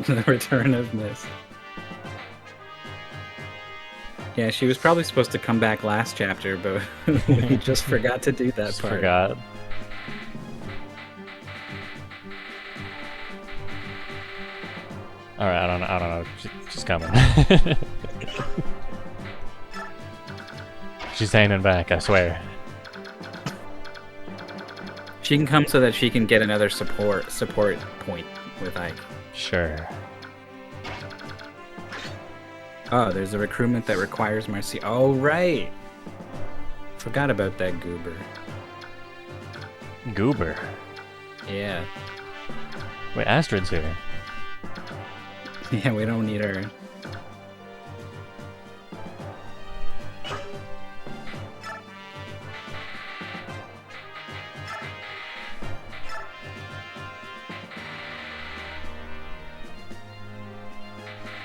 The return of Mist. Yeah, she was probably supposed to come back last chapter, but we just forgot to do that Just part. forgot. Alright, I don't know. She's coming. She's hanging back, I swear. She can come so that she can get another support point with Ike. Sure. Oh, there's a recruitment that requires mercy. Oh, right. Forgot about that goober. Goober. Yeah. Wait, Astrid's here. Yeah, we don't need her.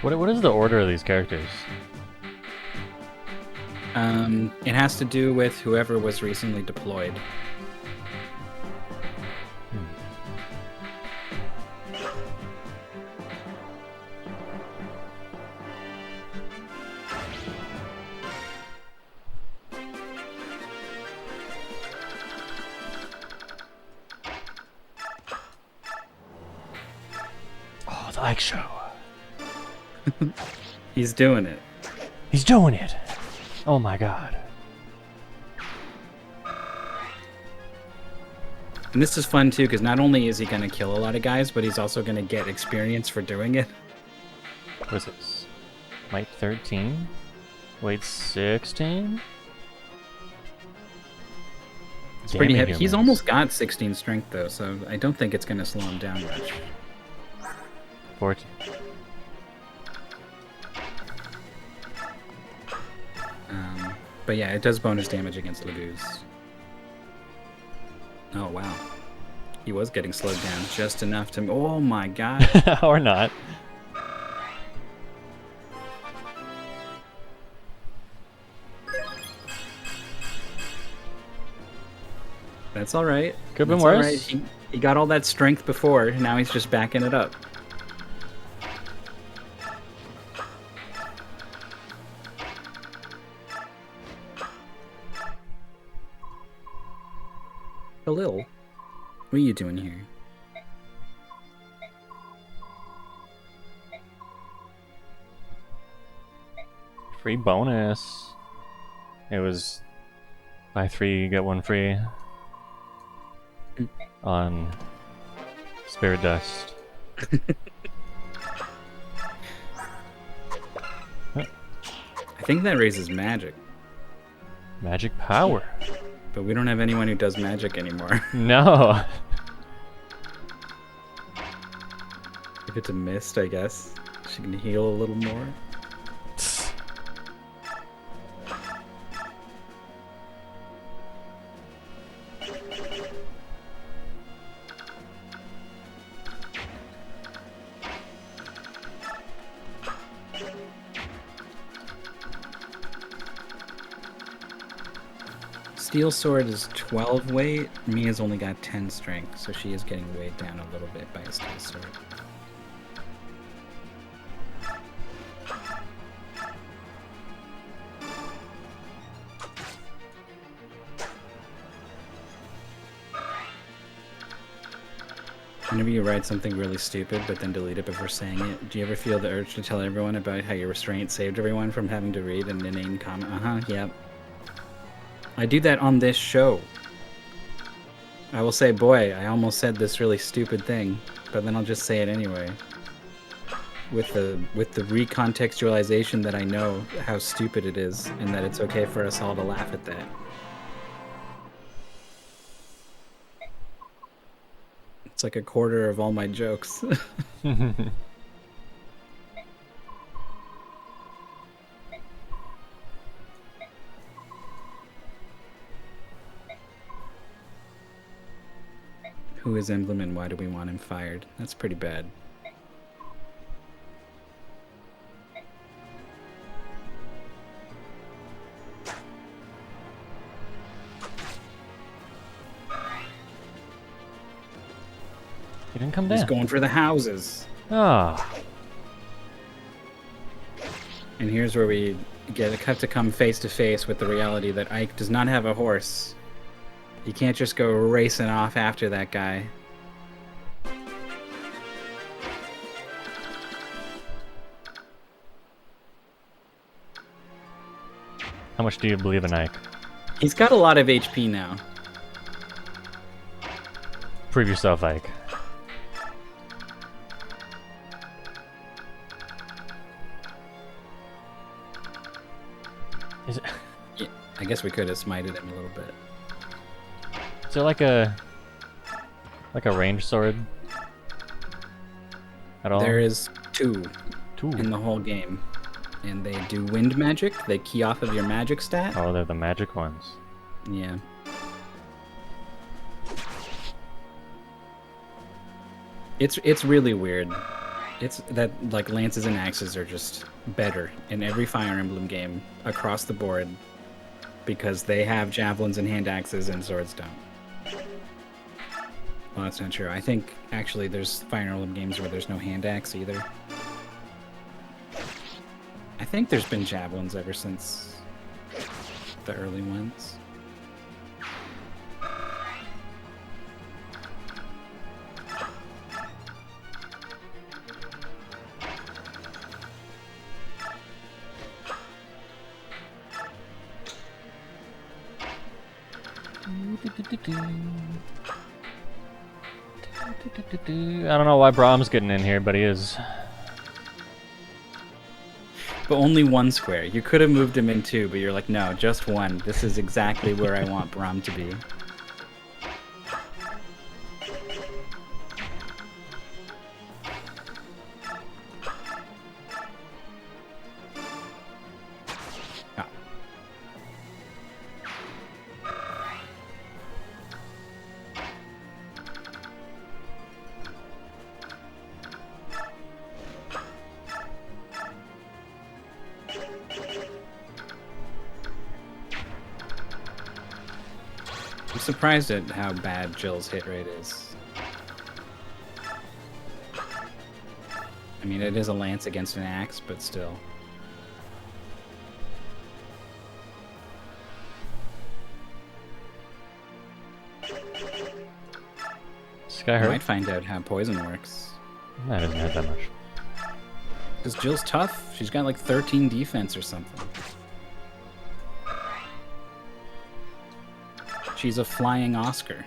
What is the order of these characters? It has to do with whoever was recently deployed. Oh, the Ike Show. He's doing it. He's doing it. Oh my god. And this is fun too, because not only is he going to kill a lot of guys, but he's also going to get experience for doing it. What is this? Might 13? Weight 16? It's pretty heavy. He's almost got 16 strength though, so I don't think it's going to slow him down much. 14. But yeah, it does bonus damage against Lagoos. Oh, wow. He was getting slowed down just enough to... Oh my god. Or not. That's alright. Could have been worse. Right. He got all that strength before, now he's just backing it up. Khalil, what are you doing here? Free bonus. It was buy 3, get 1 free on Spirit Dust. I think that raises magic. Magic power. But we don't have anyone who does magic anymore. No. If it's a mist, I guess she can heal a little more. Steel Sword is 12 weight. Mia's only got 10 strength, so she is getting weighed down a little bit by a Steel Sword. Whenever you write something really stupid but then delete it before saying it, do you ever feel the urge to tell everyone about how your restraint saved everyone from having to read an inane comment? Yep. I do that on this show. I will say, boy, I almost said this really stupid thing, but then I'll just say it anyway. With the recontextualization that I know how stupid it is, and that it's okay for us all to laugh at that. It's like a quarter of all my jokes. Who is Emblem and why do we want him fired? That's pretty bad. He didn't come down. He's going for the houses. Ah. And here's where we have to come face to face with the reality that Ike does not have a horse. You can't just go racing off after that guy. How much do you believe in Ike? He's got a lot of HP now. Prove yourself, Ike. Is it... Yeah, I guess we could have smited him a little bit. Is there like a range sword at all? There is two Two. in the whole game. And they do wind magic. They key off of your magic stat. Oh, they're the magic ones. Yeah. It's really weird. It's that like lances and axes are just better in every Fire Emblem game across the board because they have javelins and hand axes and swords don't. Well, that's not true. I think actually there's Fire Emblem games where there's no hand axe either. I think there's been javelins ever since the early ones. I don't know why Brahm's getting in here, but he is. But only one square. You could have moved him in two, but you're like, no, just one. This is exactly where I want Brahm to be. Ah. I'm surprised at how bad Jill's hit rate is. I mean, it is a lance against an axe, but still. This guy I hurt? might find out how poison works. That doesn't hurt that much. Because Jill's tough. She's got like 13 defense or something. She's a flying Oscar.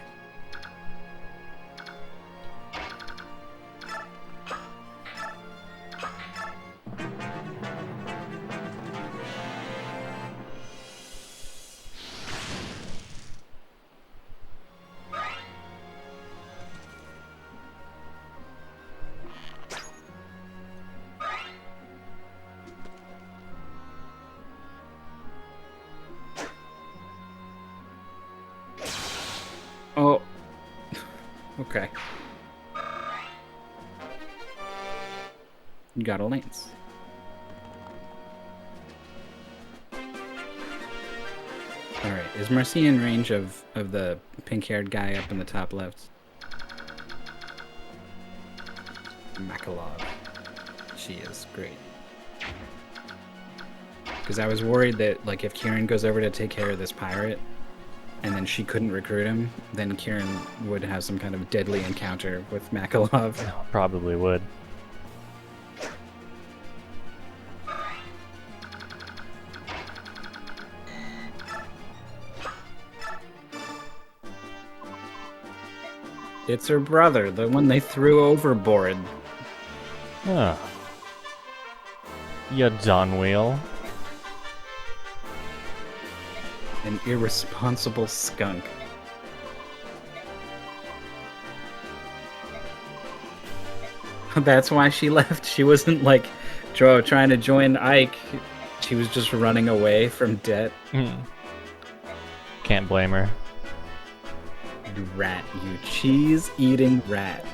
Oh. Okay. You got a lance. Alright, is Marcy in range of the pink-haired guy up in the top left? Makalov. She is great. Because I was worried that, like, if Kieran goes over to take care of this pirate, and then she couldn't recruit him, then Kieran would have some kind of deadly encounter with Makalov. Probably would. It's her brother, the one they threw overboard. Oh. You done wheel. An irresponsible skunk. That's why she left. She wasn't like trying to join Ike. She was just running away from debt. Can't blame her. You rat, you cheese-eating rat.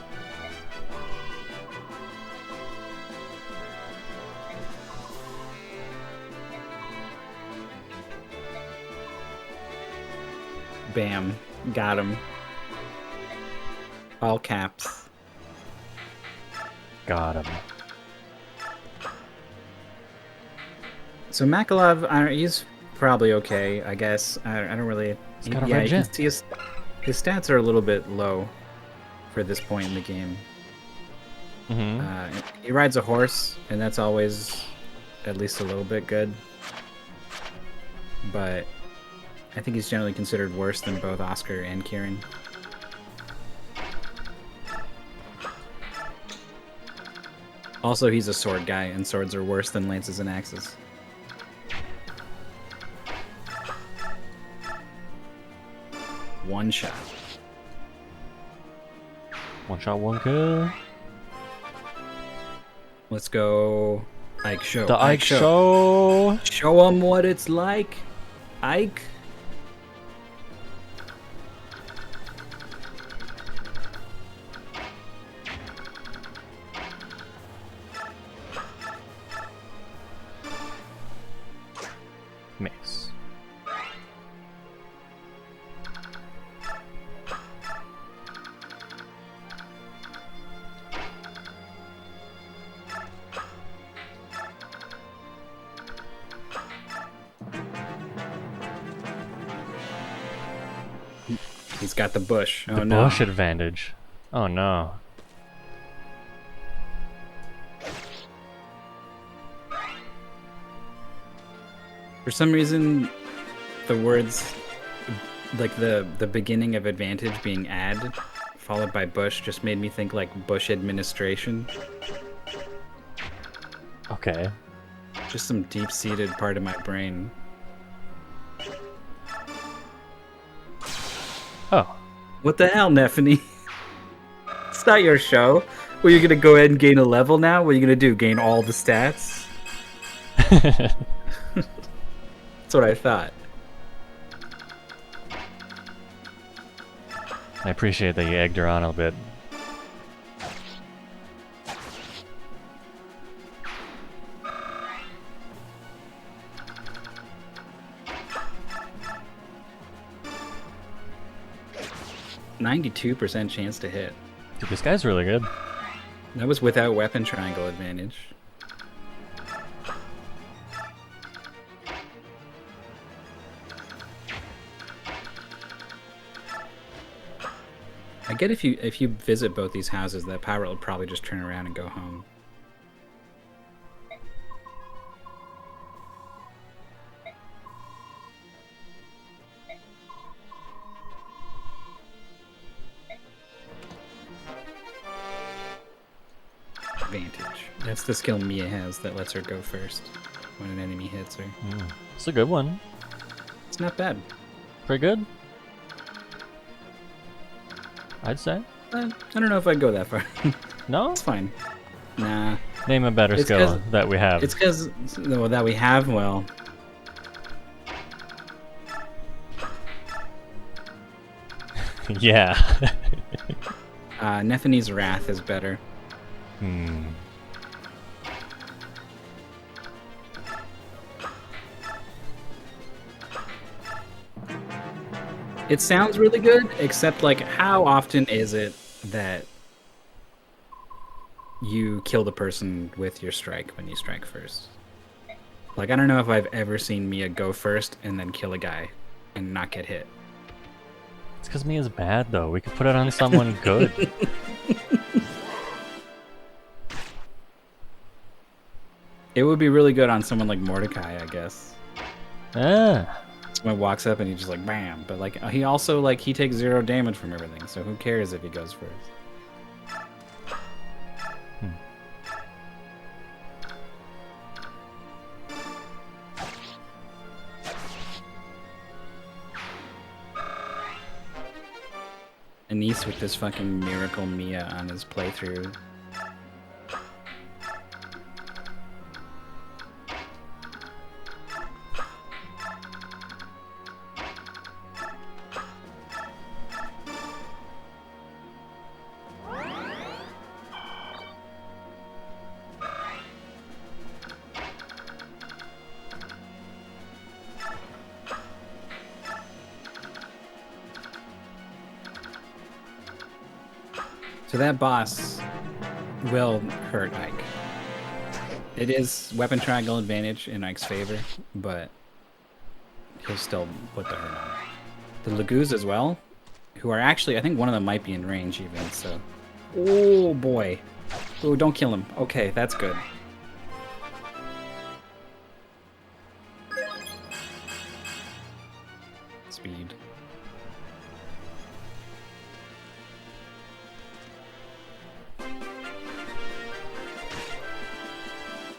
Bam. Got him. All caps. Got him. So Makalov, he's probably okay, I guess. I don't really... He's got a yeah, red you can jet. see his stats are a little bit low for this point in the game. He rides a horse, and that's always at least a little bit good. But I think he's generally considered worse than both Oscar and Kieran. Also, he's a sword guy, and swords are worse than lances and axes. One shot. One shot, one kill. Let's go. Ike show. The Ike show. Show him what it's like. Ike. Miss. He's got the bush. Oh The no. bush advantage. Oh no. For some reason, the words, like the beginning of advantage being add, followed by bush, just made me think like Bush administration. Okay. Just some deep-seated part of my brain. Oh. What the hell, Neffany? It's not your show. Well, you're gonna go ahead and gain a level now? What are you gonna do? Gain all the stats? That's what I thought. I appreciate that you egged her on a bit. %92% chance to hit. Dude, this guy's really good. That was without weapon triangle advantage. I get if you visit both these houses, that pirate will probably just turn around and go home. Advantage. That's the skill Mia has that lets her go first when an enemy hits her. It's a good one. It's not bad. Pretty good. I'd say. I don't know if I'd go that far. No? It's fine. Nah. Name a better skill that we have. It's because that we have, well... Yeah. Neffany's Wrath is better. It sounds really good, except like how often is it that you kill the person with your strike when you strike first? Like, I don't know if I've ever seen Mia go first and then kill a guy and not get hit. It's because Mia's bad, though. We could put it on someone good. It would be really good on someone like Mordecai, I guess. Ah. Someone walks up and he's just like, bam. But like, he also, like, he takes 0 damage from everything, so who cares if he goes first? Anise with this fucking miracle Mia on his playthrough. So that boss will hurt Ike. It is weapon triangle advantage in Ike's favor, but he'll still put the hurt on. The Lagoos as well, who are actually, I think one of them might be in range even, so. Oh boy. Oh, don't kill him. Okay, that's good. Speed.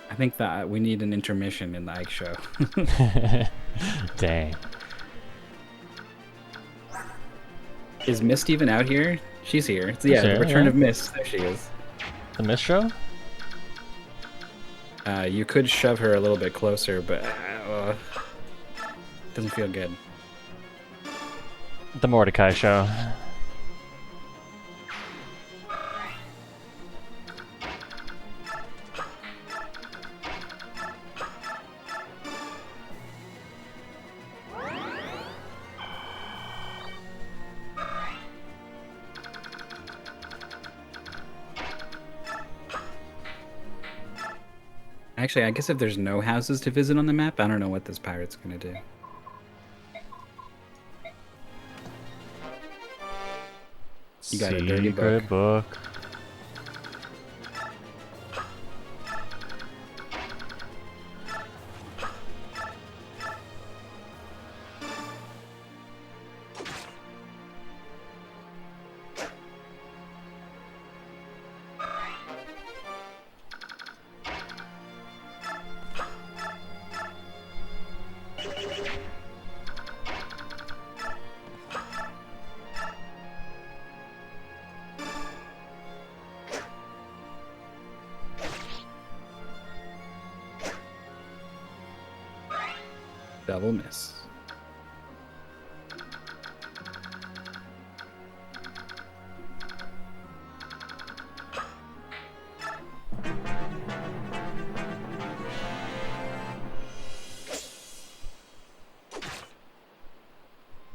I think that we need an intermission in the Ike show. Dang. Is Mist even out here? She's here. Yeah, She's here, the return yeah. of Mist. There she is. The Mist Show? You could shove her a little bit closer, but doesn't feel good. The Mordecai Show. Actually, I guess if there's no houses to visit on the map, I don't know what this pirate's gonna do. You got a dirty Secret book. Double miss.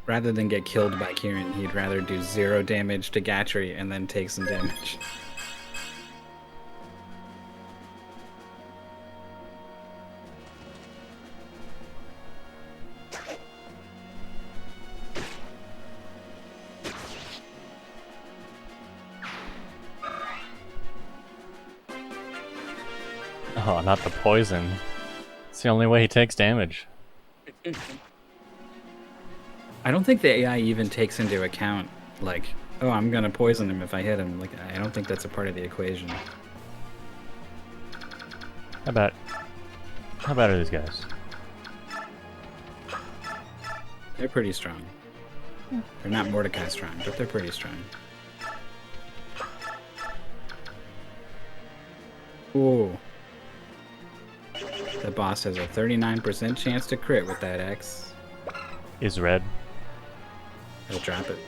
Rather than get killed by Kieran, he'd rather do 0 damage to Gatry and then take some damage. Oh, not the poison. It's the only way he takes damage. I don't think the AI even takes into account, like, oh, I'm gonna poison him if I hit him. Like, I don't think that's a part of the equation. How bad are these guys? They're pretty strong. They're not Mordecai strong, but they're pretty strong. Ooh. The boss has a 39% chance to crit with that X. Is red. He'll drop it.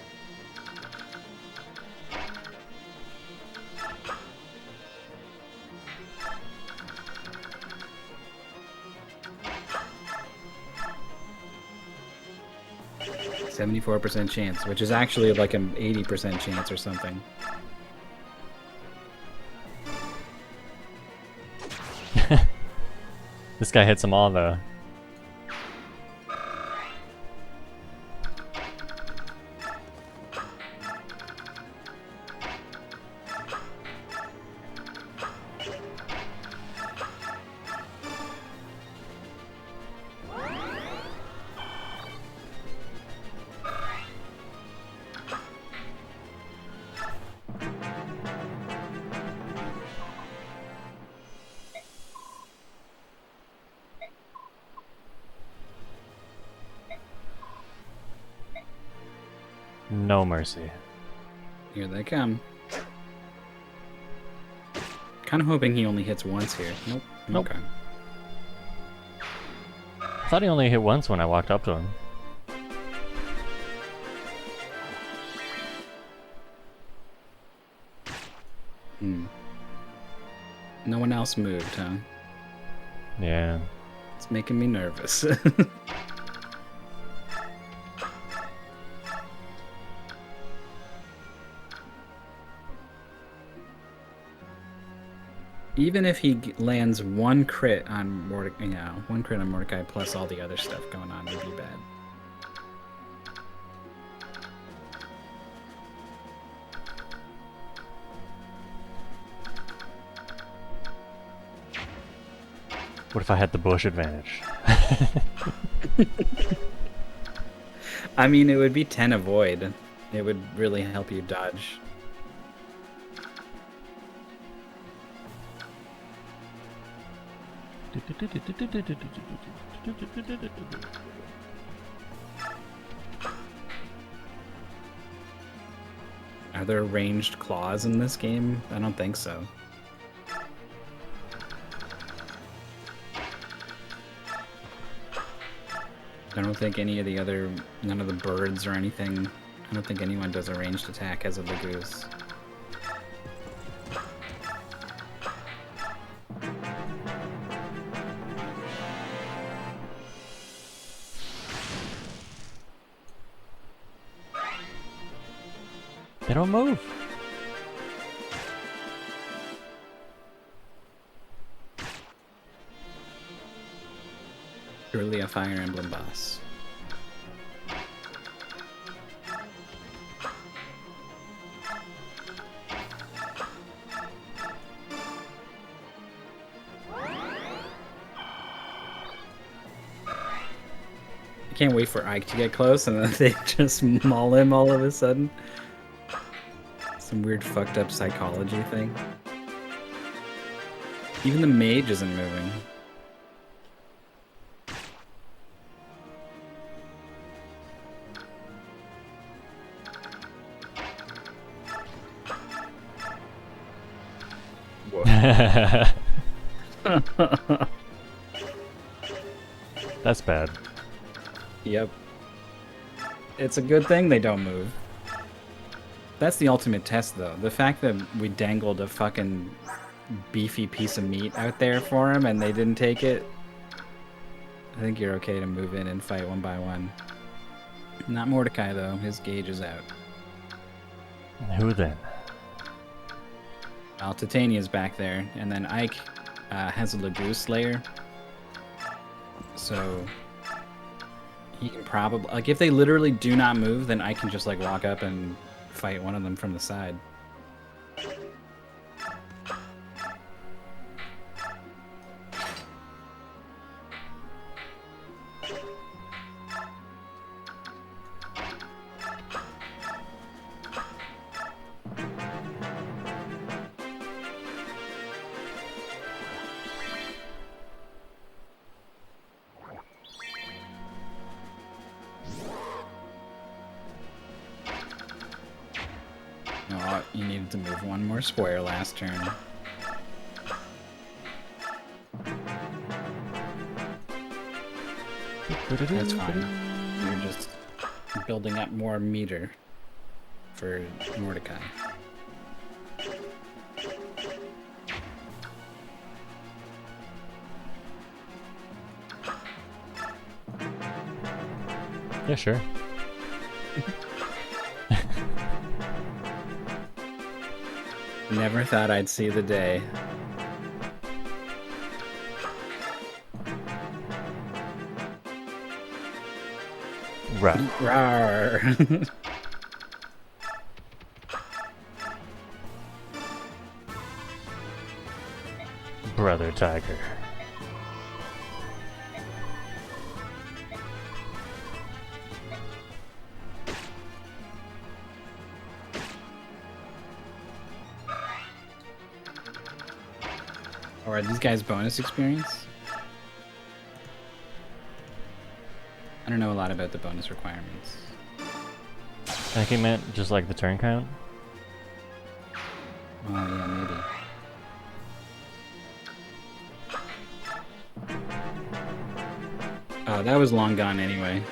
%74% chance, which is actually like an 80% chance or something. This guy hits them all though. No mercy. Here they come. Kind of hoping he only hits once here. Nope. Nope. Okay. I thought he only hit once when I walked up to him. No one else moved, huh? Yeah. It's making me nervous. Even if he lands one crit on Mordecai, one crit on Mordecai plus all the other stuff going on would be bad. What if I had the bush advantage? I mean, it would be 10 avoid. It would really help you dodge. Are there ranged claws in this game? I don't think so. I don't think any of the other, none of the birds or anything, I don't think anyone does a ranged attack as of the goose. They don't move. Surely a Fire Emblem boss. can't wait for Ike to get close, and then they just maul him all of a sudden. Some weird fucked up psychology thing. Even the mage isn't moving. That's bad. Yep. It's a good thing they don't move. That's the ultimate test, though. The fact that we dangled a fucking beefy piece of meat out there for him and they didn't take it. I think you're okay to move in and fight one by one. Not Mordecai, though. His gauge is out. Who then? Well, Titania's back there, and then Ike has a Lagoose Slayer. So he can probably, like, if they literally do not move, then I can just like walk up and fight one of them from the side. Oh, you needed to move one more square last turn. That's fine. You're just building up more meter for Mordecai. Yeah, sure. Never thought I'd see the day. Right. Rawr. Brother Tiger. Or are these guys bonus experience? I don't know a lot about the bonus requirements. I think he meant just like the turn count. Oh yeah, maybe. Oh, that was long gone anyway.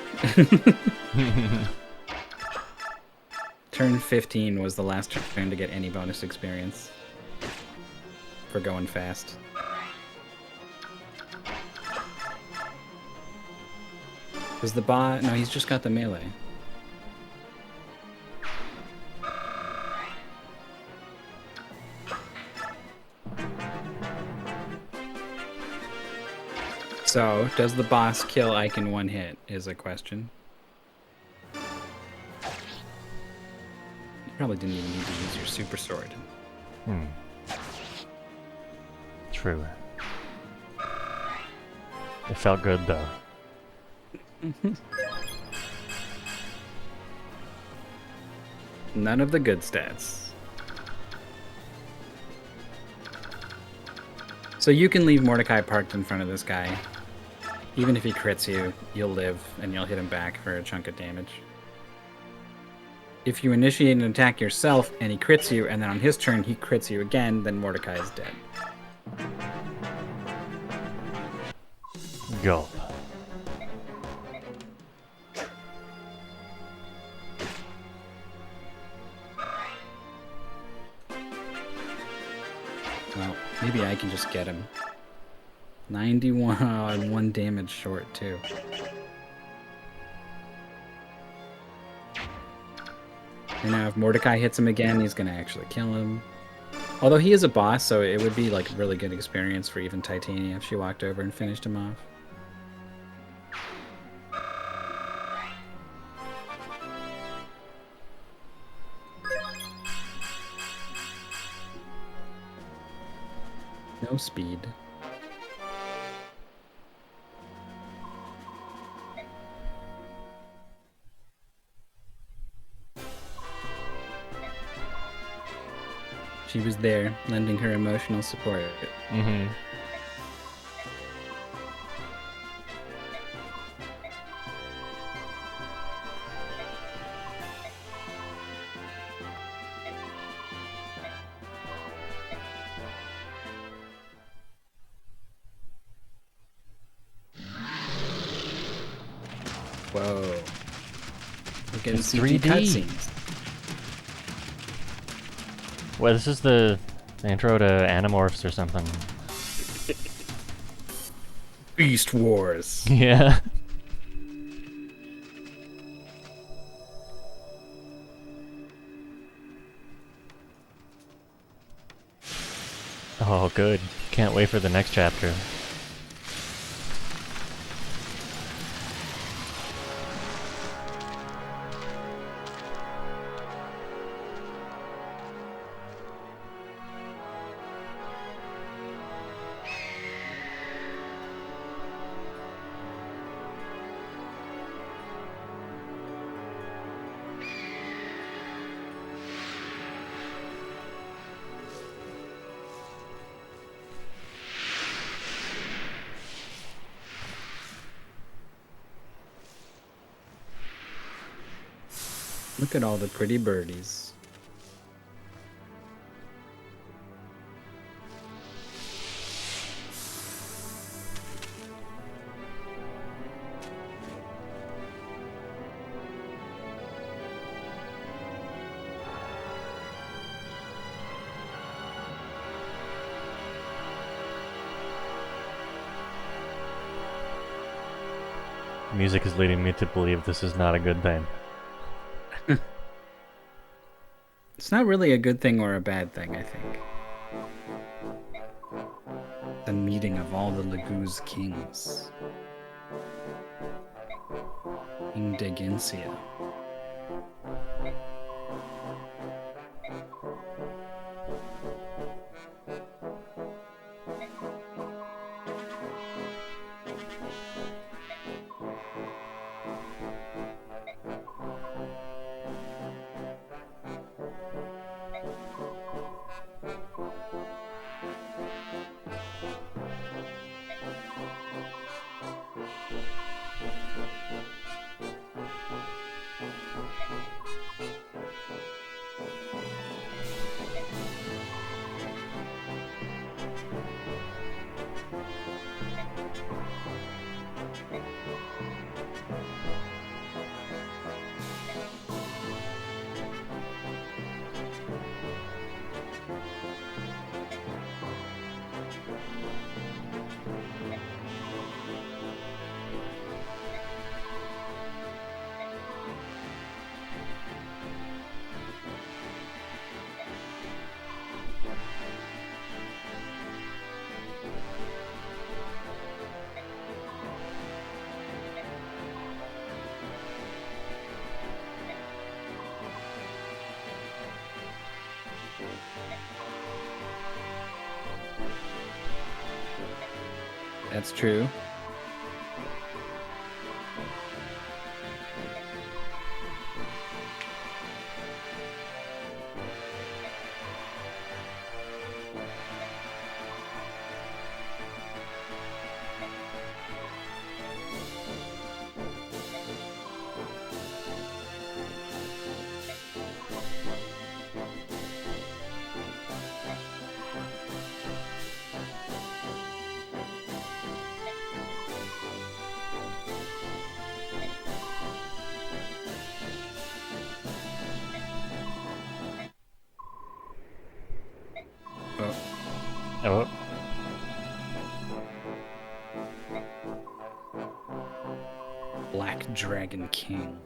Turn 15 was the last turn to get any bonus experience for going fast. Is the bot? No, he's just got the melee. So, does the boss kill Ike in one hit, is a question. You probably didn't even need to use your super sword. True. It felt good though. None of the good stats. So you can leave Mordecai parked in front of this guy. Even if he crits you, you'll live and you'll hit him back for a chunk of damage. If you initiate an attack yourself and he crits you, and then on his turn he crits you again, then Mordecai is dead. Gulp. Well, maybe I can just get him. 91 and 1 damage short, too. And now if Mordecai hits him again, he's going to actually kill him. Although he is a boss, so it would be like really good experience for even Titania if she walked over and finished him off. No speed. She was there, lending her emotional support. Mm-hmm. Whoa. We're getting It's CG 3D. cutscenes. Well, this is the intro to Animorphs or something. Beast Wars. Yeah. Oh, good. Can't wait for the next chapter. Look at all the pretty birdies. Music is leading me to believe this is not a good thing. It's not really a good thing or a bad thing, I think. The meeting of all the Laguz kings. King Degencia. That's true. Oh. Black Dragon King.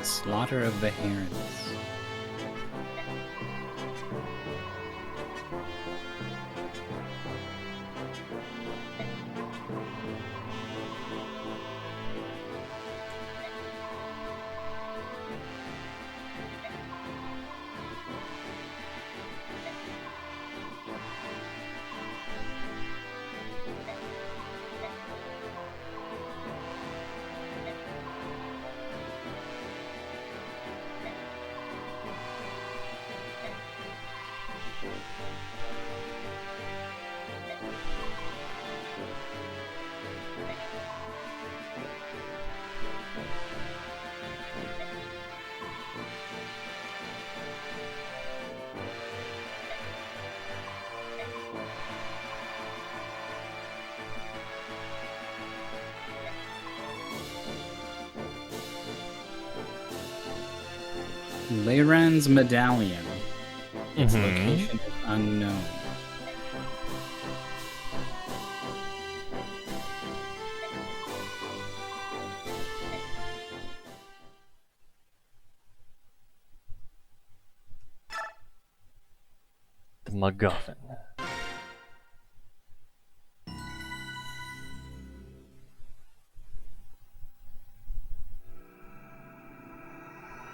Slaughter of the herons. Leyran's medallion. Its location is unknown. The MacGuffin.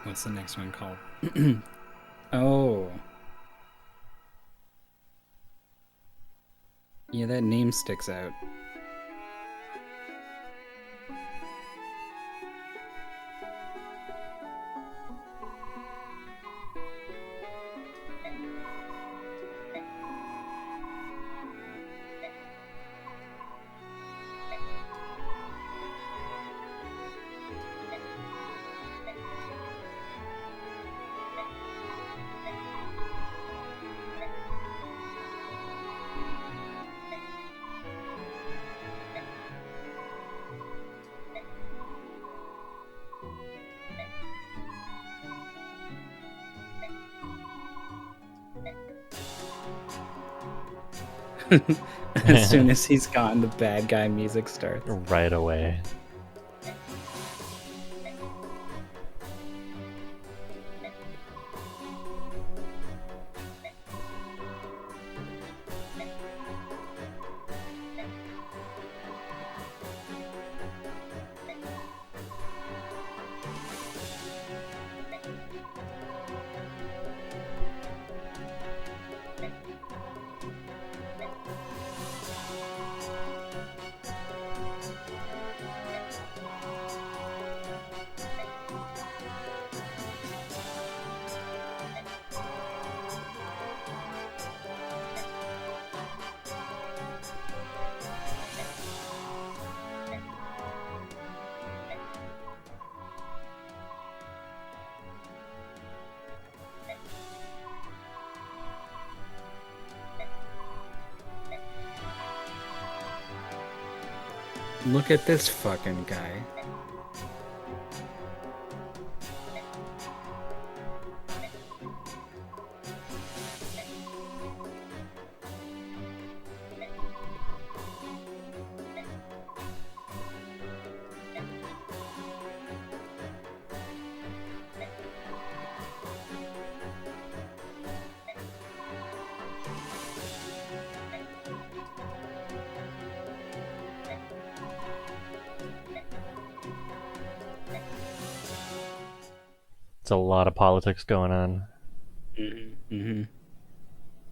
What's the next one called? Oh. Yeah, that name sticks out. As soon as he's gone, the bad guy music starts. Right away. Look at this fucking guy. It's a lot of politics going on.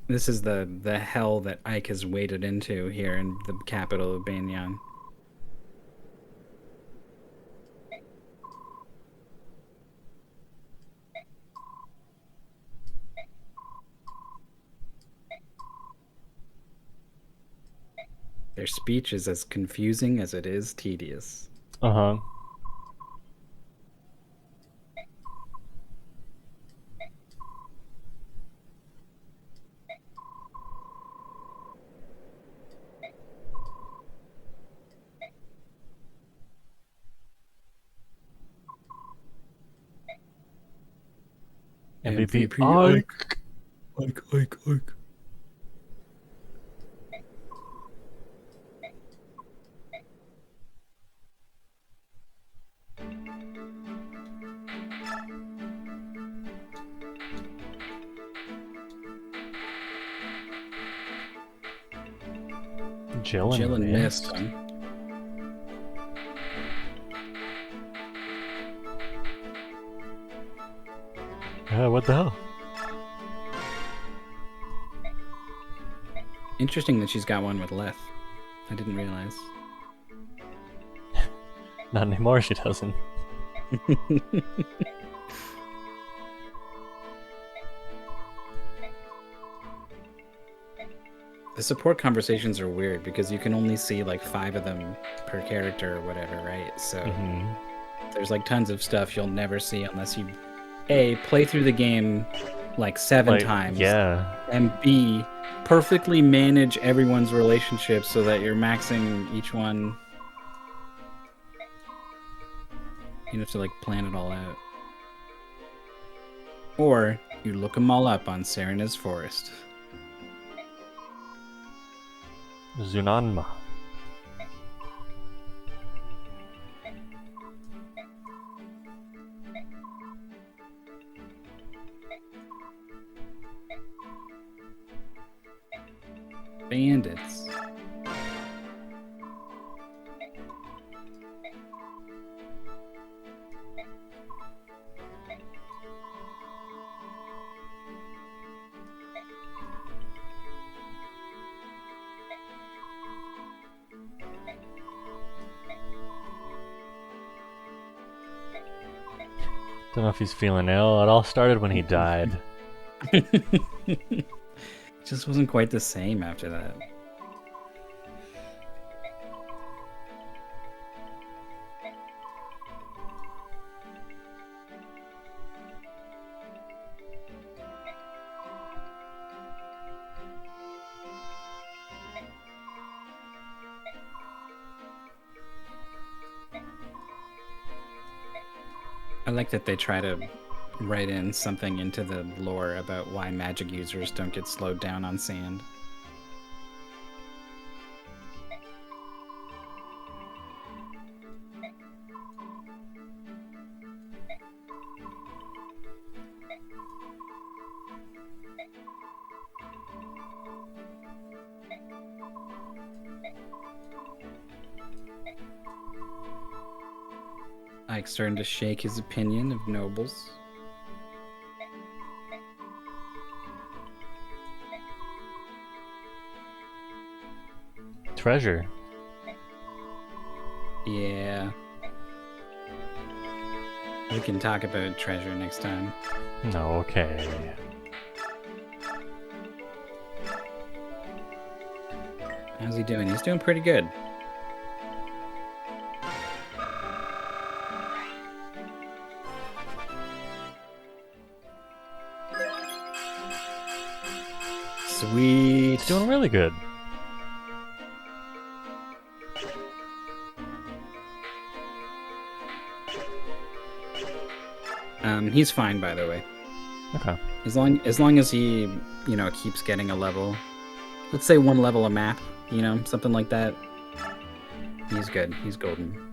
This is the hell that Ike has waded into here in the capital of Banyan. Their speech is as confusing as it is tedious. Uh-huh. MVP Ike. Ike. Jill Jill and and Mist. Mist. What the hell? Interesting that she's got one with Leth. I didn't realize. Not anymore, she doesn't. The support conversations are weird because you can only see like 5 of them per character or whatever, right? So there's like tons of stuff you'll never see unless you A, play through the game like 7 times. Yeah. And B, perfectly manage everyone's relationships so that you're maxing each one. You have to like plan it all out. Or you look them all up on Serena's Forest. Zunanma. Bandits. Don't know if he's feeling ill. It all started when he died. Just wasn't quite the same after that. I like that they try to write in something into the lore about why magic users don't get slowed down on sand. Ike's starting to shake his opinion of nobles. Treasure. Yeah. We can talk about treasure next time. No, okay. How's he doing? He's doing pretty good. Sweet. He's doing really good. He's fine, by the way. Okay. As long as he, keeps getting a level. Let's say 1 level a map, something like that. He's good. He's golden.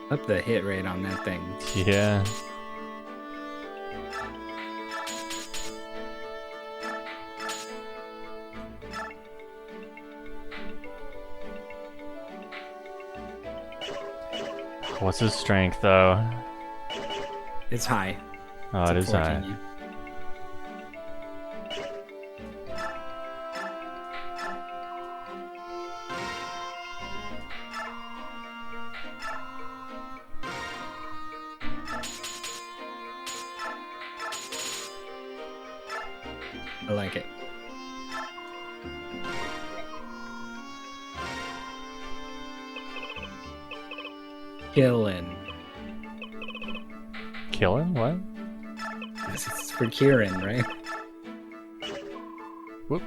Up the hit rate on that thing. Yeah. What's his strength, though? It's high. Oh, It's it a is 14, high. yeah. I like it. Kieran. Killing? What? It's for Kieran, right? Whoop.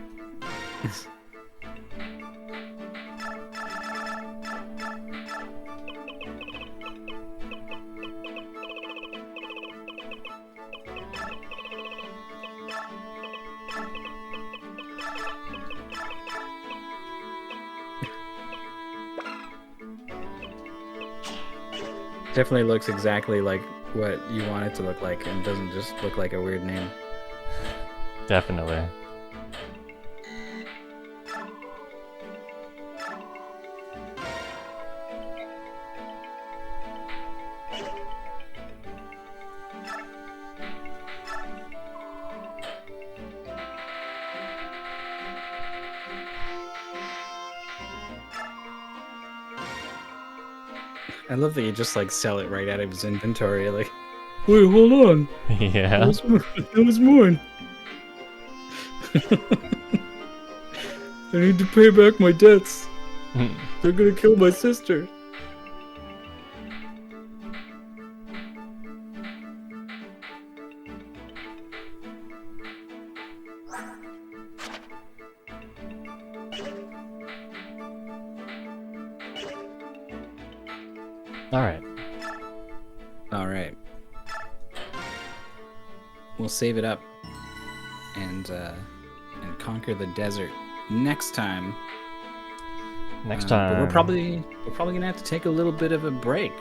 definitely looks exactly like what you want it to look like, and doesn't just look like a weird name. Definitely. I love that you just like sell it right out of his inventory. Like, wait, hold on. Yeah. That was more. I need to pay back my debts. They're gonna kill my sister. Alright. Alright. We'll save it up and conquer the desert next time. Next time. But we're probably gonna have to take a little bit of a break.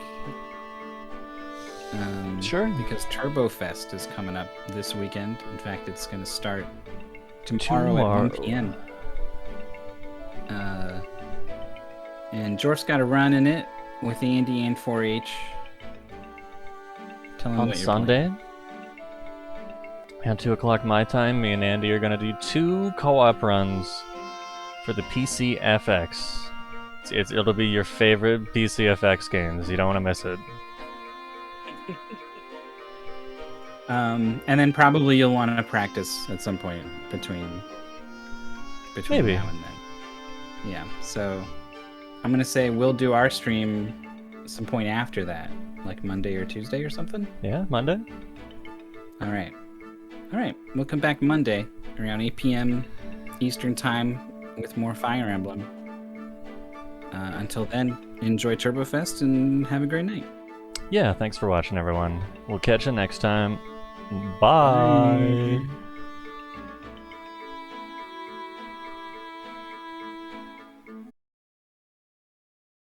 Sure. Because Turbo Fest is coming up this weekend. In fact, it's gonna start tomorrow. At 1 p.m. And Jorf's got a run in it with Andy and 4-H. Tell him On what you're Sunday at 2 o'clock my time, me and Andy are gonna do 2 co-op runs for the PCFX. It'll be your favorite PCFX games. You don't want to miss it. And then probably you'll want to practice at some point between Maybe. now and then. Yeah. So I'm gonna say we'll do our stream some point after that, like Monday or Tuesday or something. Yeah, Monday? All right. We'll come back Monday around 8 p.m. Eastern Time with more Fire Emblem. Until then, enjoy TurboFest and have a great night. Yeah, thanks for watching, everyone. We'll catch you next time. Bye. Bye.